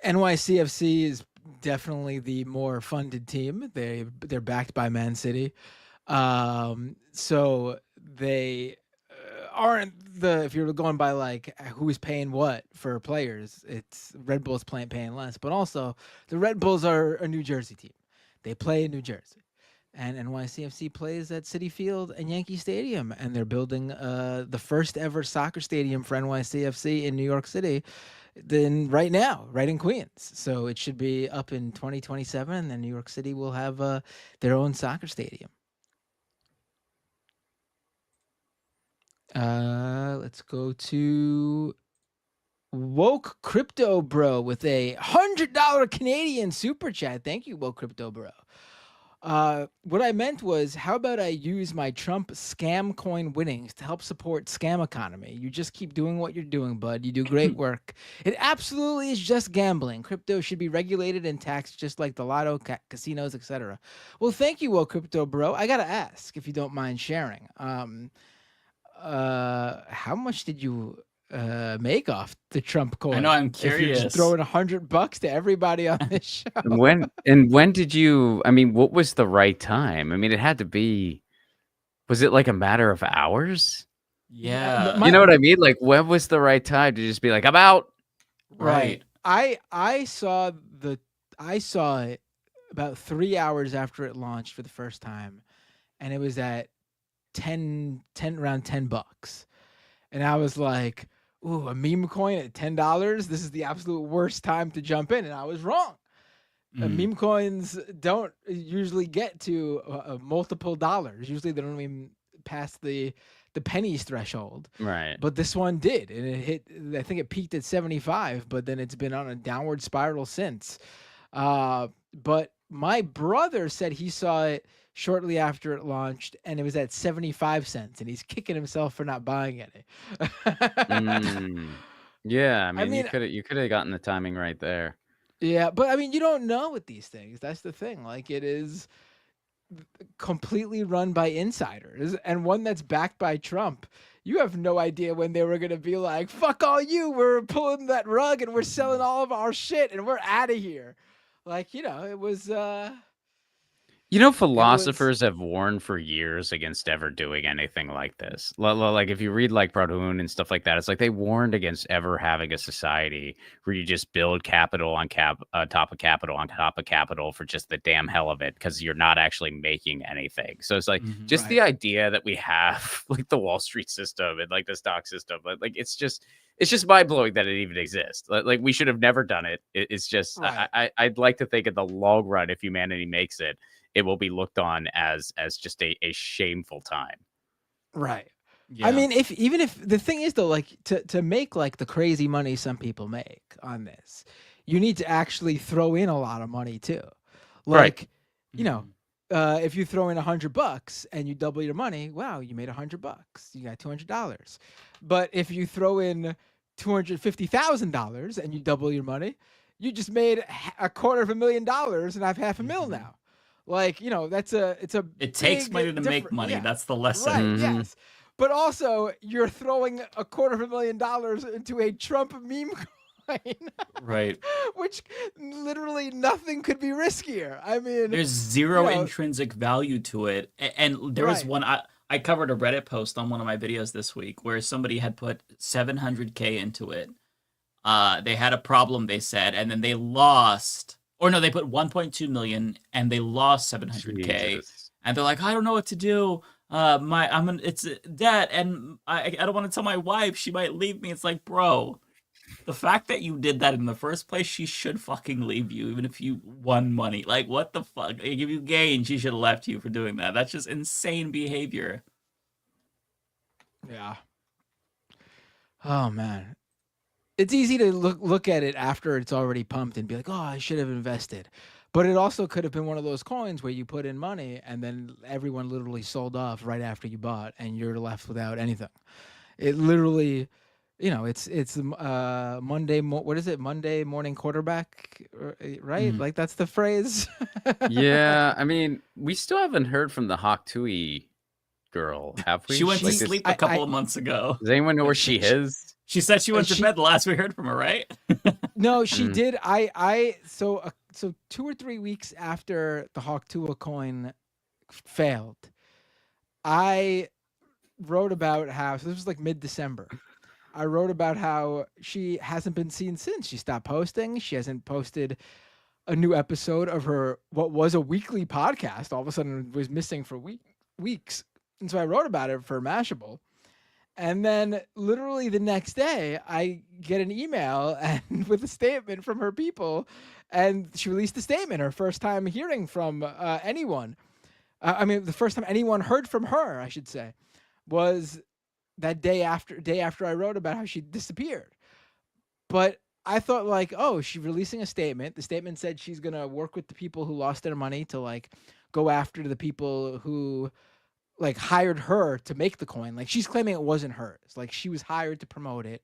NYCFC is definitely the more funded team. They're backed by Man City, so they aren't if you're going by like who's paying what for players, it's Red Bulls paying less, but also the Red Bulls are a New Jersey team. They play in New Jersey. And NYCFC plays at Citi Field and Yankee Stadium, and they're building the first ever soccer stadium for NYCFC in New York City. Then right now, right in Queens. So it should be up in 2027, and then New York City will have their own soccer stadium. Let's go to Woke Crypto Bro with a $100 Canadian super chat. Thank you, Woke Crypto Bro. What I meant was, how about I use my Trump scam coin winnings to help support scam economy? You just keep doing what you're doing, bud. You do great work. It absolutely is just gambling. Crypto should be regulated and taxed just like the lotto, casinos, etc. Well, thank you, Woke Crypto Bro. I gotta ask, if you don't mind sharing, how much did you make off the Trump coin? I know, I'm If you're curious. just throwing $100 to everybody on this show. When did you? I mean, what was the right time? I mean, it had to be. Was it like a matter of hours? Yeah. You know what I mean? Like, when was the right time to just be like, I'm out? Right. I saw it about 3 hours after it launched for the first time, and it was at around $10. And I was like, ooh, a meme coin at $10? This is the absolute worst time to jump in. And I was wrong. Meme coins don't usually get to multiple dollars. Usually they don't even pass the pennies threshold. Right. But this one did. And it hit, I think it peaked at 75, but then it's been on a downward spiral since. But my brother said he saw it shortly after it launched, and it was at 75 cents, and he's kicking himself for not buying any. Yeah, I mean, mean, you could have gotten the timing right there. Yeah, but I mean, you don't know with these things. That's the thing. Like, it is completely run by insiders, and one that's backed by Trump. You have no idea when they were going to be like, fuck all you, we're pulling that rug and we're selling all of our shit and we're out of here. Like, it was Philosophers have warned for years against ever doing anything like this. Like, if you read like Proudhon and stuff like that, it's like they warned against ever having a society where you just build capital on top of capital on top of capital for just the damn hell of it, because you're not actually making anything. So it's like just the idea that we have like the Wall Street system and like the stock system, like it's just mind blowing that it even exists. Like we should have never done it. It's just I'd like to think in the long run, if humanity makes it, it will be looked on as just a shameful time. Right. Yeah. I mean, even if the thing is though, like to make like the crazy money some people make on this, you need to actually throw in a lot of money too. Like, if you throw in $100 and you double your money, wow, you made $100. You got $200. But if you throw in $250,000 and you double your money, you just made $250,000 and I have $500,000 now. Like, it takes money to make money. Yeah. That's the lesson. Right, yes. But also, you're throwing $250,000 into a Trump meme coin. Right. Which literally nothing could be riskier. I mean, there's zero intrinsic value to it. And there was one, I covered a Reddit post on one of my videos this week where somebody had put $700K into it. They had a problem, they said, and then they lost. Or no, they put 1.2 million and they lost 700K. Jesus. And they're like, I don't know what to do. It's debt, and I don't want to tell my wife. She might leave me. It's like, bro, The fact that you did that in the first place, she should fucking leave you, even if you won money. Like, what the fuck? If you gained, she should have left you for doing that. That's just insane behavior. Yeah. Oh man. It's easy to look at it after it's already pumped and be like, oh, I should have invested. But it also could have been one of those coins where you put in money and then everyone literally sold off right after you bought and you're left without anything. It literally, it's Monday. What is it? Monday morning quarterback, right? Mhm. Like that's the phrase. Yeah, I mean, we still haven't heard from the Hawk Tui girl, have we? She went to Like, sleep a couple of months ago. Does anyone know where she is? She said she went to bed the last we heard from her, right? No, she did. So 2 or 3 weeks after the Hawk Tua coin failed, I wrote about how, so this was like mid-December. I wrote about how she hasn't been seen since. She stopped posting. She hasn't posted a new episode of her, what was a weekly podcast, all of a sudden was missing for weeks. And so I wrote about it for Mashable. And then literally the next day, I get an email and with a statement from her people, and she released a statement, her first time hearing from anyone. The first time anyone heard from her, I should say, was that day after I wrote about how she disappeared. But I thought like, oh, she's releasing a statement. The statement said she's going to work with the people who lost their money to like go after the people who like hired her to make the coin. Like she's claiming it wasn't hers. Like she was hired to promote it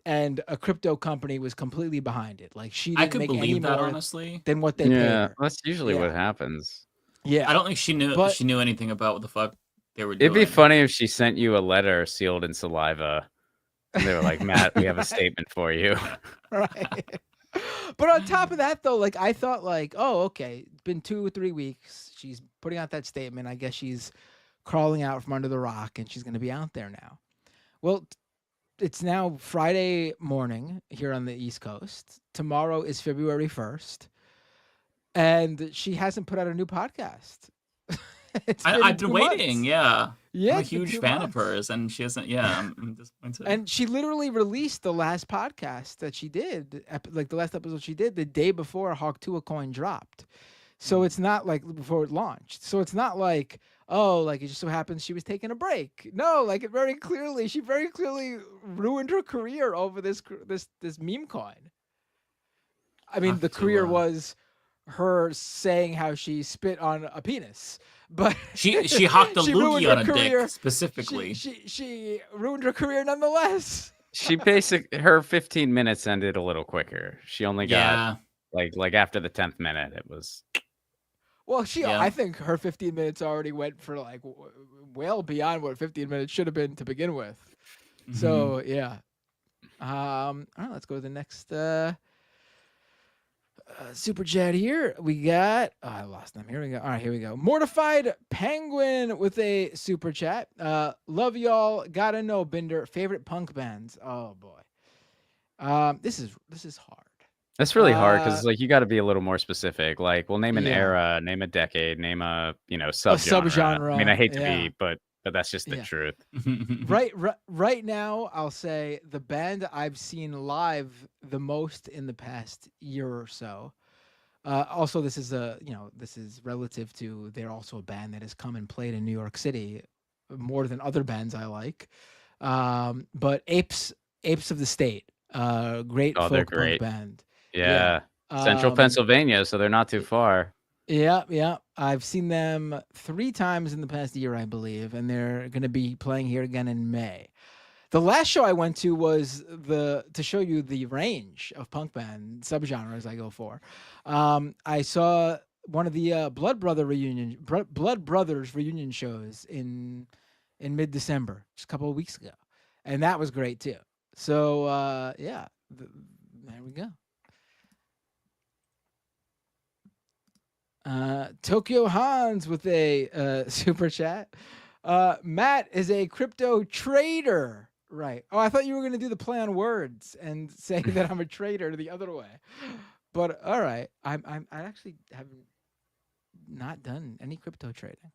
and a crypto company was completely behind it. Like she didn't make any more honestly than what they paid her. That's usually what happens. Yeah. I don't think she knew anything about what the fuck they were doing. It'd be funny if she sent you a letter sealed in saliva. And they were like, Matt, we have a statement for you. Right. But on top of that, though, like I thought, like, oh, okay, it's been 2 or 3 weeks. She's putting out that statement. I guess she's crawling out from under the rock, and she's going to be out there now. Well, it's now Friday morning here on the East Coast. Tomorrow is February 1st, and she hasn't put out a new podcast. I've been waiting. Yeah. Yeah, I'm a huge fan of hers, and she hasn't. Yeah, I'm disappointed. And she literally released the last podcast that she did, like the last episode she did, the day before Hawk Tua coin dropped. So it's not like before it launched. So it's not like, oh, like it just so happens she was taking a break. No, like she very clearly ruined her career over this meme coin. I mean, the career was her saying how she spit on a penis. But she hawked a loogie on a career. dick specifically. She ruined her career nonetheless. Her 15 minutes ended a little quicker. She only got like after the 10th minute, it was. Well, I think her 15 minutes already went for like well beyond what 15 minutes should have been to begin with. Mm-hmm. So yeah. All right, let's go to the next super chat here. We got I lost them. Here we go. All right, here we go. Mortified Penguin with a super chat. Love y'all. Gotta know Binder. Favorite punk bands. Oh boy. This is hard. That's really hard because like you got to be a little more specific. Like, well, name an era, name a decade, name a subgenre. I mean, I hate to be, but that's just the truth. Right now, I'll say the band I've seen live the most in the past year or so. Also, this is relative to they're also a band that has come and played in New York City more than other bands I like. But Apes of the State, great folk punk band. Yeah. Central Pennsylvania, so they're not too far. Yeah. I've seen them 3 times in the past year, I believe, and they're going to be playing here again in May. The last show I went to was to show you the range of punk band subgenres I go for. I saw one of the Blood Brothers reunion shows in mid-December, just a couple of weeks ago, and that was great too. So there we go. Tokyo Hans with a super chat. Matt is a crypto trader, right? Oh, I thought you were going to do the play on words and say that I'm a trader the other way. But all right, I actually have not done any crypto trading.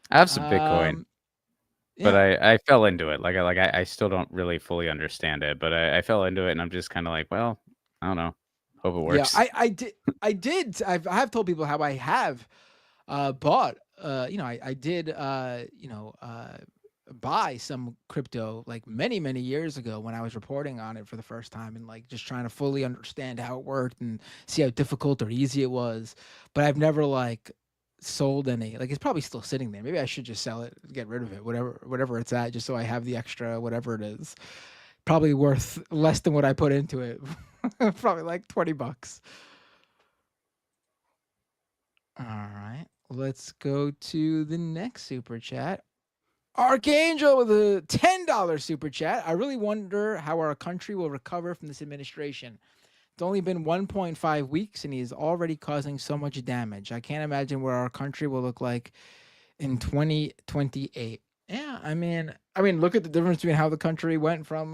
I have some Bitcoin. But Yeah. I fell into it. I still don't really fully understand it, but I fell into it, and I'm just kind of like, well, I don't know. Hope it Yeah, works. I did. I have told people how I have bought. I did. Buy some crypto like many years ago when I was reporting on it for the first time and like just trying to fully understand how it worked and see how difficult or easy it was. But I've never like sold any. Like it's probably still sitting there. Maybe I should just sell it, get rid of it, whatever it's at, just so I have the extra whatever it is. Probably worth less than what I put into it. Probably like $20. All right. Let's go to the next super chat. Archangel with a $10 super chat. I really wonder how our country will recover from this administration. It's only been 1.5 weeks and he is already causing so much damage. I can't imagine what our country will look like in 2028. Yeah, I mean, look at the difference between how the country went from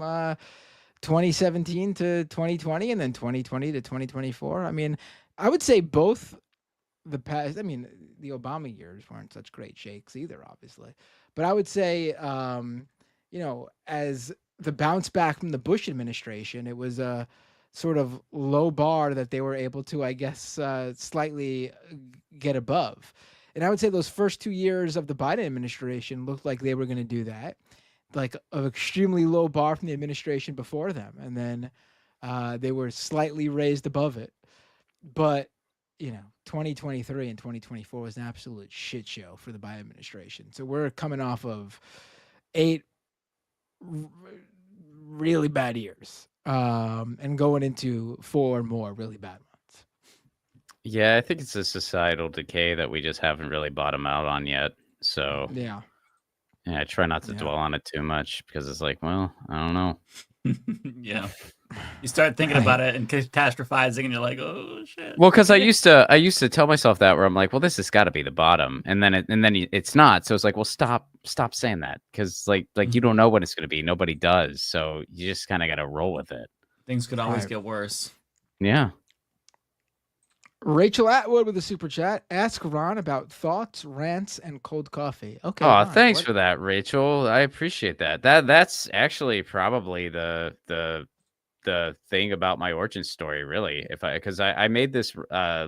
2017 to 2020 and then 2020 to 2024. I mean, I would say both the past, the Obama years weren't such great shakes either, obviously. But I would say, as the bounce back from the Bush administration, it was a sort of low bar that they were able to, I guess, slightly get above. And I would say those first 2 years of the Biden administration looked like they were going to do that, like an extremely low bar from the administration before them. And then they were slightly raised above it. But 2023 and 2024 was an absolute shit show for the Biden administration. So we're coming off of 8 really bad years, and going into 4 more really bad ones. Yeah, I think it's a societal decay that we just haven't really bottomed out on yet. So yeah, I try not to dwell on it too much because it's like, well, I don't know. Yeah. You start thinking about it and catastrophizing, and you're like, "Oh shit." Well, because I used to tell myself that, where I'm like, "Well, this has got to be the bottom," and then it's not. So it's like, "Well, stop saying that," because like you don't know what it's going to be. Nobody does, so you just kind of got to roll with it. Things could always get worse. Yeah. Rachel Atwood with a super chat. Ask Ron about thoughts, rants, and cold coffee. Okay. Oh, Ron, thanks for that, Rachel. I appreciate that. That's actually probably the thing about my origin story, really. Because I made this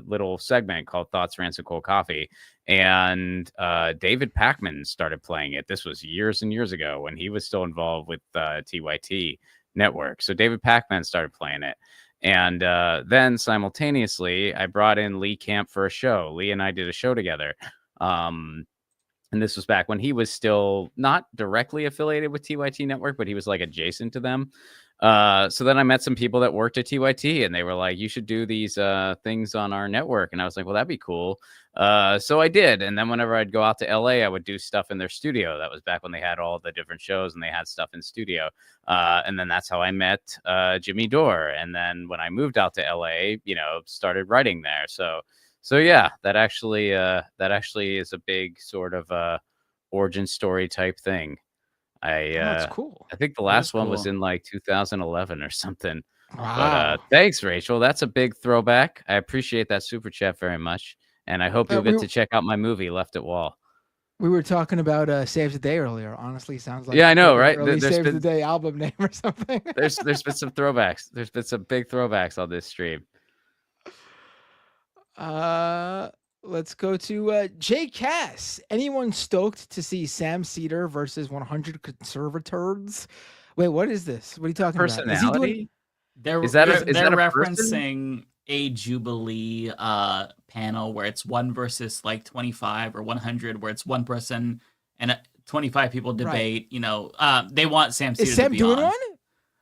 little segment called Thoughts, Rants, and Cold Coffee, and David Pakman started playing it. This was years and years ago when he was still involved with TYT Network. So David Pakman started playing it. And then simultaneously, I brought in Lee Camp for a show. Lee and I did a show together. And this was back when he was still not directly affiliated with TYT Network, but he was like adjacent to them. So then I met some people that worked at TYT, and they were like, "You should do these things on our network." And I was like, "Well, that'd be cool." So I did. And then whenever I'd go out to LA, I would do stuff in their studio. That was back when they had all the different shows and they had stuff in studio. And then that's how I met Jimmy Dore. And then when I moved out to LA, started writing there. So yeah, that actually is a big sort of origin story type thing. That's cool. I think the last one was in like 2011 or something. Wow. But thanks, Rachel. That's a big throwback. I appreciate that super chat very much, and I hope you'll get to check out my movie Left at Wall. We were talking about Save the Day earlier. Honestly, sounds like I know, right? Early Save the Day album name or something. There's been some throwbacks. There's been some big throwbacks on this stream. Let's go to Jay Cass. Anyone stoked to see Sam Cedar versus 100 conservators? Wait, what is this? What are you talking about? Is he doing? They're referencing a Jubilee panel where it's 1 versus like 25 or 100, where it's 1 person and 25 people debate. Right. They want Sam Cedar. Is Sam to be doing on. one?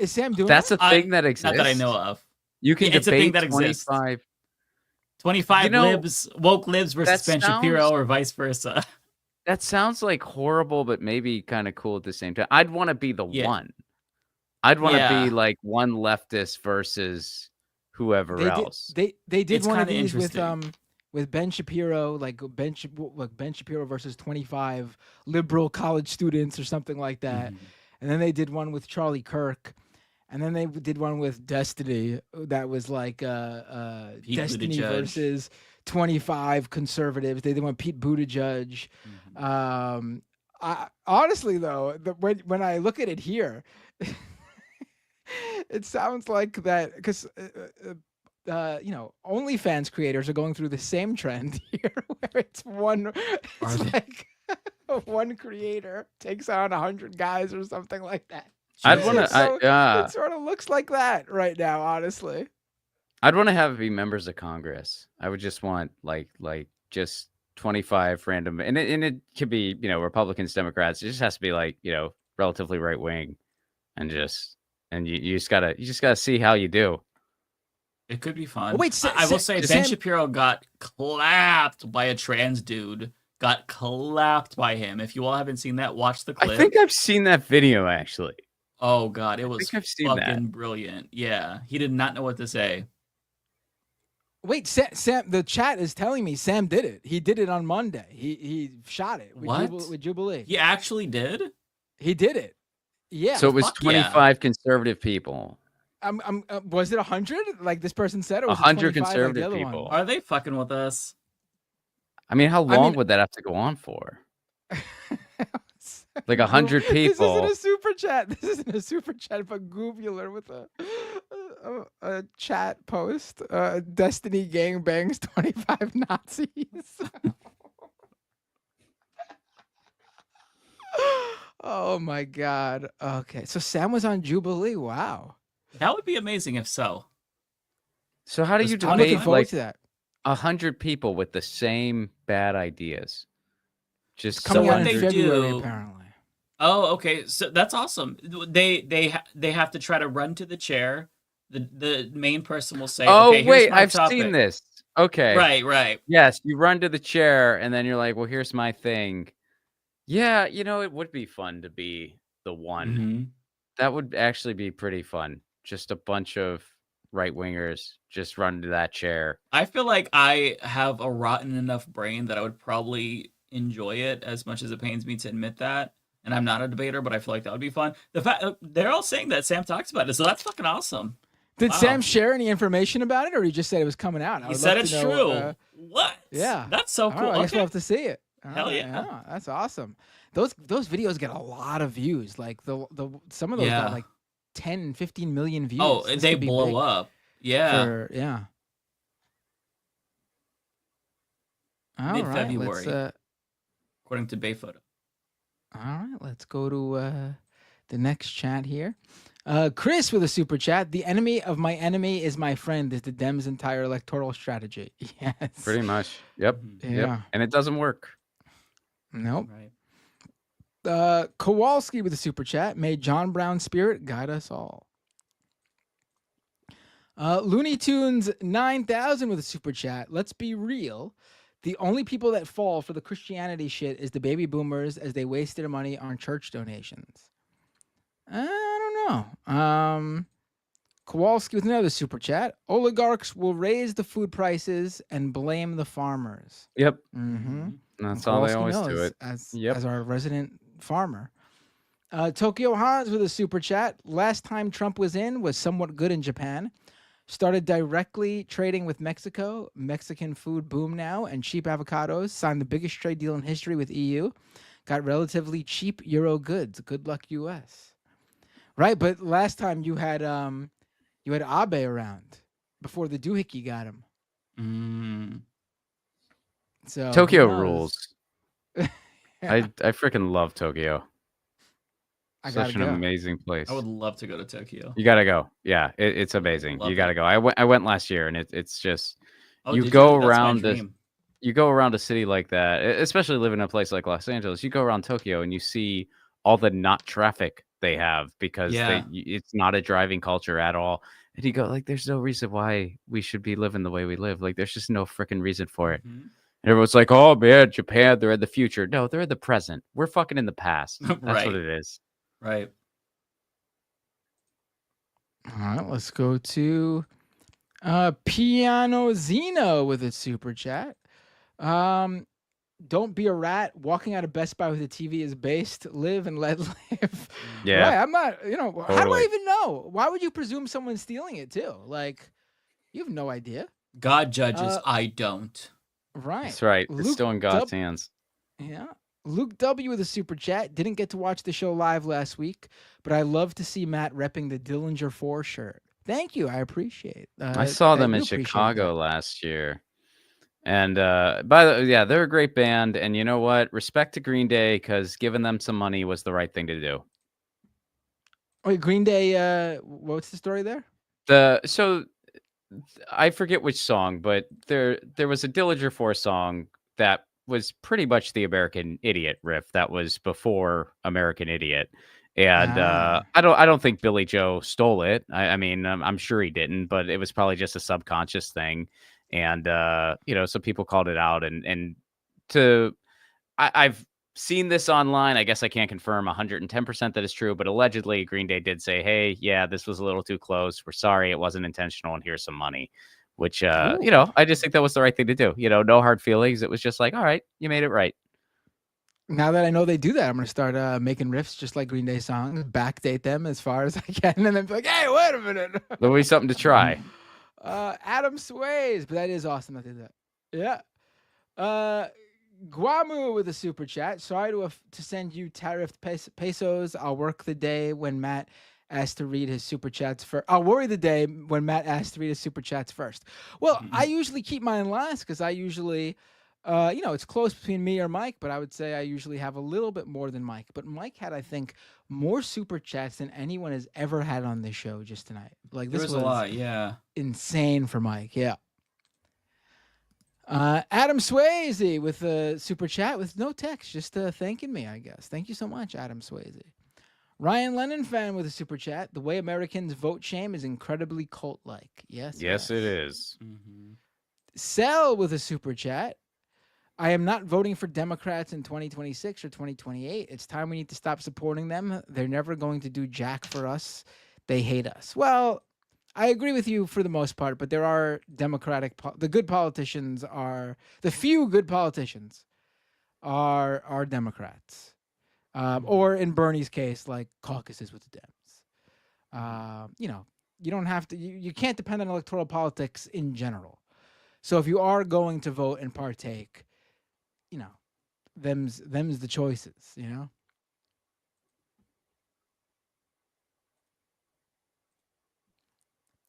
Is Sam doing? That's one? a thing that exists. Not that I know of. You can it's debate a thing that 25. Exists. 25 woke libs versus Ben Shapiro, or vice versa. That sounds like horrible, but maybe kind of cool at the same time. I'd want to be the one. I'd want to be like one leftist versus whoever else. They did one of these with Ben Shapiro, like Ben Shapiro versus 25 liberal college students or something like that. Mm-hmm. And then they did one with Charlie Kirk. And then they did one with Destiny that was like Destiny versus 25 conservatives. They did one Pete Buttigieg. Mm-hmm. Honestly, though, when I look at it here, it sounds like that because OnlyFans creators are going through the same trend here, where it's like one creator takes on 100 guys or something like that. It sort of looks like that right now, honestly. I'd want to have it be members of Congress. I would just want like just 25 random, and it could be Republicans, Democrats. It just has to be like relatively right wing, and you just gotta see how you do. It could be fun. Oh, wait, I will say Ben Shapiro got clapped by a trans dude. Got clapped by him. If you all haven't seen that, watch the clip. I think I've seen that video actually. Oh God, it was fucking that. brilliant. Yeah, he did not know what to say. Wait, Sam, the chat is telling me Sam did it. He did it on Monday. He shot it with Jubilee. He actually did? He did it. Yeah. So it was 25 conservative people. Was it 100? Like this person said, or was 100 it conservative like people. Are they fucking with us? I mean, how long would that have to go on for? Like 100 people. This isn't a super chat. This isn't a super chat, but Goobular with a chat post. Destiny gangbangs 25 Nazis. Oh my God. Okay, so Sam was on Jubilee. Wow. That would be amazing if so. So how do you debate like 100 people with the same bad ideas? Just coming out in February, apparently. Oh, okay. So that's awesome. They have to try to run to the chair. The main person will say, "Oh, okay, wait, I've seen this." Okay. Right. Yes, you run to the chair, and then you're like, "Well, here's my thing." Yeah, it would be fun to be the one. Mm-hmm. That would actually be pretty fun. Just a bunch of right wingers just run to that chair. I feel like I have a rotten enough brain that I would probably enjoy it as much as it pains me to admit that. And I'm not a debater, but I feel like that would be fun. The fact they're all saying that Sam talks about it, so that's fucking awesome. Did Sam share any information about it, or he just said it was coming out? He said it's true. What? Yeah, that's so cool. I guess we'll have to see it. Hell yeah, that's awesome. Those videos get a lot of views. Like some of those got like 10, 15 million views. Oh, they blow up. Yeah. Yeah. Mid-February, according to Bayphoto. All right, let's go to the next chat here. Chris with a super chat. The enemy of my enemy is my friend is the Dems' entire electoral strategy. Yes. Pretty much. Yep. Yeah. Yep. And it doesn't work. Nope. Right. Kowalski with a super chat. May John Brown's spirit guide us all. Looney Tunes 9000 with a super chat. Let's be real. The only people that fall for the Christianity shit is the baby boomers as they waste their money on church donations. I don't know. Kowalski with another super chat. Oligarchs will raise the food prices and blame the farmers. Yep. Mm-hmm. That's how they always do it. As our resident farmer. Tokyo Hans with a super chat. Last time Trump was in was somewhat good in Japan. Started directly trading with Mexico. Mexican food boom now, and cheap avocados. Signed the biggest trade deal in history with EU. Got relatively cheap Euro goods. Good luck, US. Right, but last time you had Abe around before the doohickey got him. So Tokyo rules. I freaking love Tokyo. Such an amazing place. I would love to go to Tokyo. You gotta go. Yeah, it's amazing. You gotta go. I went last year, and it's just you That's go my around dream. you go around a city like that, especially living in a place like Los Angeles. You go around Tokyo, and you see all the not traffic they have because it's not a driving culture at all. And you go like, there's no reason why we should be living the way we live. Like, there's just no freaking reason for it. And everyone's like, oh man, Japan, they're in the future. No, they're in the present. We're fucking in the past. That's what it is. Right. All right, let's go to Piano Zeno with a super chat. Don't be a rat. Walking out of Best Buy with a TV is based. Live and let live. Yeah. Right, I'm not, how do I Totally. even know? Why would you presume someone's stealing it too? Like, you have no idea. God judges, I don't. Right. That's right. It's Luke still in God's hands. Yeah. Luke W with a super chat. Didn't get to watch the show live last week, but I love to see Matt repping the Dillinger 4 shirt. Thank you. I appreciate. I saw them you in appreciate Chicago that. last year. And they're a great band. And you know what? Respect to Green Day, because giving them some money was the right thing to do. Wait, Green Day, what's the story there? So I forget which song, but there was a Dillinger 4 song that was pretty much the American Idiot riff that was before American Idiot. And I don't think Billy Joe stole it. I mean, I'm sure he didn't, but it was probably just a subconscious thing. And some people called it out, and I've seen this online. I guess I can't confirm 110% that it's true, but allegedly Green Day did say, hey, yeah, this was a little too close. We're sorry. It wasn't intentional. And here's some money, which, I just think that was the right thing to do. No hard feelings. It was just like, all right, you made it right. Now that I know they do that, I'm going to start making riffs just like Green Day songs, backdate them as far as I can, and then be like, hey, wait a minute. There'll be something to try. Adam Sways, but that is awesome that they did that. Yeah. Guamu with a super chat. Sorry to send you tariffed pesos. I'll work the day when Matt asked to read his super chats first. I'll worry the day when Matt asked to read his super chats first. Well, I usually keep mine last because I usually, it's close between me or Mike, but I would say I usually have a little bit more than Mike. But Mike had, I think, more super chats than anyone has ever had on this show just tonight. Like this was a lot, yeah. Insane for Mike, yeah. Adam Swayze with a super chat with no text, just thanking me, I guess. Thank you so much, Adam Swayze. Ryan Lennon fan with a super chat. The way Americans vote shame is incredibly cult-like. Yes, it is. Mm-hmm. Sel with a super chat. I am not voting for Democrats in 2026 or 2028. It's time we need to stop supporting them. They're never going to do jack for us. They hate us. Well, I agree with you for the most part, but there are the good politicians are, the few good politicians are Democrats. Or in Bernie's case, like caucuses with the Dems. You don't have to, you can't depend on electoral politics in general. So if you are going to vote and partake, them's the choices,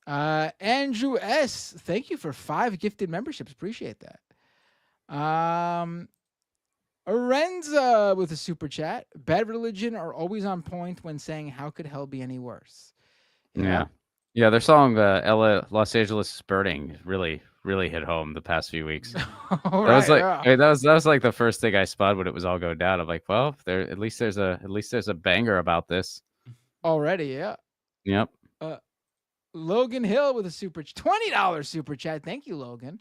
Andrew S, thank you for 5 gifted memberships. Appreciate that. Arenza with a super chat. Bad religion are always on point when saying how could hell be any worse. Yeah. Their song Los Angeles is Burning really hit home the past few weeks. That was like the first thing I spotted when it was all going down. I'm like, well, at least there's a banger about this already. Yeah. Yep. Logan Hill with a $20 super chat. Thank you, Logan.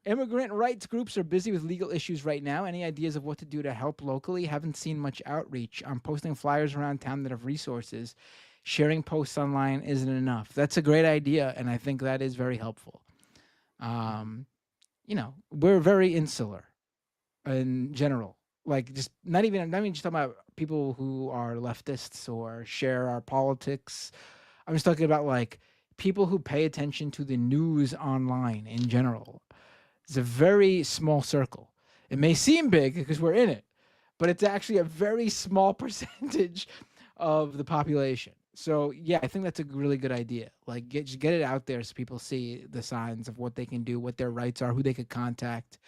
Immigrant rights groups are busy with legal issues right now. Any ideas of what to do to help locally? Haven't seen much outreach. I'm posting flyers around town that have resources. Sharing posts online isn't enough. That's a great idea, and I think that is very helpful. We're very insular in general. Like, just not even just talking about people who are leftists or share our politics. I'm just talking about like people who pay attention to the news online in general. It's a very small circle. It may seem big because we're in it, but it's actually a very small percentage of the population. So yeah, I think that's a really good idea. Like just get it out there so people see the signs of what they can do, what their rights are, who they could contact,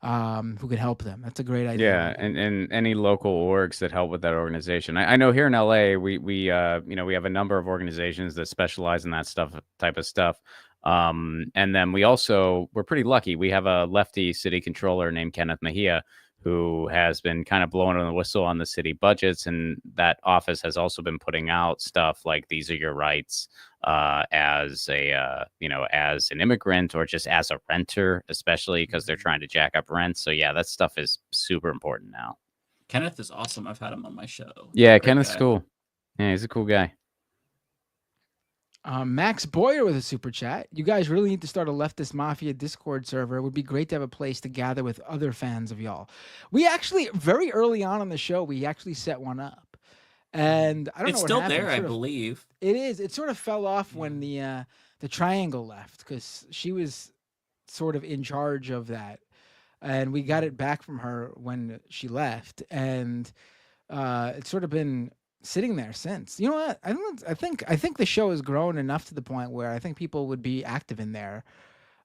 who could help them. That's a great idea. Yeah, and any local orgs that help with that organization. I know here in LA, we have a number of organizations that specialize in that type of stuff. And then we're pretty lucky. We have a lefty city controller named Kenneth Mejia, who has been kind of blowing on the whistle on the city budgets. And that office has also been putting out stuff like these are your rights as an immigrant or just as a renter, especially because they're trying to jack up rents. So yeah, that stuff is super important now. Kenneth is awesome. I've had him on my show. Yeah, Kenneth's cool. Yeah, he's a cool guy. Max Boyer with a super chat. You guys really need to start a Leftist Mafia Discord server. It would be great to have a place to gather with other fans of y'all. We actually, very early on the show, we actually set one up. And I don't know what happened. It's still there, I believe. It is. It sort of fell off when the Triangle left because she was sort of in charge of that. and we got it back from her when she left, and it's sort of been sitting there since. You know what? I think the show has grown enough to the point where I think people would be active in there.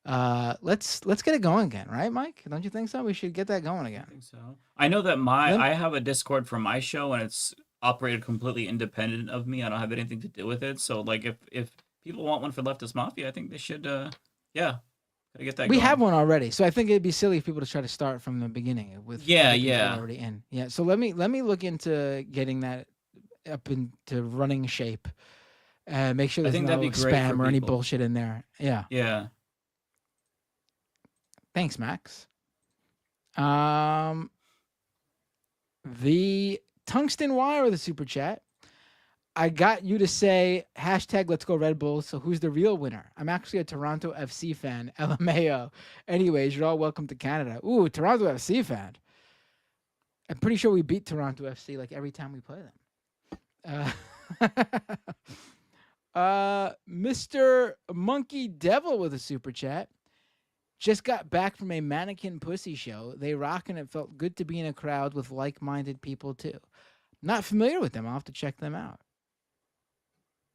Let's get it going again, right, Mike? Don't you think so? We should get that going again. I think so. I know that I have a Discord for my show, and it's operated completely independent of me. I don't have anything to do with it. So, like, if people want one for Leftist Mafia, I think they should. Yeah, gotta get that. We going. have one already, so I think it'd be silly for people to try to start from the beginning with Yeah, other people yeah. already in. Yeah, so let me look into getting that up into running shape. Make sure I there's think no that'd be great spam for or any people. bullshit in there. Yeah. Yeah. Thanks, Max. The Tungsten Wire with a super chat. I got you to say hashtag Let's Go Red Bulls. So who's the real winner? I'm actually a Toronto FC fan. LMAO. Anyways, you're all welcome to Canada. Ooh, Toronto FC fan. I'm pretty sure we beat Toronto FC like every time we play them. Mr. Monkey Devil with a super chat. Just got back from a mannequin pussy show. They rock and it felt good to be in a crowd with like-minded people too. Not familiar with them. I'll have to check them out.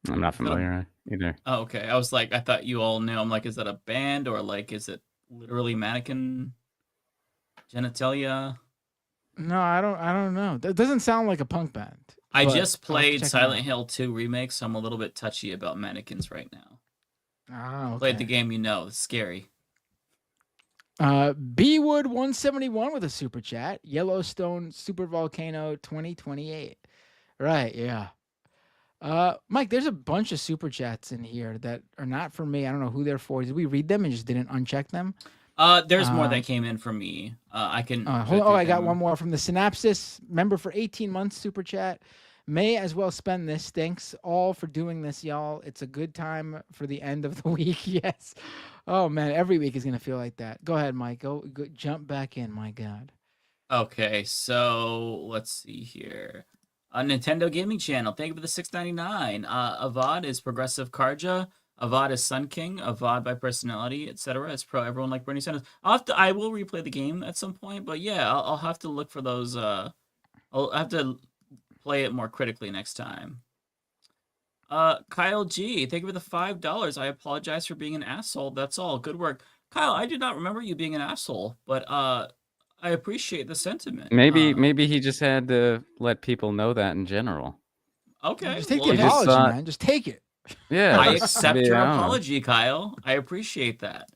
I'm not familiar either. Oh, okay. I was like, I thought you all knew. I'm like, is that a band or like, is it literally mannequin genitalia? No, I don't know. That doesn't sound like a punk band. I but just I'll have to played check them Silent out. Hill 2 remake, so I'm a little bit touchy about mannequins right now. Ah, okay. Played the game, you know. It's scary. B-Wood 171 with a super chat. Yellowstone Super Volcano 2028. Right, yeah. Mike, there's a bunch of super chats in here that are not for me. I don't know who they're for. Did we read them and just didn't uncheck them? There's more that came in from me. I can. I got one more from the Synapsis member for 18 months super chat. May as well spend this. Thanks all for doing this, y'all. It's a good time for the end of the week. Yes. Oh man, every week is gonna feel like that. Go ahead, Mike. Go jump back in. My God. Okay, so let's see here. Nintendo Gaming Channel. Thank you for the $6.99. Avad is Progressive Karja. Avad is Sun King. Avad by personality, etc. It's pro everyone like Bernie Sanders. I will replay the game at some point, but yeah, I'll have to look for those. I'll have to play it more critically next time. Kyle G, thank you for the $5. I apologize for being an asshole. That's all. Good work, Kyle. I did not remember you being an asshole, but I appreciate the sentiment. Maybe he just had to let people know that in general. Okay, Just take the apology, man. Just take it. Yeah, I accept your I don't know. apology, Kyle. I appreciate that.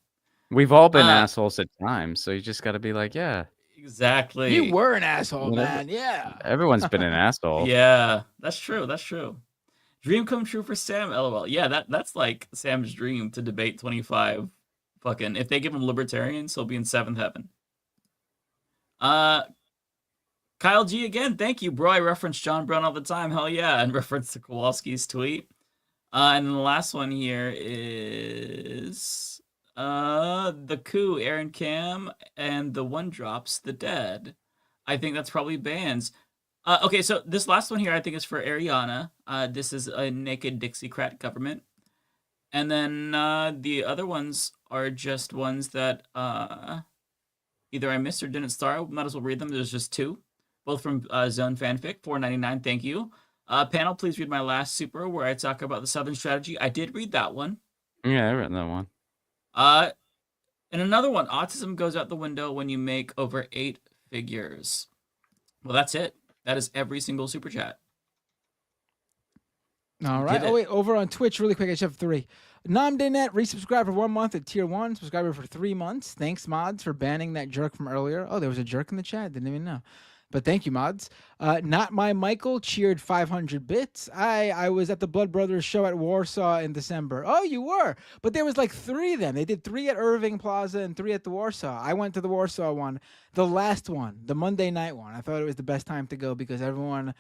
We've all been assholes at times, so you just got to be like, yeah. Exactly. You were an asshole, You know, man. Yeah. Everyone's been an asshole. Yeah, that's true. That's true. Dream come true for Sam. LOL. Yeah, that's like Sam's dream to debate 25. Fucking, if they give him libertarians, he'll be in 7th heaven. Kyle G again. Thank you, bro. I reference John Brown all the time. Hell yeah, and reference to Kowalski's tweet. And then the last one here is the coup, Aaron Cam, and the One Drops, The Dead. I think that's probably bands. Okay, so this last one here I think is for Ariana. This is a Naked Dixiecrat government. And then the other ones are just ones that either I missed or didn't start. Might as well read them. There's just 2. Both from Zone Fanfic, $4.99. Thank you. Panel, please read my last super where I talk about the Southern strategy. I did read that one. Yeah, I read that one. And another one, autism goes out the window when you make over 8 figures. Well, that's it. That is every single super chat. All right. Oh, wait. Over on Twitch, really quick, I just have 3. NomDayNet, resubscribe for 1 month at tier 1. Subscriber for 3 months. Thanks, mods, for banning that jerk from earlier. Oh, there was a jerk in the chat. Didn't even know. But thank you, mods. Not My Michael cheered 500 bits. I was at the Blood Brothers show at Warsaw in December. Oh, you were? But there was like 3 of them. They did 3 at Irving Plaza and 3 at the Warsaw. I went to the Warsaw one, the last one, the Monday night one. I thought it was the best time to go because everyone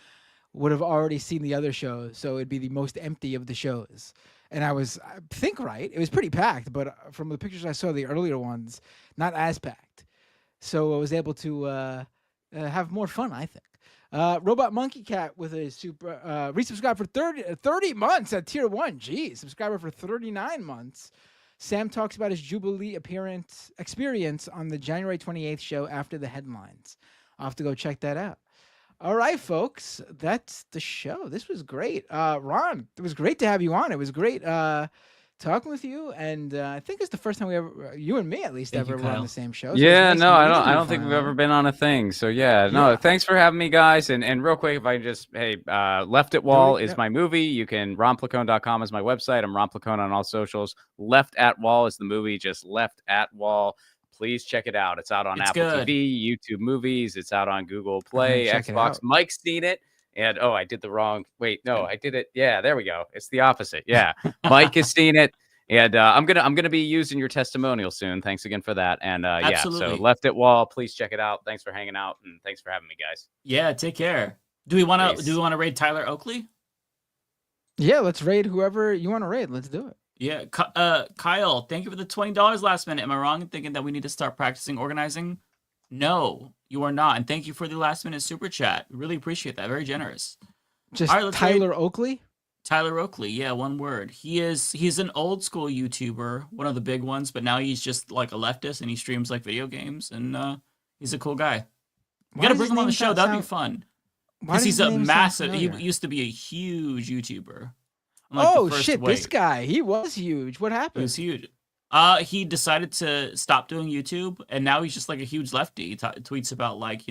would have already seen the other shows, so it'd be the most empty of the shows. And I think right. It was pretty packed, but from the pictures I saw, the earlier ones, not as packed. So I was able to have more fun, I think. Robot Monkey Cat with a super resubscribe for 30 months at tier 1. Geez, subscriber for 39 months. Sam talks about his Jubilee experience on the January 28th show after the headlines. I'll have to go check that out. All right, folks, that's the show. This was great. Ron, it was great to have you on. It was great talking with you, and I think it's the first time we ever, you and me at least, ever were on the same show. So Yeah, nice no, I meeting you don't think we've finally. ever been on a thing. So yeah, no, thanks for having me, guys. And real quick, if I just, hey, Left at Wall is my movie. You can, romplacone.com is my website. I'm Romplacone on all socials. Left at Wall is the movie, just Left at Wall. Please check it out. It's out on Apple TV, YouTube Movies. It's out on Google Play, Xbox. Mike's seen it. And I did the wrong. Wait, no, I did it. Yeah, there we go. It's the opposite. Yeah, Mike has seen it, and I'm gonna be using your testimonial soon. Thanks again for that. And yeah, so Left at Wall. Please check it out. Thanks for hanging out, and thanks for having me, guys. Yeah, take care. Do we want to raid Tyler Oakley? Yeah, let's raid whoever you want to raid. Let's do it. Yeah, Kyle, thank you for the $20 last minute. Am I wrong in thinking that we need to start practicing organizing? No, you are not. And thank you for the last minute super chat. Really appreciate that. Very generous. Just all right, Tyler Oakley? Tyler Oakley, yeah, one word. He's an old school YouTuber, one of the big ones, but now he's just like a leftist and he streams like video games, and he's a cool guy. You gotta bring him on the show. That'd be fun. Because he's a massive. He used to be a huge YouTuber. Oh shit! This guy, he was huge. What happened? He was huge. He decided to stop doing YouTube, and now he's just like a huge lefty. He tweets about like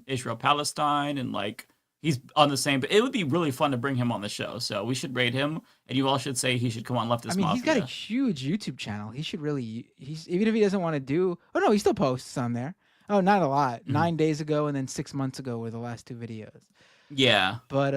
Israel Palestine, and like he's on the same. But it would be really fun to bring him on the show. So we should raid him, and you all should say he should come on Leftist Mafia. He's got a huge YouTube channel. He should really. Even if he doesn't want to do. Oh no, he still posts on there. Oh, not a lot. 9 days ago and then 6 months ago were the last 2 videos. Yeah. But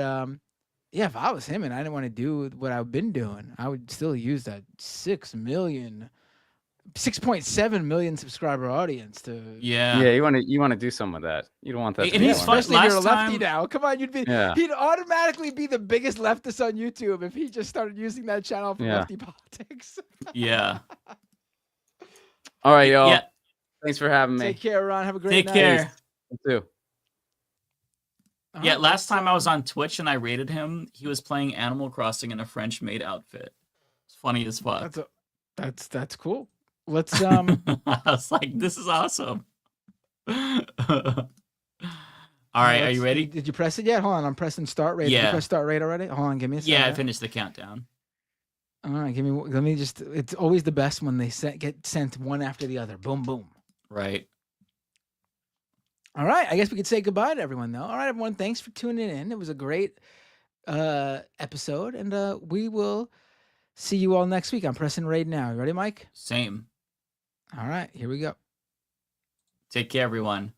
yeah, if I was him and I didn't want to do what I've been doing, I would still use that 6.7 million subscriber audience to. Yeah, you want to do some of that. You don't want that. And he's especially if you're a lefty now. Come on, he'd automatically be the biggest leftist on YouTube if he just started using that channel for lefty politics. Yeah. All right, y'all. Yeah. Thanks for having me. Take care, Ron. Have a great night. Take care. You too. Yeah, last time I was on Twitch and I rated him, he was playing Animal Crossing in a French maid outfit. It's funny as fuck. That's cool. Let's I was like, this is awesome. All right, are you ready? Did you press it yet? Hold on, I'm pressing start rate. Yeah. Did you press start rate already? Hold on, give me a second. Yeah, I finished the countdown. All right, let me just. It's always the best when they get sent one after the other. Boom, boom. Right. All right, I guess we could say goodbye to everyone, though. All right, everyone, thanks for tuning in. It was a great episode, and we will see you all next week. I'm pressing raid now. You ready, Mike? Same. All right, here we go. Take care, everyone.